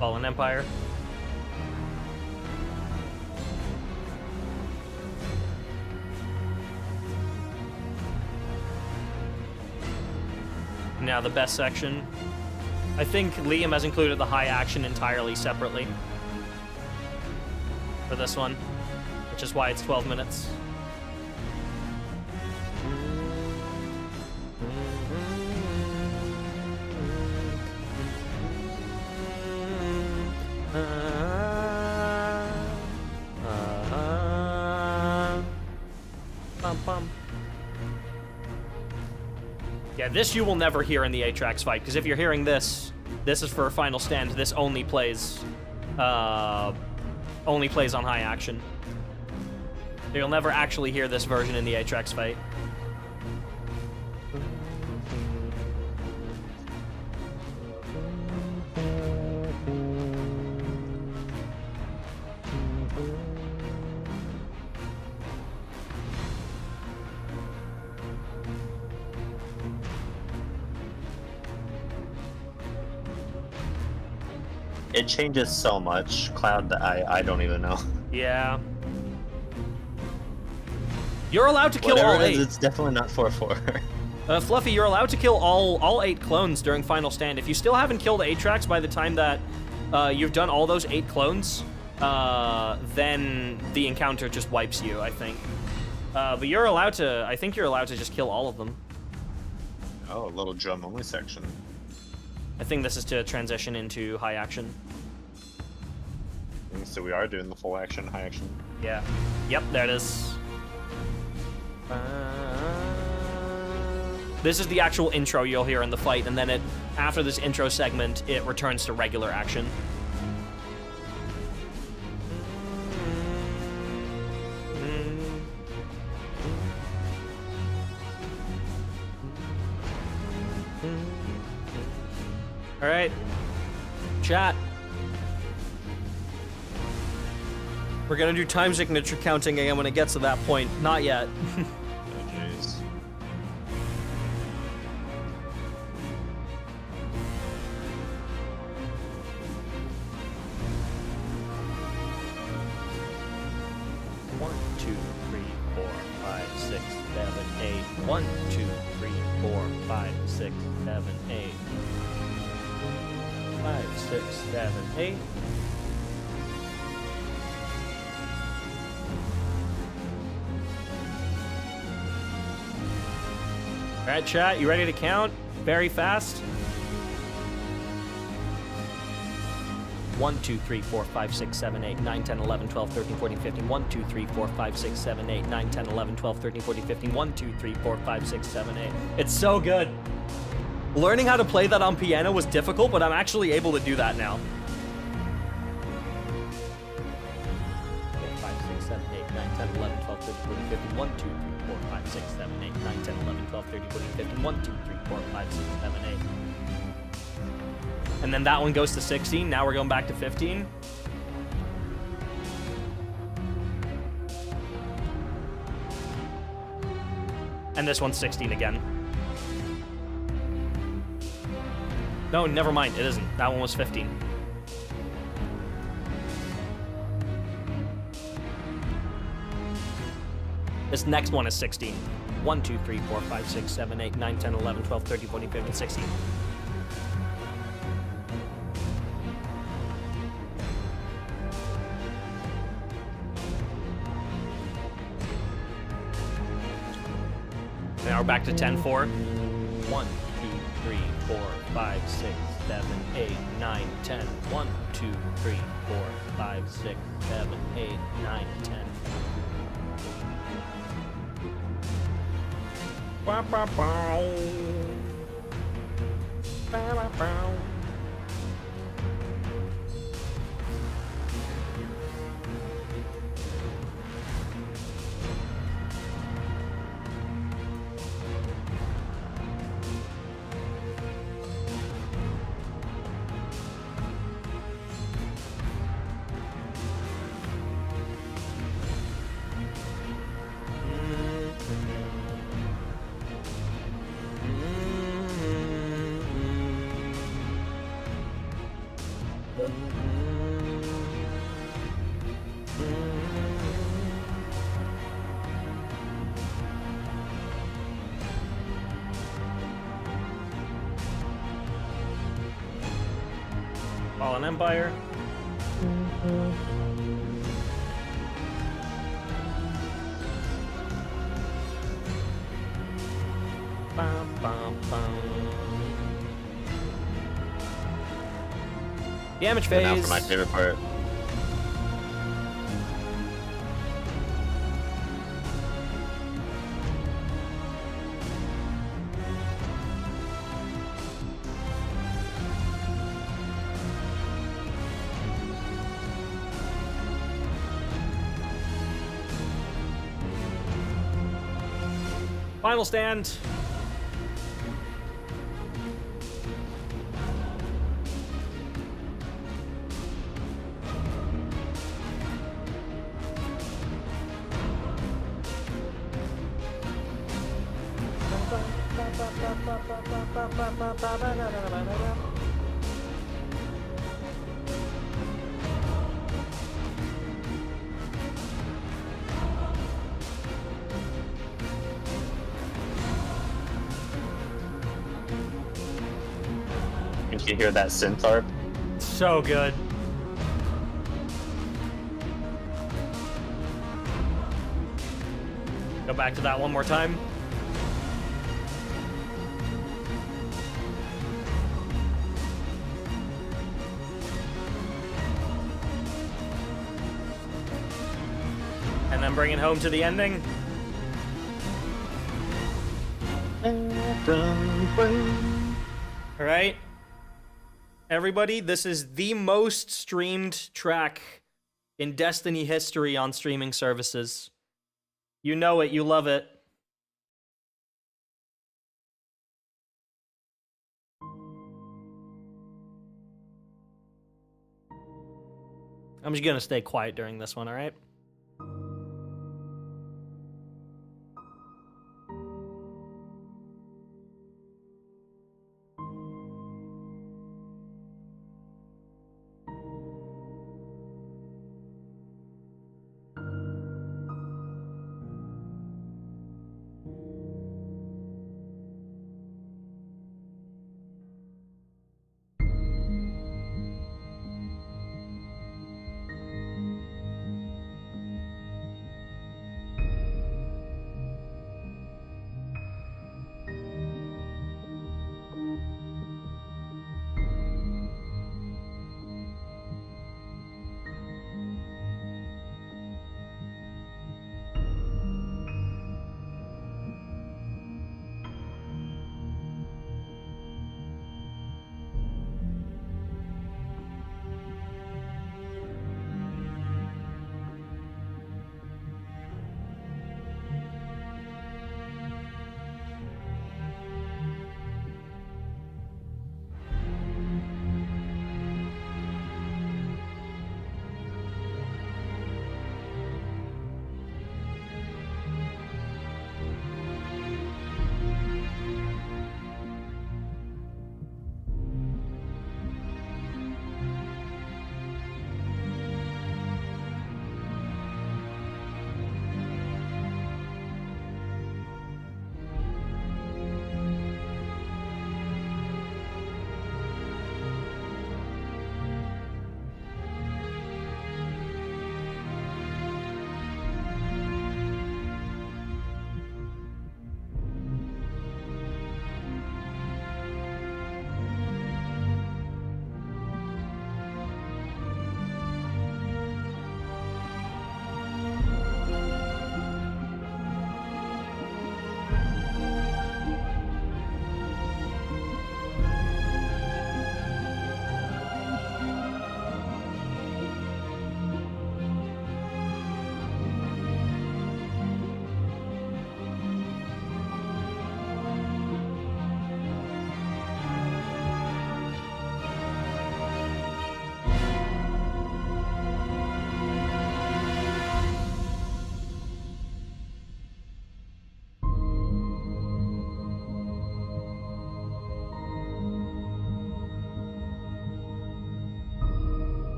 Fallen Empire. Now the best section. I think Liam has included the high action entirely separately for this one, which is why it's 12 minutes. Yeah, this you will never hear in the Aatrax fight, because if you're hearing this, this is for a final stand. This only plays on high action. You'll never actually hear this version in the Aatrax fight. It changes so much, Cloud, that I don't even know. Yeah. You're allowed to kill Whatever all 8. It's definitely not 4-4. Fluffy, you're allowed to kill all 8 clones during Final Stand. If you still haven't killed Aatrax by the time that you've done all those 8 clones, then the encounter just wipes you, I think. But you're allowed to, I think you're allowed to just kill all of them. Oh, a little drum-only section. I think this is to transition into high action. So we are doing the full action, high action. Yeah. Yep, there it is. This is the actual intro you'll hear in the fight, and then after this intro segment, it returns to regular action. All right, chat. We're gonna do time signature counting again when it gets to that point. Not yet. Oh, jeez. One, 2, 3, 4, 5, 6, 7, 8. 1, 2, 3, 4, 5, 6, 7, 8. 5, 6, 7, 8. All right, chat, you ready to count? Very fast. 1, 2, 3, 4, 5, 6, 7, 8, 9, 10, 11, 12, 13, 14, 15. 1, 2, 3, 4, 5, 6, 7, 8, 9, 10, 11, 12, 13, 14, 15. 1, 2, 3, 4, 5, 6, 7, 8. It's so good. Learning how to play that on piano was difficult, but I'm actually able to do that now. 5, 6, 7, 8, 9, 10, 11, 12, 13, 14, 15. 1, 2, 3, 4, 5, 6, 7, 8, 9, 10, 11, 12, 13, 14, 15. 1, 2, 3, 4, 5, 6, 7, 8. And then that one goes to 16. Now we're going back to 15. And this one's 16 again. No, never mind. It isn't. That one was 15. This next one is 16. 1, 2, 3, 4, 5, 6, 7, 8, 9, 10, 11, 12, 13, 14, 15, 16. Now we're back to 10-4. 1, 2, 3, 4, 5, 6, 7, 8, 9, 10. 1, 2, 3, 4, 5, 6, 7, 8, 9, 10. Ba, ba, ba. Ba, ba, ba. Fallen Empire. Bum, bum, bum. Damage phase. And now for my favorite part. Final stand. You hear that synth harp? So good. Go back to that one more time. And then bring it home to the ending. All right. Everybody, this is the most streamed track in Destiny history on streaming services. You know it, you love it. I'm just gonna stay quiet during this one, all right?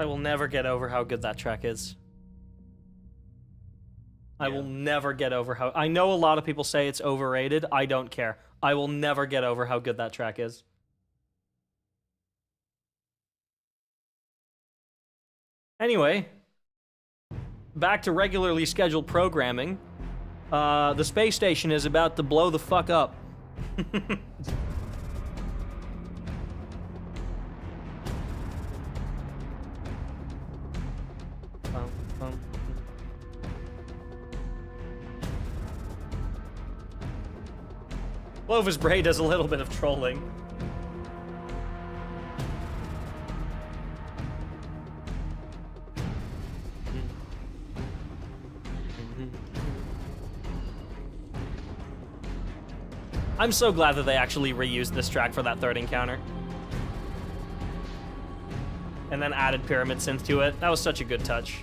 I will never get over how good that track is. I will never get over how... I know a lot of people say it's overrated. I don't care. I will never get over how good that track is. Anyway, back to regularly scheduled programming. The space station is about to blow the fuck up. Clovis Bray does a little bit of trolling. I'm so glad that they actually reused this track for that third encounter. And then added pyramid synth to it. That was such a good touch.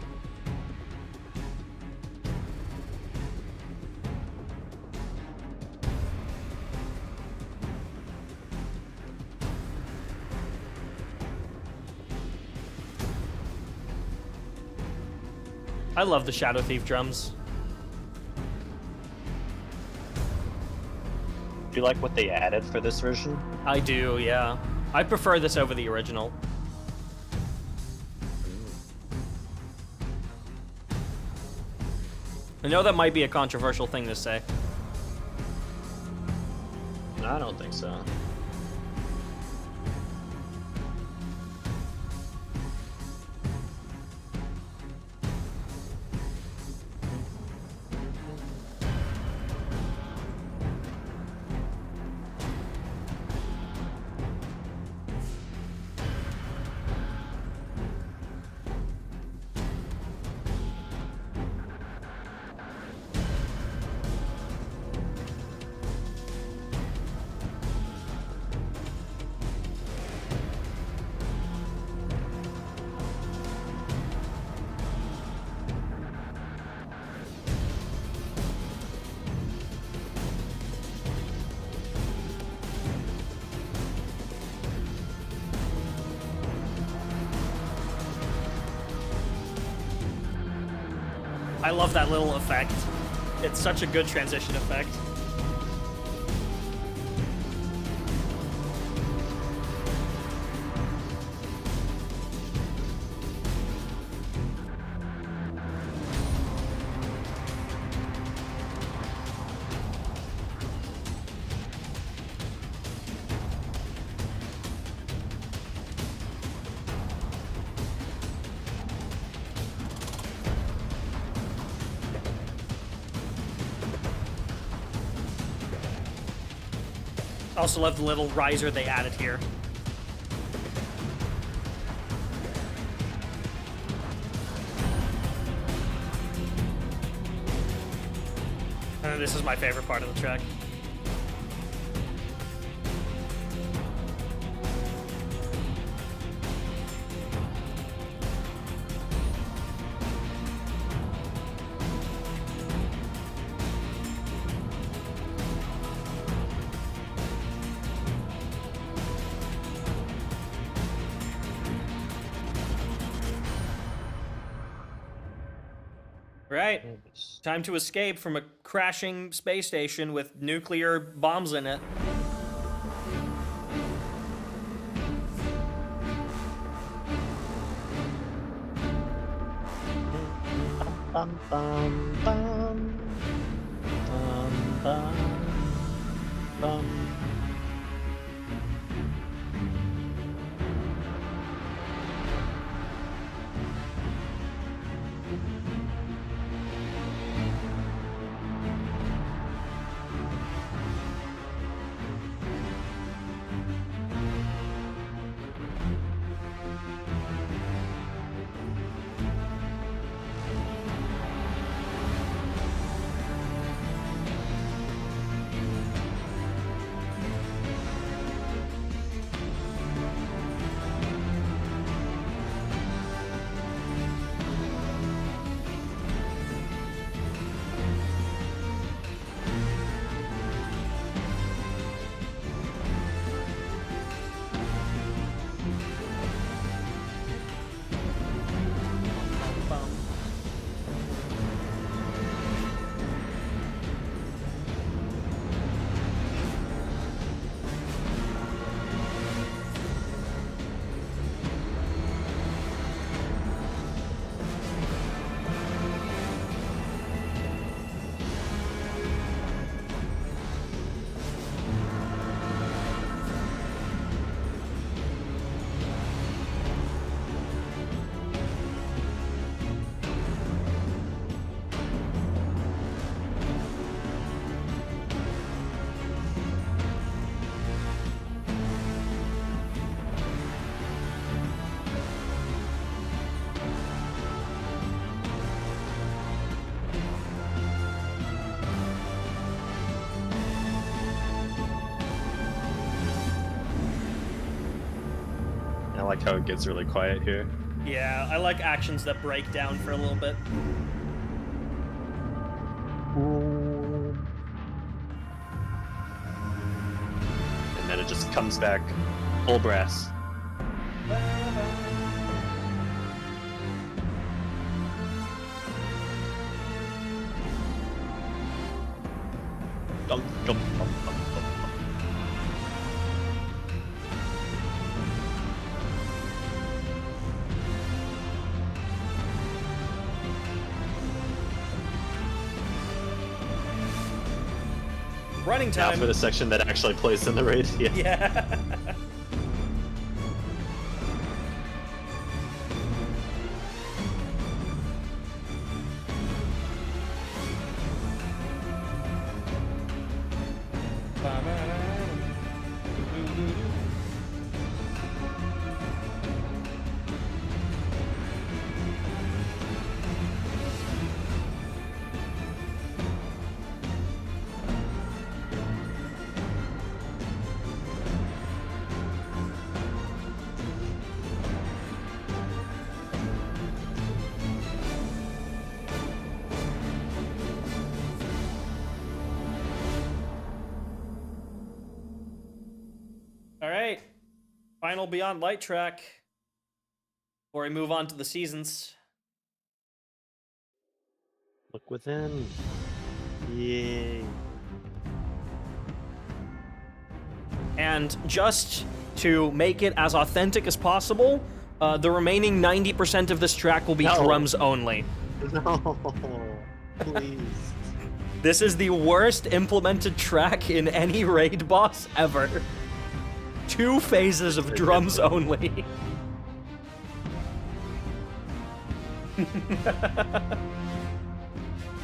I love the Shadow Thief drums. Do you like what they added for this version? I do, yeah. I prefer this over the original. I know that might be a controversial thing to say. No, I don't think so. I love that little effect. It's such a good transition effect. Also love the little riser they added here. And this is my favorite part of the track. Right. Time to escape from a crashing space station with nuclear bombs in it. Bum, bum, bum. Bum, bum, bum. like how it gets really quiet here. Yeah, I like actions that break down for a little bit. And then it just comes back full brass. Dum, dum, dum, dum, dum, dum. Running Now time. for the section that actually plays in the raid. Yeah. Yeah. All right. Final Beyond Light track. Before we move on to the seasons. Look within. Yay. And just to make it as authentic as possible, the remaining 90% of this track will be No. drums only. No. Please. This is the worst implemented track in any raid boss ever. 2 phases of drums only.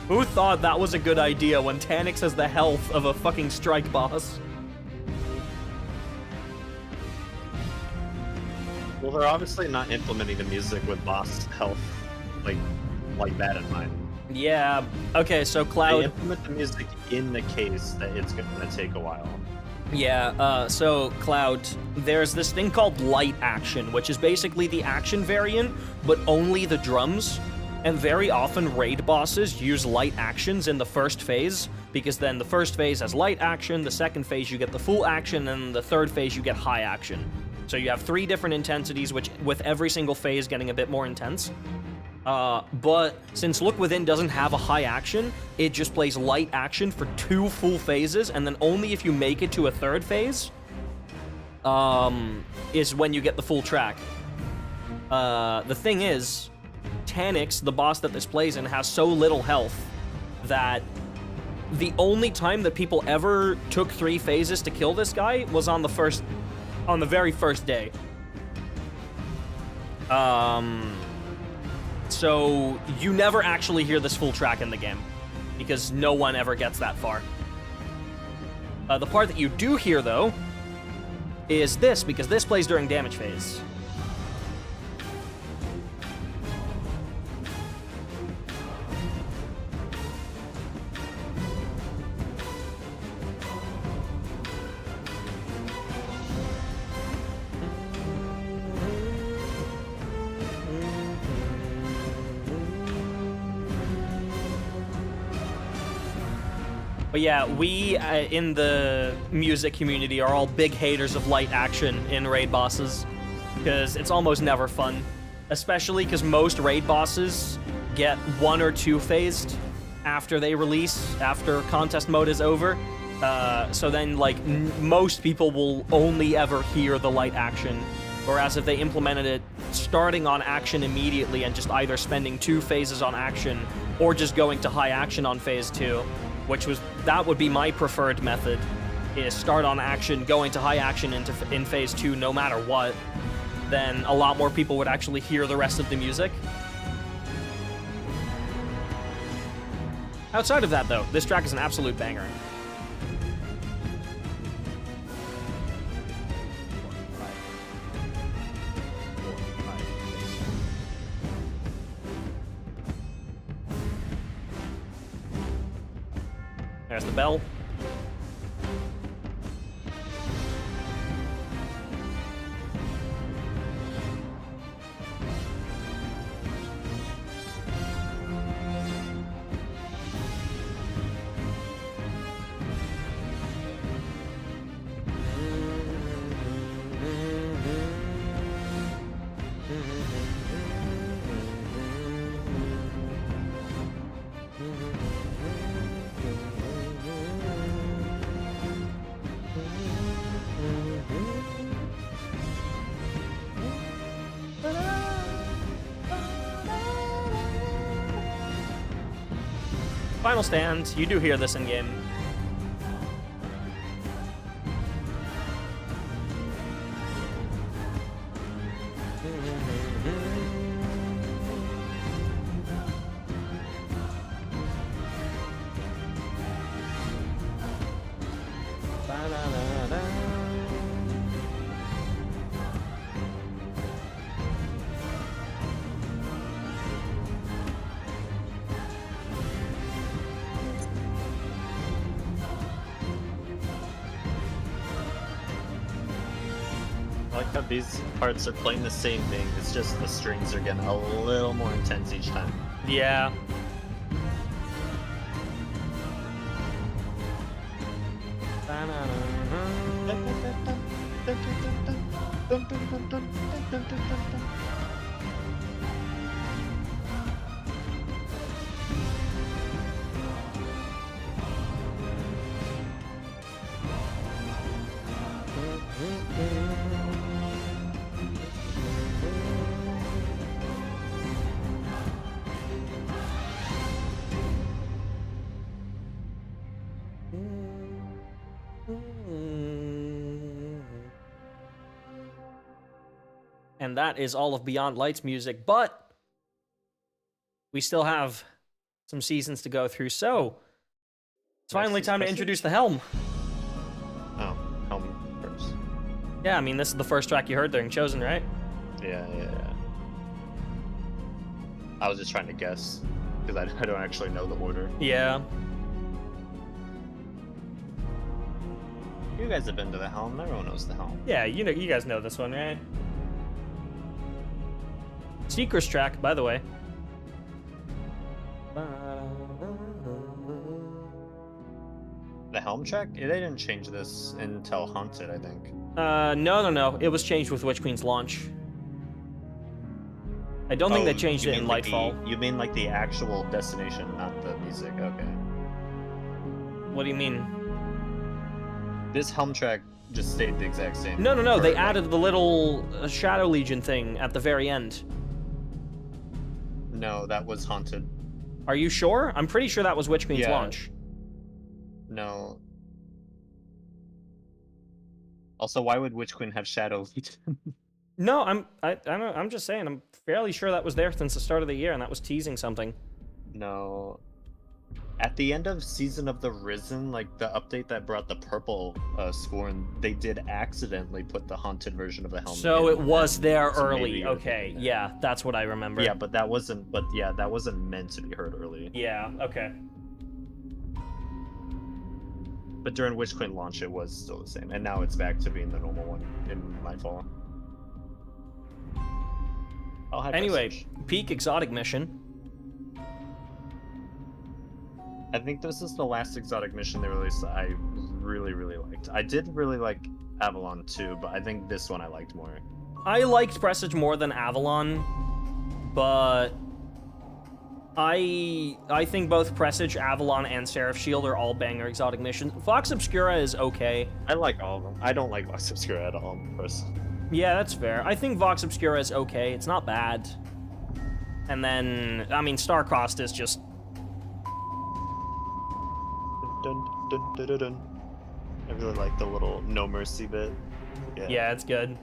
Who thought that was a good idea when Tanix has the health of a fucking strike boss? Well, they're obviously not implementing the music with boss health like that in mind. Yeah. Okay, so They Cloud. implement the music in the case that it's gonna take a while. Yeah, so Cloud, there's this thing called light action, which is basically the action variant, but only the drums. And very often raid bosses use light actions in the first phase, because then the first phase has light action, the second phase you get the full action, and the third phase you get high action. So you have 3 different intensities, which with every single phase getting a bit more intense. But since Look Within doesn't have a high action, it just plays light action for 2 full phases, and then only if you make it to a third phase, is when you get the full track. The thing is, Tanix, the boss that this plays in, has so little health that the only time that people ever took 3 phases to kill this guy was on the very first day. So you never actually hear this full track in the game, because no one ever gets that far. The part that you do hear, though, is this, because this plays during damage phase. But yeah, we in the music community are all big haters of light action in raid bosses, because it's almost never fun. Especially because most raid bosses get 1 or 2 phased after they release, after contest mode is over. So then, like, most people will only ever hear the light action. Whereas if they implemented it starting on action immediately and just either spending 2 phases on action or just going to high action on phase 2, that would be my preferred method, is start on action, going to high action in phase 2 no matter what, then a lot more people would actually hear the rest of the music. Outside of that, though, this track is an absolute banger. There's the bell. Final stand. You do hear this in game. I like how these parts are playing the same thing, it's just the strings are getting a little more intense each time. Yeah. And that is all of Beyond Light's music, but we still have some seasons to go through, so it's finally time to introduce the Helm. Oh, Helm first. Yeah, I mean, this is the first track you heard during Chosen, right? Yeah. I was just trying to guess, because I don't actually know the order. Yeah. You guys have been to the Helm, everyone knows the Helm. Yeah, you know, you guys know this one, right? Seeker's track, by the way. The Helm track? They didn't change this until Haunted, I think. No. It was changed with Witch Queen's launch. I don't think they changed it in Lightfall. You mean like the actual destination, not the music? Okay. What do you mean? This Helm track just stayed the exact same. No. They added the little Shadow Legion thing at the very end. No, that was Haunted. Are you sure? I'm pretty sure that was Witch Queen's Yeah. launch. No. Also, why would Witch Queen have Shadow Legion? No, I'm just saying. I'm fairly sure that was there since the start of the year, and that was teasing something. No. At the end of Season of the Risen, like the update that brought the purple scorn, they did accidentally put the Haunted version of the Helm. So it was there So maybe early. you're Okay, thinking that. yeah, that's what I remember. Yeah, but that wasn't. But yeah, that wasn't meant to be heard early. Yeah. Okay. But during Witch Queen launch, it was still the same, and now it's back to being the normal one in Nightfall. I'll have Anyway, message. peak exotic mission. I think this is the last exotic mission they released that I really liked. I did really like Avalon too, but I think this one I liked more. I liked Presage more than Avalon, but I think both Presage, Avalon, and Seraph Shield are all banger exotic missions. Vox Obscura is okay. I like all of them. I don't like Vox Obscura at all, personally. Yeah, that's fair. I think Vox Obscura is okay. It's not bad. And then, I mean, Starcrossed is just... Dun, dun, dun, dun, dun. I really like the little No Mercy bit. Yeah, it's good.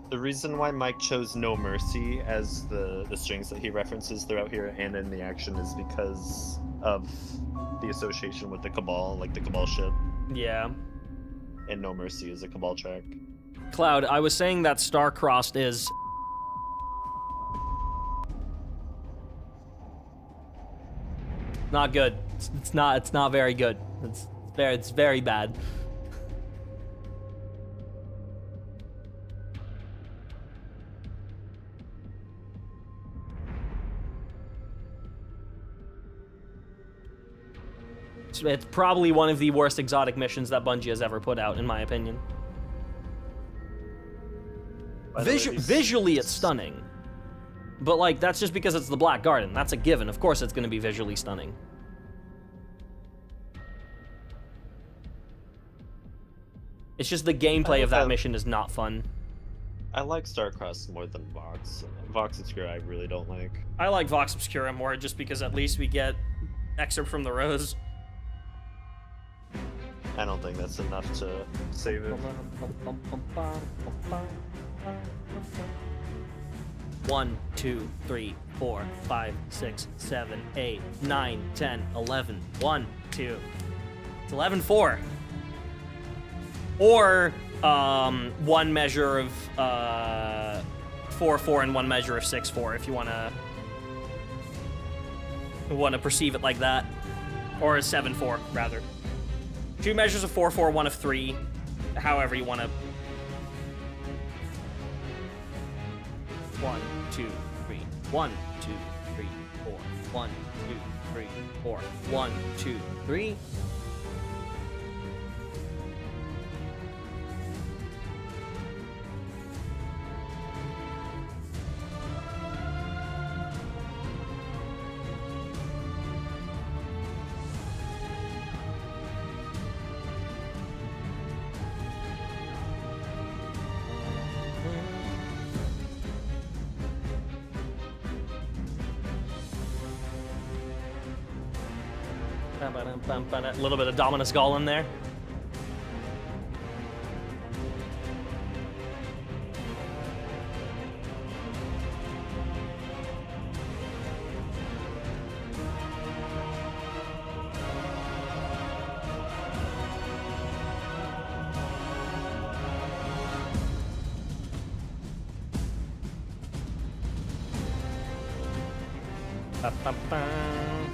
The reason why Mike chose No Mercy as the strings that he references throughout here and in the action is because of the association with the Cabal, like the Cabal ship. Yeah. And No Mercy is a Cabal track. Cloud, I was saying that Starcrossed is... not good. It's not very good. It's very bad. It's probably one of the worst exotic missions that Bungie has ever put out, in my opinion. Visually, it's stunning. But, like, that's just because it's the Black Garden. That's a given. Of course it's going to be visually stunning. It's just the gameplay of that mission is not fun. I like Starcross more than Vox. Vox Obscura I really don't like. I like Vox Obscura more just because at least we get excerpt from the Rose. I don't think that's enough to save it. 1, 2, 3, 4, 5, 6, 7, 8, 9, 10, 11. 1, 2. It's 11-4. Or one measure of 4-4 and one measure of 6-4 if you wanna perceive it like that. Or a 7-4 rather. 2 measures of 4-4, 1 of 3. However you wanna. 1, 2, 3. 1, 2, 3, 4. 1, 2, 3, 4. 1, 2, 3. A little bit of Dominus Gall in there.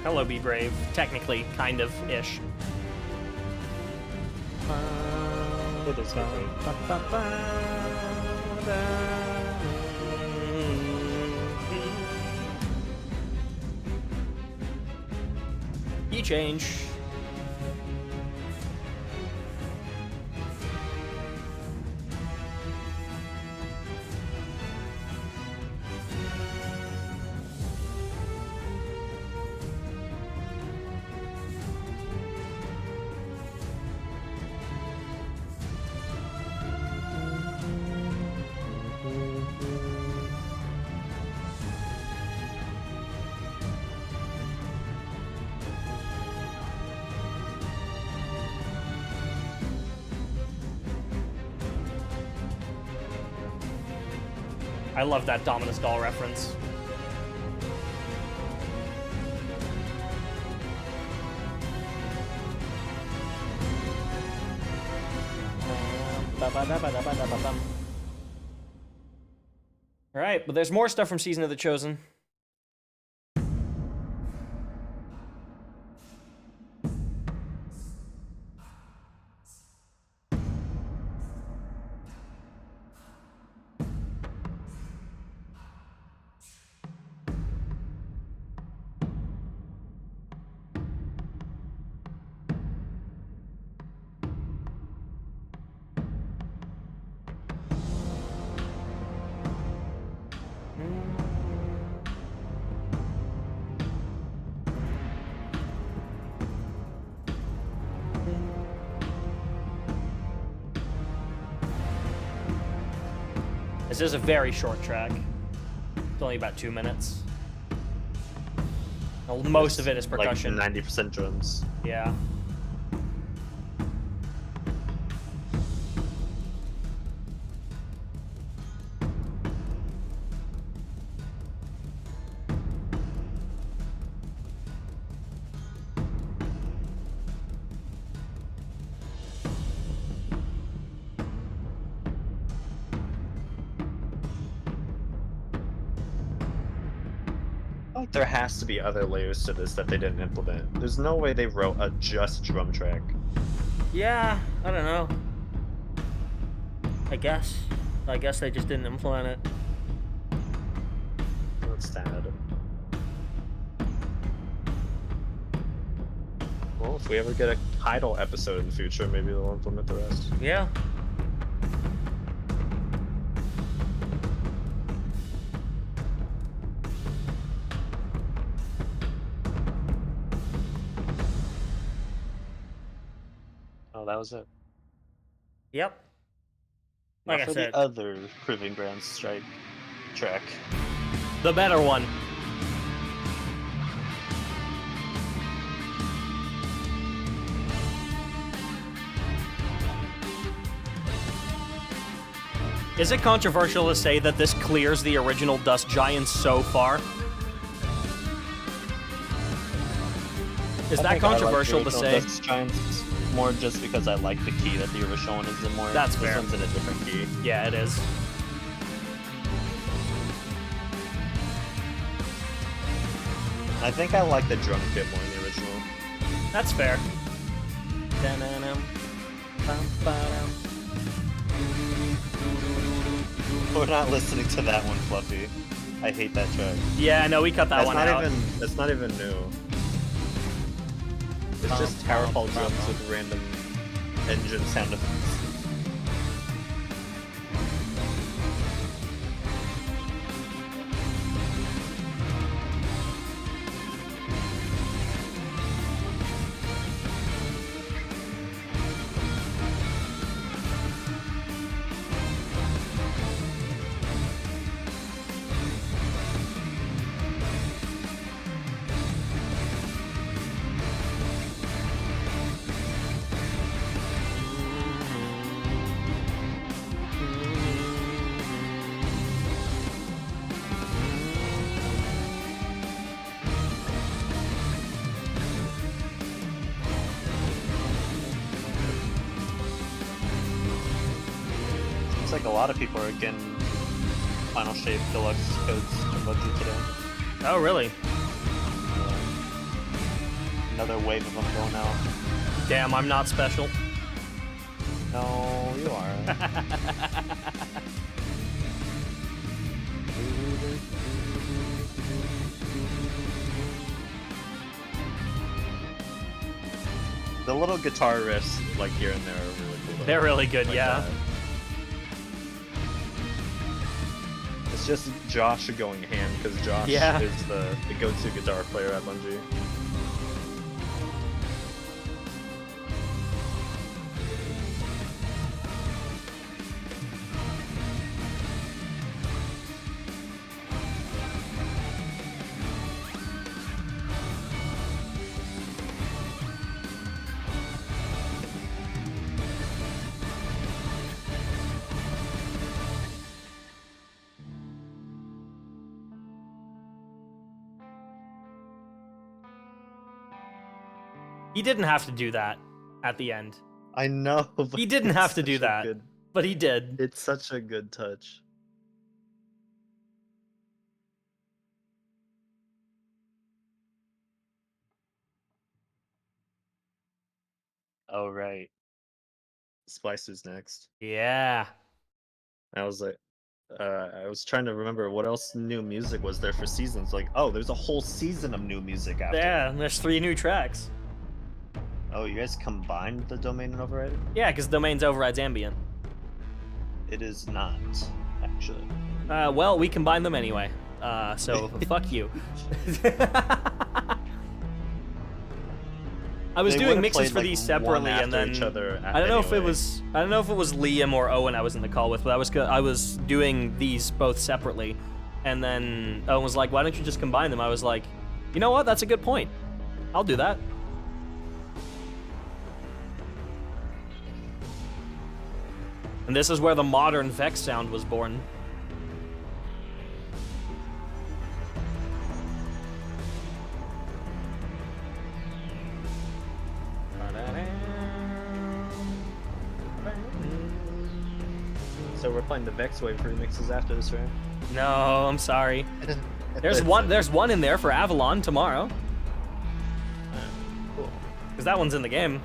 Hello, Be Brave. Technically, kind of ish. It is Key change. I love that Dominus Gall reference. Alright, but there's more stuff from Season of the Chosen. This is a very short track. It's only about 2 minutes. Well, most of it is percussion. Like 90% drums. Yeah. There has to be other layers to this that they didn't implement. There's no way they wrote a just drum track. Yeah, I don't know. I guess they just didn't implement it. That's sad. Well, if we ever get a title episode in the future, maybe they'll implement the rest. Yeah. Oh, that was it. Yep. Like Now I for said, the other Proving Grounds strike track. the better one. Is it controversial to say that this clears the original Dust Giants so far? Is I that think controversial I like to the say? original Dust Giants more just because I like the key that the original one is in more. That's this fair. one's in a different key. Yeah, it is. I think I like the drum kit more than the original. That's fair. Da-na-nam. Bum-ba-dum. We're not listening to that one, Fluffy. I hate that track. Yeah, no, we cut that one out. That's not even new. It's just Towerfall drums with random engine sound effects. Seems like a lot of people are getting Final Shape Deluxe codes from Bungie today. Oh, really? Another wave of them going out. Damn, I'm not special. No, you are. The little guitar riffs, like here and there, are really cool. Though. They're really good, Like yeah. that. It's just Josh going ham because Josh Yeah. is the go-to guitar player at Bungie. He didn't have to do that at the end. I know. But He didn't it's have to do such a that. good- But he did. It's such a good touch. Oh right. Splicer's next. Yeah. I was like, I was trying to remember what else new music was there for seasons. Like, oh, there's a whole season of new music after. Yeah, and there's 3 new tracks. Oh, you guys combined the domain and override? Yeah, because Domains overrides Ambient. It is not, actually. Well, we combined them anyway. So fuck you. I was They doing would've mixes played, for like, these one separately, and after then each other I don't know if it anyway. was Liam or Owen I was in the call with, but I was doing these both separately, and then Owen was like, "Why don't you just combine them?" I was like, "You know what? That's a good point. I'll do that." And this is where the modern Vex sound was born. So we're playing the Vex Wave remixes after this, right? No, I'm sorry. There's one in there for Avalon tomorrow, Cool. because that one's in the game.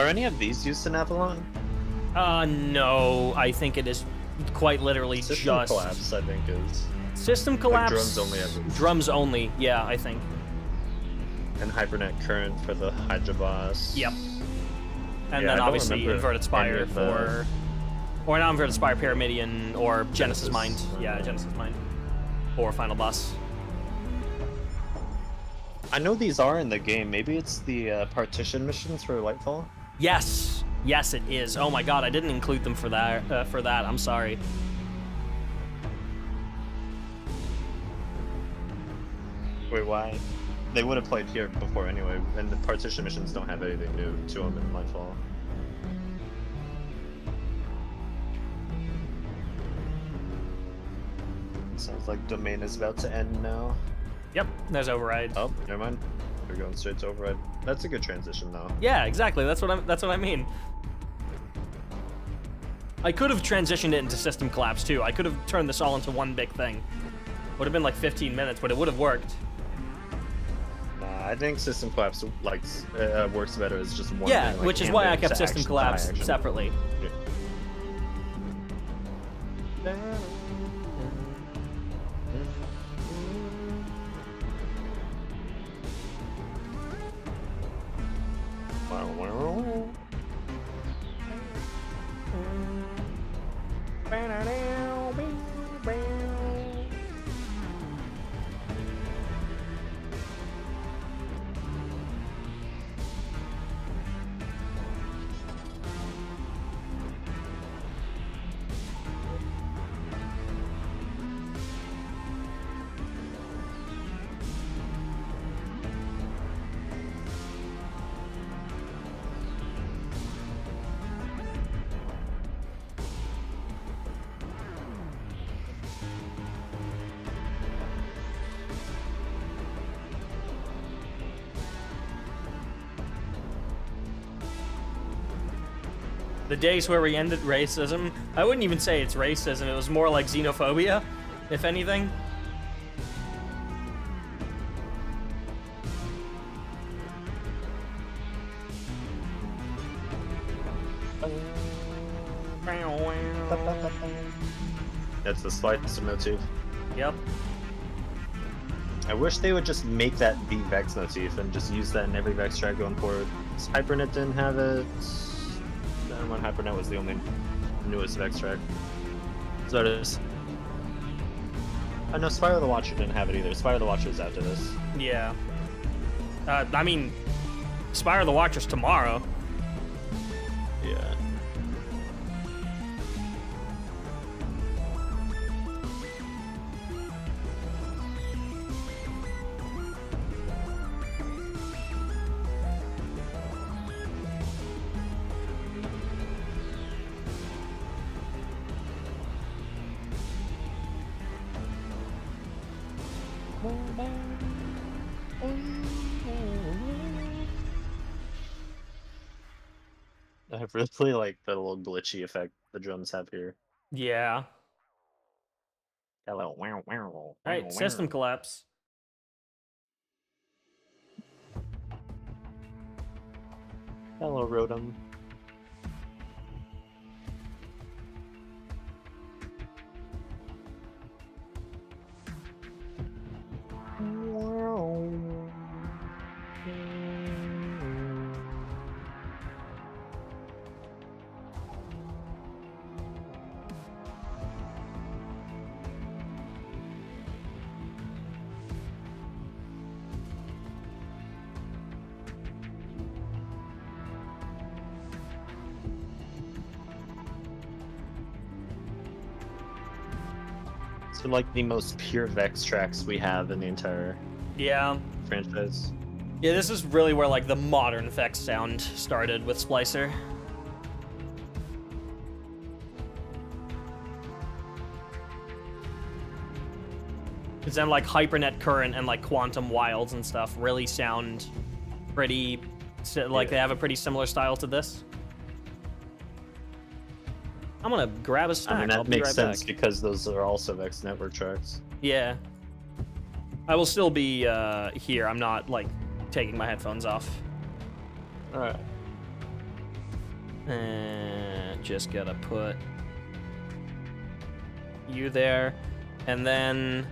Are any of these used in Avalon? No, I think it is quite literally System just... Collapse, I think, is... System Collapse... drums only, I believe. Drums only, yeah, I think. And Hypernet Current for the Hydra boss. Yep. And Yeah, then I don't obviously remember Inverted Spire any of for... Or not Inverted Spire, Pyramidion, or Genesis Genesis. Mind. Yeah, Genesis Mind. Or Final Boss. I know these are in the game. Maybe it's the partition missions for Lightfall? Yes! Yes, it is. Oh my god, I didn't include them for that. I'm sorry. Wait, why? They would have played here before anyway, and the partition missions don't have anything new to them in Lightfall. Sounds like domain is about to end now. Yep, there's Override. Oh, never mind. We're going straight to Override. That's a good transition, though. Yeah, exactly. That's what I mean. I could have transitioned it into System Collapse too. I could have turned this all into one big thing. Would have been like 15 minutes, but it would have worked. Nah, I think System Collapse works better as just one Yeah, thing, like which is why I ambient kept to System action to Collapse action. separately. The days where we ended racism, I wouldn't even say it's racism, it was more like xenophobia, if anything. That's the Splicer motif. Yep. I wish they would just make that the Vex motif and just use that in every Vex track going forward. Hypernet didn't have it. When Hypernet was the only newest Vex track. So it is. Oh no, Spire of the Watcher didn't have it either. Spire of the Watcher is after this. Yeah. I mean, Spire of the Watcher's tomorrow. Yeah. I really like the little glitchy effect the drums have here. Yeah. Hello, wow, wow. Alright, System Collapse. Hello, Rotom. So like the most pure Vex tracks we have in the entire Yeah. franchise. Yeah, this is really where like the modern Vex sound started with Splicer. Because then like Hypernet Current and like Quantum Wilds and stuff really sound pretty, like they have a pretty similar style to this. I'm gonna grab a snack. I mean, I'll that be makes right sense back. because those are also Vex network tracks. Yeah. I will still be here. I'm not like taking my headphones off. Alright. Just gotta put you there, and then.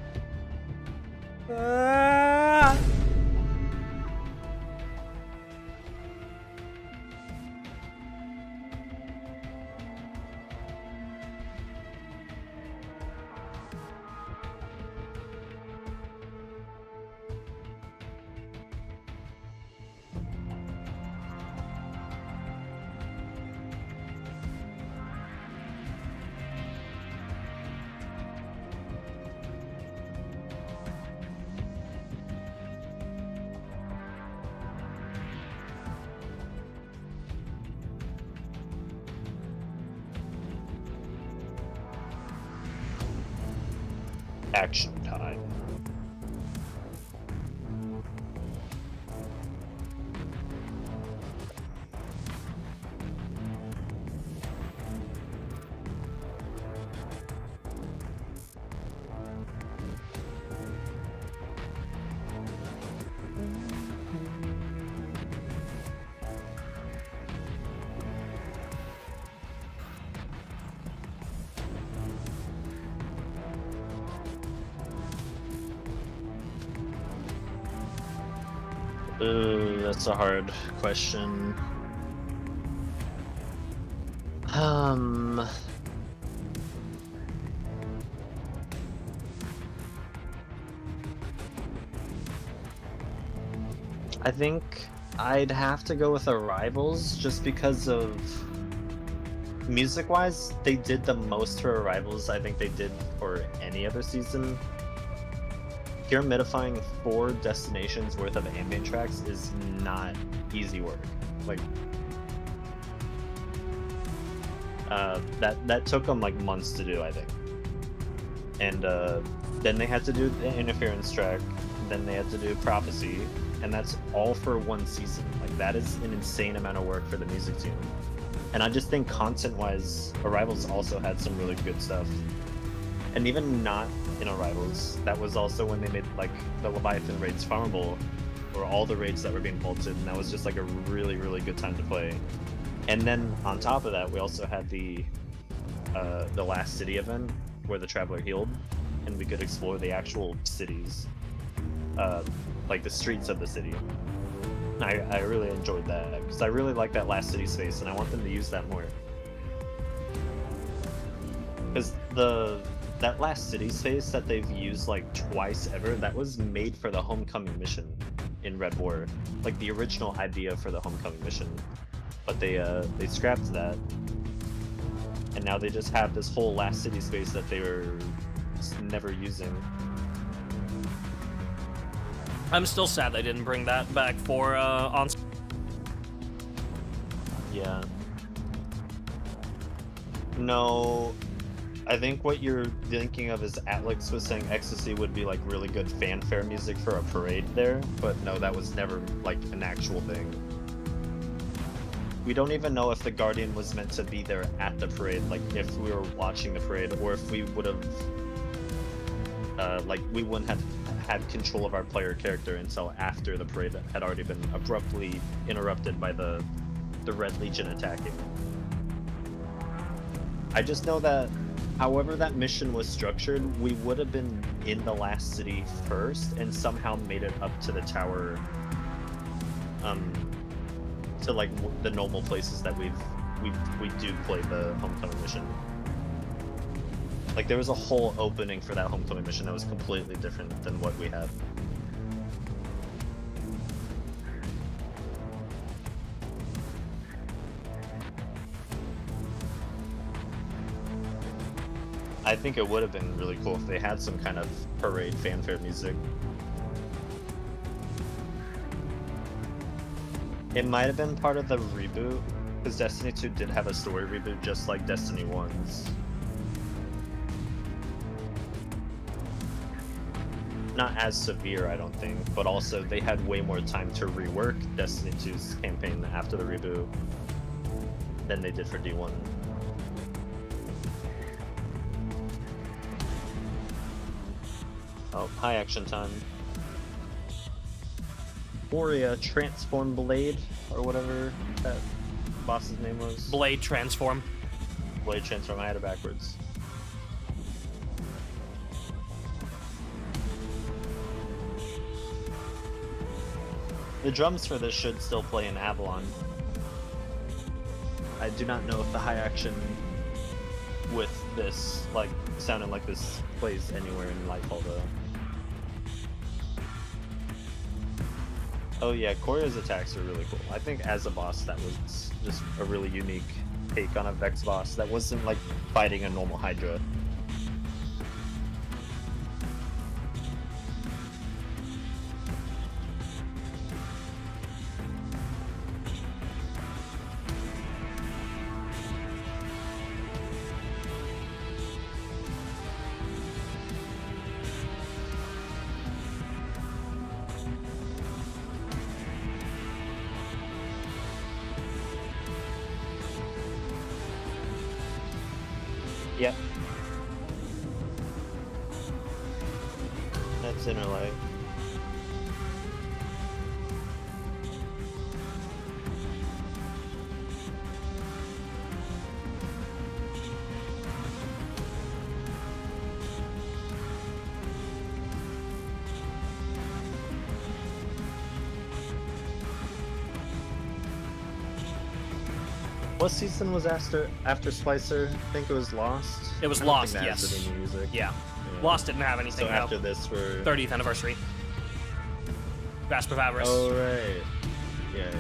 Action time. That's a hard question. I think I'd have to go with Arrivals just because of music-wise, they did the most for Arrivals I think they did for any other season. Humidifying 4 destinations worth of ambient tracks is not easy work. Like that took them like months to do, I think. And then they had to do the interference track, then they had to do Prophecy, and that's all for 1 season. Like that is an insane amount of work for the music team. And I just think content-wise, Arrivals also had some really good stuff. And even not in Arrivals, that was also when they made like the Leviathan raids farmable, or all the raids that were being bolted, and that was just like a really, really good time to play. And then on top of that, we also had the last city event where the Traveler healed, and we could explore the actual cities, like the streets of the city. I really enjoyed that because I really like that last city space, and I want them to use that more. Because that last city space that they've used like twice ever, that was made for the Homecoming mission in Red War, like the original idea for the Homecoming mission. But they scrapped that, and now they just have this whole last city space that they were never using. I'm still sad they didn't bring that back for on. Yeah. No, I think what you're thinking of is Alex was saying Ecstasy would be like really good fanfare music for a parade there, but no, that was never like an actual thing. We don't even know if the Guardian was meant to be there at the parade, like if we were watching the parade, or if we would have like we wouldn't have had control of our player character until after the parade had already been abruptly interrupted by the Red Legion attacking. I just know that however that mission was structured, we would have been in the last city first and somehow made it up to the tower, to like the normal places that we do play the Homecoming mission. Like there was a whole opening for that Homecoming mission that was completely different than what we had. I think it would have been really cool if they had some kind of parade fanfare music. It might have been part of the reboot, because Destiny 2 did have a story reboot just like Destiny 1's. Not as severe, I don't think, but also they had way more time to rework Destiny 2's campaign after the reboot than they did for D1. Oh, high action time. Warrior Transform Blade, or whatever that boss's name was? Blade Transform. Blade Transform. I had it backwards. The drums for this should still play in Avalon. I do not know if the high action with this, like, sounding like this plays anywhere in Lightfall though. Oh yeah, Korya's attacks are really cool. I think as a boss that was just a really unique take on a Vex boss that wasn't like fighting a normal Hydra. Yep. That's Inner Light. What season was after Splicer? I think it was Lost. It was I don't Lost, think that has yes. any music. Yeah. Yeah. Lost didn't have anything. So after this, we're 30th anniversary. Grasp of Avarice. Oh right. Yeah.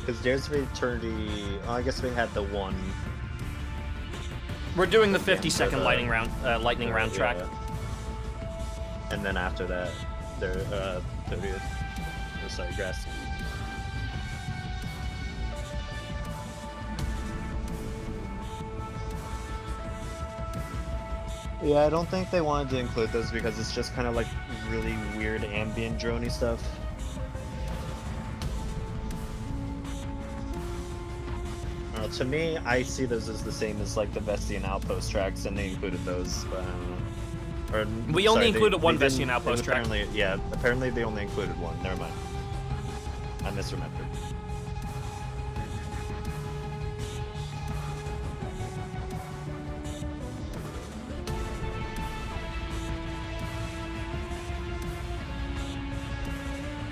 Because Dares of Eternity. Oh, I guess we had the one. We're doing the Yeah, 50-second the- lightning round track. And then after that, there 30th. Oh, sorry, Grasp. Yeah, I don't think they wanted to include those because it's just kind of like really weird ambient droney stuff. To me, I see those as the same as like the Vestian Outpost tracks, and they included those. But, or, We only sorry, included one they Vestian didn't- Outpost track. Apparently, yeah, apparently they only included one. Never mind. I misremembered.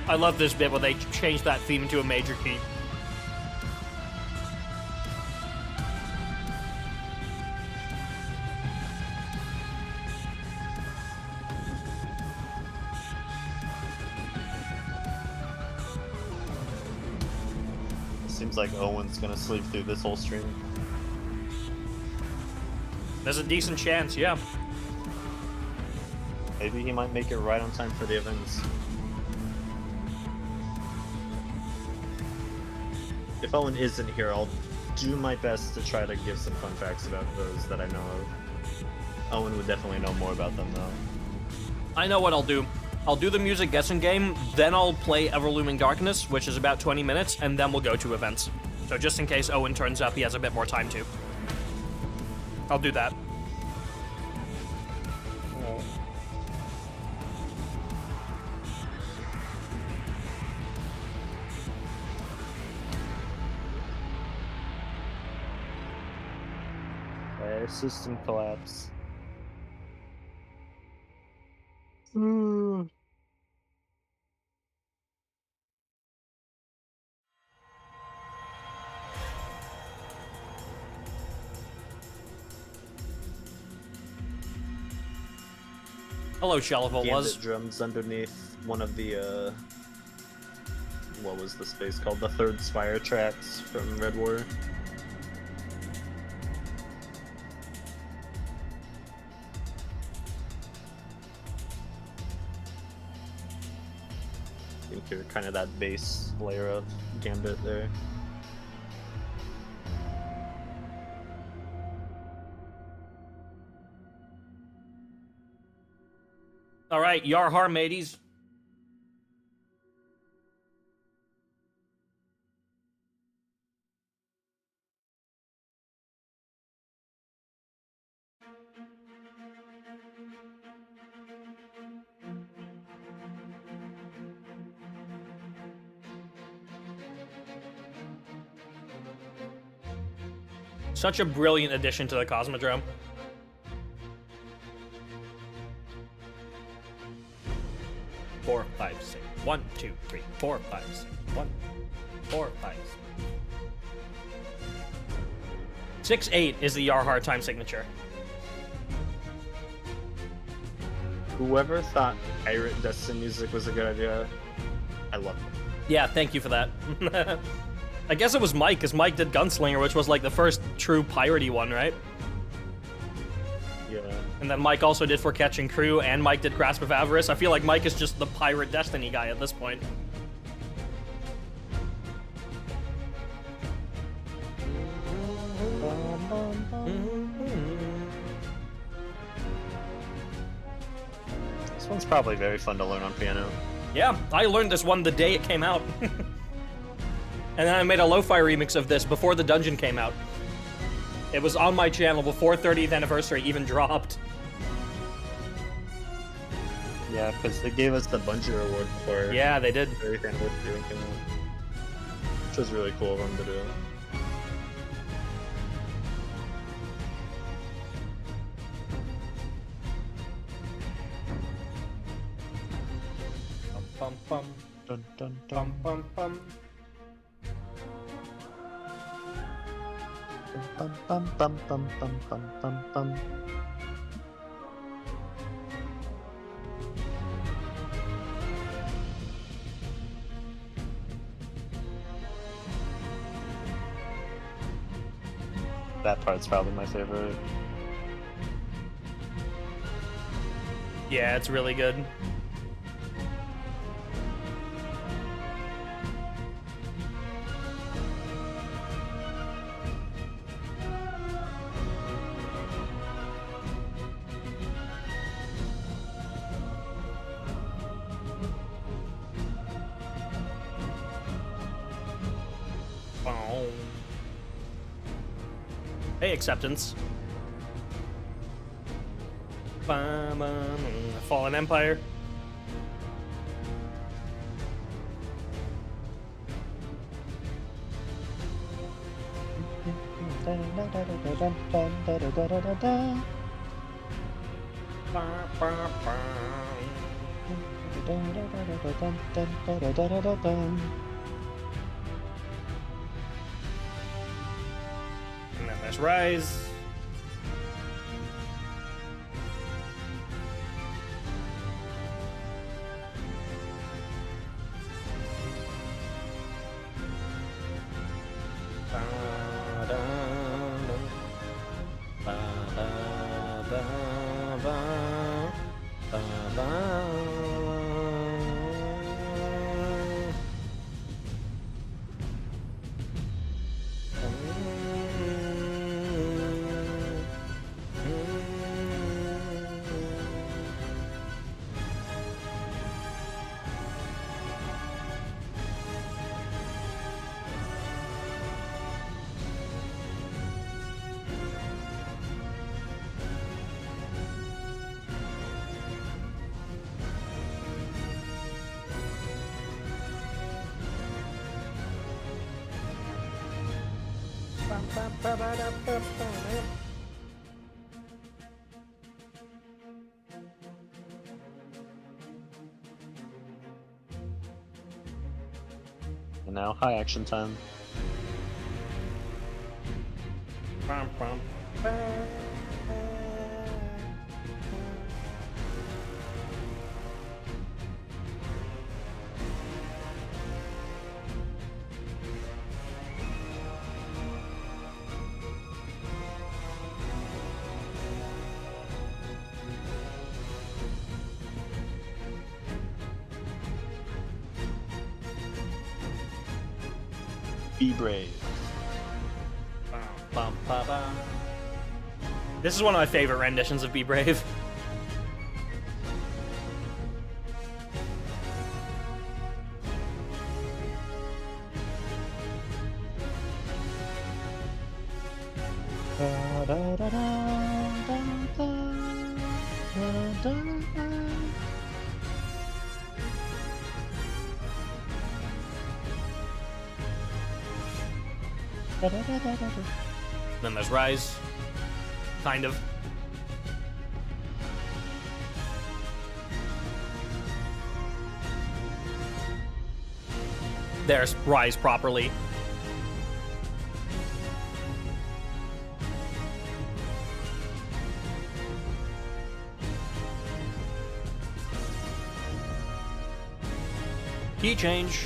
I love this bit where they change that theme into a major key. Seems like Owen's gonna sleep through this whole stream. There's a decent chance, yeah. Maybe he might make it right on time for the events. If Owen isn't here, I'll do my best to try to give some fun facts about those that I know of. Owen would definitely know more about them, though. I know what I'll do. I'll do the music guessing game, then I'll play Ever-looming Darkness, which is about 20 minutes, and then we'll go to events. So just in case Owen turns up, he has a bit more time to. I'll do that. System collapse. Hello, Shallow was. Gambit drums underneath one of the, what was the space called? The third Spire tracks from Red War. I think you're kind of that base layer of Gambit there. All right, Yarhar mateys. Such a brilliant addition to the Cosmodrome. Four, five, six. 1, 2, 3, 4, 5, 6. 1, 4, 5, 6. 6-8 is the Yarhar time signature. Whoever thought pirate Destiny music was a good idea, I love it. Yeah, thank you for that. I guess it was Mike, because Mike did Gunslinger, which was like the first true piratey one, right? Yeah. And then Mike also did For Catching Crew, and Mike did Grasp of Avarice. I feel like Mike is just the pirate Destiny guy at this point. This one's probably very fun to learn on piano. Yeah, I learned this one the day it came out. And then I made a lo-fi remix of this before the dungeon came out. It was on my channel before 30th anniversary even dropped. Yeah, because they gave us the Bungie award for Yeah, they did. 30th anniversary when it came out. Which was really cool of them to do. Bum, bum, Dun, dun, dun. bum, bum, bum. Bum, bum, bum, bum, bum, bum, bum, bum. That part's probably my favorite. Yeah, it's really good. Hey, Acceptance. Fallen Empire. And then there's Rise. And now, high action time. Be brave. This is one of my favorite renditions of Be Brave. Then there's Rise. Kind of. There's Rise properly. Key change.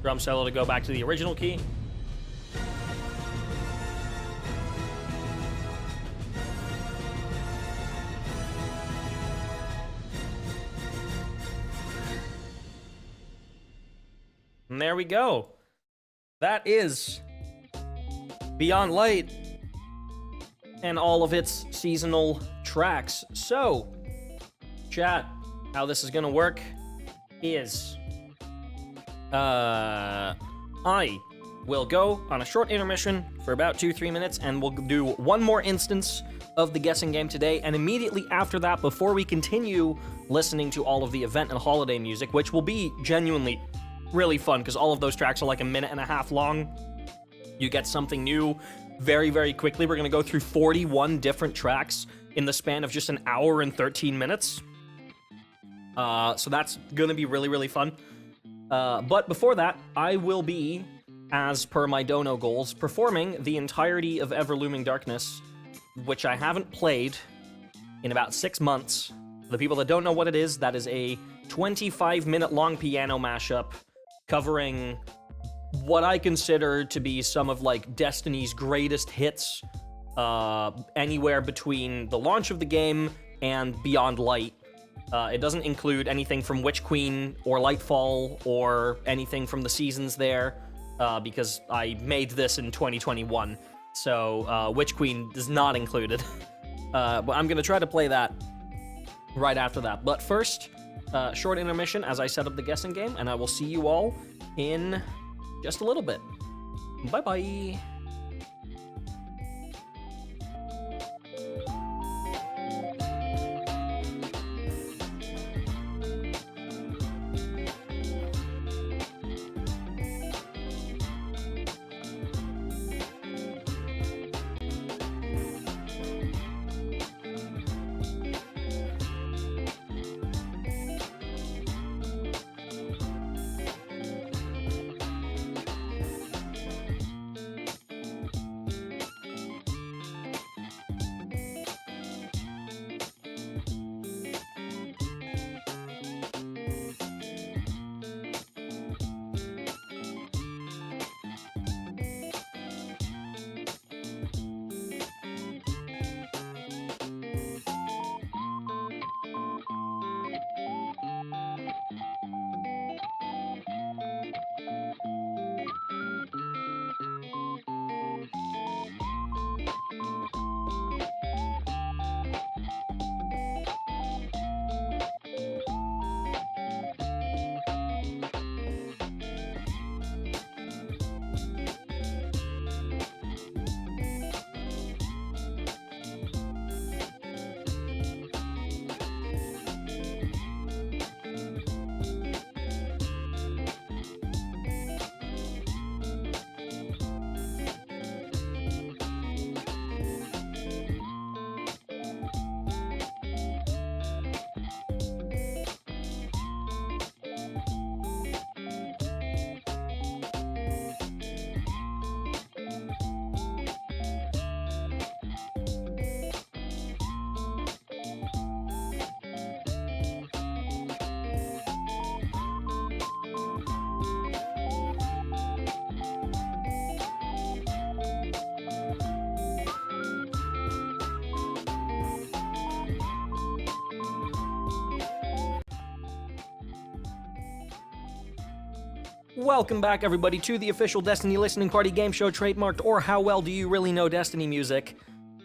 Drum solo to go back to the original key. And there we go. That is Beyond Light and all of its seasonal tracks. So, chat, how this is gonna work is I will go on a short intermission for about 2-3 minutes, and we'll do one more instance of the guessing game today, and immediately after that, before we continue listening to all of the event and holiday music, which will be genuinely really fun, because all of those tracks are like a minute and a half long. You get something new very, very quickly. We're going to go through 41 different tracks in the span of just an hour and 13 minutes. So that's going to be really, really fun. But before that, I will be, as per my dono goals, performing the entirety of Ever-looming Darkness, which I haven't played in about 6 months. For the people that don't know what it is, that is a 25-minute long piano mashup covering what I consider to be some of, like, Destiny's greatest hits, anywhere between the launch of the game and Beyond Light. It doesn't include anything from Witch Queen or Lightfall or anything from the seasons there, because I made this in 2021, so Witch Queen is not included. But I'm going to try to play that right after that. But first, short intermission as I set up the guessing game, and I will see you all in just a little bit. Bye-bye. Welcome back, everybody, to the official Destiny Listening Party game show trademarked, or How Well Do You Really Know Destiny Music?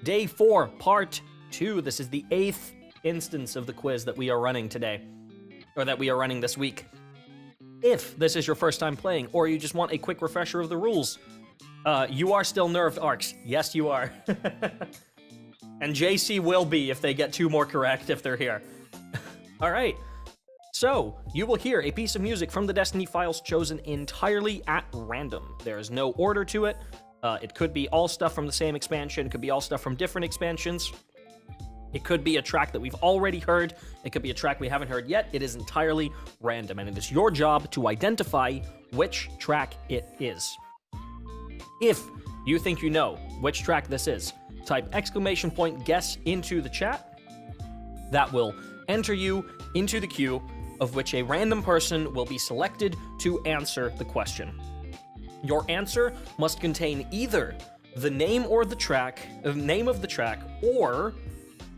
Day 4, Part 2. This is the 8th instance of the quiz that we are running today, or that we are running this week. If this is your first time playing, or you just want a quick refresher of the rules, you are still nerfed, Arcs. Yes, you are. And JC will be if they get 2 more correct if they're here. All right. So, you will hear a piece of music from the Destiny files chosen entirely at random. There is no order to it. It could be all stuff from the same expansion, it could be all stuff from different expansions. It could be a track that we've already heard, it could be a track we haven't heard yet. It is entirely random, and it is your job to identify which track it is. If you think you know which track this is, type !guess into the chat. That will enter you into the queue of which a random person will be selected to answer the question. Your answer must contain either the name of the track, or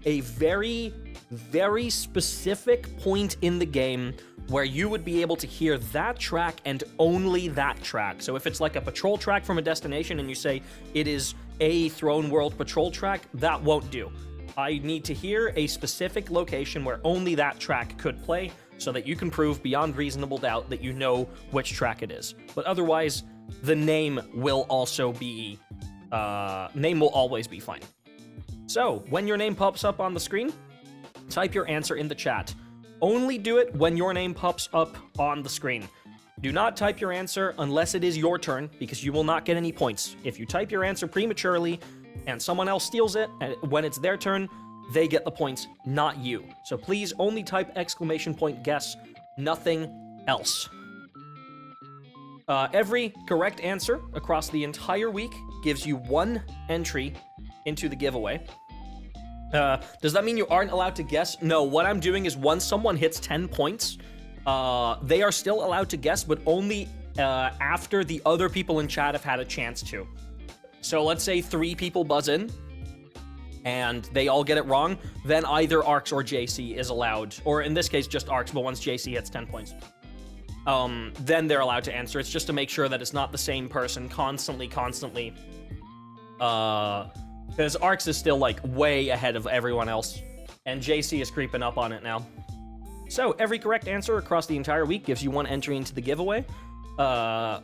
a very, very specific point in the game where you would be able to hear that track and only that track. So if it's like a patrol track from a destination and you say it is a Throne World patrol track, that won't do. I need to hear a specific location where only that track could play so that you can prove beyond reasonable doubt that you know which track it is. But otherwise, the name will also be, name will always be fine. So, when your name pops up on the screen, type your answer in the chat. Only do it when your name pops up on the screen. Do not type your answer unless it is your turn, because you will not get any points. If you type your answer prematurely and someone else steals it, and when it's their turn, they get the points, not you. So please only type !guess, nothing else. Every correct answer across the entire week gives you 1 entry into the giveaway. Does that mean you aren't allowed to guess? No, what I'm doing is once someone hits 10 points, they are still allowed to guess, but only after the other people in chat have had a chance to. So let's say 3 people buzz in, and they all get it wrong, then either Arcs or JC is allowed, or in this case just Arcs, but once JC hits 10 points, then they're allowed to answer. It's just to make sure that it's not the same person constantly, because Arcs is still, like, way ahead of everyone else, and JC is creeping up on it now. So, every correct answer across the entire week gives you 1 entry into the giveaway.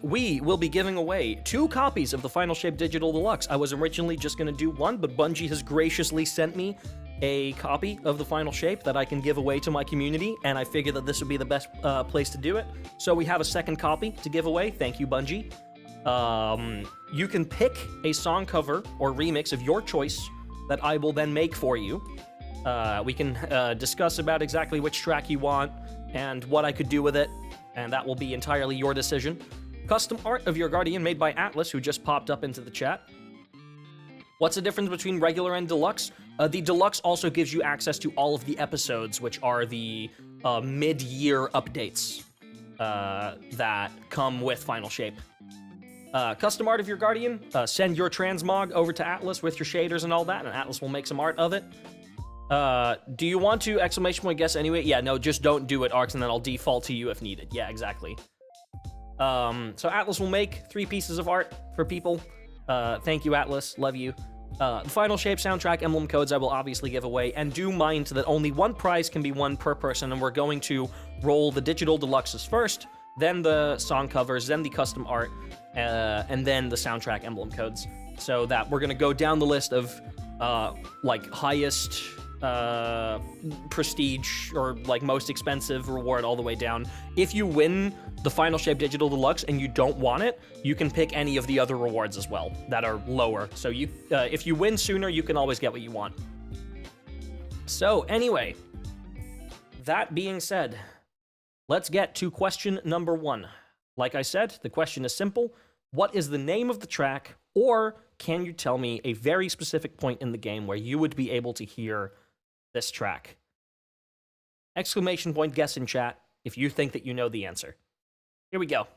We will be giving away 2 copies of the Final Shape Digital Deluxe. I was originally just going to do 1, but Bungie has graciously sent me a copy of the Final Shape that I can give away to my community, and I figured that this would be the best place to do it. So we have a 2nd copy to give away. Thank you, Bungie. You can pick a song cover or remix of your choice that I will then make for you. We can discuss about exactly which track you want and what I could do with it, and that will be entirely your decision. Custom art of your Guardian made by Atlas, who just popped up into the chat. What's the difference between regular and deluxe? The deluxe also gives you access to all of the episodes, which are the mid-year updates that come with Final Shape. Custom art of your Guardian, send your transmog over to Atlas with your shaders and all that, and Atlas will make some art of it. Do you want to !guess anyway? Yeah, no, just don't do it, Arcs, and then I'll default to you if needed. Yeah, exactly. So Atlas will make 3 pieces of art for people. Thank you, Atlas. Love you. The Final Shape soundtrack emblem codes I will obviously give away, and do mind that only 1 prize can be won per person, and we're going to roll the digital deluxes first, then the song covers, then the custom art, and then the soundtrack emblem codes. So that we're going to go down the list of, like, highest prestige or, like, most expensive reward all the way down. If you win the Final Shape Digital Deluxe and you don't want it, you can pick any of the other rewards as well that are lower. So you, if you win sooner, you can always get what you want. So anyway, that being said, let's get to question number 1. Like I said, the question is simple. What is the name of the track, or can you tell me a very specific point in the game where you would be able to hear this track? !guess in chat if you think that you know the answer. Here we go.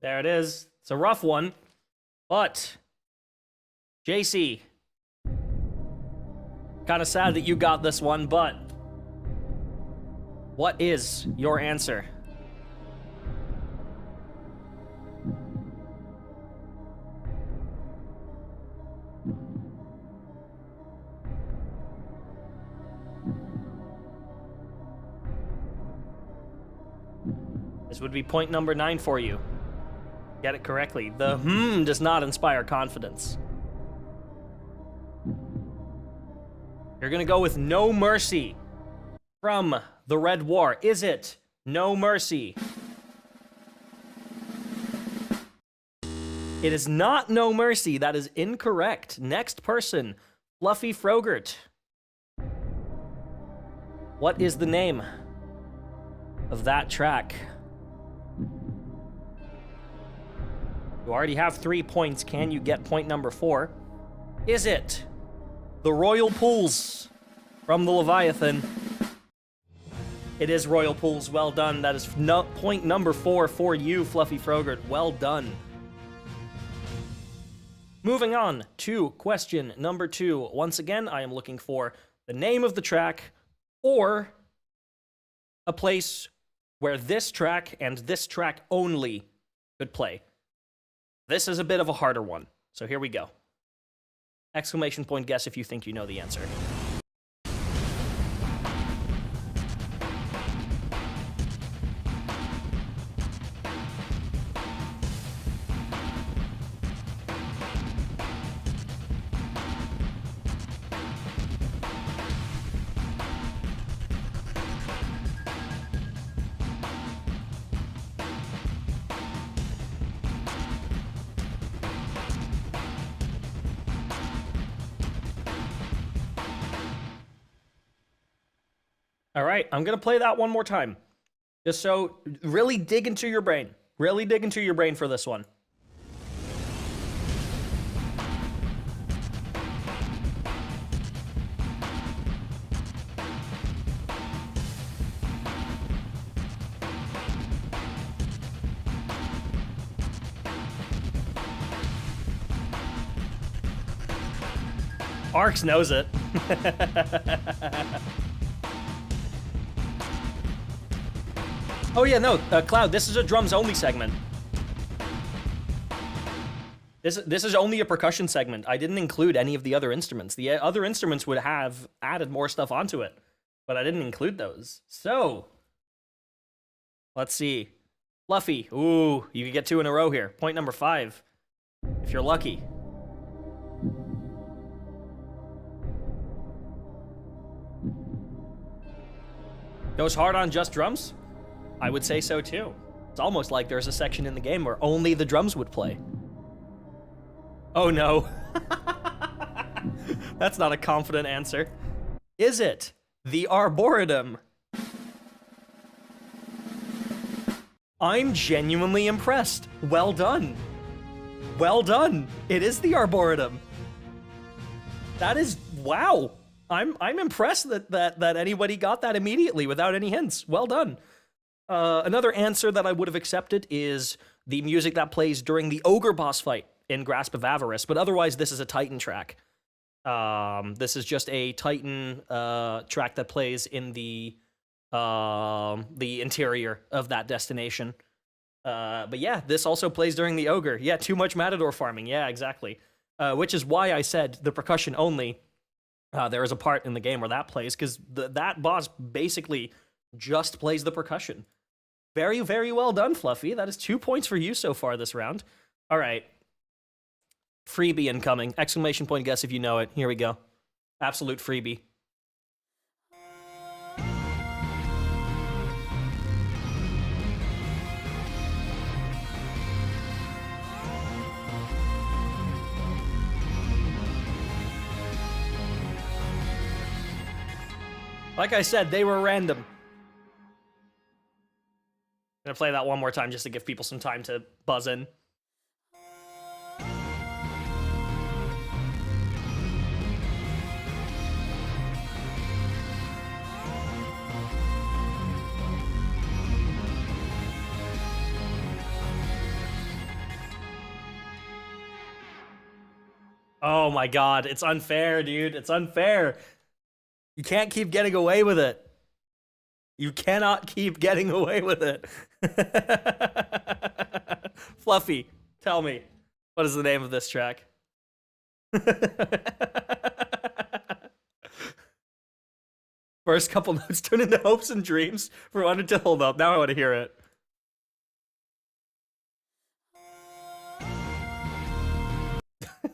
There it is. It's a rough one, but JC, Kind of sad that you got this one, but what is your answer? This would be point number 9 for you. Get it correctly. The does not inspire confidence. You're gonna go with No Mercy from the Red War. Is it No Mercy? It is not No Mercy. That is incorrect. Next person, Fluffy Frogurt. What is the name of that track? You already have 3 points. Can you get point number 4? Is it the Royal Pools from the Leviathan? It is Royal Pools. Well done. That is point number 4 for you, Fluffy Frogurt. Well done. Moving on to question number 2. Once again, I am looking for the name of the track or a place where this track and this track only could play. This is a bit of a harder one, so here we go. Exclamation point guess if you think you know the answer. All right, I'm gonna play that one more time. Just so, really dig into your brain. Really dig into your brain for this one. Arx knows it. Oh yeah, no, Cloud, this is a drums only segment. This is only a percussion segment. I didn't include any of the other instruments. The other instruments would have added more stuff onto it, but I didn't include those. So, let's see. Fluffy, ooh, you could get 2 in a row here. Point number 5, if you're lucky. Goes hard on just drums? I would say so too. It's almost like there's a section in the game where only the drums would play. Oh no. That's not a confident answer. Is it the Arboretum? I'm genuinely impressed. Well done. Well done. It is the Arboretum. That is, wow. I'm impressed that anybody got that immediately without any hints. Well done. Another answer that I would have accepted is the music that plays during the ogre boss fight in Grasp of Avarice, but otherwise this is a Titan track. This is just a Titan track that plays in the interior of that destination. But yeah, this also plays during the ogre. Yeah, too much Matador farming. Yeah, exactly. Which is why I said the percussion only. There is a part in the game where that plays, because that boss basically just plays the percussion. Very, very well done, Fluffy. That is 2 points for you so far this round. All right. Freebie incoming. Exclamation point guess if you know it. Here we go. Absolute freebie. Like I said, they were random. I'm gonna play that one more time just to give people some time to buzz in. Oh my god, it's unfair, dude. It's unfair. You can't keep getting away with it. You cannot keep getting away with it. Fluffy, tell me, what is the name of this track? First couple notes turn into hopes and dreams for one to hold up. Now I want to hear it.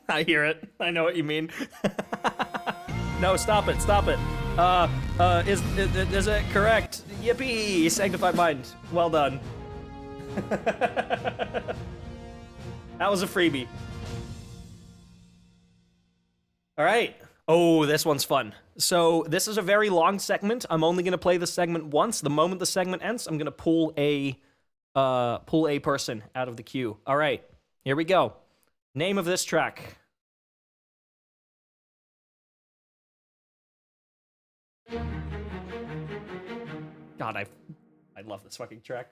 I hear it. I know what you mean. No, stop it. Stop it. Is it correct? Yippee! Sanctified Mind. Well done. That was a freebie. All right. Oh, this one's fun. So this is a very long segment. I'm only gonna play the segment once. The moment the segment ends, I'm gonna pull a person out of the queue. All right. Here we go. Name of this track. God, I love this fucking track.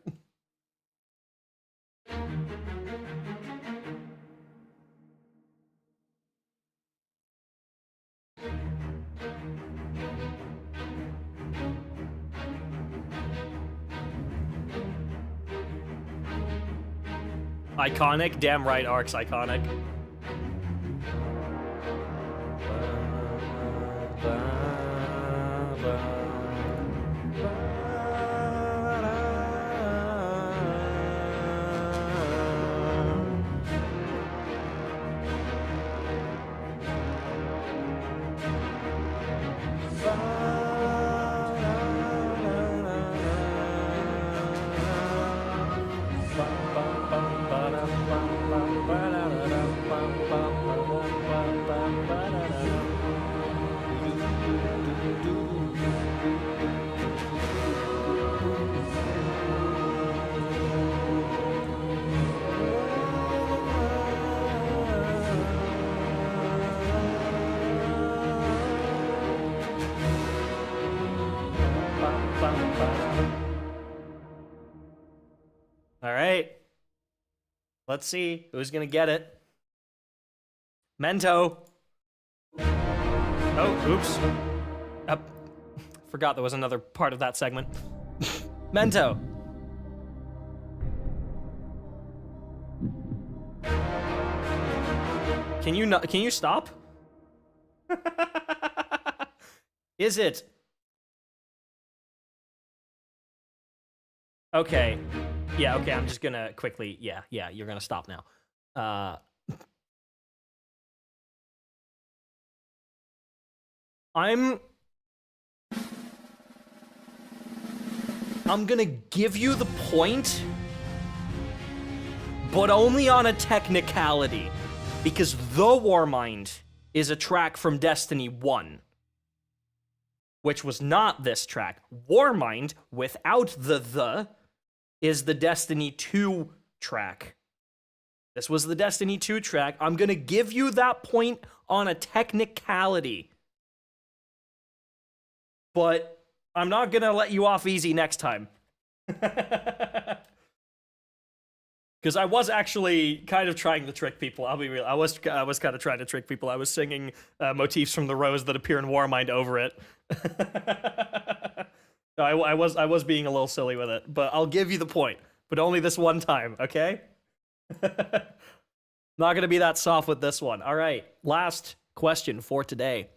Iconic? Damn right, Ark's iconic. All right. Let's see who's gonna get it. Mento. Oh, oops. Forgot there was another part of that segment. Mento. Can you stop? Is it? Okay. Yeah, okay, I'm just gonna quickly, yeah, you're gonna stop now. I'm gonna give you the point, but only on a technicality, because The Warmind is a track from Destiny 1, which was not this track. Warmind, without the, is the Destiny 2 track. This was the Destiny 2 track. I'm gonna give you that point on a technicality, but I'm not gonna let you off easy next time. Because I was actually kind of trying to trick people. I'll be real. I was kind of trying to trick people. I was singing motifs from the Rose that appear in Warmind over it. I was being a little silly with it, but I'll give you the point. But only this one time, okay? Not gonna be that soft with this one. All right, last question for today.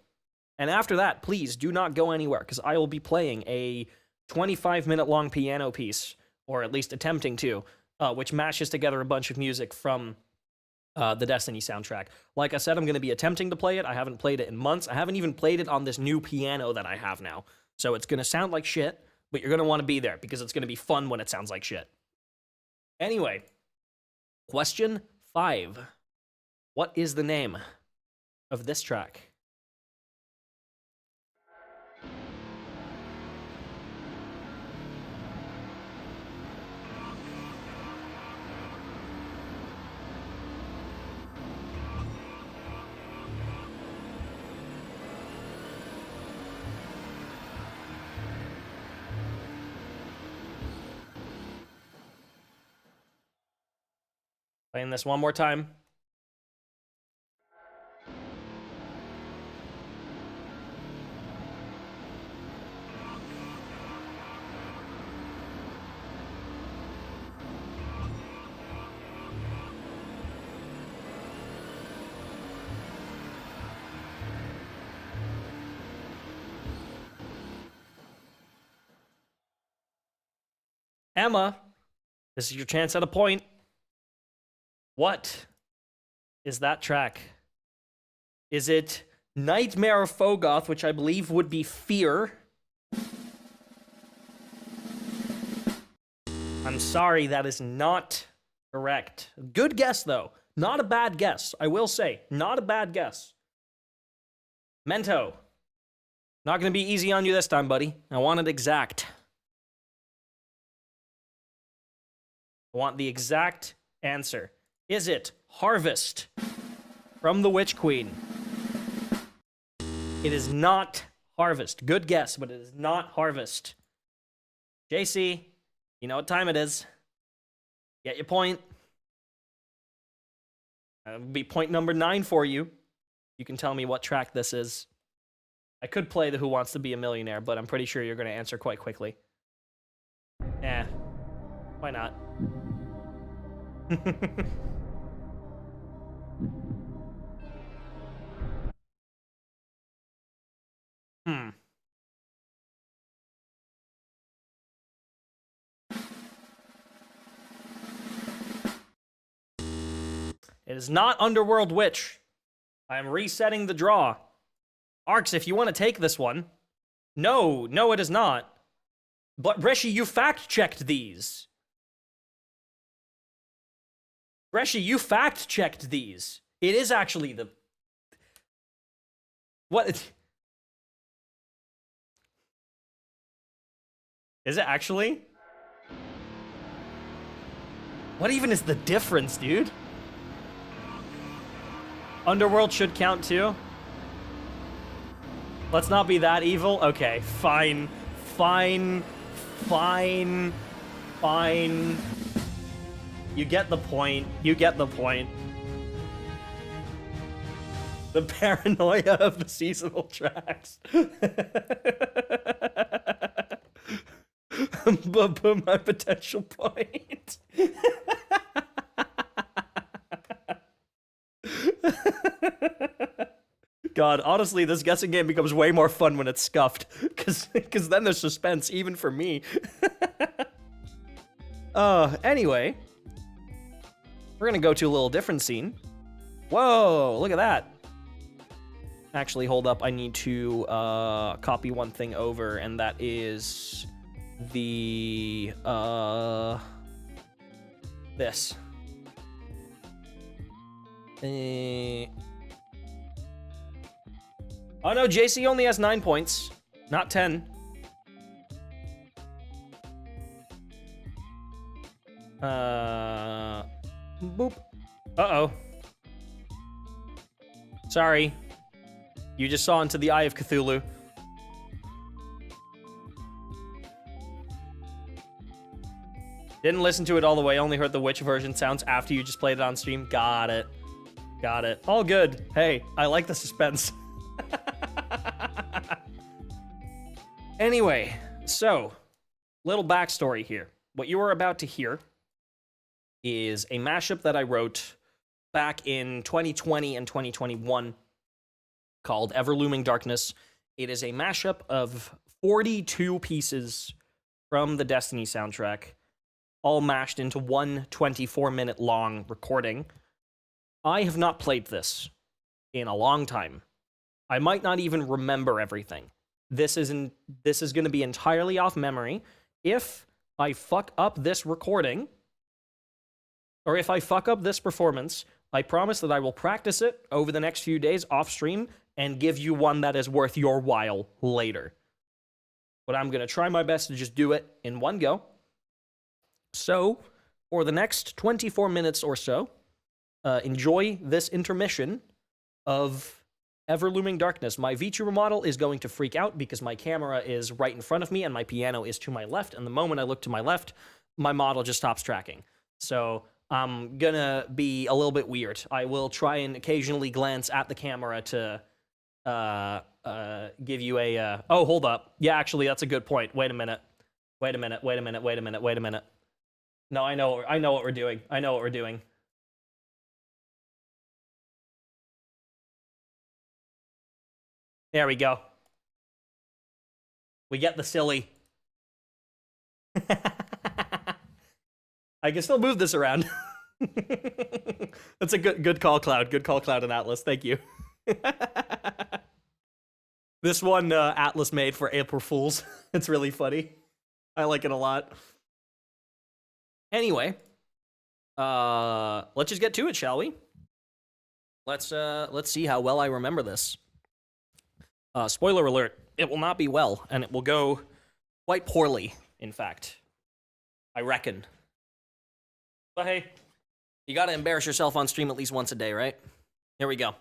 And after that, please do not go anywhere, because I will be playing a 25-minute long piano piece, or at least attempting to, which mashes together a bunch of music from the Destiny soundtrack. Like I said, I'm going to be attempting to play it. I haven't played it in months. I haven't even played it on this new piano that I have now. So it's going to sound like shit, but you're going to want to be there, because it's going to be fun when it sounds like shit. Anyway, question 5. What is the name of this track? Playing this one more time. Emma, this is your chance at a point. What is that track? Is it Nightmare of Fogoth, which I believe would be Fear? I'm sorry, that is not correct. Good guess, though. Not a bad guess, I will say. Not a bad guess. Mento. Not gonna be easy on you this time, buddy. I want it exact. I want the exact answer. Is it Harvest from the Witch Queen? It is not Harvest. Good guess, but it is not Harvest. JC, you know what time it is. Get your point. That'll be point number 9 for you. You can tell me what track this is. I could play the Who Wants to Be a Millionaire, but I'm pretty sure you're going to answer quite quickly. Why not? It is not Underworld Witch. I am resetting the draw. Arx, if you want to take this one. No, it is not. But Bresci, you fact-checked these. Bresci, you fact-checked these. It is actually the... What? Is it actually? What even is the difference, dude? Underworld should count too. Let's not be that evil. Okay, fine. You get the point. The paranoia of the seasonal tracks. But my potential point. God, honestly, this guessing game becomes way more fun when it's scuffed, because then there's suspense, even for me. Anyway, we're gonna go to a little different scene. Whoa, look at that. Actually, hold up, I need to copy one thing over, and that is the, this. Oh no, JC only has 9 points, not 10. Boop. Uh-oh. Sorry. You just saw into the Eye of Cthulhu. Didn't listen to it all the way, only heard the witch version sounds after you just played it on stream. Got it. All good. Hey, I like the suspense. Anyway, so, little backstory here. What you are about to hear is a mashup that I wrote back in 2020 and 2021 called Ever-looming Darkness. It is a mashup of 42 pieces from the Destiny soundtrack, all mashed into one 24-minute long recording. I have not played this in a long time. I might not even remember everything. This is going to be entirely off memory. If I fuck up this recording, or if I fuck up this performance, I promise that I will practice it over the next few days off stream and give you one that is worth your while later. But I'm going to try my best to just do it in one go. So, for the next 24 minutes or so, enjoy this intermission of Ever-looming Darkness. My VTuber model is going to freak out because my camera is right in front of me and my piano is to my left, and the moment I look to my left, my model just stops tracking. So I'm gonna be a little bit weird. I will try and occasionally glance at the camera to give you a... Oh, hold up. Yeah, actually, that's a good point. Wait a minute. No, I know what we're doing. There we go. We get the silly. I can still move this around. That's a good call, Cloud. Good call, Cloud and Atlas. Thank you. This one Atlas made for April Fools. It's really funny. I like it a lot. Anyway, let's just get to it, shall we? Let's see how well I remember this. Spoiler alert, it will not be well, and it will go quite poorly, in fact. I reckon. But hey, you gotta embarrass yourself on stream at least once a day, right? Here we go.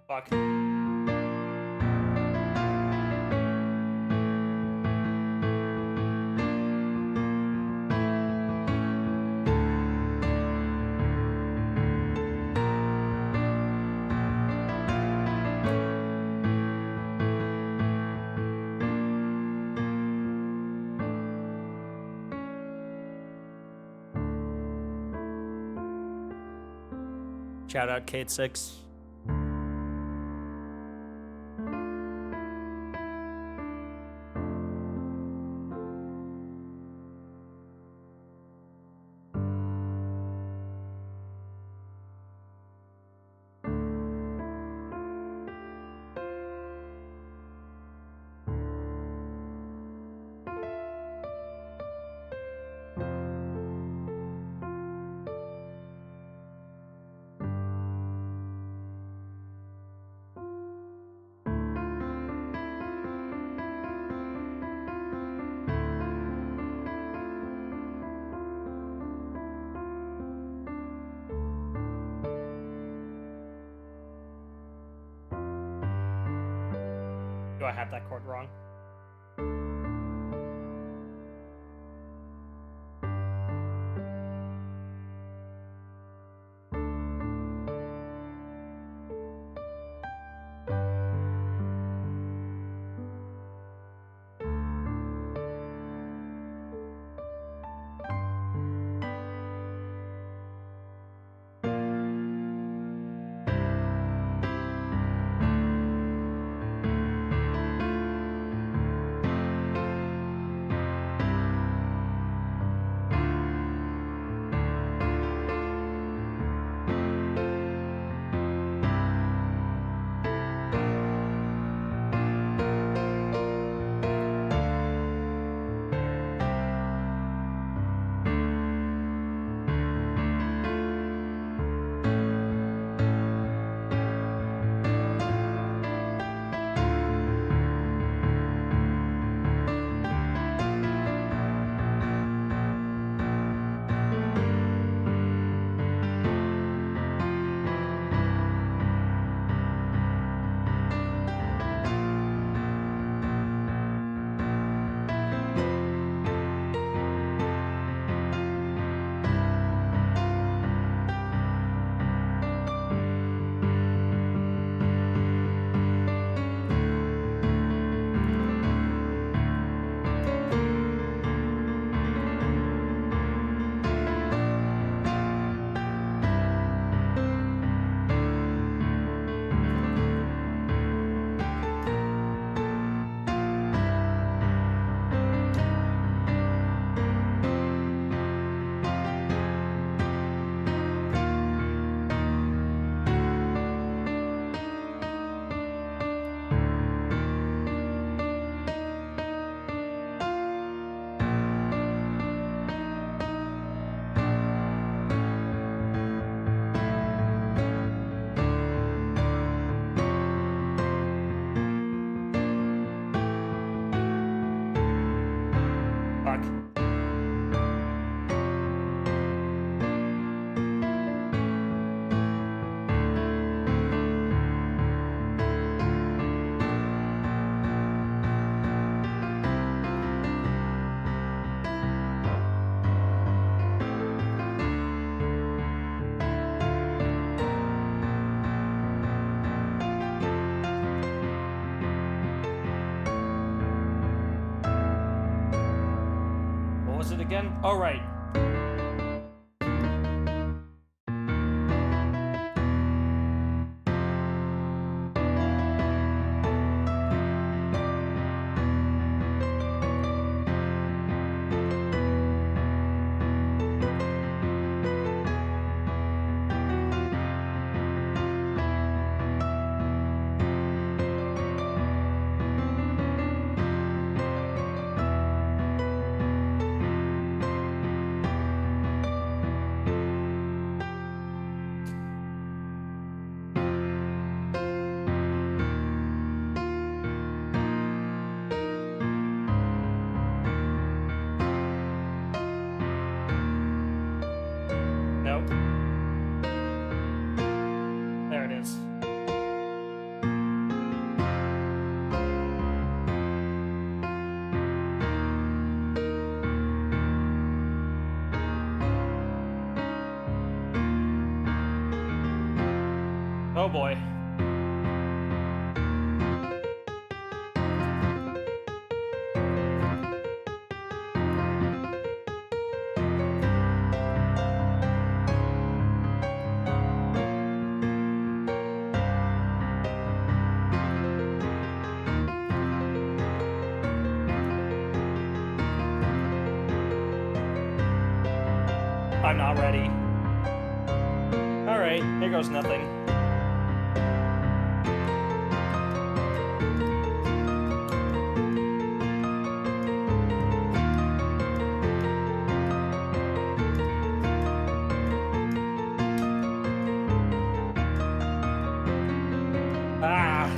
Fuck. Shout out Kate6. Do I have that chord wrong? again? All right. Nope. There it is. Oh boy. I'm not ready. Alright, here goes nothing. Ah!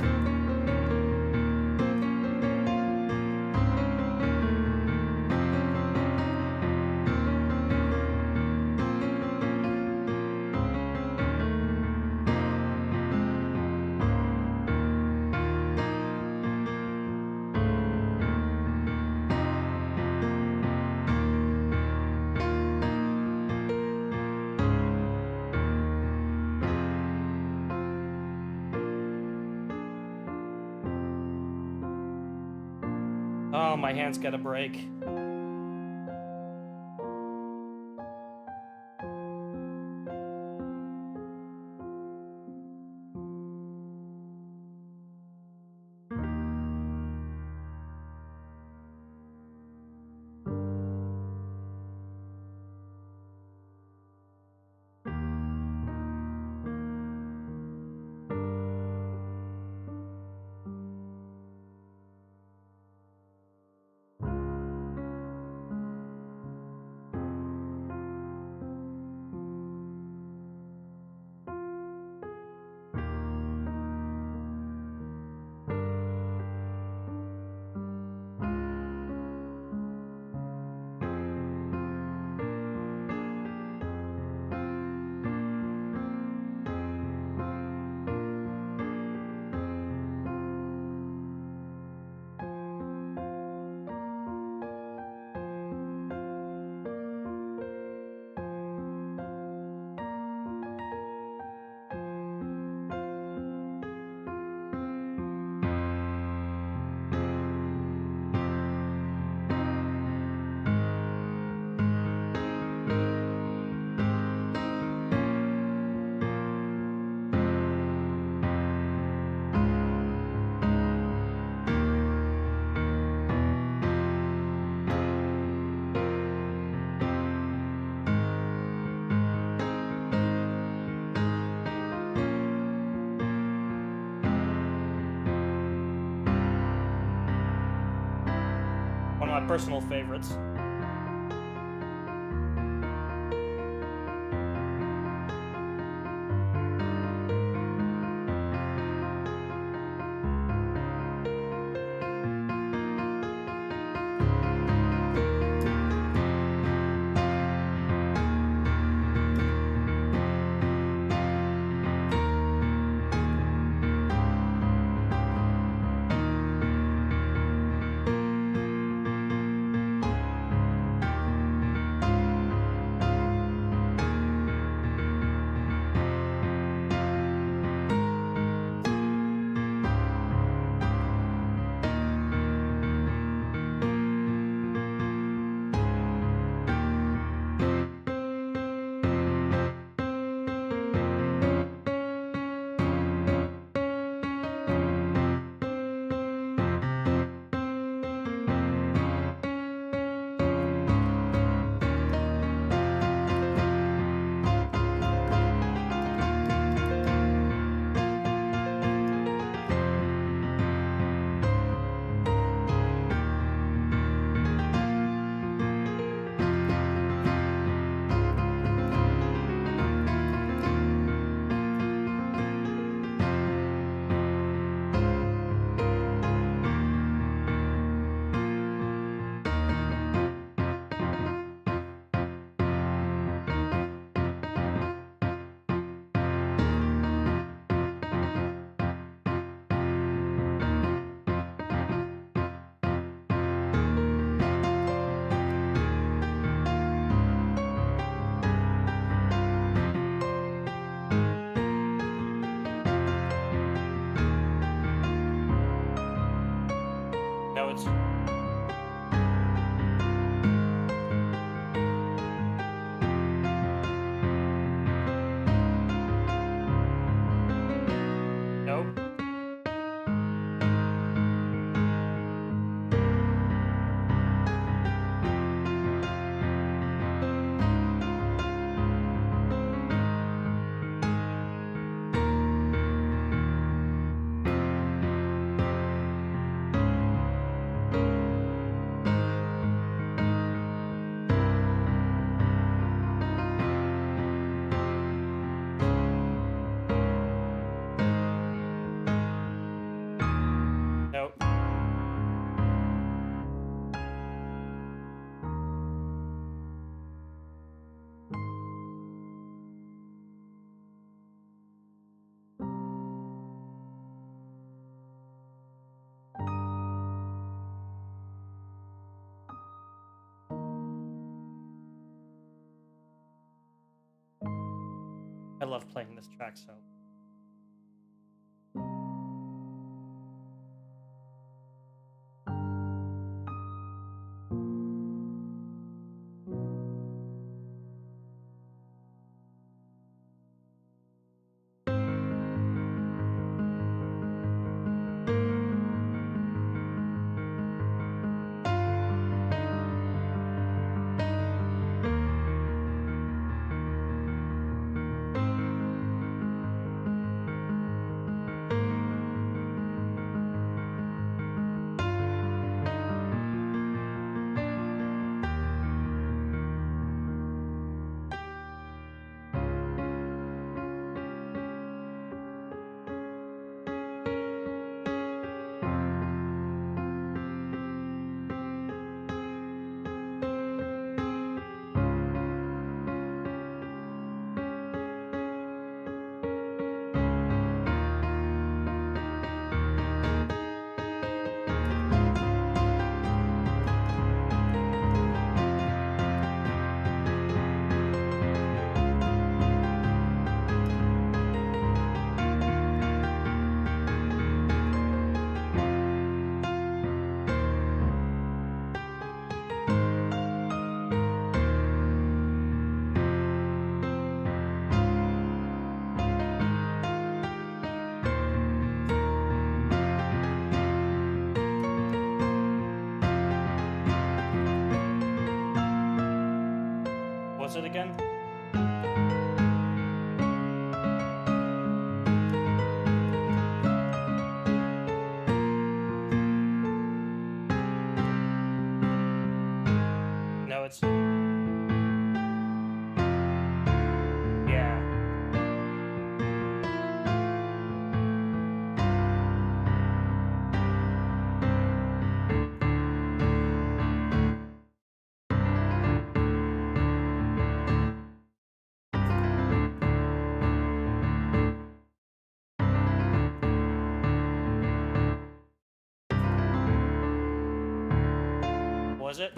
Oh, my hand's got a break. One of my personal favorites. I love playing this track so. What's it again? No, it's... Yeah. Was it?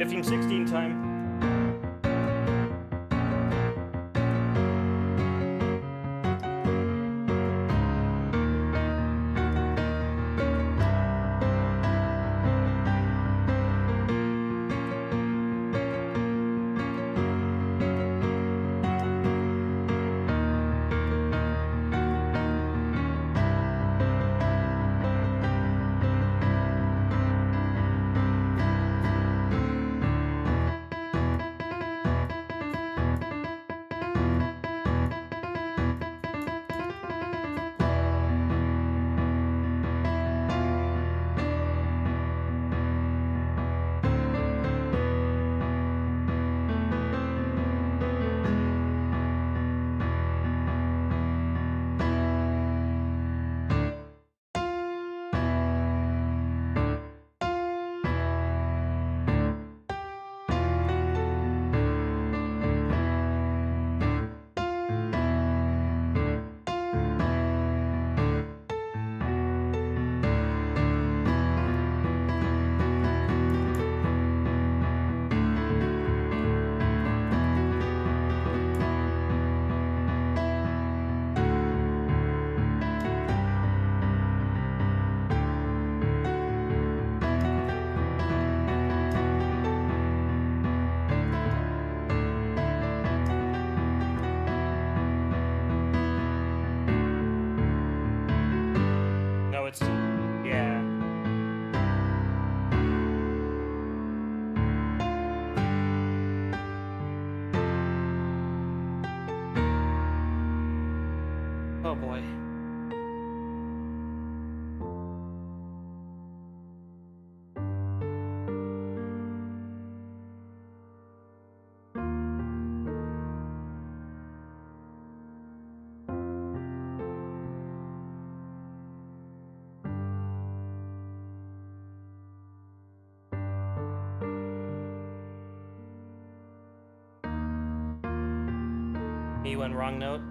$15.16 time. Oh boy. Me went wrong note.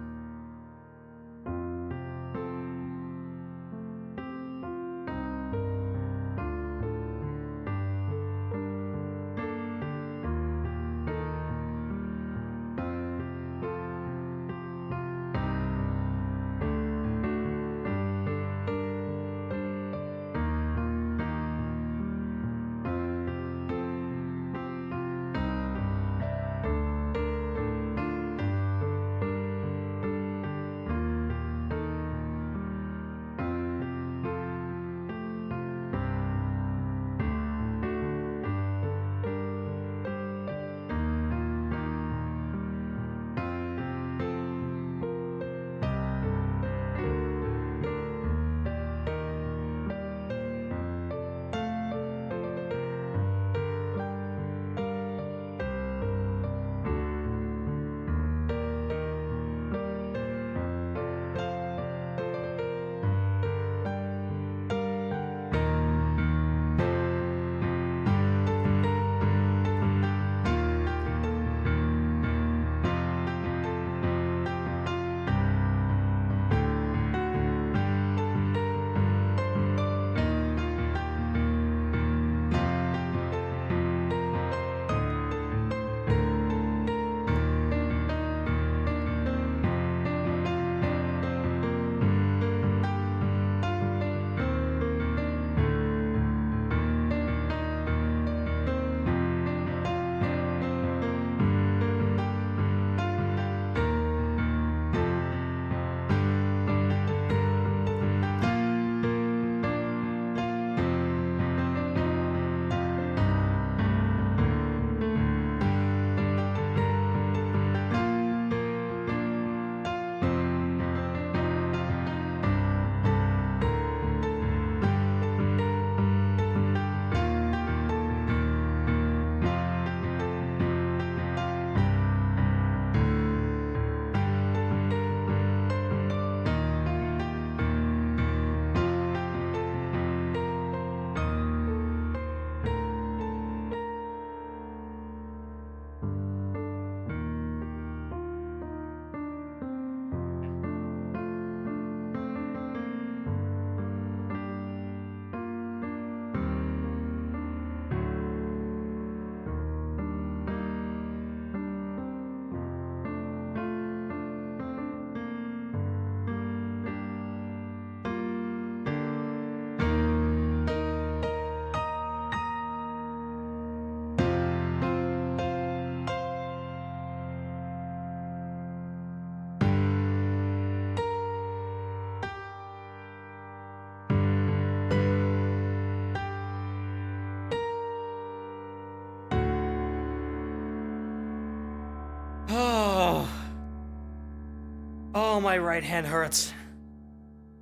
Oh, my right hand hurts.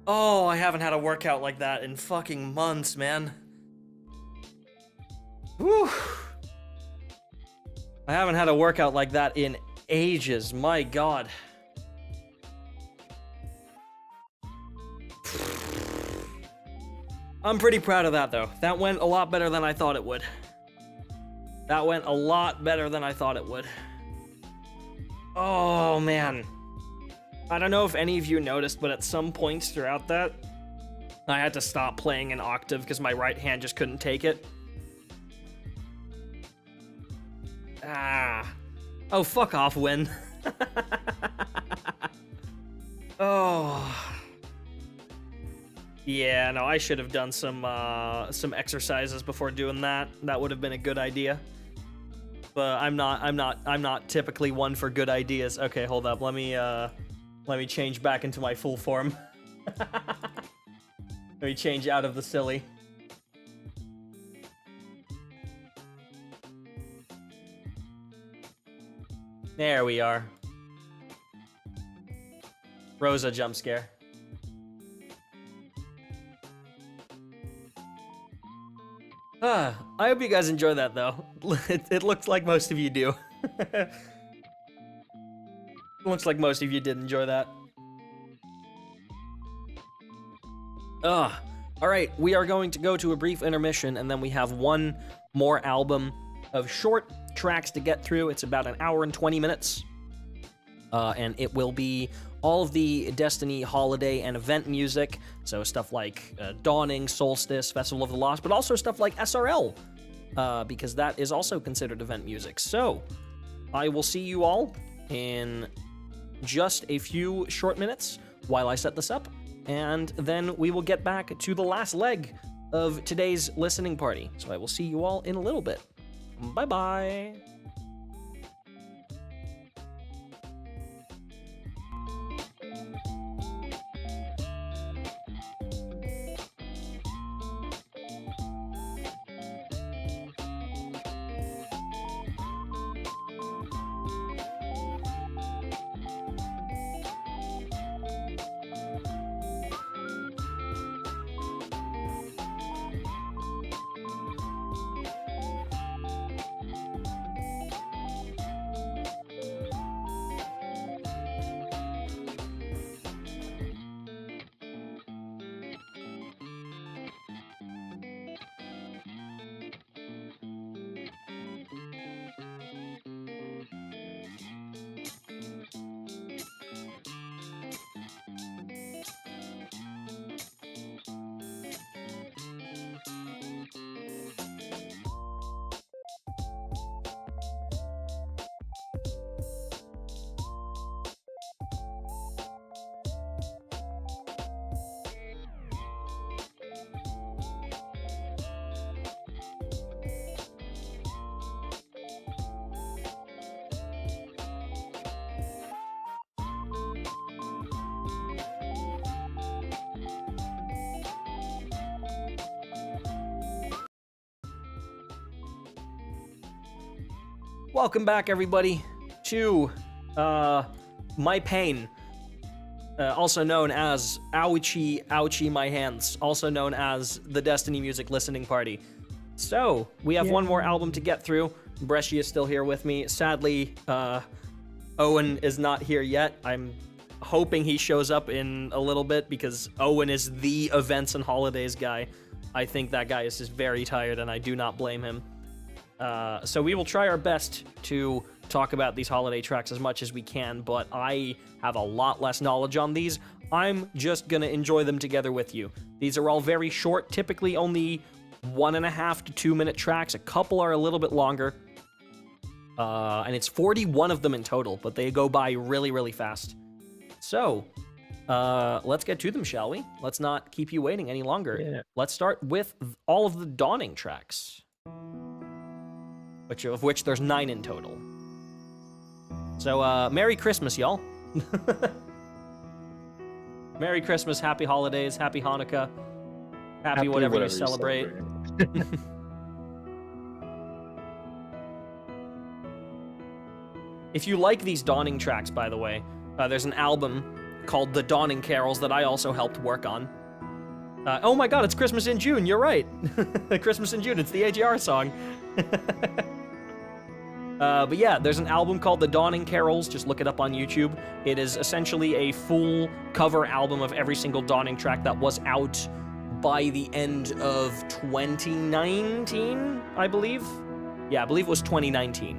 Oh, I haven't had a workout like that in fucking months, man. Whew. I haven't had a workout like that in ages, my god. I'm pretty proud of that, though. That went a lot better than I thought it would. That went a lot better than I thought it would. Oh, man. I don't know if any of you noticed, but at some points throughout that, I had to stop playing an octave because my right hand just couldn't take it. Ah. Oh, fuck off, Win. Oh. Yeah, no, I should have done some exercises before doing that. That would have been a good idea. But I'm not typically one for good ideas. Okay, hold up. Let me change back into my full form. Let me change out of the silly. There we are. Rosa jump scare. I hope you guys enjoy that, though. It looks like most of you do. It looks like most of you did enjoy that. Alright, we are going to go to a brief intermission, and then we have one more album of short tracks to get through. It's about an hour and 20 minutes. And it will be all of the Destiny holiday and event music, so stuff like Dawning, Solstice, Festival of the Lost, but also stuff like SRL, because that is also considered event music. So, I will see you all in just a few short minutes while I set this up, and then we will get back to the last leg of today's listening party. So I will see you all in a little bit. Bye-bye. Welcome back, everybody, to My Pain, also known as Ouchie Ouchie My Hands, also known as the Destiny Music Listening Party. So, we have one more album to get through. Bresci is still here with me. Sadly, Owen is not here yet. I'm hoping he shows up in a little bit, because Owen is the events and holidays guy. I think that guy is just very tired, and I do not blame him. So we will try our best to talk about these holiday tracks as much as we can, but I have a lot less knowledge on these. I'm just gonna enjoy them together with you. These are all very short, typically only 1.5 to 2 minute tracks. A couple are a little bit longer. And it's 41 of them in total, but they go by really, really fast. So, let's get to them, shall we? Let's not keep you waiting any longer. Yeah. Let's start with all of the Dawning tracks, of which there's 9 in total. So, Merry Christmas, y'all. Merry Christmas, Happy Holidays, Happy Hanukkah, Happy whatever you celebrate. If you like these Dawning tracks, by the way, there's an album called The Dawning Carols that I also helped work on. Oh my god, it's Christmas in June, you're right. Christmas in June, it's the AJR song. But yeah, there's an album called The Dawning Carols, just look it up on YouTube. It is essentially a full cover album of every single Dawning track that was out by the end of 2019, I believe? Yeah, I believe it was 2019.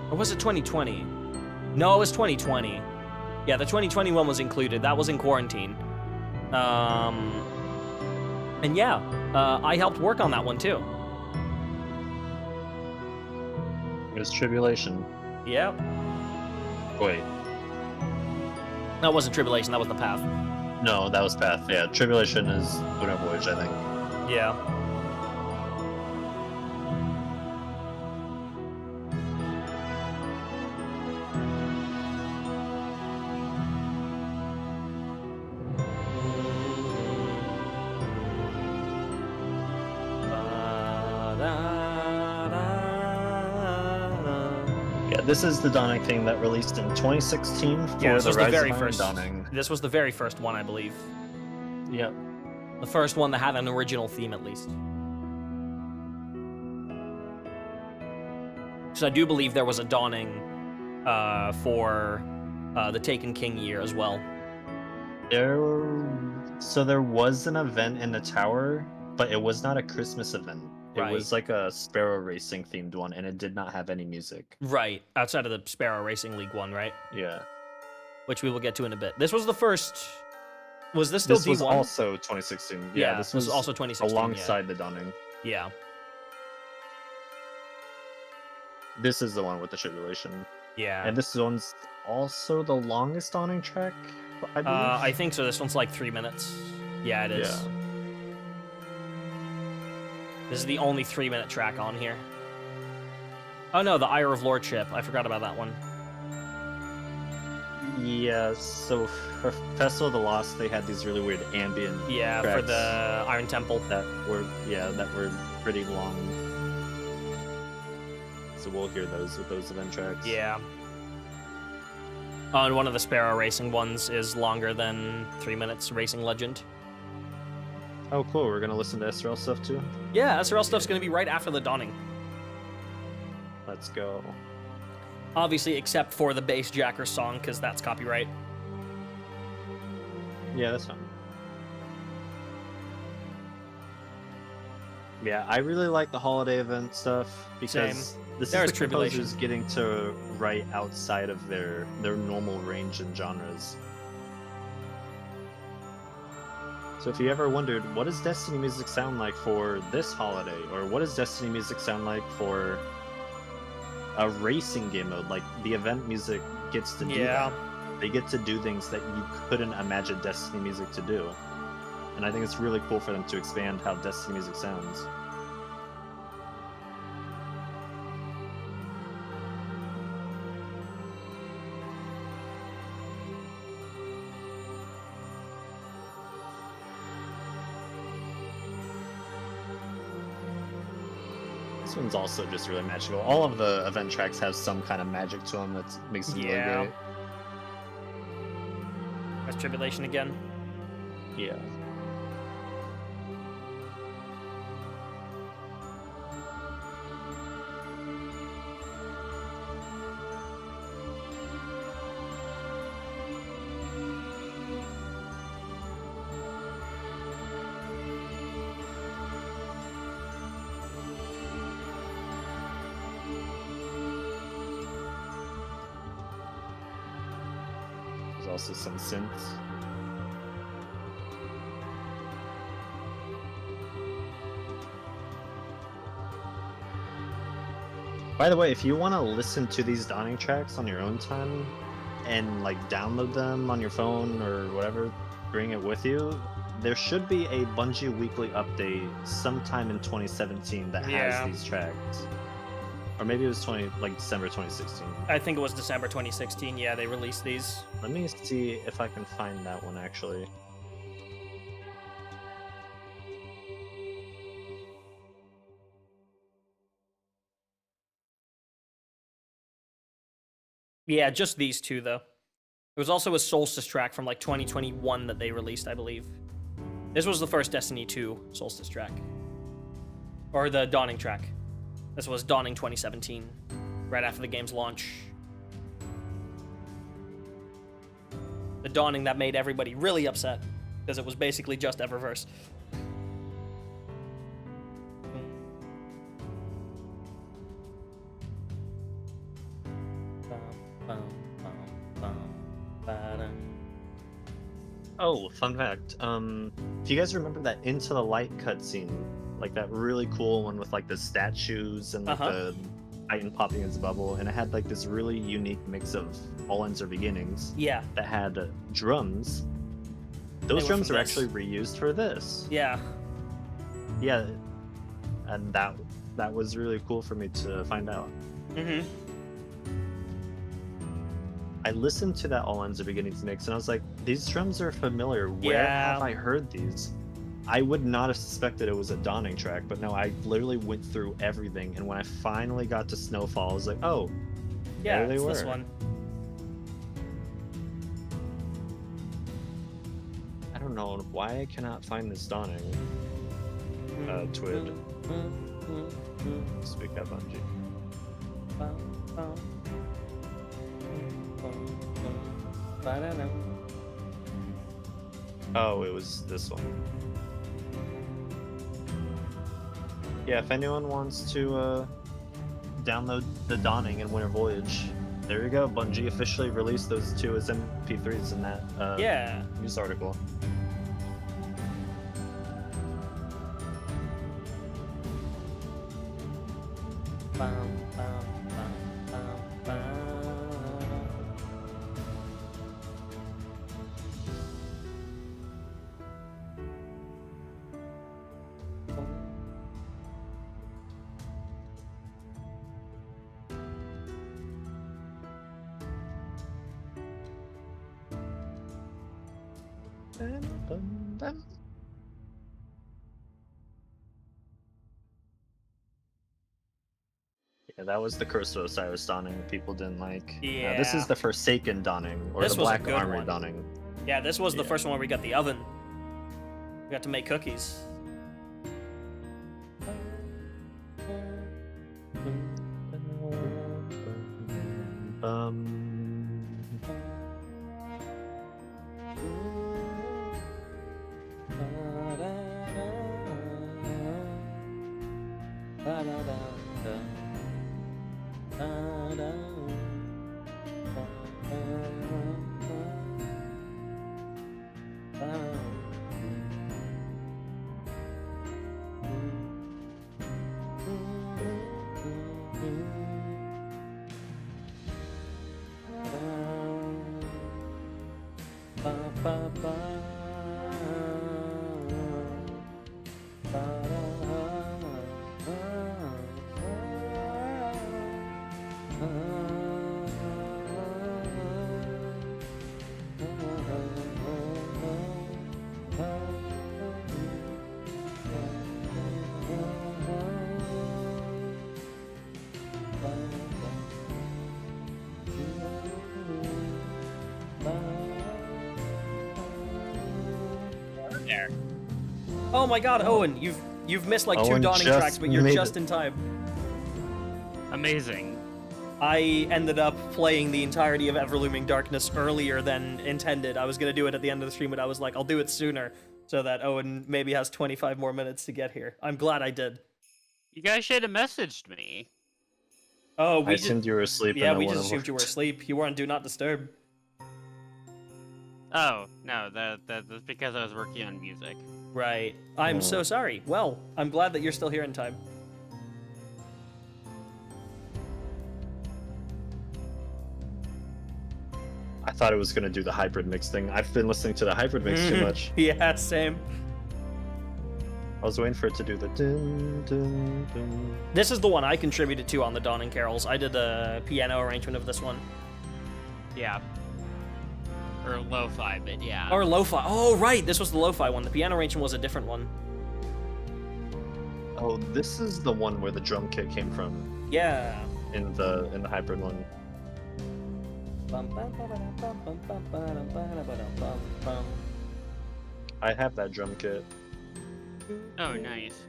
Or was it 2020? No, it was 2020. Yeah, the 2020 one was included. That was in quarantine. And yeah, I helped work on that one too. It was Tribulation. Yep. Wait. That wasn't Tribulation, that was The Path. No, that was Path. Yeah, Tribulation is Lunar Voyage, I think. Yeah. Yeah, this is the Dawning theme that released in 2016 for Yeah, this the was the Rise very of Iron first. Dawning. This was the very first one, I believe. Yep. The first one that had an original theme, at least. So I do believe there was a Dawning for the Taken King year as well. There was an event in the tower, but it was not a Christmas event. It Right. was like a Sparrow Racing themed one, and it did not have any music. Right, outside of the Sparrow Racing League one, right? Yeah. Which we will get to in a bit. This was the first... Was this still This D1? was also 2016. Yeah, Yeah, this was was also 2016, alongside the Dawning. Yeah. This is the one with the tribulation. Yeah. And this one's also the longest Dawning track, I believe. I think so. This one's like 3 minutes. Yeah, it is. Yeah. This is the only 3-minute track on here. Oh no, the Ire of Lordship. I forgot about that one. Yeah, so for Festival of the Lost, they had these really weird ambient Yeah, tracks for the Iron Temple. that were pretty long. So we'll hear those with those event tracks. Yeah. Oh, and one of the Sparrow Racing ones is longer than 3 minutes, Racing Legend. Oh, cool. We're gonna listen to SRL stuff too. Yeah, SRL stuff's gonna be right after the Dawning. Let's go. Obviously, except for the Bass Jacker song, because that's copyright. Yeah, that's fine. Yeah, I really like the holiday event stuff because this There's is the Tribulation. composers getting to write outside of their normal range and genres. So if you ever wondered, what does Destiny music sound like for this holiday? Or what does Destiny music sound like for a racing game mode? Like, the event music gets to do Yeah. that. They get to do things that you couldn't imagine Destiny music to do. And I think it's really cool for them to expand how Destiny music sounds. This one's also just really magical. All of the event tracks have some kind of magic to them that makes them Yeah. really great. There's Tribulation again. Yeah. There's also some synths. By the way, if you want to listen to these Dawning tracks on your own time and like download them on your phone or whatever, bring it with you, there should be a Bungie weekly update sometime in 2017 that Yeah. has these tracks. Or maybe it was December 2016. I think it was December 2016. Yeah, they released these. Let me see if I can find that one actually. Yeah, just these two, though. There was also a Solstice track from, like, 2021 that they released, I believe. This was the first Destiny 2 Solstice track. Or the Dawning track. This was Dawning 2017, right after the game's launch. The Dawning that made everybody really upset, because it was basically just Eververse. Oh, fun fact. If you guys remember that Into the Light cutscene, like that really cool one with like the statues and like the Titan popping its bubble, and it had like this really unique mix of All Ends Are Beginnings. Yeah. That had drums. Those were drums from are this. actually reused for this. Yeah. Yeah, and that was really cool for me to find out. Mm-hmm. I listened to that All Ends Are Beginnings mix and I was like, these drums are familiar. Where have I heard these? I would not have suspected it was a Dawning track, but no, I literally went through everything, and when I finally got to Snowfall, I was like, oh, Yeah, There they it's this were. one. I don't know why I cannot find this dawning. Twid. Speak up, Bungie. Oh, it was this one. Yeah, if anyone wants to download the Dawning and Winter Voyage, there you go. Bungie officially released those two as MP3s in that Yeah. news article. Yeah, that was the Curse of Osiris Dawning people didn't like. Yeah. This is the Forsaken Dawning, or This the was a Black good Armor one. Dawning. Yeah, this was the Yeah. first one where we got the oven. We got to make cookies. There. Oh my god, Owen, you've missed like two Owen Dawning just tracks, but you're made just it. in time. Amazing. I ended up playing the entirety of Ever-looming Darkness earlier than intended. I was gonna do it at the end of the stream, but I was like, I'll do it sooner, so that Owen maybe has 25 more minutes to get here. I'm glad I did. You guys should have messaged me. Oh, I assumed you were asleep. yeah, and I we wouldn't just assumed you were have- asleep. You were on Do Not Disturb. Oh, no, that's because I was working on music. Right. I'm so sorry. Well, I'm glad that you're still here in time. I thought it was gonna do the hybrid mix thing. I've been listening to the hybrid mix too much. Yeah, same. I was waiting for it to do the dun dun dun. This is the one I contributed to on the Dawning Carols. I did a piano arrangement of this one. Yeah. Or lo-fi, but yeah. Or lo-fi. Oh, right. This was the lo-fi one. The piano arrangement was a different one. Oh, this is the one where the drum kit came from Yeah. in the hybrid one. I have that drum kit. Oh, nice.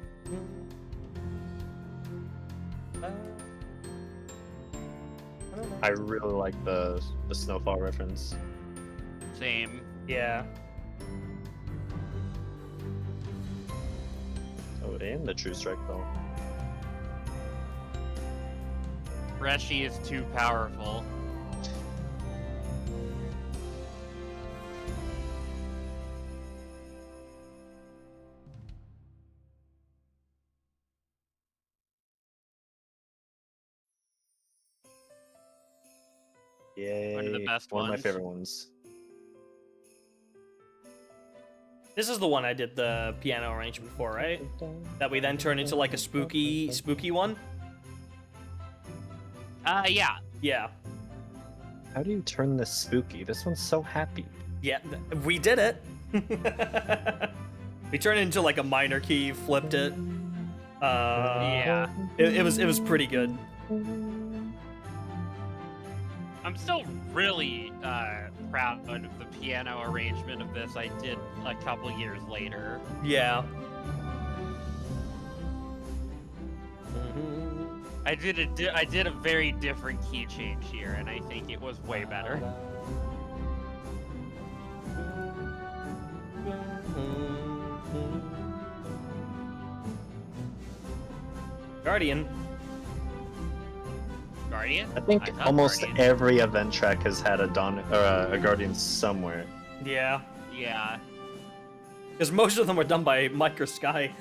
I really like the snowfall reference. Same. Yeah. Oh, and the true strike though. Reshi is too powerful. Yay! One of the best One of my ones. favorite ones. This is the one I did the piano arrangement for, right? That we then turned into like a spooky one? Yeah. Yeah. How do you turn this spooky? This one's so happy. Yeah, we did it. We turned it into like a minor key, flipped it. Yeah. It was pretty good. I'm still really proud of the piano arrangement of this I did a couple years later. Yeah. I did a very different key change here, and I think it was way better. Guardian. Guardian? I think thought almost Guardian. every event track has had a Guardian somewhere. Yeah. Yeah. Because most of them are done by Mike or Sky.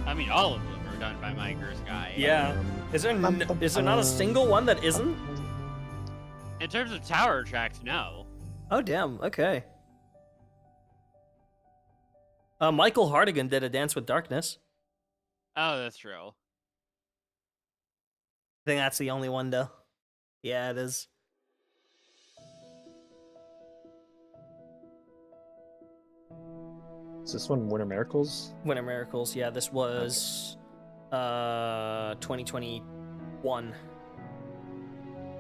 I mean, all of them are done by Mike or Sky. Yeah. Is there not a single one that isn't? In terms of tower tracks, no. Oh damn. Okay. Michael Hardigan did a Dance with Darkness. Oh, that's true. I think that's the only one though. Yeah, it is. Is this one Winter Miracles? Winter Miracles. Yeah, this was 2021.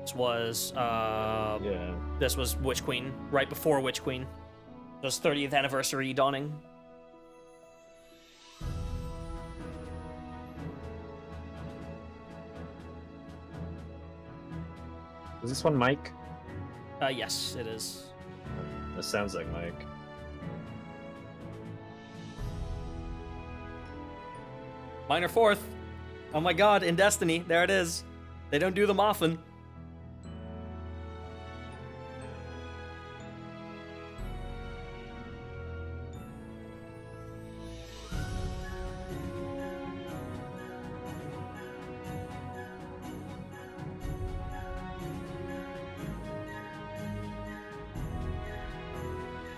This was Yeah. This was Witch Queen, right before Witch Queen. It was 30th anniversary dawning. Is this one Mike? Yes, it is. This sounds like Mike. Minor fourth. Oh my god, in Destiny, there it is. They don't do them often.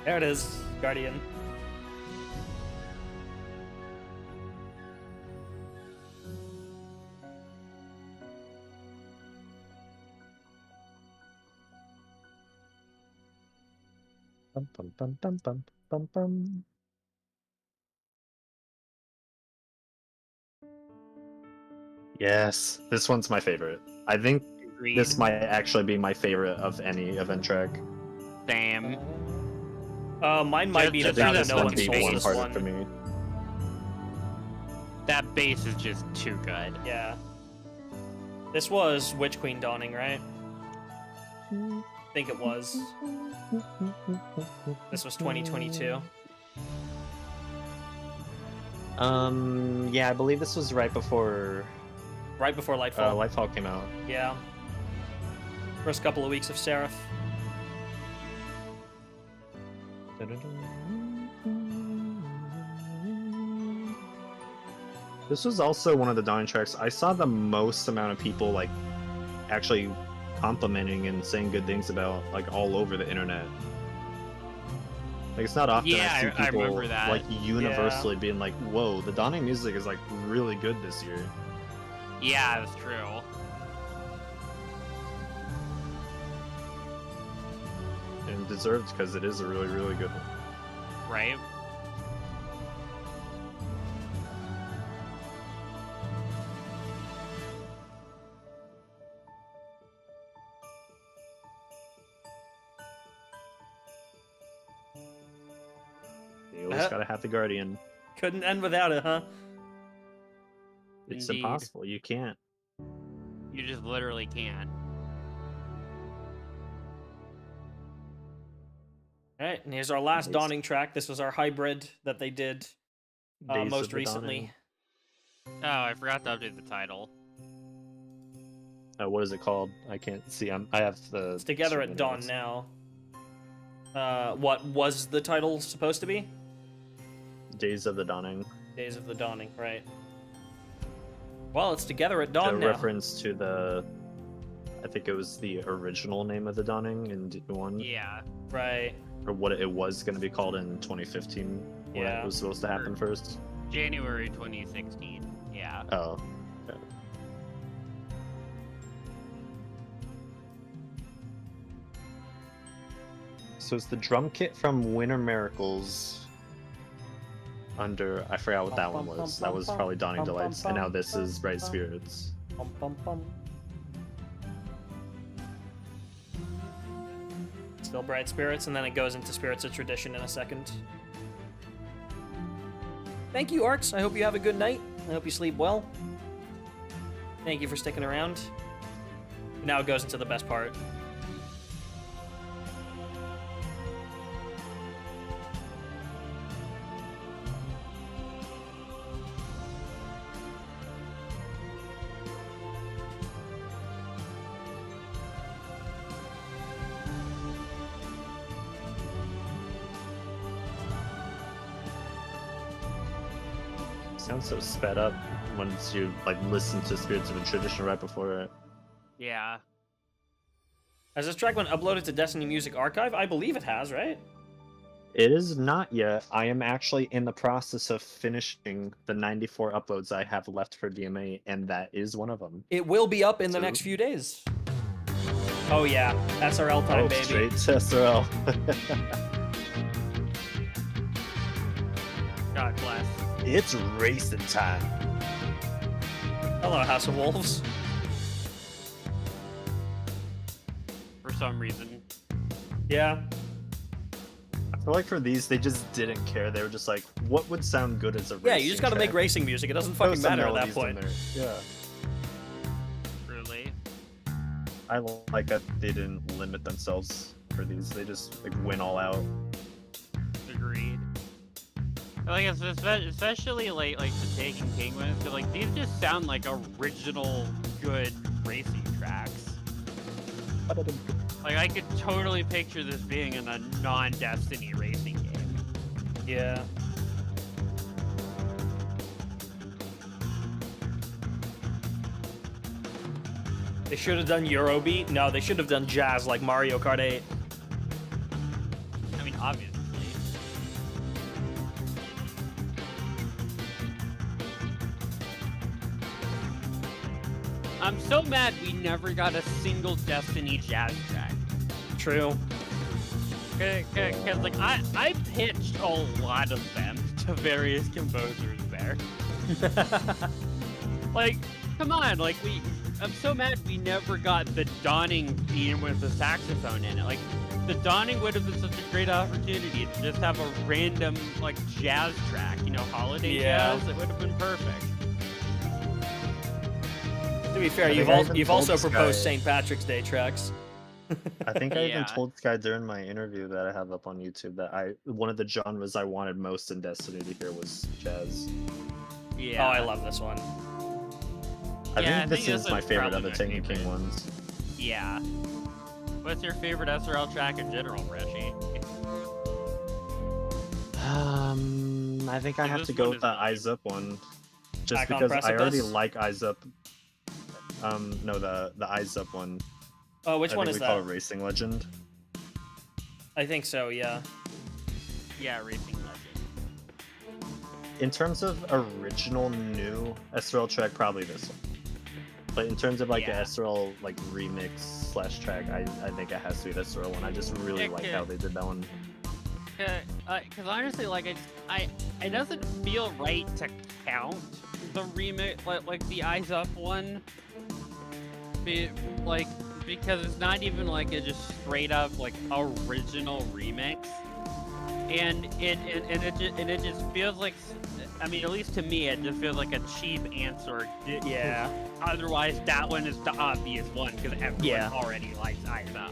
There it is, Guardian. Bum, bum, bum, bum, bum, bum, bum. Yes, this one's my favorite. I think Agreed. this might actually be my favorite of any event track. Same. Mine might be the Just- fact just that no one one be stole one this part one. for me. That bass is just too good. Yeah. This was Witch Queen Dawning, right? I think it was. This was 2022. Yeah, I believe this was right before Right before Lightfall. Lightfall came out. Yeah. First couple of weeks of Seraph. This was also one of the Dawning tracks. I saw the most amount of people like actually complimenting and saying good things about like all over the internet. Like it's not often Yeah, I see I people remember that. like universally being like, "Whoa, the Dawning music is like really good this year." Yeah, that's true. And deserved because it is a really, really good one. Right? You always gotta have the Guardian. Couldn't end without it, huh? It's Indeed. impossible. You can't. You just literally can't. Alright, and here's our last Nice. Dawning track. This was our hybrid that they did Days of most the recently. Oh, I forgot to update the title. Dawning. What is it called? I can't see. I have the. It's Together at screen Dawn notes. now. What was the title supposed to be? Days of the Dawning. Days of the Dawning, right. Well, it's Together at A Dawn now. reference to the. I think it was the original name of the Dawning in D1, Yeah. Right. or what it was going to be called in 2015 when Yeah. it was supposed to happen first. January 2016. Yeah. Oh. Okay. So it's the drum kit from Winter Miracles. Under I forgot what that one was. That was probably Dawning Delights, and now this is Bright Spirits. Bum, bum, bum. Still Bright Spirits, and then it goes into Spirits of Tradition in a second. Thank you, Arcs. I hope you have a good night. I hope you sleep well. Thank you for sticking around. Now it goes into the best part. Sounds so sped up once you like listen to Spirits of a Tradition right before it. Yeah. Has this track been uploaded to Destiny Music Archive? I believe it has, right? It is not yet. I am actually in the process of finishing the 94 uploads I have left for DMA, and that is one of them. It will be up in the next few days. Oh yeah, SRL time, baby. Straight to SRL. God bless. It's racing time. Hello, House of Wolves. For some reason. Yeah. I feel like for these, they just didn't care. They were just like, what would sound good as a racing Yeah, you just gotta make track? racing music. It doesn't Throw fucking some matter at that melodies in point. there. Yeah. Truly. I like that they didn't limit themselves for these. They just like went all out. Agreed. Like, especially like the Taken King ones, because like these just sound like original good racing tracks. Like I could totally picture this being in a non-Destiny racing game. Yeah. They should have done Eurobeat. No, they should have done jazz like Mario Kart 8. I mean, obviously. I'm so mad we never got a single Destiny jazz track. True. Cause like I pitched a lot of them to various composers there. Like, come on, like I'm so mad we never got the Dawning theme with the saxophone in it. Like, the Dawning would have been such a great opportunity to just have a random like jazz track, you know, holiday jazz. It would have been perfect. To be fair, you've also proposed St. Patrick's Day tracks. I think I even told Sky during my interview that I have up on YouTube that one of the genres I wanted most in Destiny to hear was jazz. Yeah. Oh, I love this one. I think this is my favorite of the Taken King ones. Yeah. What's your favorite SRL track in general, Reshi? I think I have to go with the Eyes Up one. Just Back on because I already Precipice? like Eyes Up. No, the Eyes Up one. Oh, which one is we call it that? Racing Legend. I think so, yeah. Yeah, Racing Legend. In terms of original new SRL track, probably this one. But in terms of like the SRL like remix / track, I think it has to be the SRL one. I just really like how they did that one. Because honestly, like it doesn't feel right to count the remix like the Eyes Up one. Because it's not even like a just straight up like original remix, and it just feels like, I mean, at least to me, it just feels like a cheap answer. Yeah. Otherwise, that one is the obvious one because everyone already likes Eyes Up.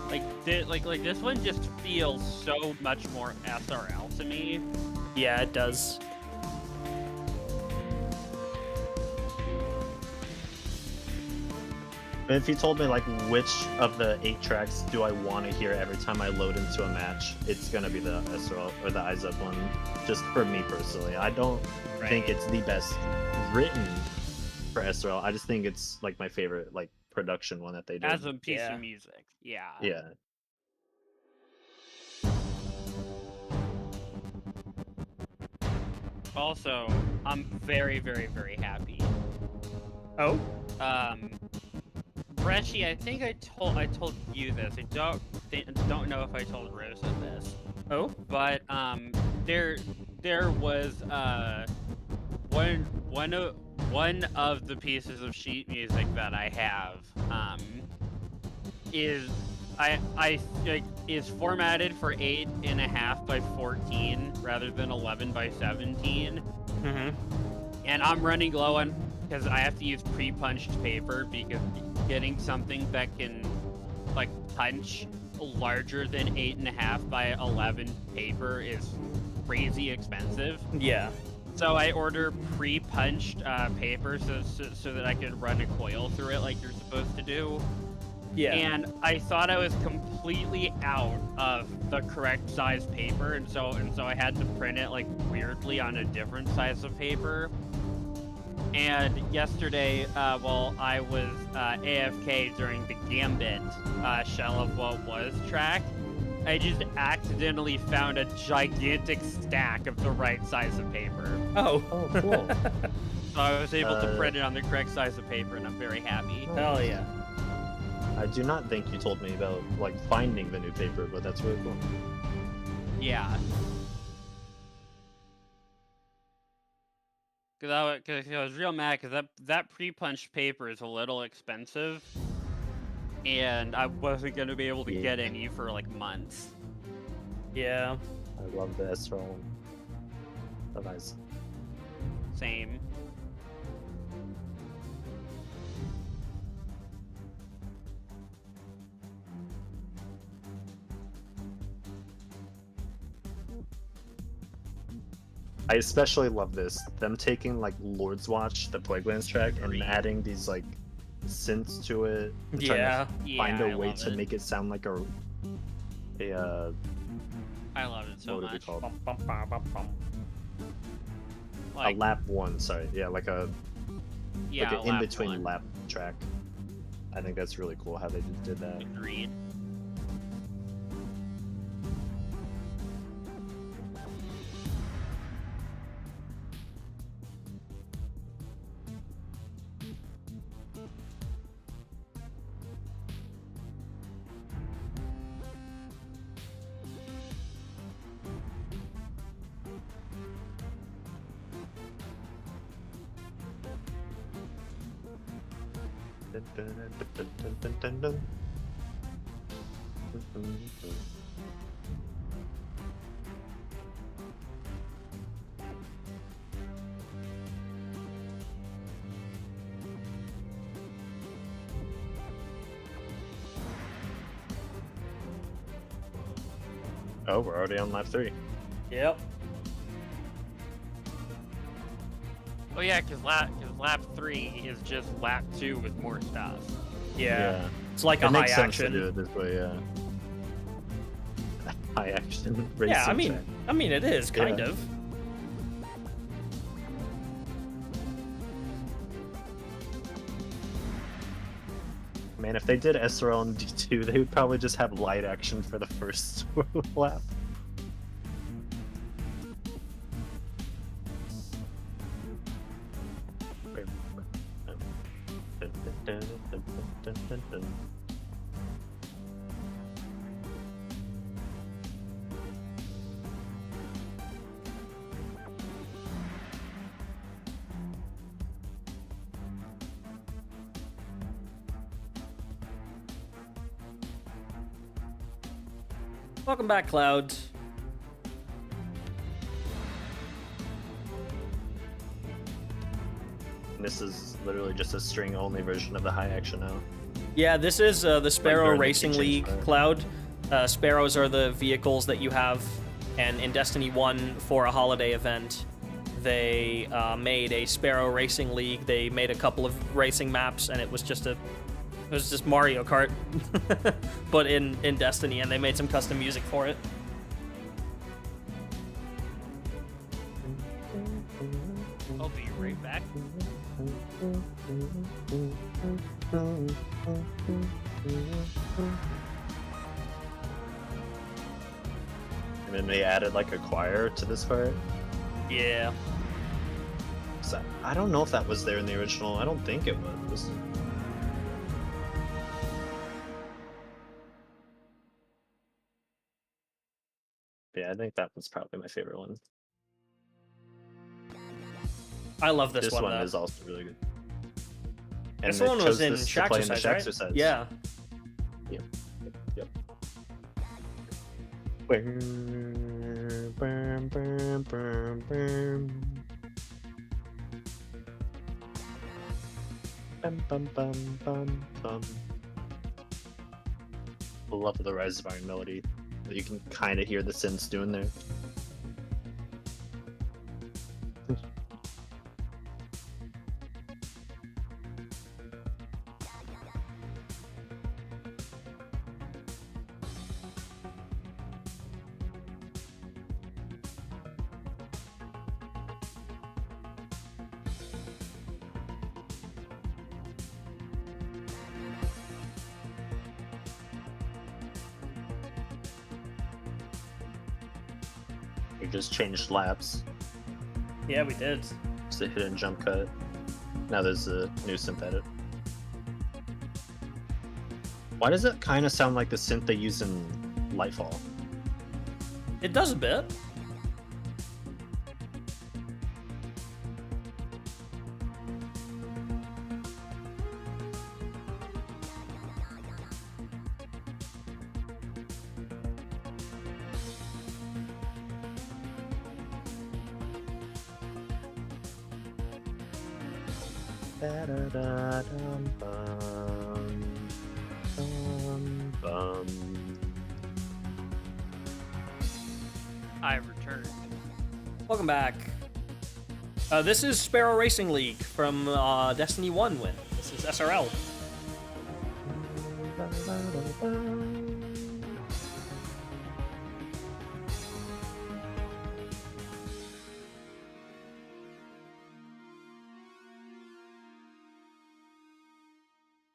Like this one just feels so much more SRL to me. Yeah, it does. But if you told me like which of the 8 tracks do I want to hear every time I load into a match, it's gonna be the SRL or the Eyes Up one. Just for me personally, I don't think it's the best written for SRL. I just think it's like my favorite like production one that they did. As a piece of music, yeah. Yeah. Also, I'm very, very, very happy. Oh? Reshi, I think I told you this. I don't know if I told Rosa this. Oh? But there was one one of the pieces of sheet music that I have is is formatted for 8.5 by 14 rather than 11 by 17. And I'm running low on because I have to use pre-punched paper because getting something that can like punch larger than 8.5 by 11 paper is crazy expensive. Yeah. So I order pre-punched paper so that I can run a coil through it like you're supposed to do. Yeah. And I thought I was completely out of the correct size paper, and so I had to print it like weirdly on a different size of paper. And yesterday, while I was AFK during the Gambit Shell of What Was track, I just accidentally found a gigantic stack of the right size of paper. Oh. Oh, cool. So I was able to print it on the correct size of paper, and I'm very happy. Hell yeah. I do not think you told me about like finding the new paper, but that's really cool. Yeah. Because I was real mad because that pre-punched paper is a little expensive, and I wasn't going to be able to get any for like months. Yeah. I love the Esra one. So nice. Same. I especially love this. Them taking like Lord's Watch, the Plaguelands track, and adding these like synths to it. Yeah. Find I a way love to it. make it sound like a I love it so what would it be much. called? Like, A lap one, sorry. Yeah, like a yeah, like an lap in-between one. lap track. I think that's really cool how they did that. Agreed. Dun, dun, dun, dun, dun, dun, dun. Oh, we're already on lap 3. Yep. Oh yeah, because lap 3 is just lap 2 with more stuff. Yeah. It's like a It high makes sense to action. do it this way, yeah. High action racing Yeah, track. I mean it is kind Yeah. of. Man, if they did SRL and D2, they would probably just have light action for the first lap. Welcome back, Cloud. This is literally just a string-only version of the high action now. Yeah, this is the Sparrow during the Racing kitchen League, fire. Cloud. Sparrows are the vehicles that you have, and in Destiny 1, for a holiday event, they made a Sparrow Racing League. They made a couple of racing maps, and it was just Mario Kart, but in Destiny, and they made some custom music for it. I'll be right back. And then they added like a choir to this part. Yeah. So I don't know if that was there in the original. I don't think it was. Yeah, I think that was probably my favorite one. I love this, This one. one Though. is also really good. This it one was chose in this to play in the Shaxercise, right? Yeah. Yep. I love the Rise of Iron melody. You can kind of hear the synths doing there. We just changed laps. Yeah, we did. It's a hidden jump cut. Now there's a new synth edit. Why does it kind of sound like the synth they use in Lightfall? It does a bit. I returned. Welcome back. This is Sparrow Racing League from Destiny 1 win. This is SRL.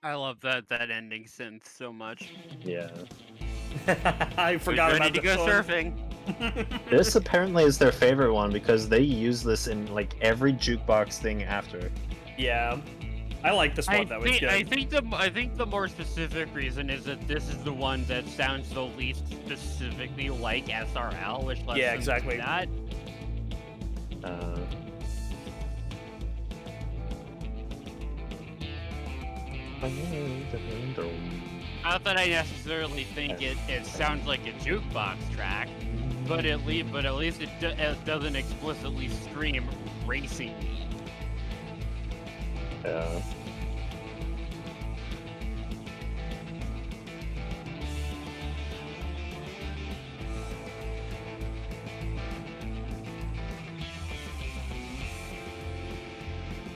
I love that ending synth so much. Yeah. I forgot We're about ready to this go one. surfing. This apparently is their favorite one because they use this in like every jukebox thing after. Yeah. I like this one, though. It's good. I think the more specific reason is that this is the one that sounds the least specifically like SRL, which lets Yeah, them exactly. do that. Not that I necessarily think it sounds like a jukebox track, but at least it doesn't explicitly scream racing. Yeah.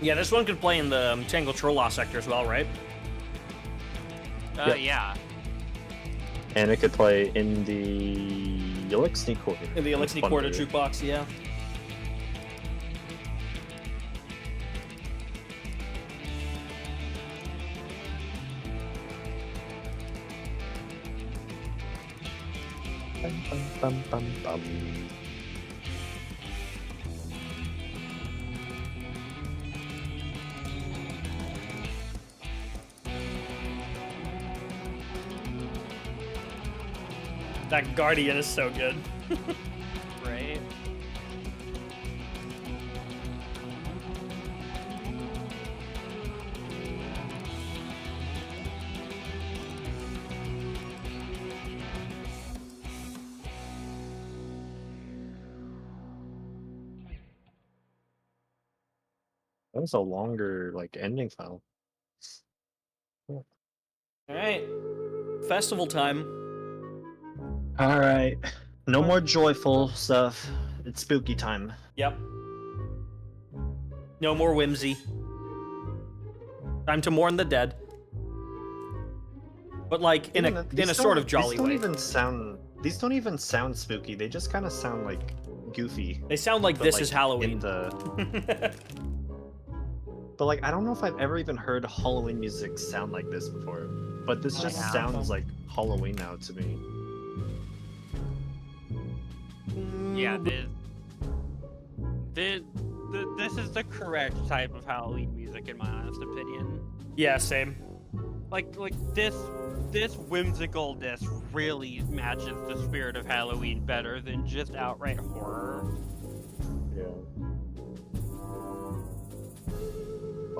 Yeah, this one could play in the Tangle Trolla sector as well, right? Yep. Yeah. And it could play in the Elixni Quarter. In the Elixni Quarter jukebox, yeah. Bum, bum, bum. That Guardian is so good. Right. That was a longer like ending file. All right. Festival time. All right. No more joyful stuff. It's spooky time. Yep. No more whimsy. Time to mourn the dead. But like in a sort of jolly way. These don't even sound spooky. They just kind of sound like goofy. They sound like this is Halloween. But like I don't know if I've ever even heard Halloween music sound like this before. But this just sounds like Halloween now to me. Yeah, this is the correct type of Halloween music in my honest opinion. Yeah, same. Like this whimsicalness really matches the spirit of Halloween better than just outright horror. Yeah.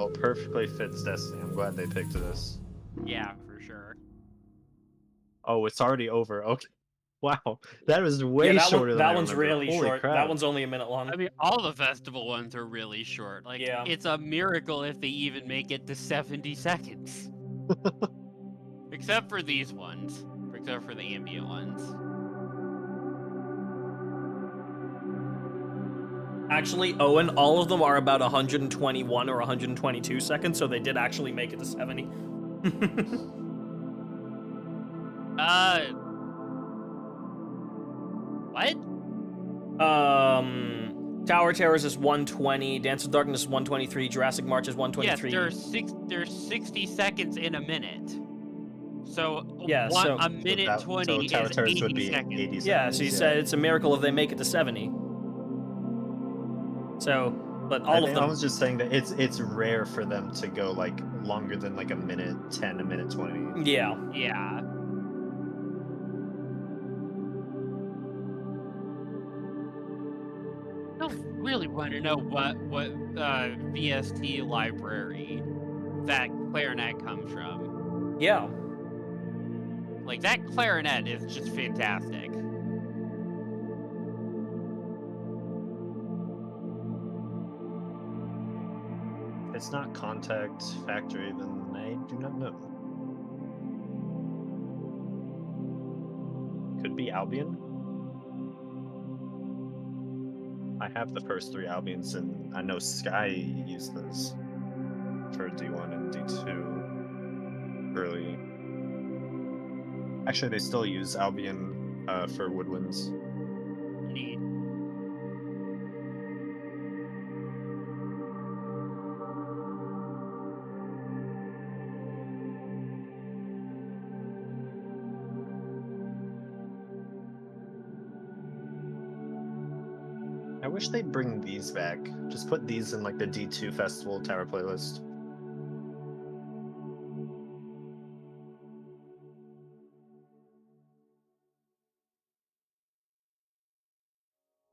Well, perfectly fits Destiny. I'm glad they picked this. Yeah, for sure. Oh, it's already over. Okay. Wow, that was way that shorter than I one's remember. really Holy short. crap. That one's only a minute long. I mean, all the festival ones are really short. Like, Yeah. it's a miracle if they even make it to 70 seconds. Except for these ones. Except for the ambient ones. Actually, Owen, all of them are about 121 or 122 seconds, so they did actually make it to 70. What? Tower Terrors is 120, Dance of Darkness is 123, Jurassic March is 123. Yes, there's 60 seconds in a minute. So, Yeah, so- a minute 20 Tower is Terrors 80 would be seconds. 80 seconds. Yeah, so you said it's a miracle if they make it to 70. So, but all of I them. was just saying that it's rare for them to go like longer than like a minute 10, a minute 20. Yeah. Yeah. I don't really want to know what VST library that clarinet comes from. Yeah. Like, that clarinet is just fantastic. If it's not Contact Factory, then I do not know. Could be Albion. I have the first 3 Albions, and I know Sky used those for D1 and D2 early. Actually, they still use Albion for Woodwinds. Neat. I wish they'd bring these back. Just put these in like the D2 Festival Tower playlist.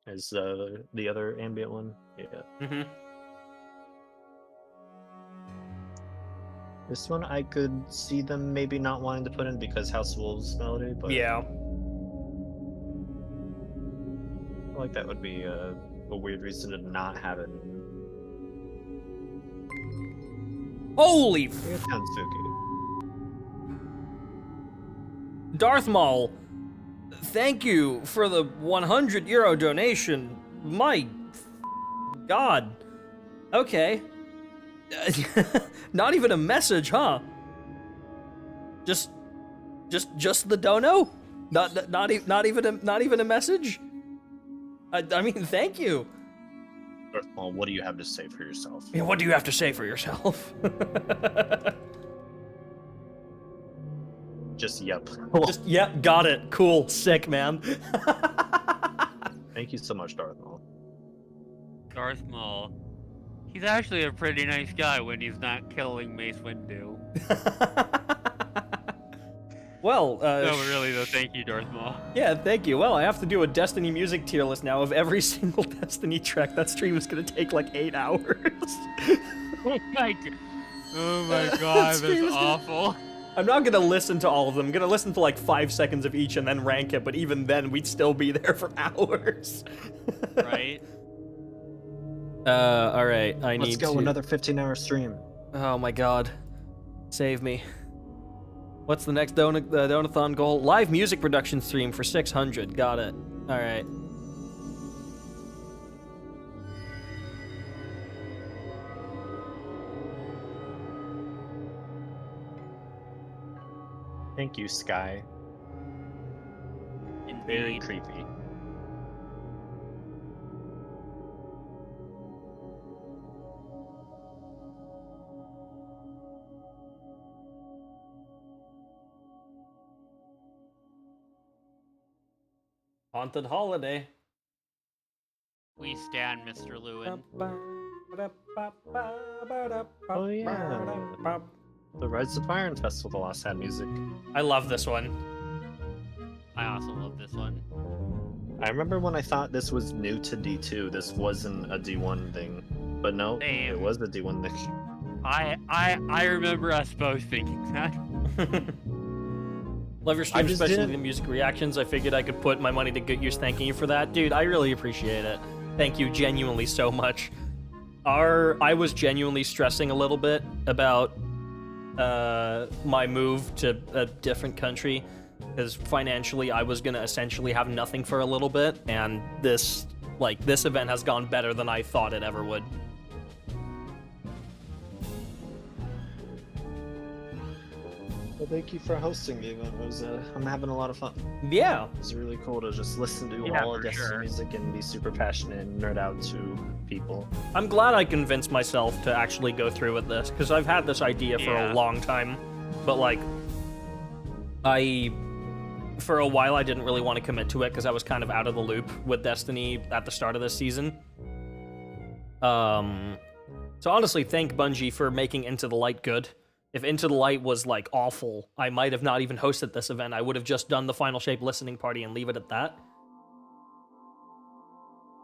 As the other ambient one, yeah. Mm-hmm. This one I could see them maybe not wanting to put in because House of Wolves melody, but Yeah. I feel like that would be a weird reason to not have it. Holy It sounds spooky. Darth Maul, thank you for the 100 euro donation. My God. Okay. Not even a message, huh? Just the dono? Not even a message? I mean, thank you. Well, what do you have to say for yourself? Yeah, what do you have to say for yourself? Just yep. Just, yep, got it. Cool. Sick, man. Thank you so much, Darth Maul. Darth Maul. He's actually a pretty nice guy when he's not killing Mace Windu. Well, No, but really though, thank you, Darth Maul. yeah, thank you. Well, I have to do a Destiny music tier list now of every single Destiny track. That stream is gonna take like 8 hours. Oh my god, Stream is that's awful. I'm not gonna listen to all of them. I'm gonna listen to like 5 seconds of each and then rank it, but even then, we'd still be there for hours. Right? Alright, Let's go, another 15-hour stream. Oh my god. Save me. What's the next Donathon goal? Live music production stream for 600. Got it. Alright. Thank you, Sky. Very creepy. Haunted Holiday. We stand, Mr. Lewin. Oh yeah. The Rise of Iron Festival lost had music. I love this one. I also love this one. I remember when I thought this was new to D2, this wasn't a D1 thing. But no, Damn. it was a D1 thing. I remember us both thinking that. Love your stream, especially the music reactions. I figured I could put my money to good use thanking you for that. Dude, I really appreciate it. Thank you genuinely so much. I was genuinely stressing a little bit about my move to a different country, because financially I was gonna essentially have nothing for a little bit, and this event has gone better than I thought it ever would. Well, thank you for hosting the event. I'm having a lot of fun. Yeah. It was really cool to just listen to Yeah, all of for Destiny sure. music and be super passionate and nerd out to people. I'm glad I convinced myself to actually go through with this, because I've had this idea for a long time, but like, for a while I didn't really want to commit to it because I was kind of out of the loop with Destiny at the start of this season. So honestly, thank Bungie for making Into the Light good. If Into the Light was like awful, I might have not even hosted this event. I would have just done the Final Shape listening party and leave it at that.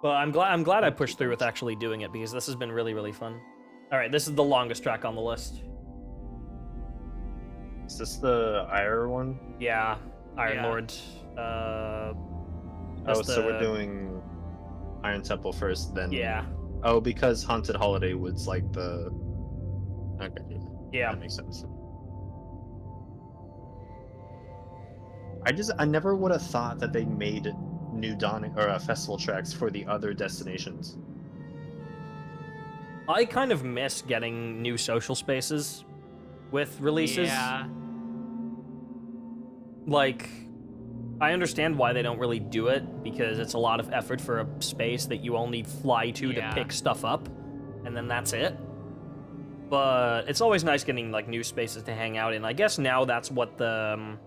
But I'm glad I pushed through with actually doing it, because this has been really, really fun. All right, this is the longest track on the list. Is this the Ire one? Yeah, Iron Yeah. Lord. So we're doing Iron Temple first, then... Yeah. Oh, because Haunted Holiday was like the... Okay, Yeah. that makes sense. I never would have thought that they made new Dawning or festival tracks for the other destinations. I kind of miss getting new social spaces with releases. Yeah. Like, I understand why they don't really do it, because it's a lot of effort for a space that you only fly to pick stuff up, and then that's it. But it's always nice getting like new spaces to hang out in. I guess now that's what the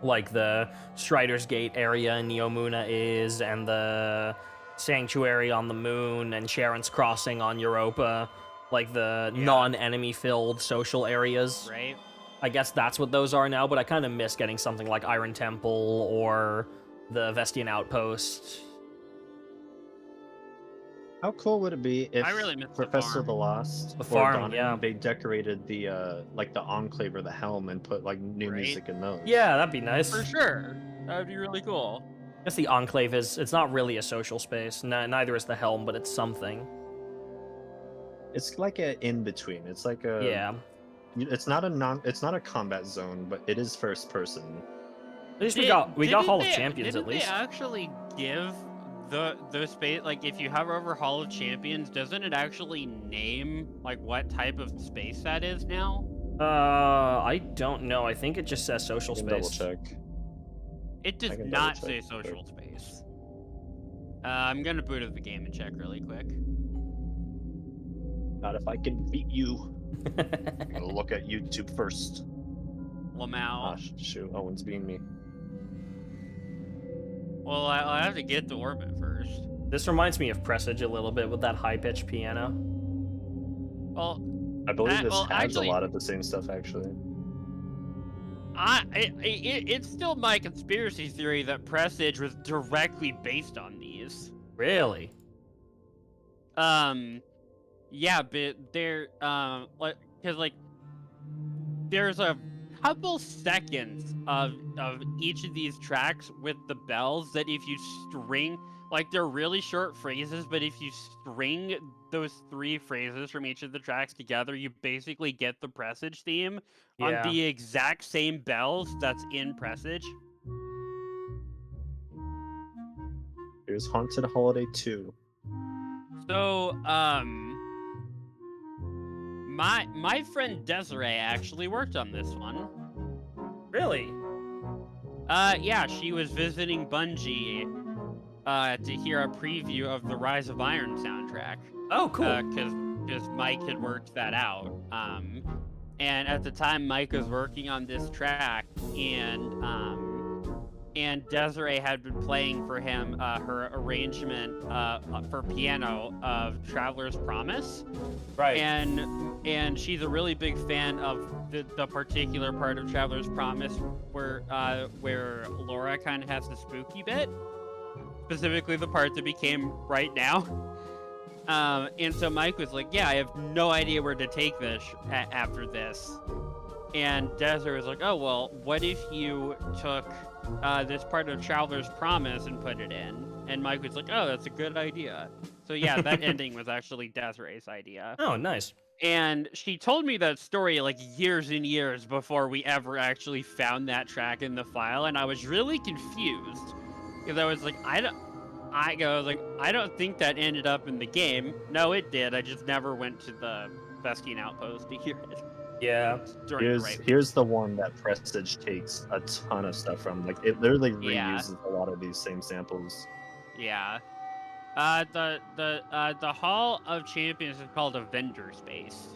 the Strider's Gate area in Neomuna is, and the Sanctuary on the Moon, and Sharon's Crossing on Europa, like the non-enemy filled social areas. Right. I guess that's what those are now, but I kind of miss getting something like Iron Temple or the Vestian Outpost. How cool would it be if I really miss the Professor farm. the Lost The or farm, Dawning, yeah. they decorated the like the Enclave or the Helm and put like new Right. music in those? Yeah, that'd be nice. For sure. That would be really cool. I guess the Enclave it's not really a social space. Neither is the Helm, but it's something. It's like a in between. It's like a Yeah. It's not a combat zone, but it is first person. At least we got Hall of Didn't Champions at least. they actually give the space, like if you hover over Hall of Champions, doesn't it actually name like what type of space that is now? I don't know. I think it just says social I can space. double check. It does I can not double say check, social space. I'm gonna boot up the game and check really quick. Not if I can beat you. I'm gonna look at YouTube first. Lamau. Ah, shoot, Owen's beating me. Well, I have to get to orbit first. This reminds me of Presage a little bit with that high-pitched piano. Well, I believe this well, has actually- a lot of the same stuff actually. it's still my conspiracy theory that Presage was directly based on these. Really? Yeah, but they're because there's a couple seconds of each of these tracks with the bells that if you string, like they're really short phrases, but if you string those 3 phrases from each of the tracks together, you basically get the Presage theme on Yeah. the exact same bells that's in Presage. Here's Haunted Holiday 2. So, my friend Desiree actually worked on this one. Really? Yeah, she was visiting Bungie to hear a preview of the Rise of Iron soundtrack. Oh, cool. Because Mike had worked that out. And at the time, Mike was working on this track, and Desiree had been playing for him her arrangement for piano of Traveler's Promise. Right. And she's a really big fan of the particular part of Traveler's Promise where Laura kind of has the spooky bit, specifically the part that became Right Now. And so Mike was like, yeah, I have no idea where to take this after this. And Desert was like, oh, well, what if you took this part of Traveler's Promise and put it in? And Mike was like, oh, that's a good idea. So yeah, that ending was actually Desiree's idea. Oh, nice. And she told me that story like years and years before we ever actually found that track in the file, and I was really confused. Because I was like, I don't think that ended up in the game. No, it did. I just never went to the Veskine Outpost to hear it. Yeah. Here's the one that Prestige takes a ton of stuff from. Like, it literally reuses a lot of these same samples. Yeah. The Hall of Champions is called a vendor space.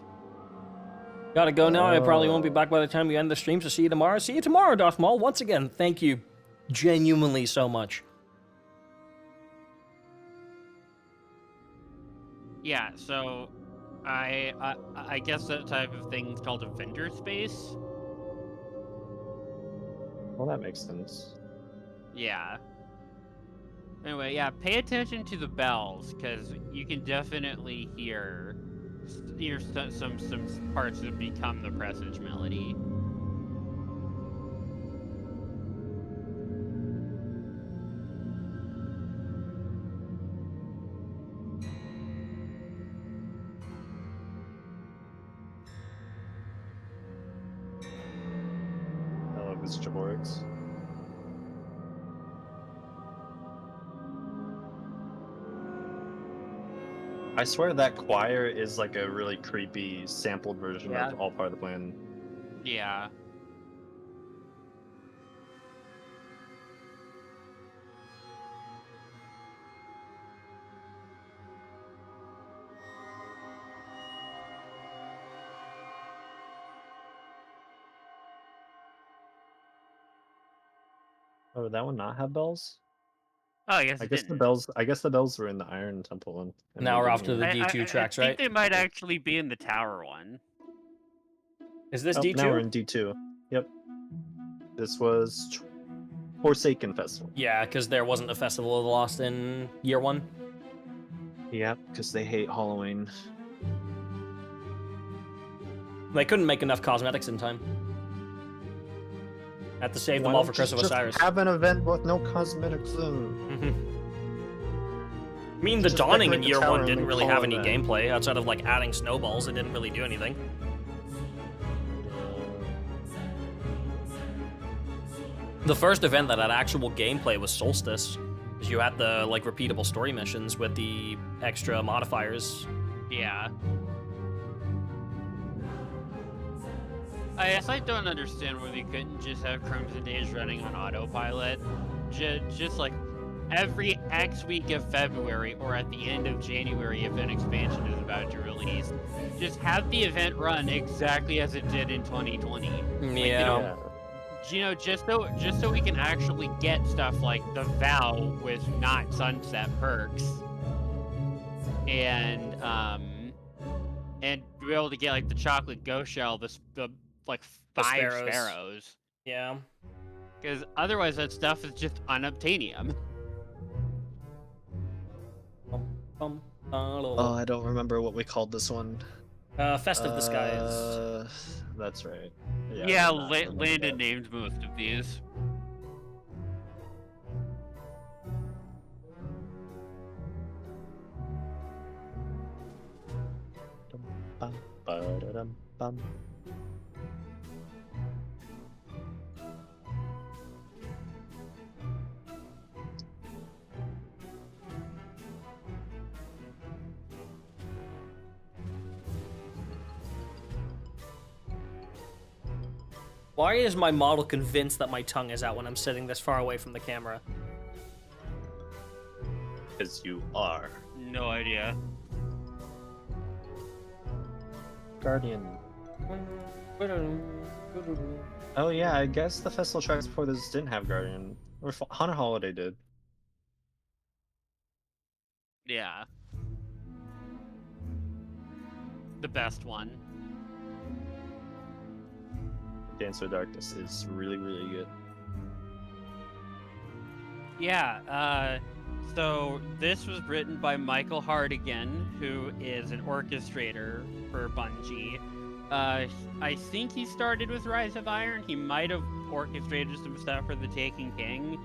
Gotta go now. I probably won't be back by the time we end the stream, so see you tomorrow. See you tomorrow, Darth Maul. Once again, thank you genuinely so much. Yeah, so I guess that type of thing is called a vendor space. Well, that makes sense. Yeah. Anyway, yeah, pay attention to the bells, because you can definitely hear some parts that become the Presage melody. I love this Jaborix. I swear that choir is like a really creepy sampled version of All Part of the Plan. Yeah. Oh, did that one not have bells? Oh, yes, I guess the bells. I guess the bells were in the Iron Temple one. Now we're off to the D2 tracks, right? I think they might actually be in the tower one. Is this D2? Now we're in D2. Yep. This was Forsaken Festival. Yeah, because there wasn't a Festival of the Lost in year 1. Yep, because they hate Halloween. They couldn't make enough cosmetics in time. Had to save them all for Curse of Osiris. Have an event with no cosmetics in. I mean, the Dawning in year 1 didn't really have any gameplay outside of like adding snowballs. It didn't really do anything. The first event that had actual gameplay was Solstice, because you had the like repeatable story missions with the extra modifiers. Yeah. I guess I don't understand why we couldn't just have Crimson Days running on autopilot. Just like every X week of February or at the end of January if an expansion is about to release, just have the event run exactly as it did in 2020. Yeah. Like, just so we can actually get stuff like the Vow with not sunset perks, and be able to get like the chocolate ghost shell, the like 5 sparrows. Yeah. Because otherwise that stuff is just unobtainium. Oh, I don't remember what we called this one. Fest of the Skies. That's right. Yeah, Landon named most of these. Why is my model convinced that my tongue is out when I'm sitting this far away from the camera? Because you are. No idea. Guardian. Oh yeah, I guess the festival tracks before this didn't have Guardian. Or Haunted Holiday did. Yeah. The best one. Dance with Darkness is really, really good. Yeah, So this was written by Michael Hardigan, who is an orchestrator for Bungie. I think he started with Rise of Iron. He might have orchestrated some stuff for The Taken King.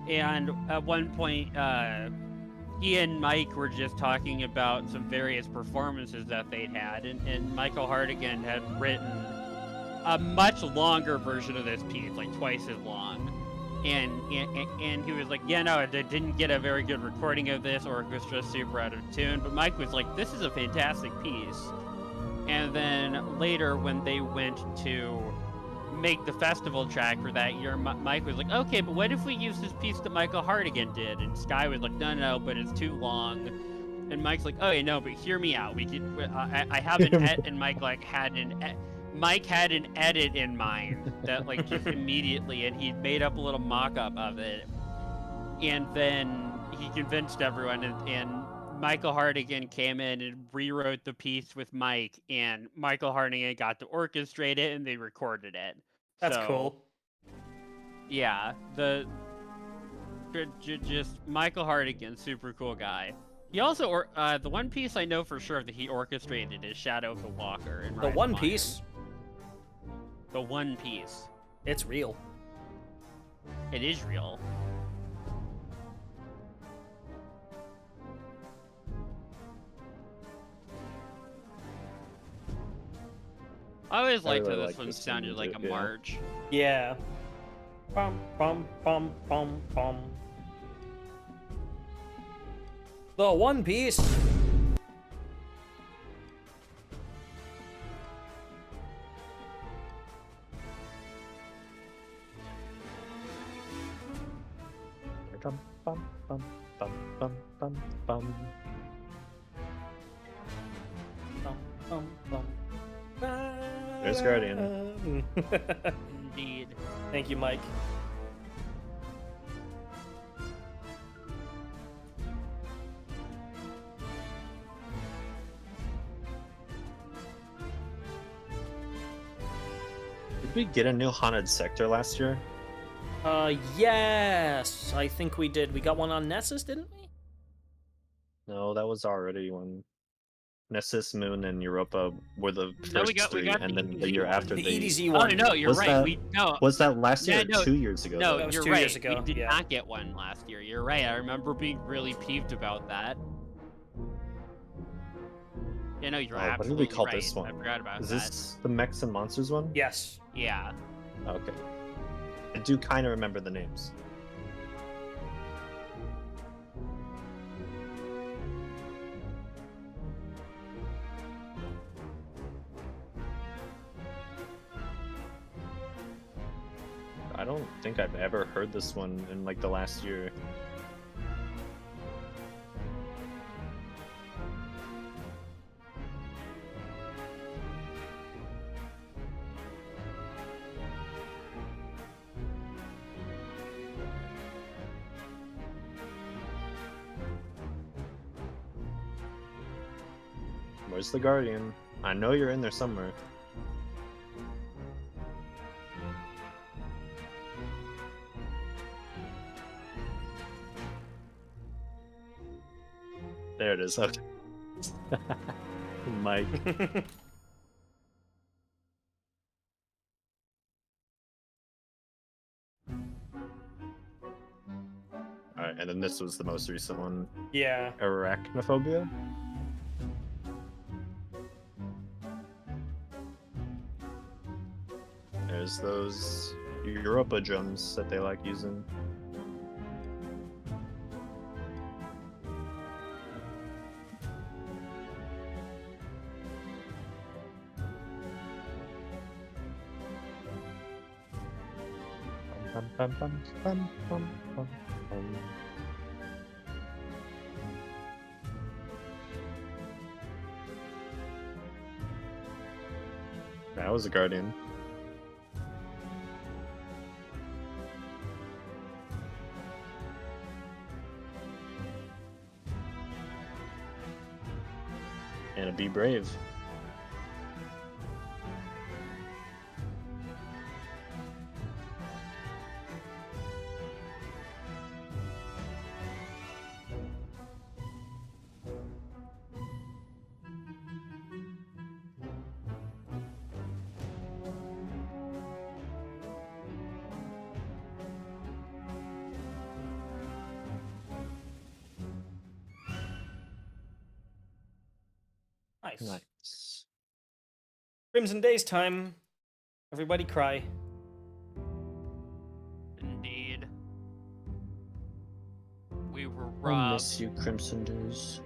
And at one point, he and Mike were just talking about some various performances that they'd had, and Michael Hardigan had written a much longer version of this piece, like twice as long. And he was like, yeah, no, I didn't get a very good recording of this, or it was just super out of tune. But Mike was like, this is a fantastic piece. And then later, when they went to make the festival track for that year, Mike was like, okay, but what if we use this piece that Michael Hardigan did? And Sky was like, no, but it's too long. And Mike's like, okay, no, but hear me out. We could, I have an and Mike like had Mike had an edit in mind that like just immediately, and he made up a little mock-up of it, and then he convinced everyone, and Michael Hardigan came in and rewrote the piece with Mike, and Michael Hardigan got to orchestrate it, and they recorded it. That's cool. Yeah, just Michael Hardigan, super cool guy. He also, the one piece I know for sure that he orchestrated is Shadow of the Walker. In The One Piece? The One Piece. It's real. It is real. I always liked how this one sounded like a march. Yeah. Bum, bum, bum, bum, bum. The One Piece. Bum, bum, bum, bum, bum, bum, bum. Bum, bum, bum. There's Guardian. Indeed. Thank you, Mike. Did we get a new haunted sector last year? Yes, I think we did. We got one on Nessus, didn't we? No, that was already one. Nessus, Moon, and Europa were the first three, and then the year after the they... EDZ Oh, one. no, you're right. Was that last year Yeah, or 2 years ago? No, That was you're 2 right. years ago, We did yeah. not get one last year. You're right. I remember being really peeved about that. Yeah, no, you're What did absolutely we call right. this one? I forgot about Is that. this the Mechs and Monsters one? Yes. Yeah. Okay. I do kind of remember the names. I don't think I've ever heard this one in like the last year. Where's the Guardian? I know you're in there somewhere. There it is. Okay. Mike. Alright, and then this was the most recent one. Yeah. Arachnophobia? There's those Europa drums that they like using. Bum, bum, bum, bum, bum, bum, bum. That was a Guardian. And a Be Brave. Nice. Nice. Crimson Days time. Everybody cry. Indeed. We were I robbed. miss you, Crimson Days.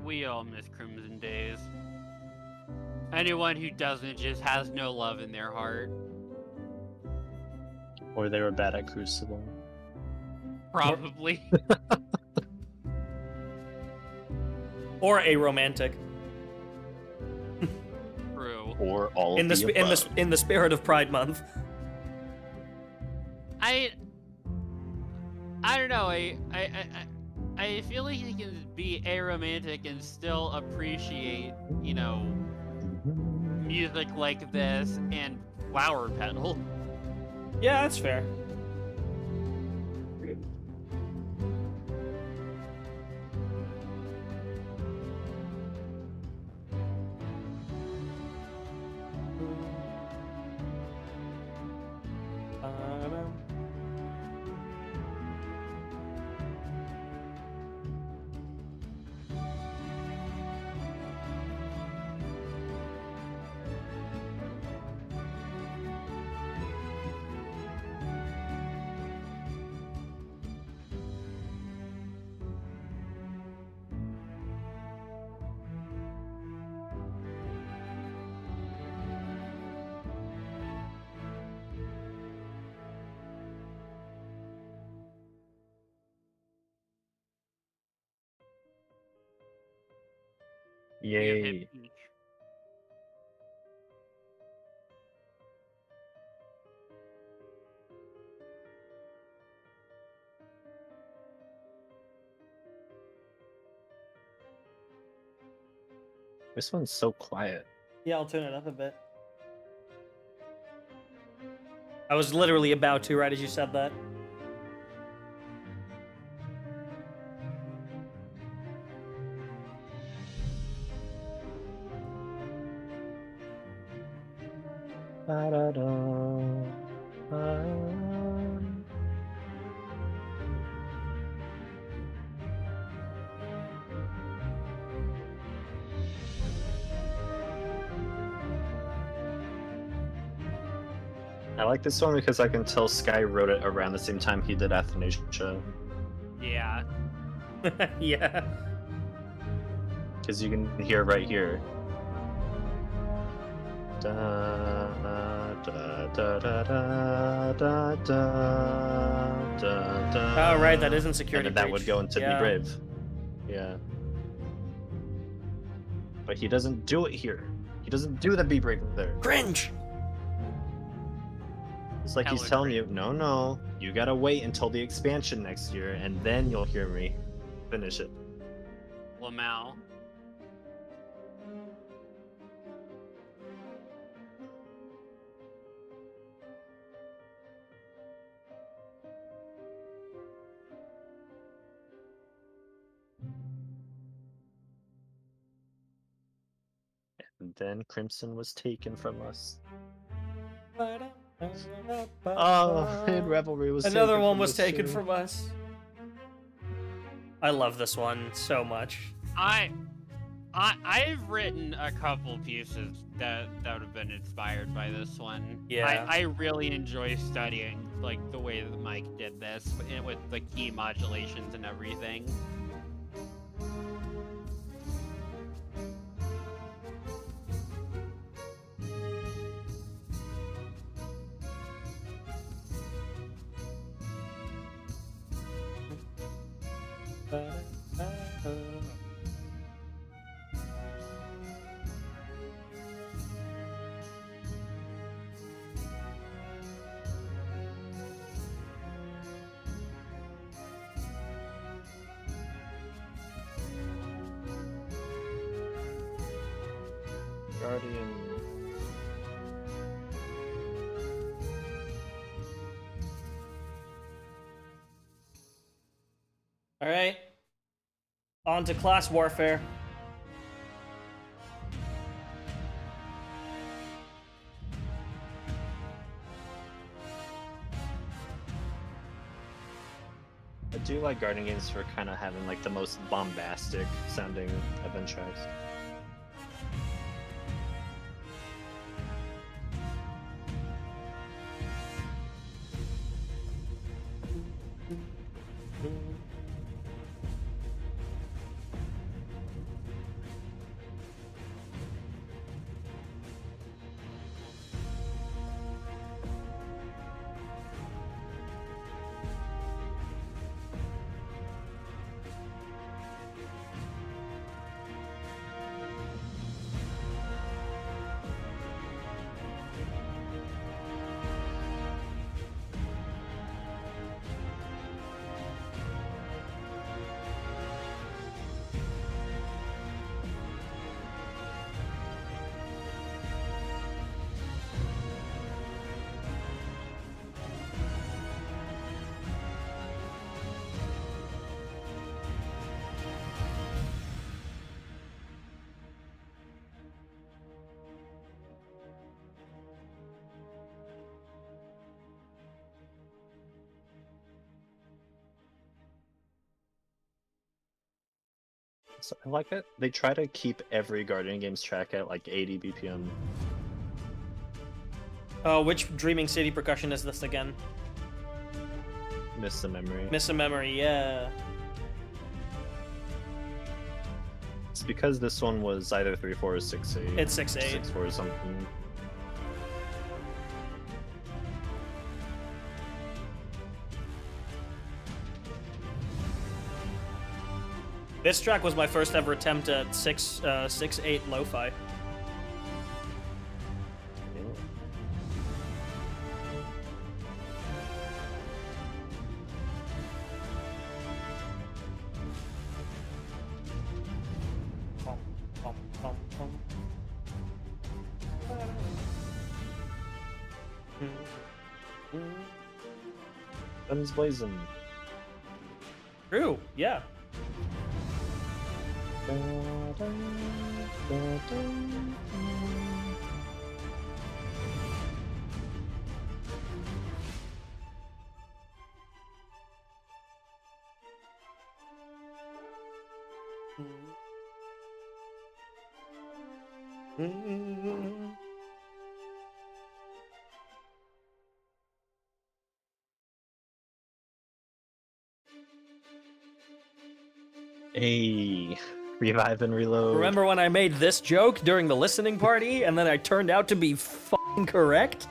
We all miss Crimson Days. Anyone who doesn't just has no love in their heart. Or they were bad at Crucible. Probably. Or a romantic. True. Or all In of the the above. in the spirit of Pride Month. I don't know. I feel like you can be aromantic and still appreciate, you know, music like this and Flower Petal. Yeah, that's fair. We have Yay. hit peak. This one's so quiet. Yeah, I'll turn it up a bit. I was literally about to, right as you said that. I like this one because I can tell Sky wrote it around the same time he did Athanasia. Yeah. Yeah. Because you can hear right here. Da, da, da, da, da, da, da, da, Oh, right, that isn't security and then that breach. would go into Yeah. Be Brave. Yeah. But he doesn't do it here. He doesn't do the Be Brave there. Cringe! It's like he's Hella telling you, no, you gotta wait until the expansion next year, and then you'll hear me finish it. Lamau. And then Crimson was taken from us. Oh, and Revelry was Another taken one from was us, taken too. from us. I love this one so much. I've written a couple pieces that have been inspired by this one. Yeah. I really enjoy studying like the way that Mike did this with the key modulations and everything. Guardian. All right. On to class warfare. I do like Guardian games for kind of having like the most bombastic sounding event tracks. So I like it. They try to keep every Guardian Games track at like 80 BPM. Which Dreaming City percussion is this again? Miss the Memory. Miss a Memory, yeah. It's because this one was either 3/4 or 6/8. It's 6/8. 6/4 or something. This track was my first ever attempt at 6/8 lo-fi. Guns blazing. True, yeah. Hey, revive and reload. Remember when I made this joke during the listening party and then I turned out to be f***ing correct?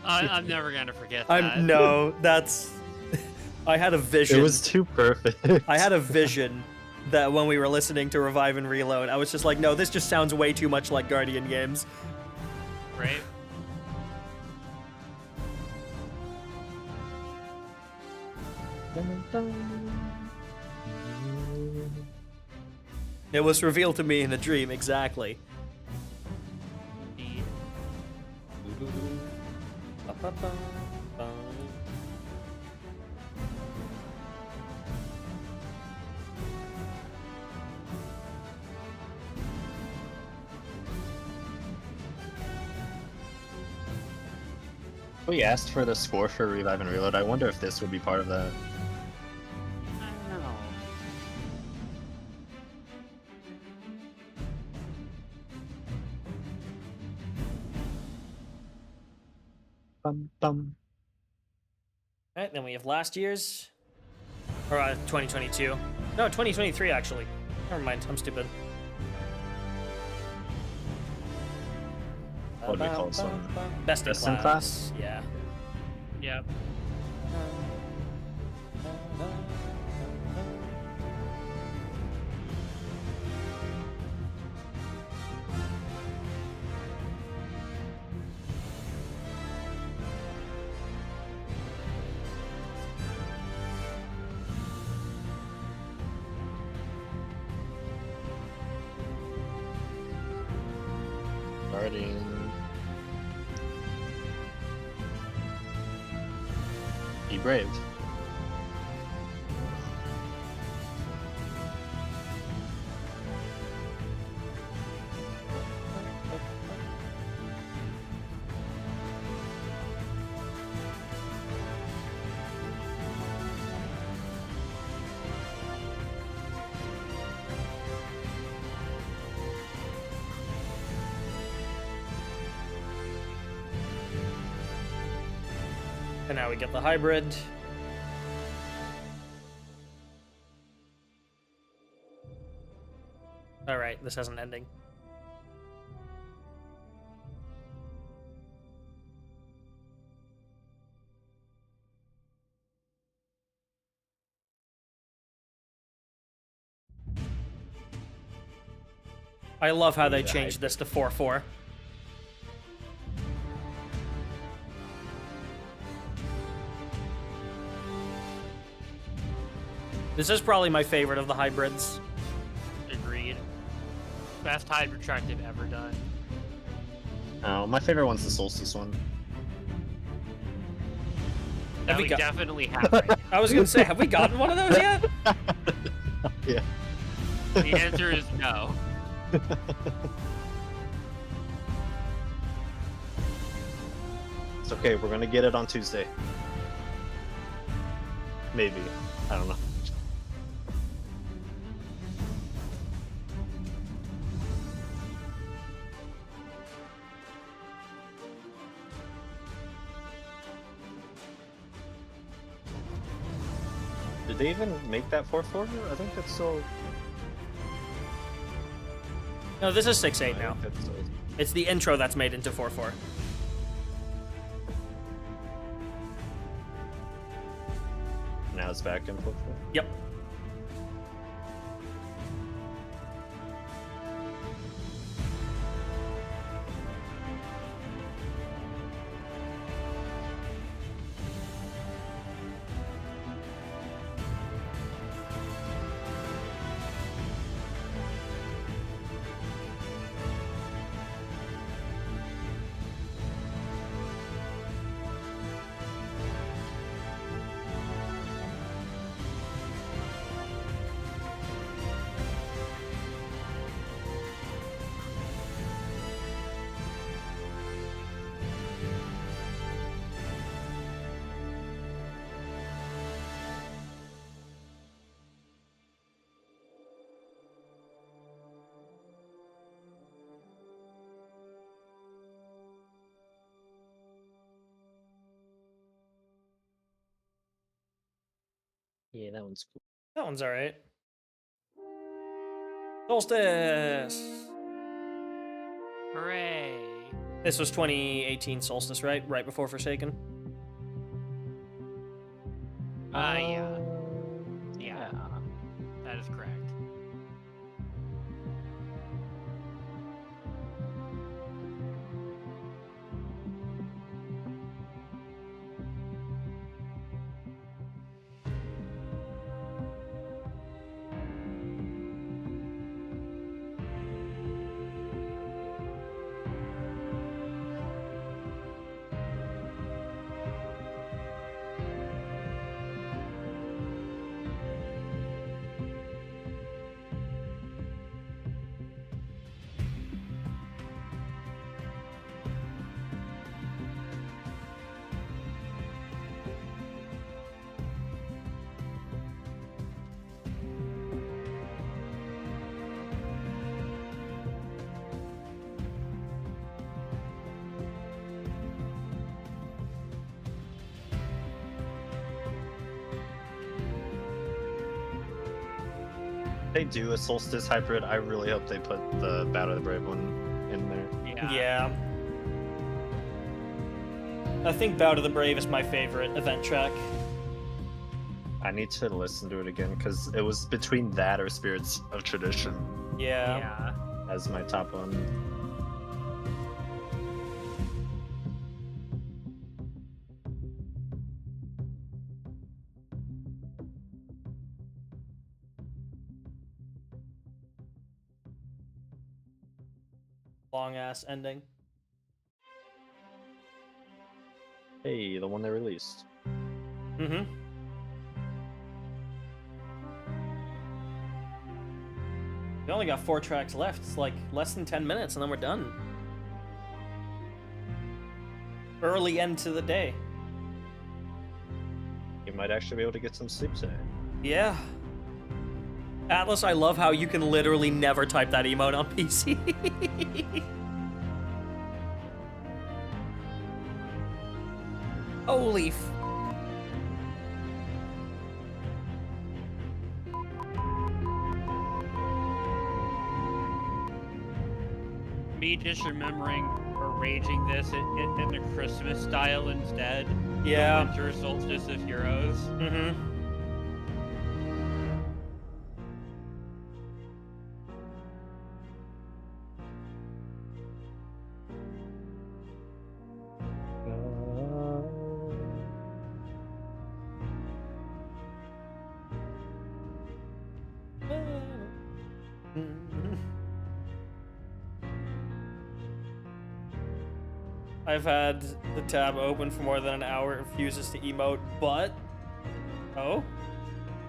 I'm never gonna forget that. No, that's... I had a vision. It was too perfect. I had a vision that when we were listening to Revive and Reload, I was just like, no, this just sounds way too much like Guardian games. Right? It was revealed to me in a dream, exactly. We asked for the score for Revive and Reload. I wonder if this would be part of that. I don't know. Bum, bum. Alright, then we have last year's. Or 2022. No, 2023 actually. Never mind, I'm stupid. What do we call this one? Best in Best in class. Yeah. Yep. Guardian. Be brave. And now we get the hybrid. Alright, this has an ending. I love how they changed this to 4-4. This is probably my favorite of the hybrids. Agreed. Best hybrid track they've ever done. Oh, my favorite one's the Solstice one. That we definitely have. Right now. I was gonna say, have we gotten one of those yet? Yeah. The answer is no. It's okay, we're gonna get it on Tuesday. Maybe. I don't know. Did they even make that 4-4? I think that's so... No, this is 6-8 now. That's so... It's the intro that's made into 4-4. Now it's back in 4-4? Yep. Yeah, that one's cool. That one's alright. Solstice! Hooray! This was 2018 Solstice, right? Right before Forsaken? Yeah. Yeah. That is correct. They do a Solstice hybrid. I really hope they put the Battle of the Brave one in there. Yeah. I think Bout of the Brave is my favorite event track. I need to listen to it again because it was between that or Spirits of Tradition Yeah. as my top one. Long ass ending. Hey, the one they released. Mm-hmm. We only got 4 tracks left. It's like less than 10 minutes and then we're done. Early end to the day. You might actually be able to get some sleep today. Yeah. Atlas, I love how you can literally never type that emote on PC. Holy me just remembering arranging this in the Christmas style instead. Yeah. The Winter Solstice of Heroes. Mm-hmm. I've had the tab open for more than an hour. It refuses to emote, but... Oh?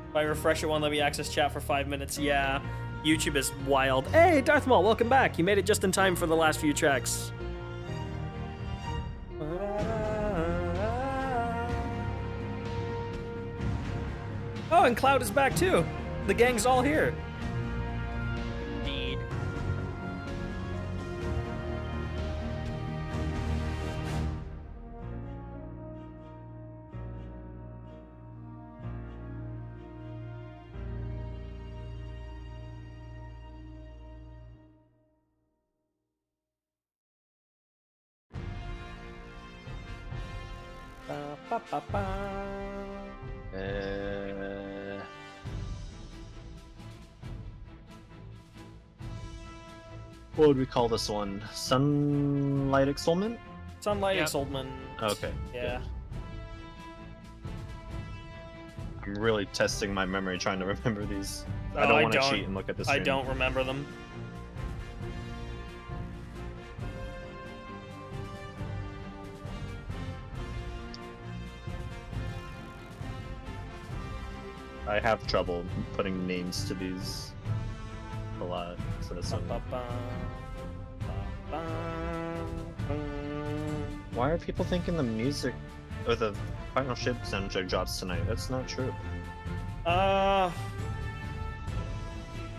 If I refresh it, won't let me access chat for 5 minutes. Yeah, YouTube is wild. Hey, Darth Maul, welcome back. You made it just in time for the last few tracks. Oh, and Cloud is back too. The gang's all here. Indeed. Ba, ba, ba, ba. What would we call this one? Sunlight Extolment? Sunlight Yep. Exaltment. Okay. Yeah. I'm really testing my memory trying to remember these. I Oh, don't I want to don't- cheat and look at this. I don't remember them. I have trouble putting names to these a lot for this one. Ba, ba, ba, ba, ba. Why are people thinking the music or the final ship soundtrack drops tonight? That's not true.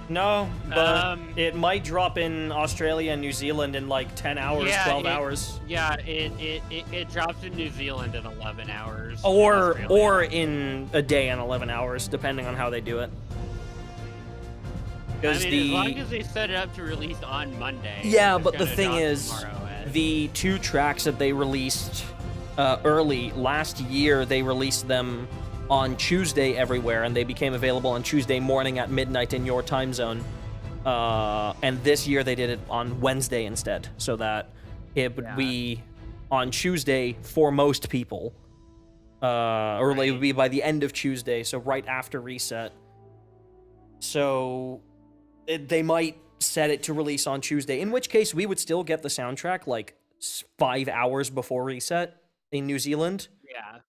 No, but Um, it might drop in Australia and New Zealand in like 10 hours, 12 hours. Yeah, it drops in New Zealand in 11 hours. in Or Australia. in a day and 11 hours, depending on how they do it. I Because mean, as long as they set it up to release on Monday. Yeah, it's but the gonna thing drop is, tomorrow at- the 2 tracks that they released early last year, they released them on Tuesday everywhere, and they became available on Tuesday morning at midnight in your time zone. And this year they did it on Wednesday instead, so that it would be on Tuesday for most people. Or it would be by the end of Tuesday, so right after reset. So they might set it to release on Tuesday, in which case we would still get the soundtrack like 5 hours before reset in New Zealand. Yeah.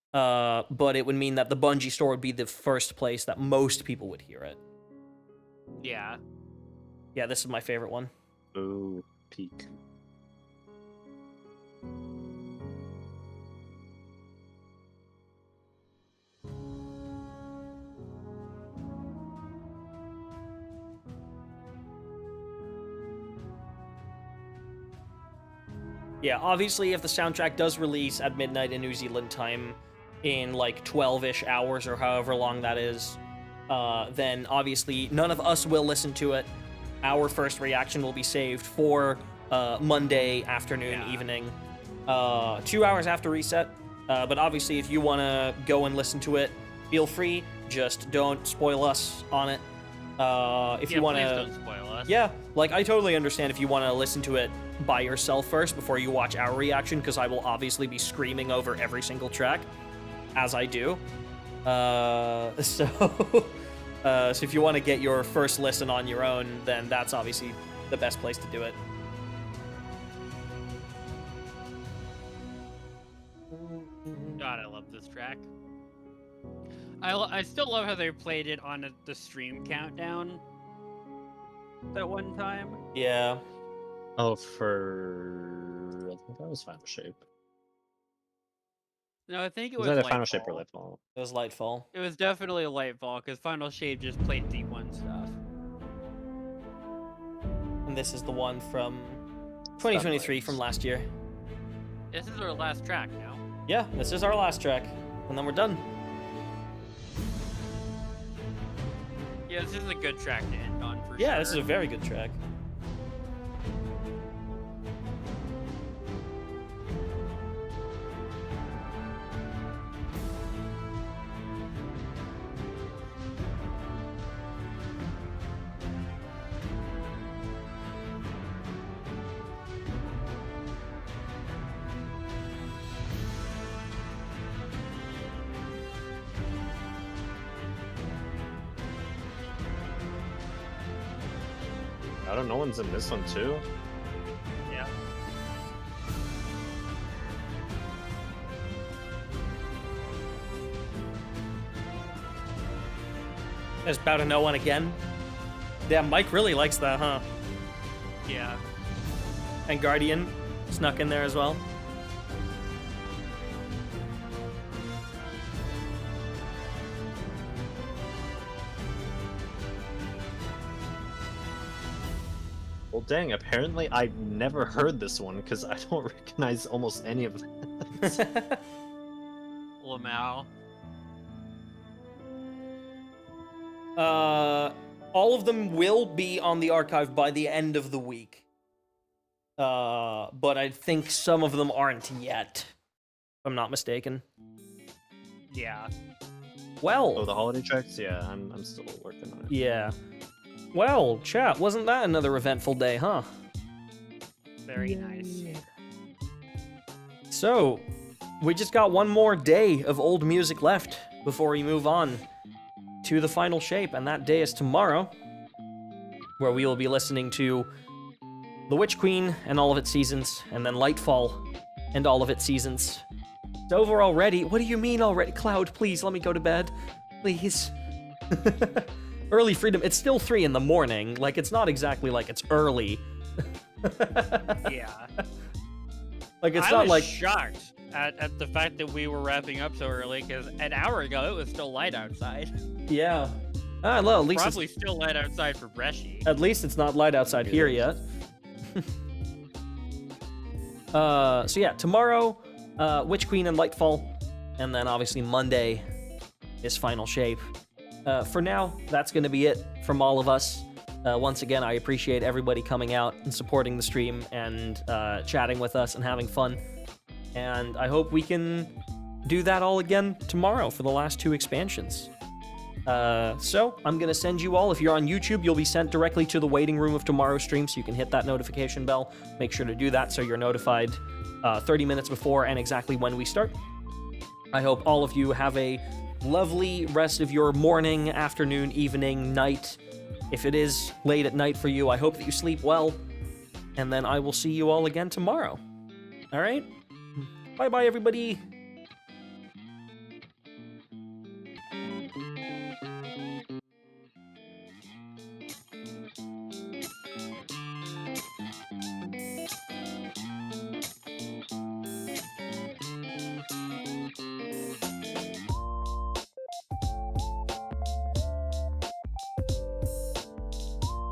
But it would mean that the Bungie store would be the first place that most people would hear it. Yeah. Yeah, this is my favorite one. Ooh, peak. Yeah, obviously, if the soundtrack does release at midnight in New Zealand time in like 12-ish hours or however long that is, then obviously none of us will listen to it. Our first reaction will be saved for Monday afternoon, evening, 2 hours after reset. But obviously, if you want to go and listen to it, feel free. Just don't spoil us on it. If you want please to... don't spoil us. Yeah, like, I totally understand if you want to listen to it by yourself first before you watch our reaction, because I will obviously be screaming over every single track, as I do. So if you want to get your first listen on your own, then that's obviously the best place to do it. God, I love this track. I still love how they played it on the stream countdown that one time. Yeah. Oh, for I think that was Final Shape. No, I think it Was was that a Final Shape or Lightfall. Lightfall? It was Lightfall. It was definitely a Lightfall, because Final Shape just played D1 stuff. And this is the one from 2023 from last year. This is our last track now. Yeah, this is our last track. And then we're done. Yeah, this is a good track to end on for sure. Yeah, this is a very good track. I don't know, no one's in this one too. Yeah. There's Bow to No One again. Damn, Mike really likes that, huh? Yeah. And Guardian snuck in there as well. Well, dang, apparently I never heard this one because I don't recognize almost any of them. Lamau. All of them will be on the archive by the end of the week. But I think some of them aren't yet, if I'm not mistaken. Yeah. Well. Oh, the holiday tracks? Yeah, I'm still working on it. Yeah. Well, chat, wasn't that another eventful day, huh? Very nice. So, we just got one more day of old music left before we move on to the final shape, and that day is tomorrow, where we will be listening to The Witch Queen and all of its seasons, and then Lightfall and all of its seasons. It's over already. What do you mean already? Cloud, please, let me go to bed. Please. Early freedom. It's still 3 in the morning. Like, it's not exactly like it's early. Yeah. Like, it's I not was like... shocked at the fact that we were wrapping up so early, because an hour ago it was still light outside. Yeah. Ah, well, at least Probably still light outside for Bresci. At least it's not light outside here yet. So yeah, tomorrow, Witch Queen and Lightfall, and then obviously Monday is Final Shape. For now, that's going to be it from all of us. Once again, I appreciate everybody coming out and supporting the stream and chatting with us and having fun. And I hope we can do that all again tomorrow for the last 2 expansions. So I'm going to send you all, if you're on YouTube, you'll be sent directly to the waiting room of tomorrow's stream, so you can hit that notification bell. Make sure to do that so you're notified 30 minutes before and exactly when we start. I hope all of you have a lovely rest of your morning, afternoon, evening, night. If it is late at night for you, I hope that you sleep well. And then I will see you all again tomorrow. All right? Bye-bye, everybody.